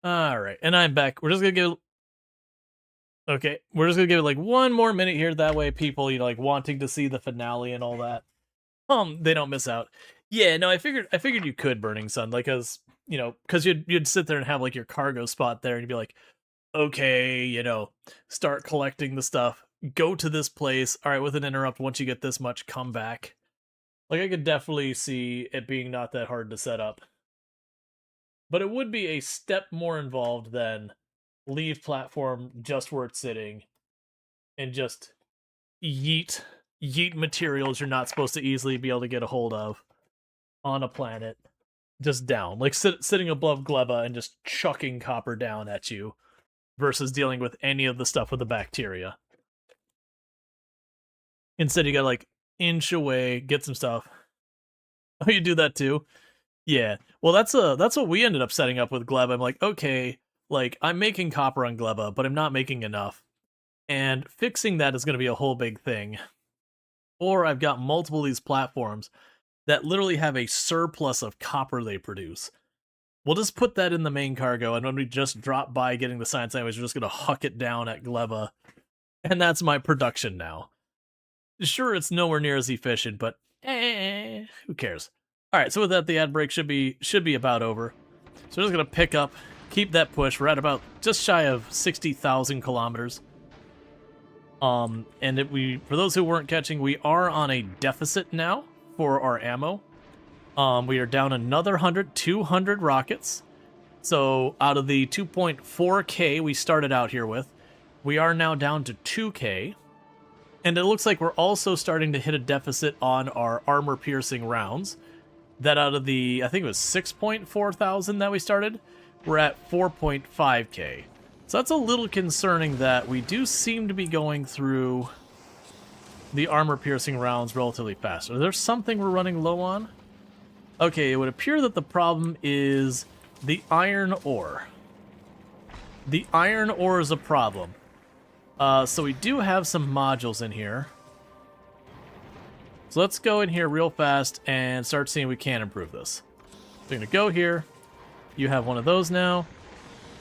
All right, and I'm back. We're just gonna give. Okay, we're just gonna give it like one more minute here. That way, people, like wanting to see the finale and all that, they don't miss out. Yeah, no, I figured you could Burning Sun, like, because you'd sit there and have like your cargo spot there, and you'd be like, okay, start collecting the stuff. Go to this place. All right, with an interrupt, once you get this much, come back. Like, I could definitely see it being not that hard to set up. But it would be a step more involved than leave platform just where it's sitting and just yeet materials you're not supposed to easily be able to get a hold of on a planet just down. Like sitting above Gleba and just chucking copper down at you versus dealing with any of the stuff with the bacteria. Instead, you gotta like inch away, get some stuff. Oh, you do that too? Yeah. Well, that's what we ended up setting up with Gleba. I'm like, okay, like I'm making copper on Gleba, but I'm not making enough. And fixing that is going to be a whole big thing. Or I've got multiple of these platforms that literally have a surplus of copper they produce. We'll just put that in the main cargo, and when we just drop by getting the science sandwich, we're just going to huck it down at Gleba. And that's my production now. Sure, it's nowhere near as efficient, but who cares? All right, so with that, the ad break should be about over. So we're just gonna pick up, keep that push. We're at about just shy of 60,000 kilometers. And for those who weren't catching, we are on a deficit now for our ammo. We are down another 200 rockets. So out of the 2.4K we started out here with, we are now down to 2K. And it looks like we're also starting to hit a deficit on our armor-piercing rounds. That out of the, I think it was 6.4 thousand that we started, we're at 4.5K. So that's a little concerning that we do seem to be going through the armor-piercing rounds relatively fast. Is there something we're running low on? Okay, it would appear that the problem is the iron ore. The iron ore is a problem. So we do have some modules in here. So let's go in here real fast and start seeing if we can improve this. We're going to go here. You have one of those now.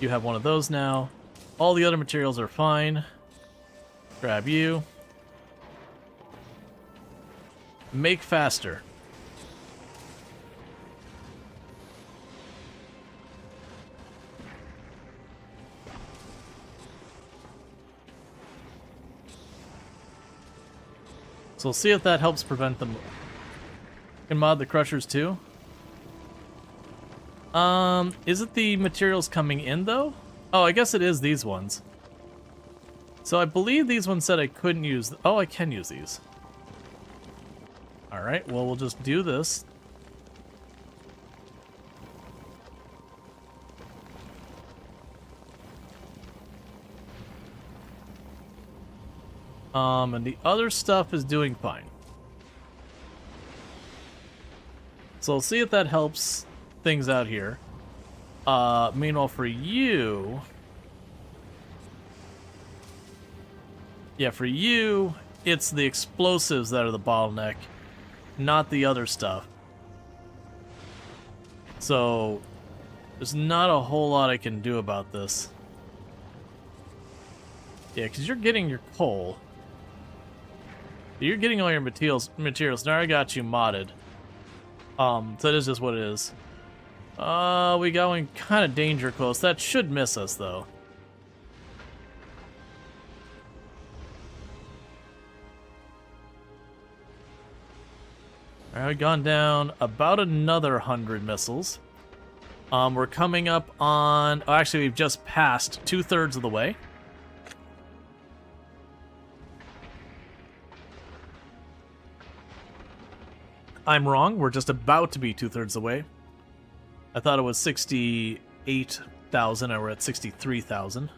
You have one of those now. All the other materials are fine. Grab you. Make faster. So we'll see if that helps prevent them. Can mod the crushers too. Is it the materials coming in though? Oh, I guess it is these ones. So I believe these ones said I couldn't use. Oh, I can use these. All right. Well, we'll just do this. And the other stuff is doing fine. So we'll see if that helps things out here. Meanwhile, for you... Yeah, for you, it's the explosives that are the bottleneck, not the other stuff. So, there's not a whole lot I can do about this. Yeah, because you're getting your coal. You're getting all your materials. Now I got you modded. So that is just what it is. We going kind of danger close. That should miss us, though. Alright, gone down about another 100 missiles. We're coming up on... Oh, actually, we've just passed 2/3 of the way. I'm wrong. We're just about to be 2/3 away. I thought it was 68,000, and we're at 63,000.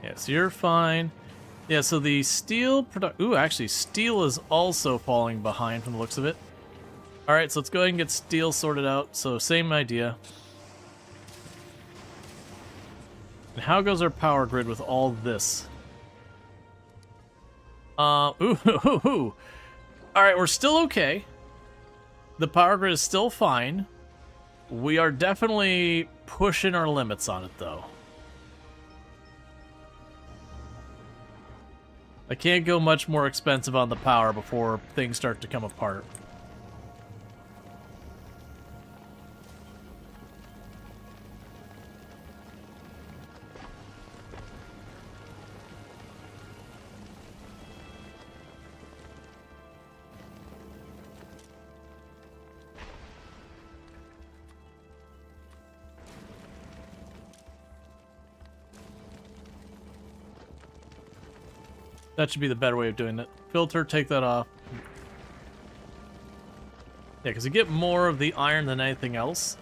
Yeah, so you're fine. Yeah, so the steel Ooh, actually, steel is also falling behind from the looks of it. Alright, so let's go ahead and get steel sorted out. So, same idea. And how goes our power grid with all this? Ooh. Alright, we're still okay. The power grid is still fine. We are definitely pushing our limits on it, though. I can't go much more expensive on the power before things start to come apart. That should be the better way of doing it. Filter, take that off. Yeah, because you get more of the iron than anything else.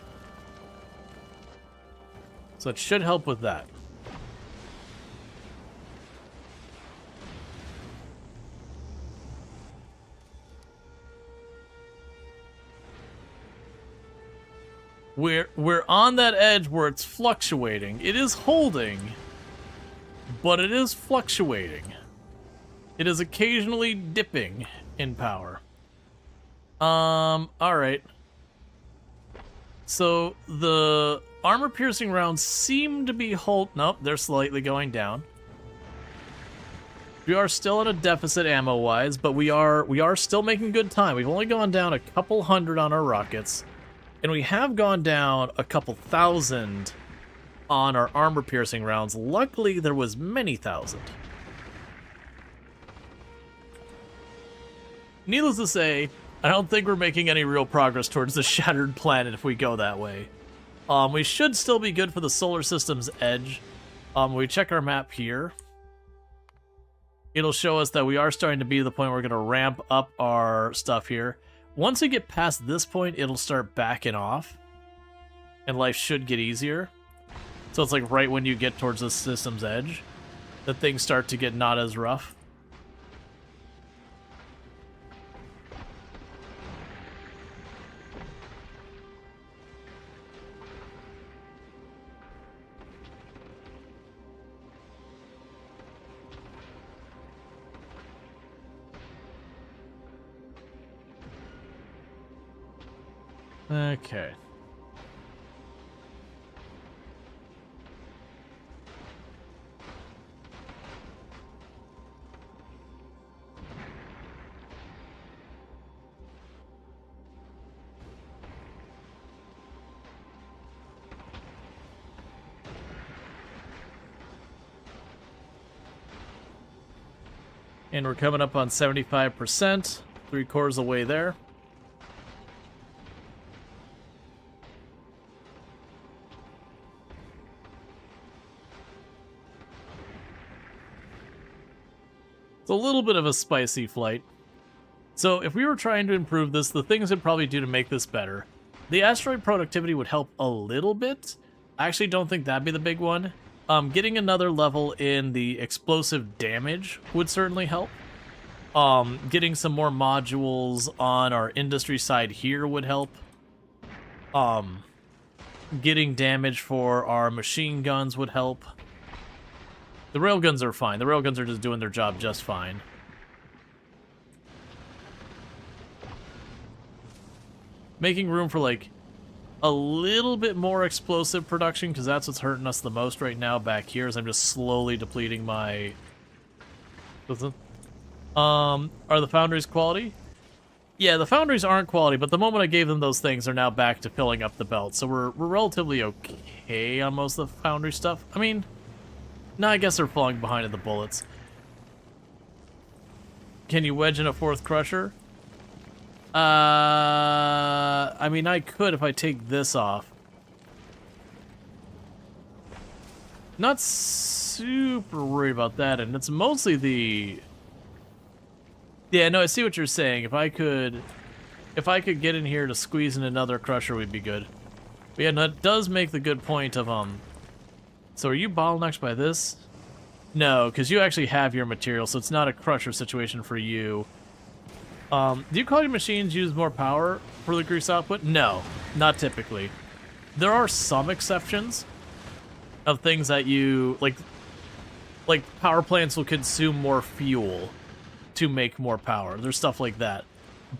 So it should help with that. We're on that edge where it's fluctuating. It is holding, but it is fluctuating. It is occasionally dipping in power. Alright. So, the armor-piercing rounds seem to be nope, they're slightly going down. We are still at a deficit ammo-wise, but we are still making good time. We've only gone down a couple hundred on our rockets, and we have gone down a couple thousand on our armor-piercing rounds. Luckily, there was many thousand. Needless to say, I don't think we're making any real progress towards the shattered planet if we go that way. We should still be good for the solar system's edge. We check our map here. It'll show us that we are starting to be to the point where we're going to ramp up our stuff here. Once we get past this point, it'll start backing off. And life should get easier. So it's like right when you get towards the system's edge that things start to get not as rough. Okay. And we're coming up on 75%, 3/4 of the way there. It's a little bit of a spicy flight. So if we were trying to improve this, the things I'd probably do to make this better. The asteroid productivity would help a little bit. I actually don't think that'd be the big one. Getting another level in the explosive damage would certainly help. Getting some more modules on our industry side here would help. Getting damage for our machine guns would help. The railguns are fine. The railguns are just doing their job just fine. Making room for, like, a little bit more explosive production, because that's what's hurting us the most right now back here, is I'm just slowly depleting my... Are the foundries quality? Yeah, the foundries aren't quality, but the moment I gave them those things, they're now back to filling up the belt. So we're relatively okay on most of the foundry stuff. I mean... No, I guess they're falling behind in the bullets. Can you wedge in a fourth crusher? I mean, I could if I take this off. Not super worried about that, and it's mostly the... Yeah, no, I see what you're saying. If I could get in here to squeeze in another crusher, we'd be good. But yeah, no, it does make the good point of, So are you bottlenecked by this? No, because you actually have your material, so it's not a crusher situation for you. Do you call your machines use more power for the grease output? No, not typically. There are some exceptions. of things that you like power plants will consume more fuel to make more power. There's stuff like that.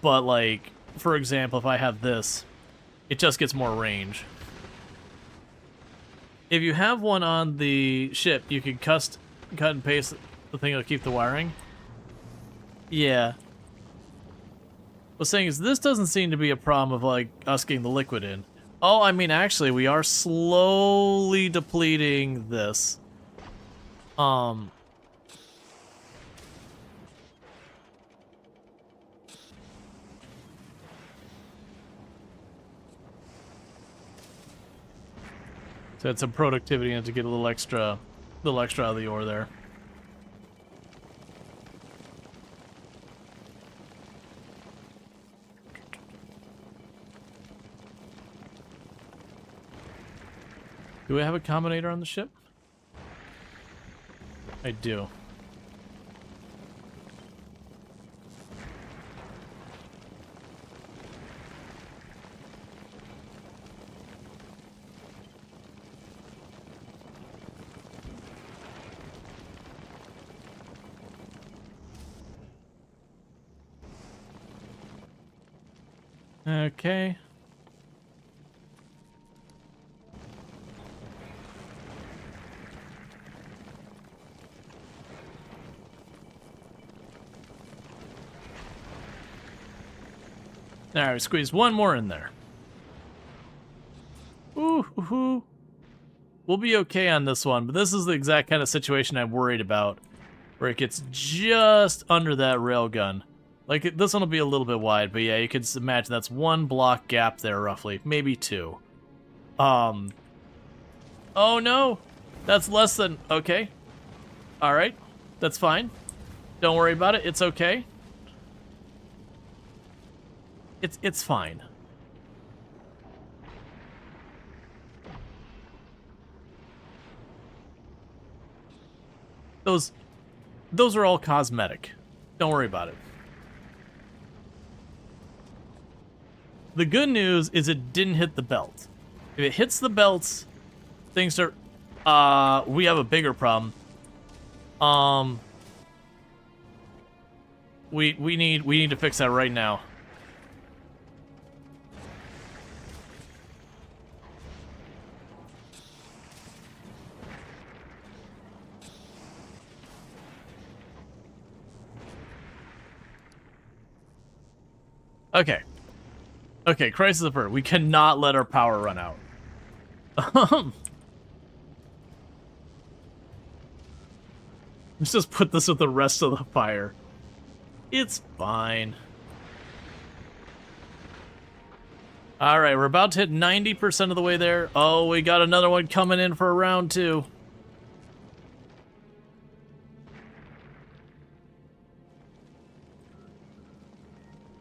But like, for example, if I have this, it just gets more range. If you have one on the ship, you can cut and paste the thing that'll keep the wiring. Yeah. What I'm saying is this doesn't seem to be a problem of like us getting the liquid in. Oh, I mean, actually, we are slowly depleting this. So it's some productivity and to get a little extra out of the ore there. Do we have a combinator on the ship? I do. Okay. Alright, squeeze one more in there. Ooh. We'll be okay on this one, but this is the exact kind of situation I'm worried about, where it gets just under that railgun. Like, this one will be a little bit wide, but yeah, you can imagine that's one block gap there, roughly. Maybe two. Oh no! That's less than... Okay. Alright. That's fine. Don't worry about it. It's okay. It's fine. Those are all cosmetic. Don't worry about it. The good news is it didn't hit the belt. If it hits the belts, things are... we have a bigger problem. We need to fix that right now. Okay, crisis averted. We cannot let our power run out. Let's just put this with the rest of the fire. It's fine. Alright, we're about to hit 90% of the way there. Oh, we got another one coming in for round 2.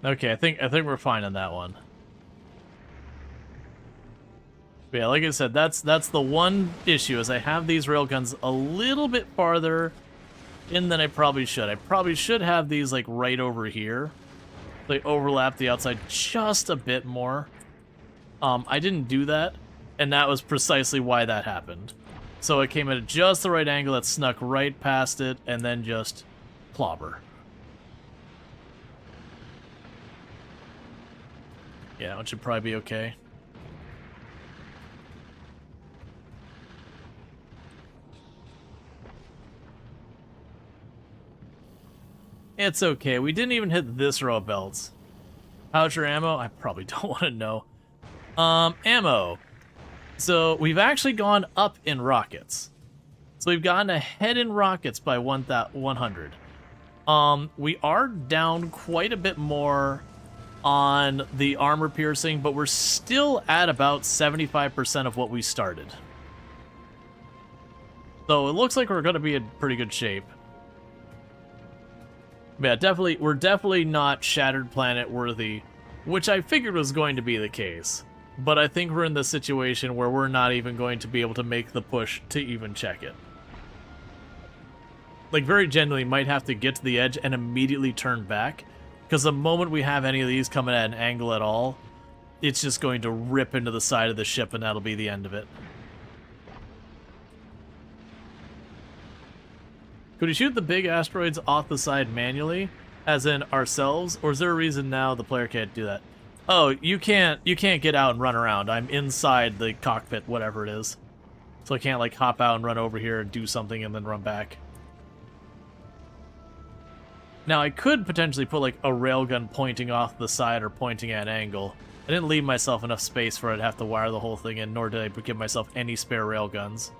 Okay, I think we're fine on that one. But yeah, like I said, that's the one issue, is I have these railguns a little bit farther in than I probably should. I probably should have these like right over here. They overlap the outside just a bit more. I didn't do that, and that was precisely why that happened. So it came at just the right angle that snuck right past it, and then just clobber. Yeah, it should probably be okay. It's okay. We didn't even hit this row of belts. How's your ammo? I probably don't want to know. Ammo. So we've actually gone up in rockets. So we've gotten ahead in rockets by 100. We are down quite a bit more on the armor piercing, but we're still at about 75% of what we started. So it looks like we're going to be in pretty good shape. Yeah, we're definitely not Shattered Planet worthy, which I figured was going to be the case. But I think we're in the situation where we're not even going to be able to make the push to even check it. Like, very genuinely might have to get to the edge and immediately turn back, because the moment we have any of these coming at an angle at all, it's just going to rip into the side of the ship, and that'll be the end of it. Could we shoot the big asteroids off the side manually, as in ourselves, or is there a reason now the player can't do that? Oh, you can't get out and run around. I'm inside the cockpit, whatever it is. So I can't like hop out and run over here and do something and then run back. Now I could potentially put like a railgun pointing off the side or pointing at an angle. I didn't leave myself enough space for it to have to wire the whole thing in, nor did I give myself any spare railguns.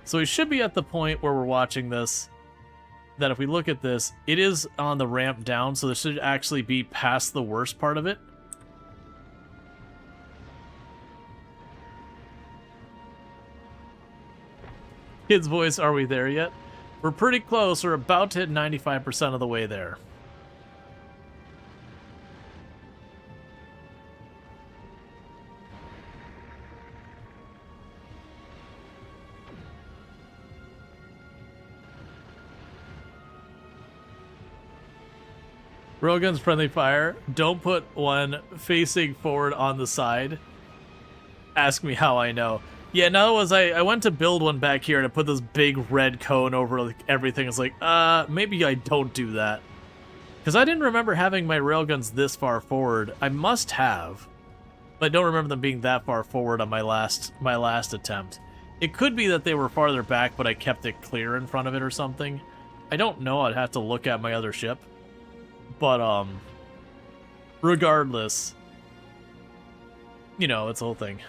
So we should be at the point where we're watching this, that if we look at this, it is on the ramp down, so this should actually be past the worst part of it. Kid's voice, are we there yet? We're pretty close. We're about to hit 95% of the way there. Railgun's friendly fire. Don't put one facing forward on the side. Ask me how I know. Yeah, no, I went to build one back here and I put this big red cone over like, everything. It's like, maybe I don't do that. Because I didn't remember having my railguns this far forward. I must have. But I don't remember them being that far forward on my last attempt. It could be that they were farther back, but I kept it clear in front of it or something. I don't know, I'd have to look at my other ship. But, regardless, you know, it's a whole thing.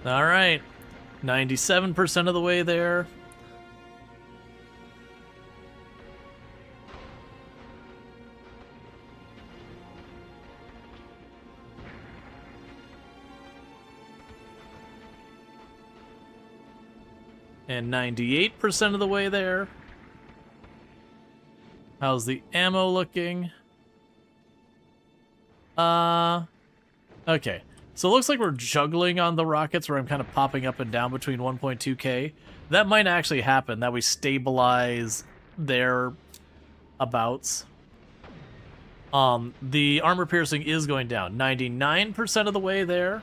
All right, 97% of the way there. And 98% of the way there. How's the ammo looking? Okay. So it looks like we're juggling on the rockets where I'm kind of popping up and down between 1.2k. That might actually happen, that we stabilize their abouts. The armor piercing is going down. 99% of the way there.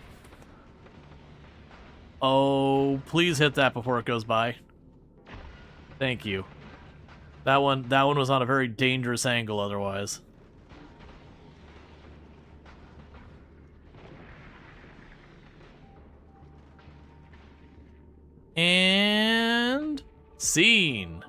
Oh, please hit that before it goes by. Thank you. That one was on a very dangerous angle otherwise. And scene.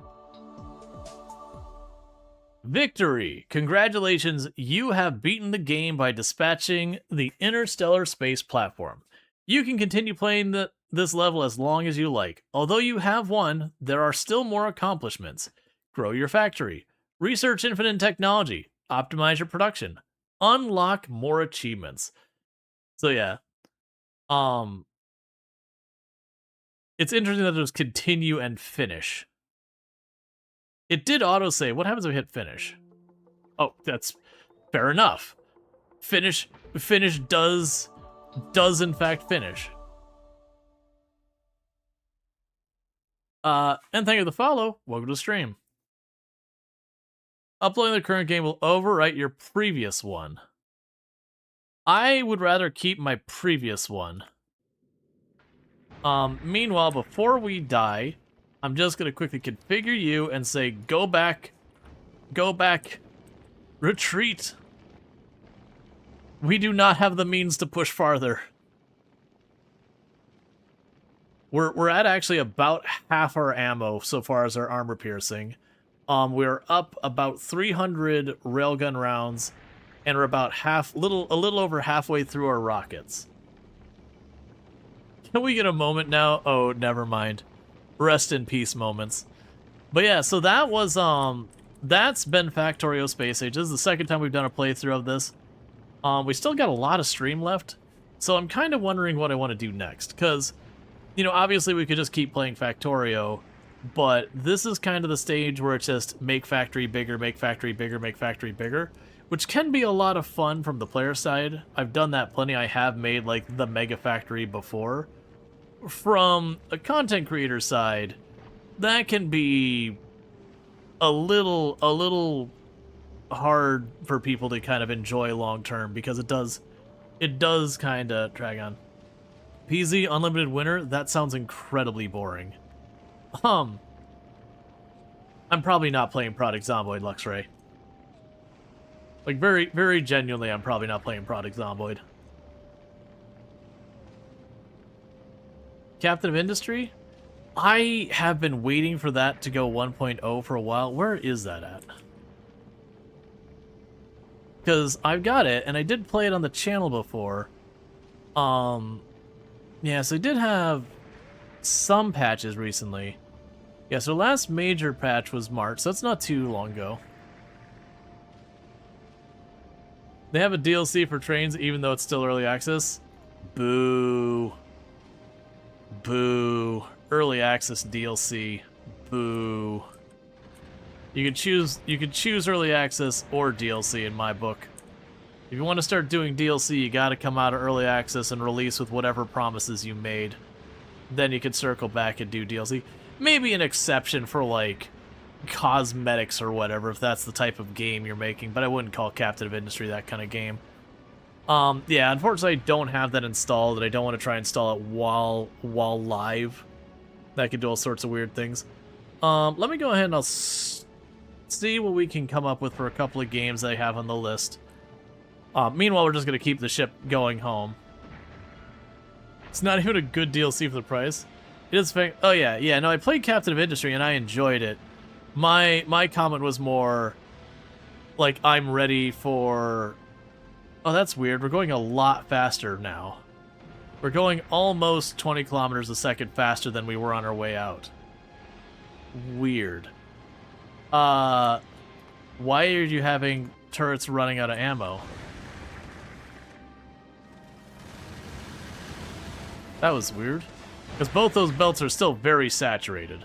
Victory! Congratulations, you have beaten the game by dispatching the interstellar space platform. You can continue playing this level as long as you like. Although you have won, there are still more accomplishments. Grow your factory, research infinite technology, optimize your production, unlock more achievements. So yeah. It's interesting that there's continue and finish. It did autosave. What happens if I hit finish? Oh, that's fair enough. Finish does in fact finish. And thank you for the follow. Welcome to the stream. Uploading the current game will overwrite your previous one. I would rather keep my previous one. Meanwhile, before we die, I'm just gonna quickly configure you and say, go back, retreat. We do not have the means to push farther. We're at actually about half our ammo so far as our armor piercing. We're up about 300 railgun rounds, and we're about a little over halfway through our rockets. Can we get a moment now? Oh, never mind. Rest in peace moments. But yeah, so that was that's been Factorio Space Age. This is the second time we've done a playthrough of this. We still got a lot of stream left, so I'm kind of wondering what I want to do next, because, you know, obviously we could just keep playing Factorio, but this is kind of the stage where it's just make factory bigger, make factory bigger, make factory bigger, which can be a lot of fun from the player side. I've done that plenty. I have made, like, the mega factory before. From a content creator side, that can be a little hard for people to kind of enjoy long term because it does kind of drag on. PZ Unlimited Winter, that sounds incredibly boring. I'm probably not playing Product Zomboid, Luxray. Like, very, very genuinely, I'm probably not playing Product Zomboid. Captain of Industry? I have been waiting for that to go 1.0 for a while. Where is that at? Because I've got it, and I did play it on the channel before. Yeah, so I did have some patches recently. Yeah, so last major patch was March, so that's not too long ago. They have a DLC for trains, even though it's still early access. Boo. Boo. Early access DLC. Boo. You could choose early access or DLC in my book. If you want to start doing DLC, you got to come out of early access and release with whatever promises you made. Then you could circle back and do DLC. Maybe an exception for like cosmetics or whatever, if that's the type of game you're making, but I wouldn't call Captain of Industry that kind of game. Yeah, unfortunately I don't have that installed, and I don't want to try and install it while live. That could do all sorts of weird things. Let me go ahead and I'll see what we can come up with for a couple of games that I have on the list. Meanwhile, we're just going to keep the ship going home. It's not even a good DLC for the price. It is oh yeah, no, I played Captain of Industry and I enjoyed it. My comment was more like, I'm ready for... Oh, that's weird. We're going a lot faster now. We're going almost 20 kilometers a second faster than we were on our way out. Weird. Why are you having turrets running out of ammo? That was weird. Because both those belts are still very saturated.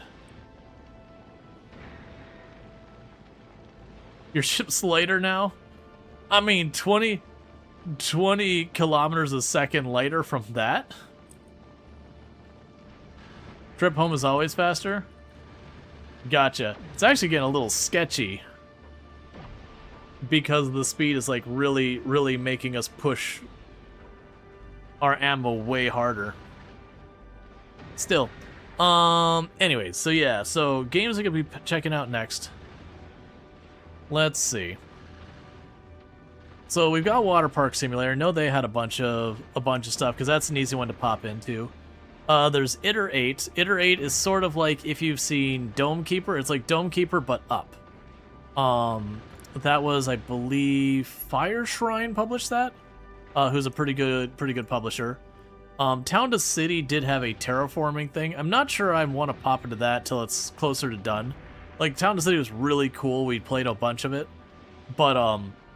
Your ship's lighter now? I mean, 20 kilometers a second lighter from that? Trip home is always faster? Gotcha. It's actually getting a little sketchy. Because the speed is like really, really making us push our ammo way harder. Still. Anyways, so yeah, so games are gonna be checking out next. Let's see. So we've got Water Park Simulator. I know they had a bunch of stuff because that's an easy one to pop into. There's Iter 8. Iter 8 is sort of like if you've seen Dome Keeper. It's like Dome Keeper but up. That was, I believe, Fire Shrine published that. Who's a pretty good publisher. Town to City did have a terraforming thing. I'm not sure I want to pop into that till it's closer to done. Like, Town to City was really cool. We played a bunch of it. But,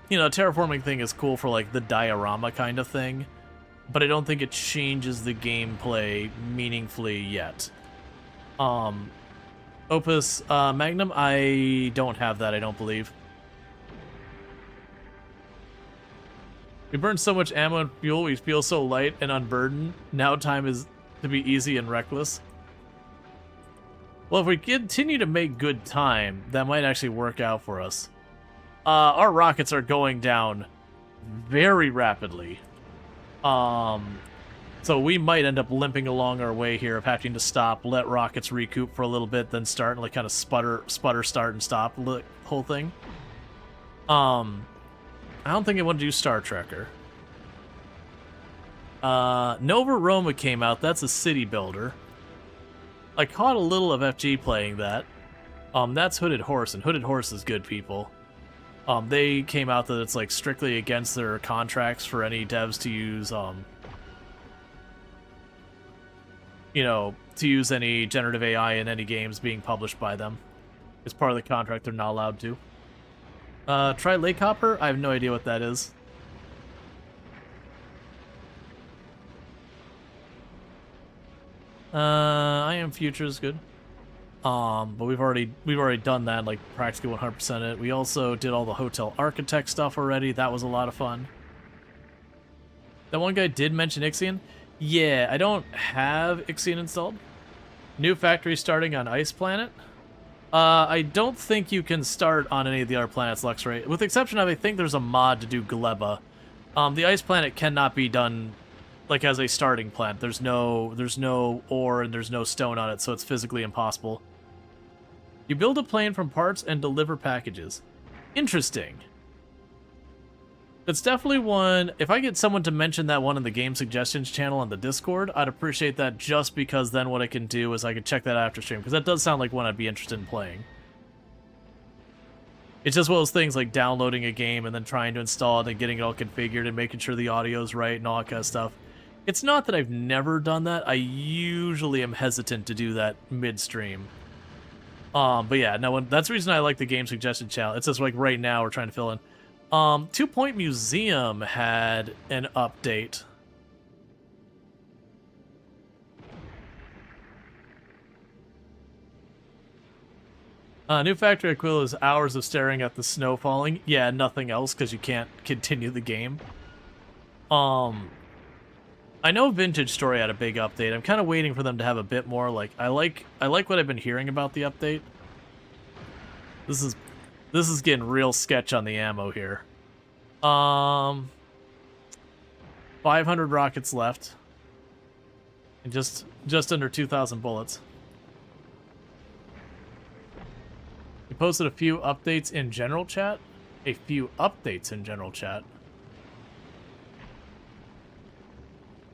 you know, terraforming thing is cool for, like, the diorama kind of thing. But I don't think it changes the gameplay meaningfully yet. Opus Magnum, I don't have that, I don't believe. We burn so much ammo and fuel, we feel so light and unburdened. Now time is to be easy and reckless. Well, if we continue to make good time, that might actually work out for us. Our rockets are going down very rapidly. So we might end up limping along our way here of having to stop, let rockets recoup for a little bit, then start and like kind of sputter, start and stop the whole thing. I don't think I want to do Star Trekker. Nova Roma came out. That's a city builder. I caught a little of FG playing that. That's Hooded Horse, and Hooded Horse is good, people. They came out that it's like strictly against their contracts for any devs to use, you know, to use any generative AI in any games being published by them. It's part of the contract, they're not allowed to. Try Lake Hopper? I have no idea what that is. I Am Future is good. But we've already done that, like practically 100% it. We also did all the Hotel Architect stuff already. That was a lot of fun. That one guy did mention Ixion. Yeah, I don't have Ixion installed. New factory starting on Ice Planet. I don't think you can start on any of the other planets, Luxray. With the exception of, I think there's a mod to do Gleba. The ice planet cannot be done like as a starting planet. There's no ore and there's no stone on it, so it's physically impossible. You build a plane from parts and deliver packages. Interesting. It's definitely one. If I get someone to mention that one in the game suggestions channel on the Discord, I'd appreciate that, just because then what I can do is I can check that after stream, because that does sound like one I'd be interested in playing. It's just one of those things like downloading a game and then trying to install it and getting it all configured and making sure the audio's right and all that kind of stuff. It's not that I've never done that. I usually am hesitant to do that midstream. But yeah, no, that's the reason I like the game suggestion channel. It's just like right now we're trying to fill in. 2 Point Museum had an update. New factory equivalent is hours of staring at the snow falling. Yeah, nothing else, because you can't continue the game. I know Vintage Story had a big update. I'm kind of waiting for them to have a bit more. Like, I like what I've been hearing about the update. This is getting real sketch on the ammo here. 500 rockets left. And just under 2,000 bullets. We posted a few updates in general chat. A few updates in general chat.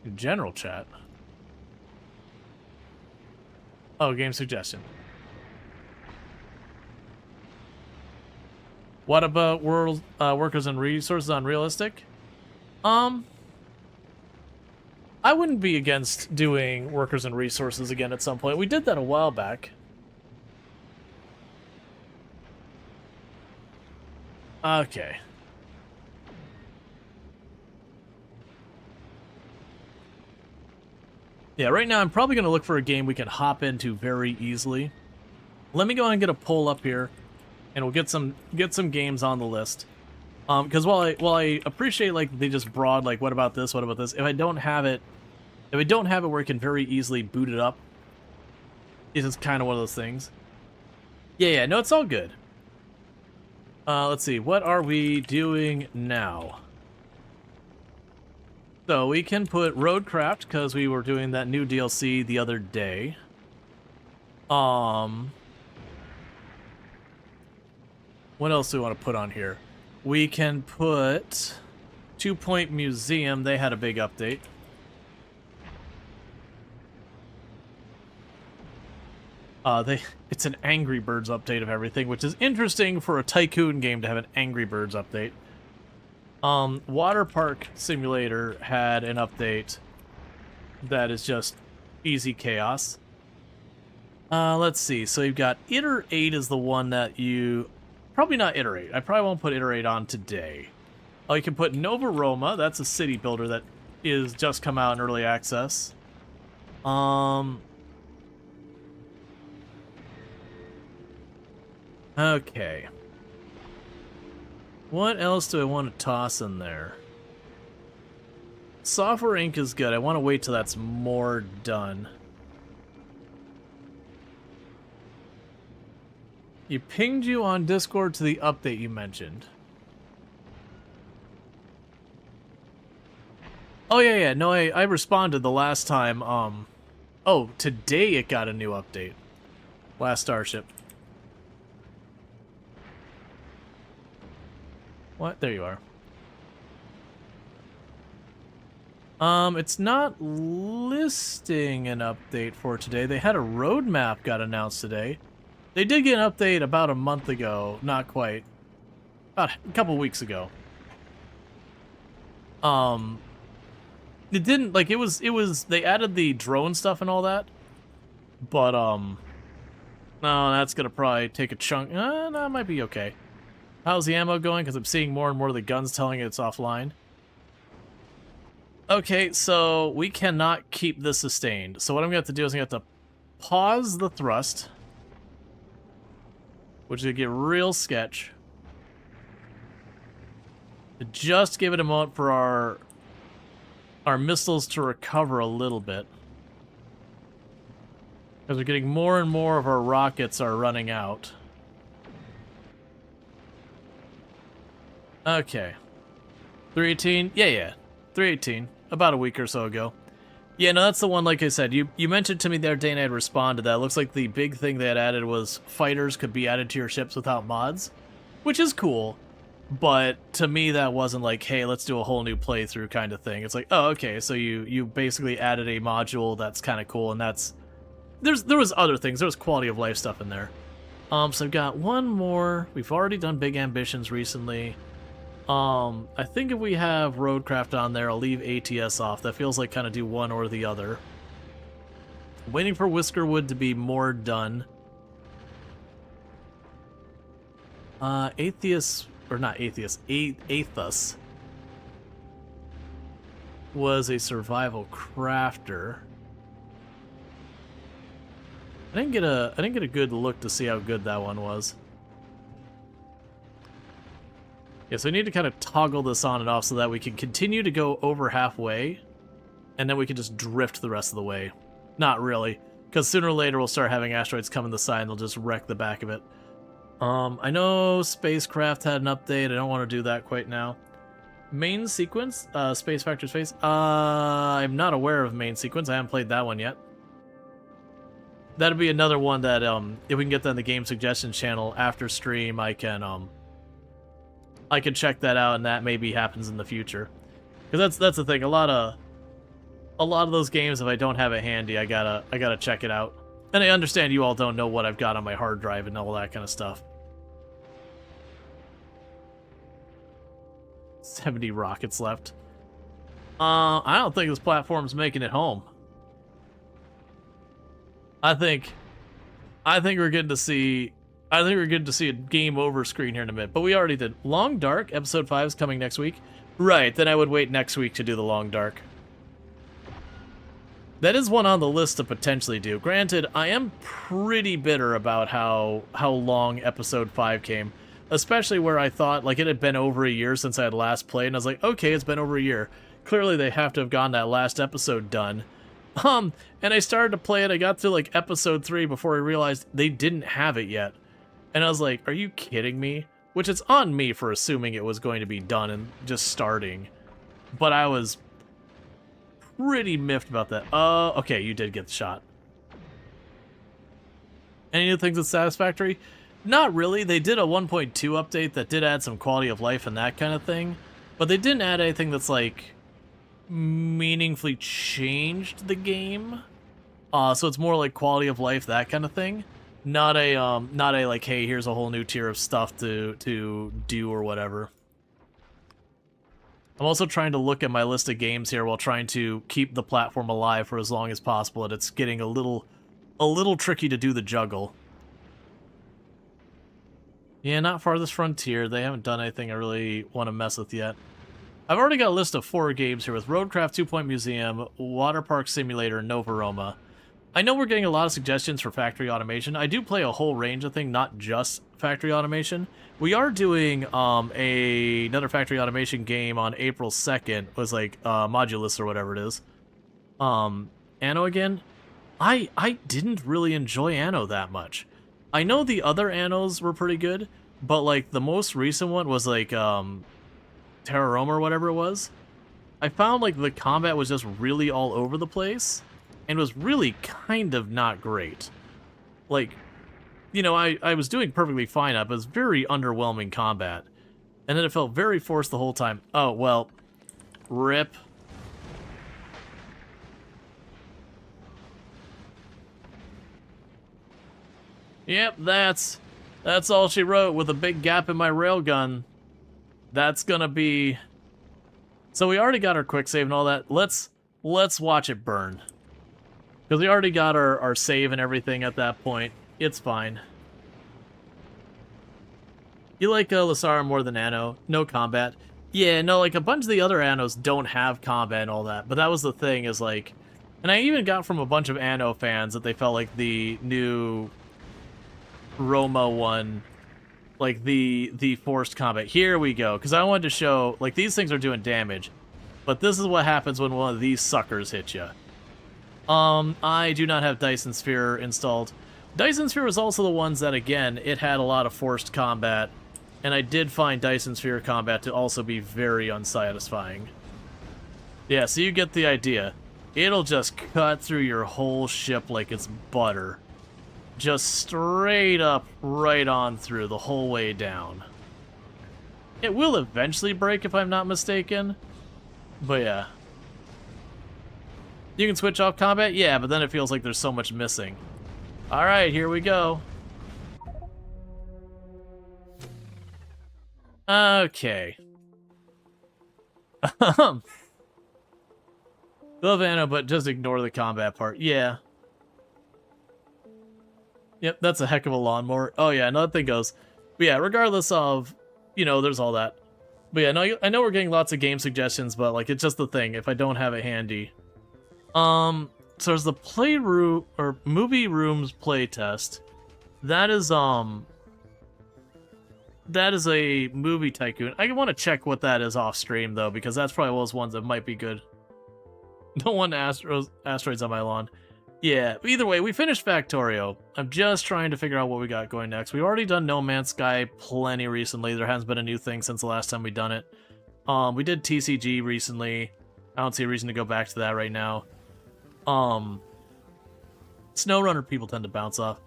In general chat. Oh, game suggestion. What about world workers and resources unrealistic? I wouldn't be against doing workers and resources again at some point. We did that a while back. Okay. Yeah, right now I'm probably going to look for a game we can hop into very easily. Let me go and get a poll up here, and we'll get some games on the list. Because while I appreciate like they just broad like what about this, if I don't have it where I can very easily boot it up, it's just kind of one of those things. Yeah, no, it's all good. Let's see, what are we doing now? So we can put Roadcraft, because we were doing that new DLC the other day. What else do we want to put on here? We can put 2 Point Museum. They had a big update. It's an Angry Birds update of everything, which is interesting for a Tycoon game to have an Angry Birds update. Water Park Simulator had an update that is just easy chaos. Let's see. So you've got Iterate is the one that you... Probably not Iterate. I probably won't put Iterate on today. Oh, you can put Nova Roma. That's a city builder that is just come out in early access. Okay. What else do I want to toss in there? Software Inc. is good. I want to wait till that's more done. You pinged you on Discord to the update you mentioned. Oh, yeah. No, I responded the last time. Oh, today it got a new update. Last Starship. What? There you are. It's not listing an update for today. They had a roadmap got announced today. They did get an update about a month ago. Not quite. About a couple weeks ago. It didn't, like, it was, they added the drone stuff and all that. But, no, that's gonna probably take a chunk. No, it might be okay. How's the ammo going? Because I'm seeing more and more of the guns telling it it's offline. Okay, so we cannot keep this sustained. So what I'm going to have to do is I'm going to have to pause the thrust, which is going to get real sketch. Just give it a moment for our missiles to recover a little bit. Because we're getting more and more of our rockets are running out. Okay. 318? Yeah. 318. About a week or so ago. Yeah, no, that's the one, like I said. You mentioned to me the other day and I had responded to that. It looks like the big thing they had added was fighters could be added to your ships without mods. Which is cool. But to me, that wasn't like, hey, let's do a whole new playthrough kind of thing. It's like, oh, okay, so you basically added a module that's kind of cool, and that's... There was other things. There was quality of life stuff in there. So I've got one more. We've already done Big Ambitions recently. I think if we have Roadcraft on there, I'll leave ATS off. That feels like kind of do one or the other. Waiting for Whiskerwood to be more done. Atheist, or not Atheist, Aethus was a survival crafter. I didn't get a good look to see how good that one was. Yeah, so we need to kind of toggle this on and off so that we can continue to go over halfway, and then we can just drift the rest of the way. Not really, because sooner or later we'll start having asteroids come in the side and they'll just wreck the back of it. I know Spacecraft had an update. I don't want to do that quite now. Main sequence? Space Factor Space? I'm not aware of main sequence. I haven't played that one yet. That'd be another one that, if we can get that in the game suggestions channel after stream, I can check that out, and that maybe happens in the future. Because that's the thing. A lot of those games, if I don't have it handy, I gotta check it out. And I understand you all don't know what I've got on my hard drive and all that kind of stuff. 70 rockets left. I don't think this platform's making it home. I think we're getting to see a game over screen here in a minute, but we already did. Long Dark, episode 5 is coming next week. Right, then I would wait next week to do the Long Dark. That is one on the list to potentially do. Granted, I am pretty bitter about how long episode 5 came, especially where I thought like it had been over a year since I had last played, and I was like, okay, it's been over a year. Clearly they have to have gotten that last episode done. And I started to play it, I got through like episode 3 before I realized they didn't have it yet. And I was like, are you kidding me? Which it's on me for assuming it was going to be done and just starting. But I was pretty miffed about that. Okay, you did get the shot. Any new things that's satisfactory? Not really. They did a 1.2 update that did add some quality of life and that kind of thing. But they didn't add anything that's like meaningfully changed the game. So it's more like quality of life, that kind of thing. Not a like, hey, here's a whole new tier of stuff to do or whatever. I'm also trying to look at my list of games here while trying to keep the platform alive for as long as possible, and it's getting a little tricky to do the juggle. Yeah, not Farthest Frontier. They haven't done anything I really want to mess with yet. I've already got a list of 4 games here with Roadcraft 2 Point Museum, Water Park Simulator, and Nova Roma. I know we're getting a lot of suggestions for factory automation. I do play a whole range of things, not just factory automation. We are doing another factory automation game on April 2nd. It was like Modulus or whatever it is. Anno again? I didn't really enjoy Anno that much. I know the other Annos were pretty good, but like the most recent one was like Terra Roma or whatever it was. I found like the combat was just really all over the place. And was really kind of not great. Like, you know, I was doing perfectly fine up. It was very underwhelming combat. And then it felt very forced the whole time. Oh, well, rip. Yep, that's all she wrote with a big gap in my railgun. That's gonna be... So we already got our quick save and all that. Let's watch it burn. Because we already got our save and everything at that point. It's fine. You like Lasara more than Anno? No combat. Yeah, no, like a bunch of the other Annos don't have combat and all that. But that was the thing is like... And I even got from a bunch of Anno fans that they felt like the new Roma one... Like the forced combat. Here we go. Because I wanted to show... Like these things are doing damage. But this is what happens when one of these suckers hits you. I do not have Dyson Sphere installed. Dyson Sphere was also the ones that, again, it had a lot of forced combat, and I did find Dyson Sphere combat to also be very unsatisfying. Yeah, so you get the idea. It'll just cut through your whole ship like it's butter. Just straight up, right on through, the whole way down. It will eventually break if I'm not mistaken, but yeah. You can switch off combat? Yeah, but then it feels like there's so much missing. Alright, here we go. Okay. Love Anna, but just ignore the combat part. Yeah. Yep, that's a heck of a lawnmower. Oh yeah, another thing goes. But yeah, regardless of, you know, there's all that. But yeah, I know we're getting lots of game suggestions, but like, it's just the thing, if I don't have it handy. So there's the playroom, or movie rooms playtest. That is a movie tycoon. I want to check what that is off stream though, because that's probably one of those ones that might be good. Don't want asteroids on my lawn. Yeah, either way, we finished Factorio. I'm just trying to figure out what we got going next. We've already done No Man's Sky plenty recently. There hasn't been a new thing since the last time we done it. We did TCG recently. I don't see a reason to go back to that right now. SnowRunner people tend to bounce off.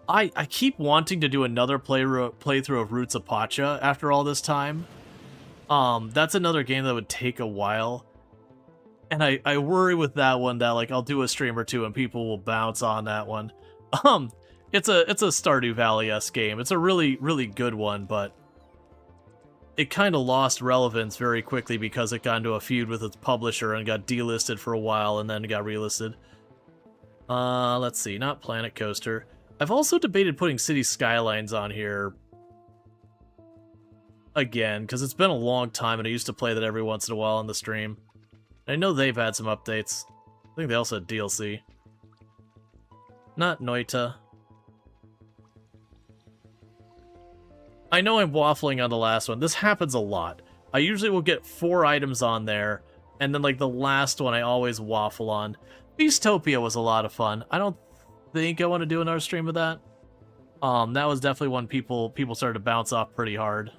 I keep wanting to do another playthrough of Roots of Pacha after all this time. That's another game that would take a while. And I worry with that one that like I'll do a stream or two and people will bounce on that one. It's a Stardew Valley-esque game. It's a really, really good one, but it kind of lost relevance very quickly because it got into a feud with its publisher and got delisted for a while and then got relisted. Let's see, not Planet Coaster. I've also debated putting City Skylines on here again, because it's been a long time and I used to play that every once in a while on the stream. I know they've had some updates. I think they also had DLC. Not Noita. I know I'm waffling on the last one. This happens a lot. I usually will get 4 items on there, and then like the last one I always waffle on. Beastopia was a lot of fun. I don't think I want to do another stream of that. That was definitely one people started to bounce off pretty hard.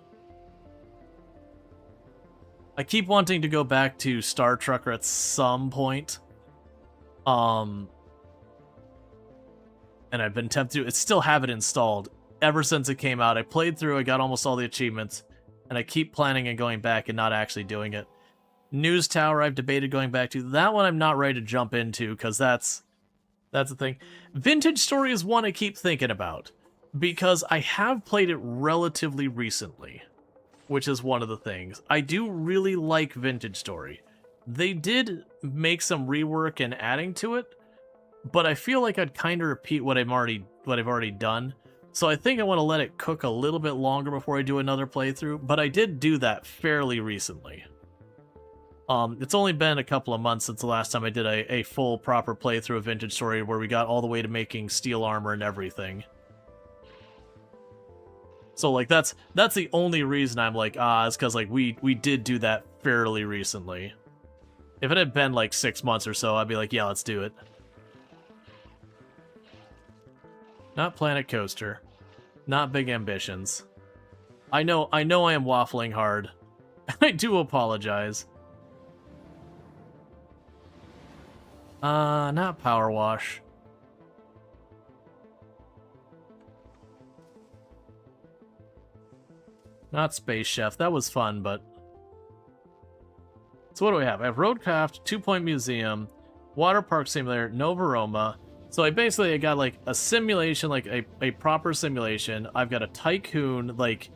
I keep wanting to go back to Star Trucker at some point. And I've been tempted to. I still have it installed. Ever since it came out, I played through, I got almost all the achievements, and I keep planning on going back and not actually doing it. News Tower, I've debated going back to. That one I'm not ready to jump into, because that's the thing. Vintage Story is one I keep thinking about, because I have played it relatively recently, which is one of the things. I do really like Vintage Story. They did make some rework and adding to it, but I feel like I'd kind of repeat what I've already done. So I think I want to let it cook a little bit longer before I do another playthrough, but I did do that fairly recently. It's only been a couple of months since the last time I did a full proper playthrough of Vintage Story where we got all the way to making steel armor and everything. So like that's the only reason I'm like, it's because like we did do that fairly recently. If it had been like 6 months or so, I'd be like, yeah, let's do it. Not Planet Coaster. Not Big Ambitions. I know I am waffling hard. I do apologize. Not Power Wash. Not Space Chef. That was fun, but... So what do we have? I have Roadcraft, 2 Point Museum, Water Park Simulator, Nova Roma. So I got like a simulation, like a proper simulation. I've got a tycoon, like,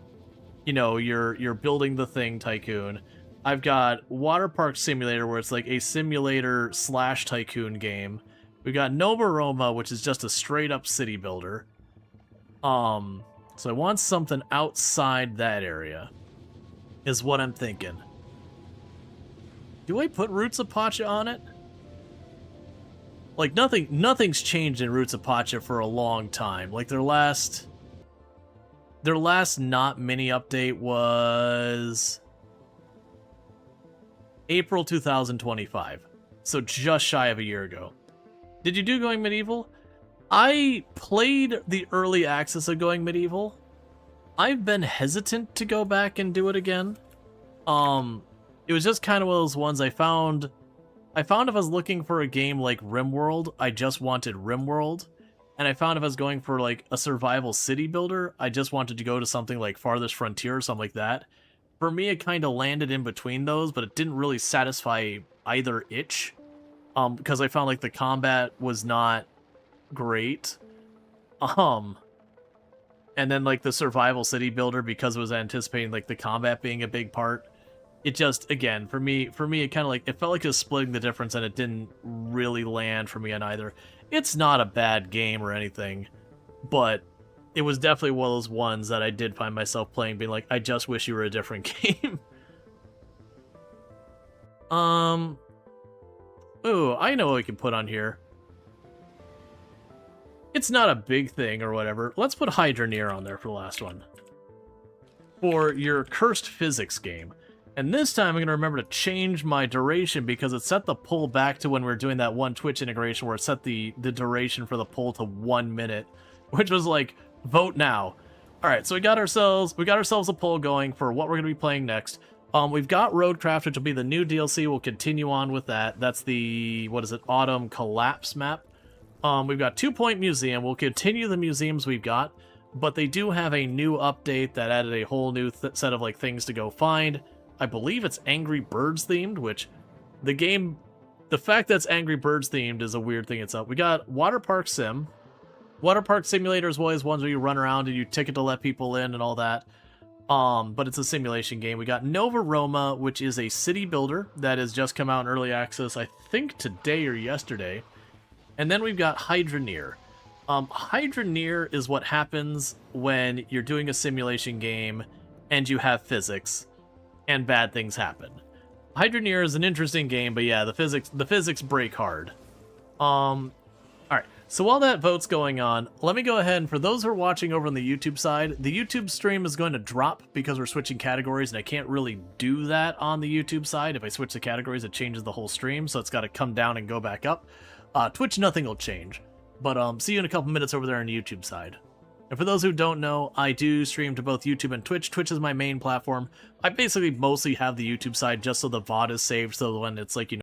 you know, you're building the thing tycoon. I've got Water Park Simulator, where it's like a simulator / tycoon game. We've got Nova Roma, which is just a straight up city builder. So I want something outside that area, is what I'm thinking. Do I put Roots of Pacha on it? Like, nothing's changed in Roots of Pacha for a long time. Like, their last not mini update was April 2025. So just shy of a year ago. Did you do Going Medieval? I played the early access of Going Medieval. I've been hesitant to go back and do it again. It was just kind of one of those ones I found if I was looking for a game like RimWorld, I just wanted RimWorld. And I found if I was going for like a survival city builder, I just wanted to go to something like Farthest Frontier or something like that. For me, it kind of landed in between those, but it didn't really satisfy either itch. Because I found like the combat was not great. And then like the survival city builder, because it was anticipating like the combat being a big part, it just, again, for me, it kind of like, it felt like it was splitting the difference, and it didn't really land for me on either. It's not a bad game or anything, but it was definitely one of those ones that I did find myself playing, being like, I just wish you were a different game. Ooh, I know what we can put on here. It's not a big thing or whatever. Let's put Hydroneer on there for the last one. For your Cursed Physics game. And this time I'm going to remember to change my duration, because it set the pull back to when we were doing that one Twitch integration where it set the duration for the pull to 1 minute, which was like, vote now. Alright, so we got ourselves a poll going for what we're going to be playing next. We've got Roadcraft, which will be the new DLC. We'll continue on with that. That's the, Autumn Collapse map. We've got 2 Point Museum. We'll continue the museums we've got, but they do have a new update that added a whole new set of like things to go find. I believe it's Angry Birds themed, which the fact that it's Angry Birds themed is a weird thing itself. We got Water Park Sim. Water Park Simulator is always ones where you run around and you ticket to let people in and all that. But it's a simulation game. We got Nova Roma, which is a city builder that has just come out in early access, I think today or yesterday. And then we've got Hydroneer. Hydroneer is what happens when you're doing a simulation game and you have physics and bad things happen. Hydroneer is an interesting game, but yeah, the physics break hard. Alright, so while that vote's going on, let me go ahead, and for those who are watching over on the YouTube side, the YouTube stream is going to drop because we're switching categories, and I can't really do that on the YouTube side. If I switch the categories, it changes the whole stream, so it's got to come down and go back up. Twitch, nothing will change. But see you in a couple minutes over there on the YouTube side. And for those who don't know, I do stream to both YouTube and Twitch. Twitch is my main platform. I basically mostly have the YouTube side just so the VOD is saved, so when it's like,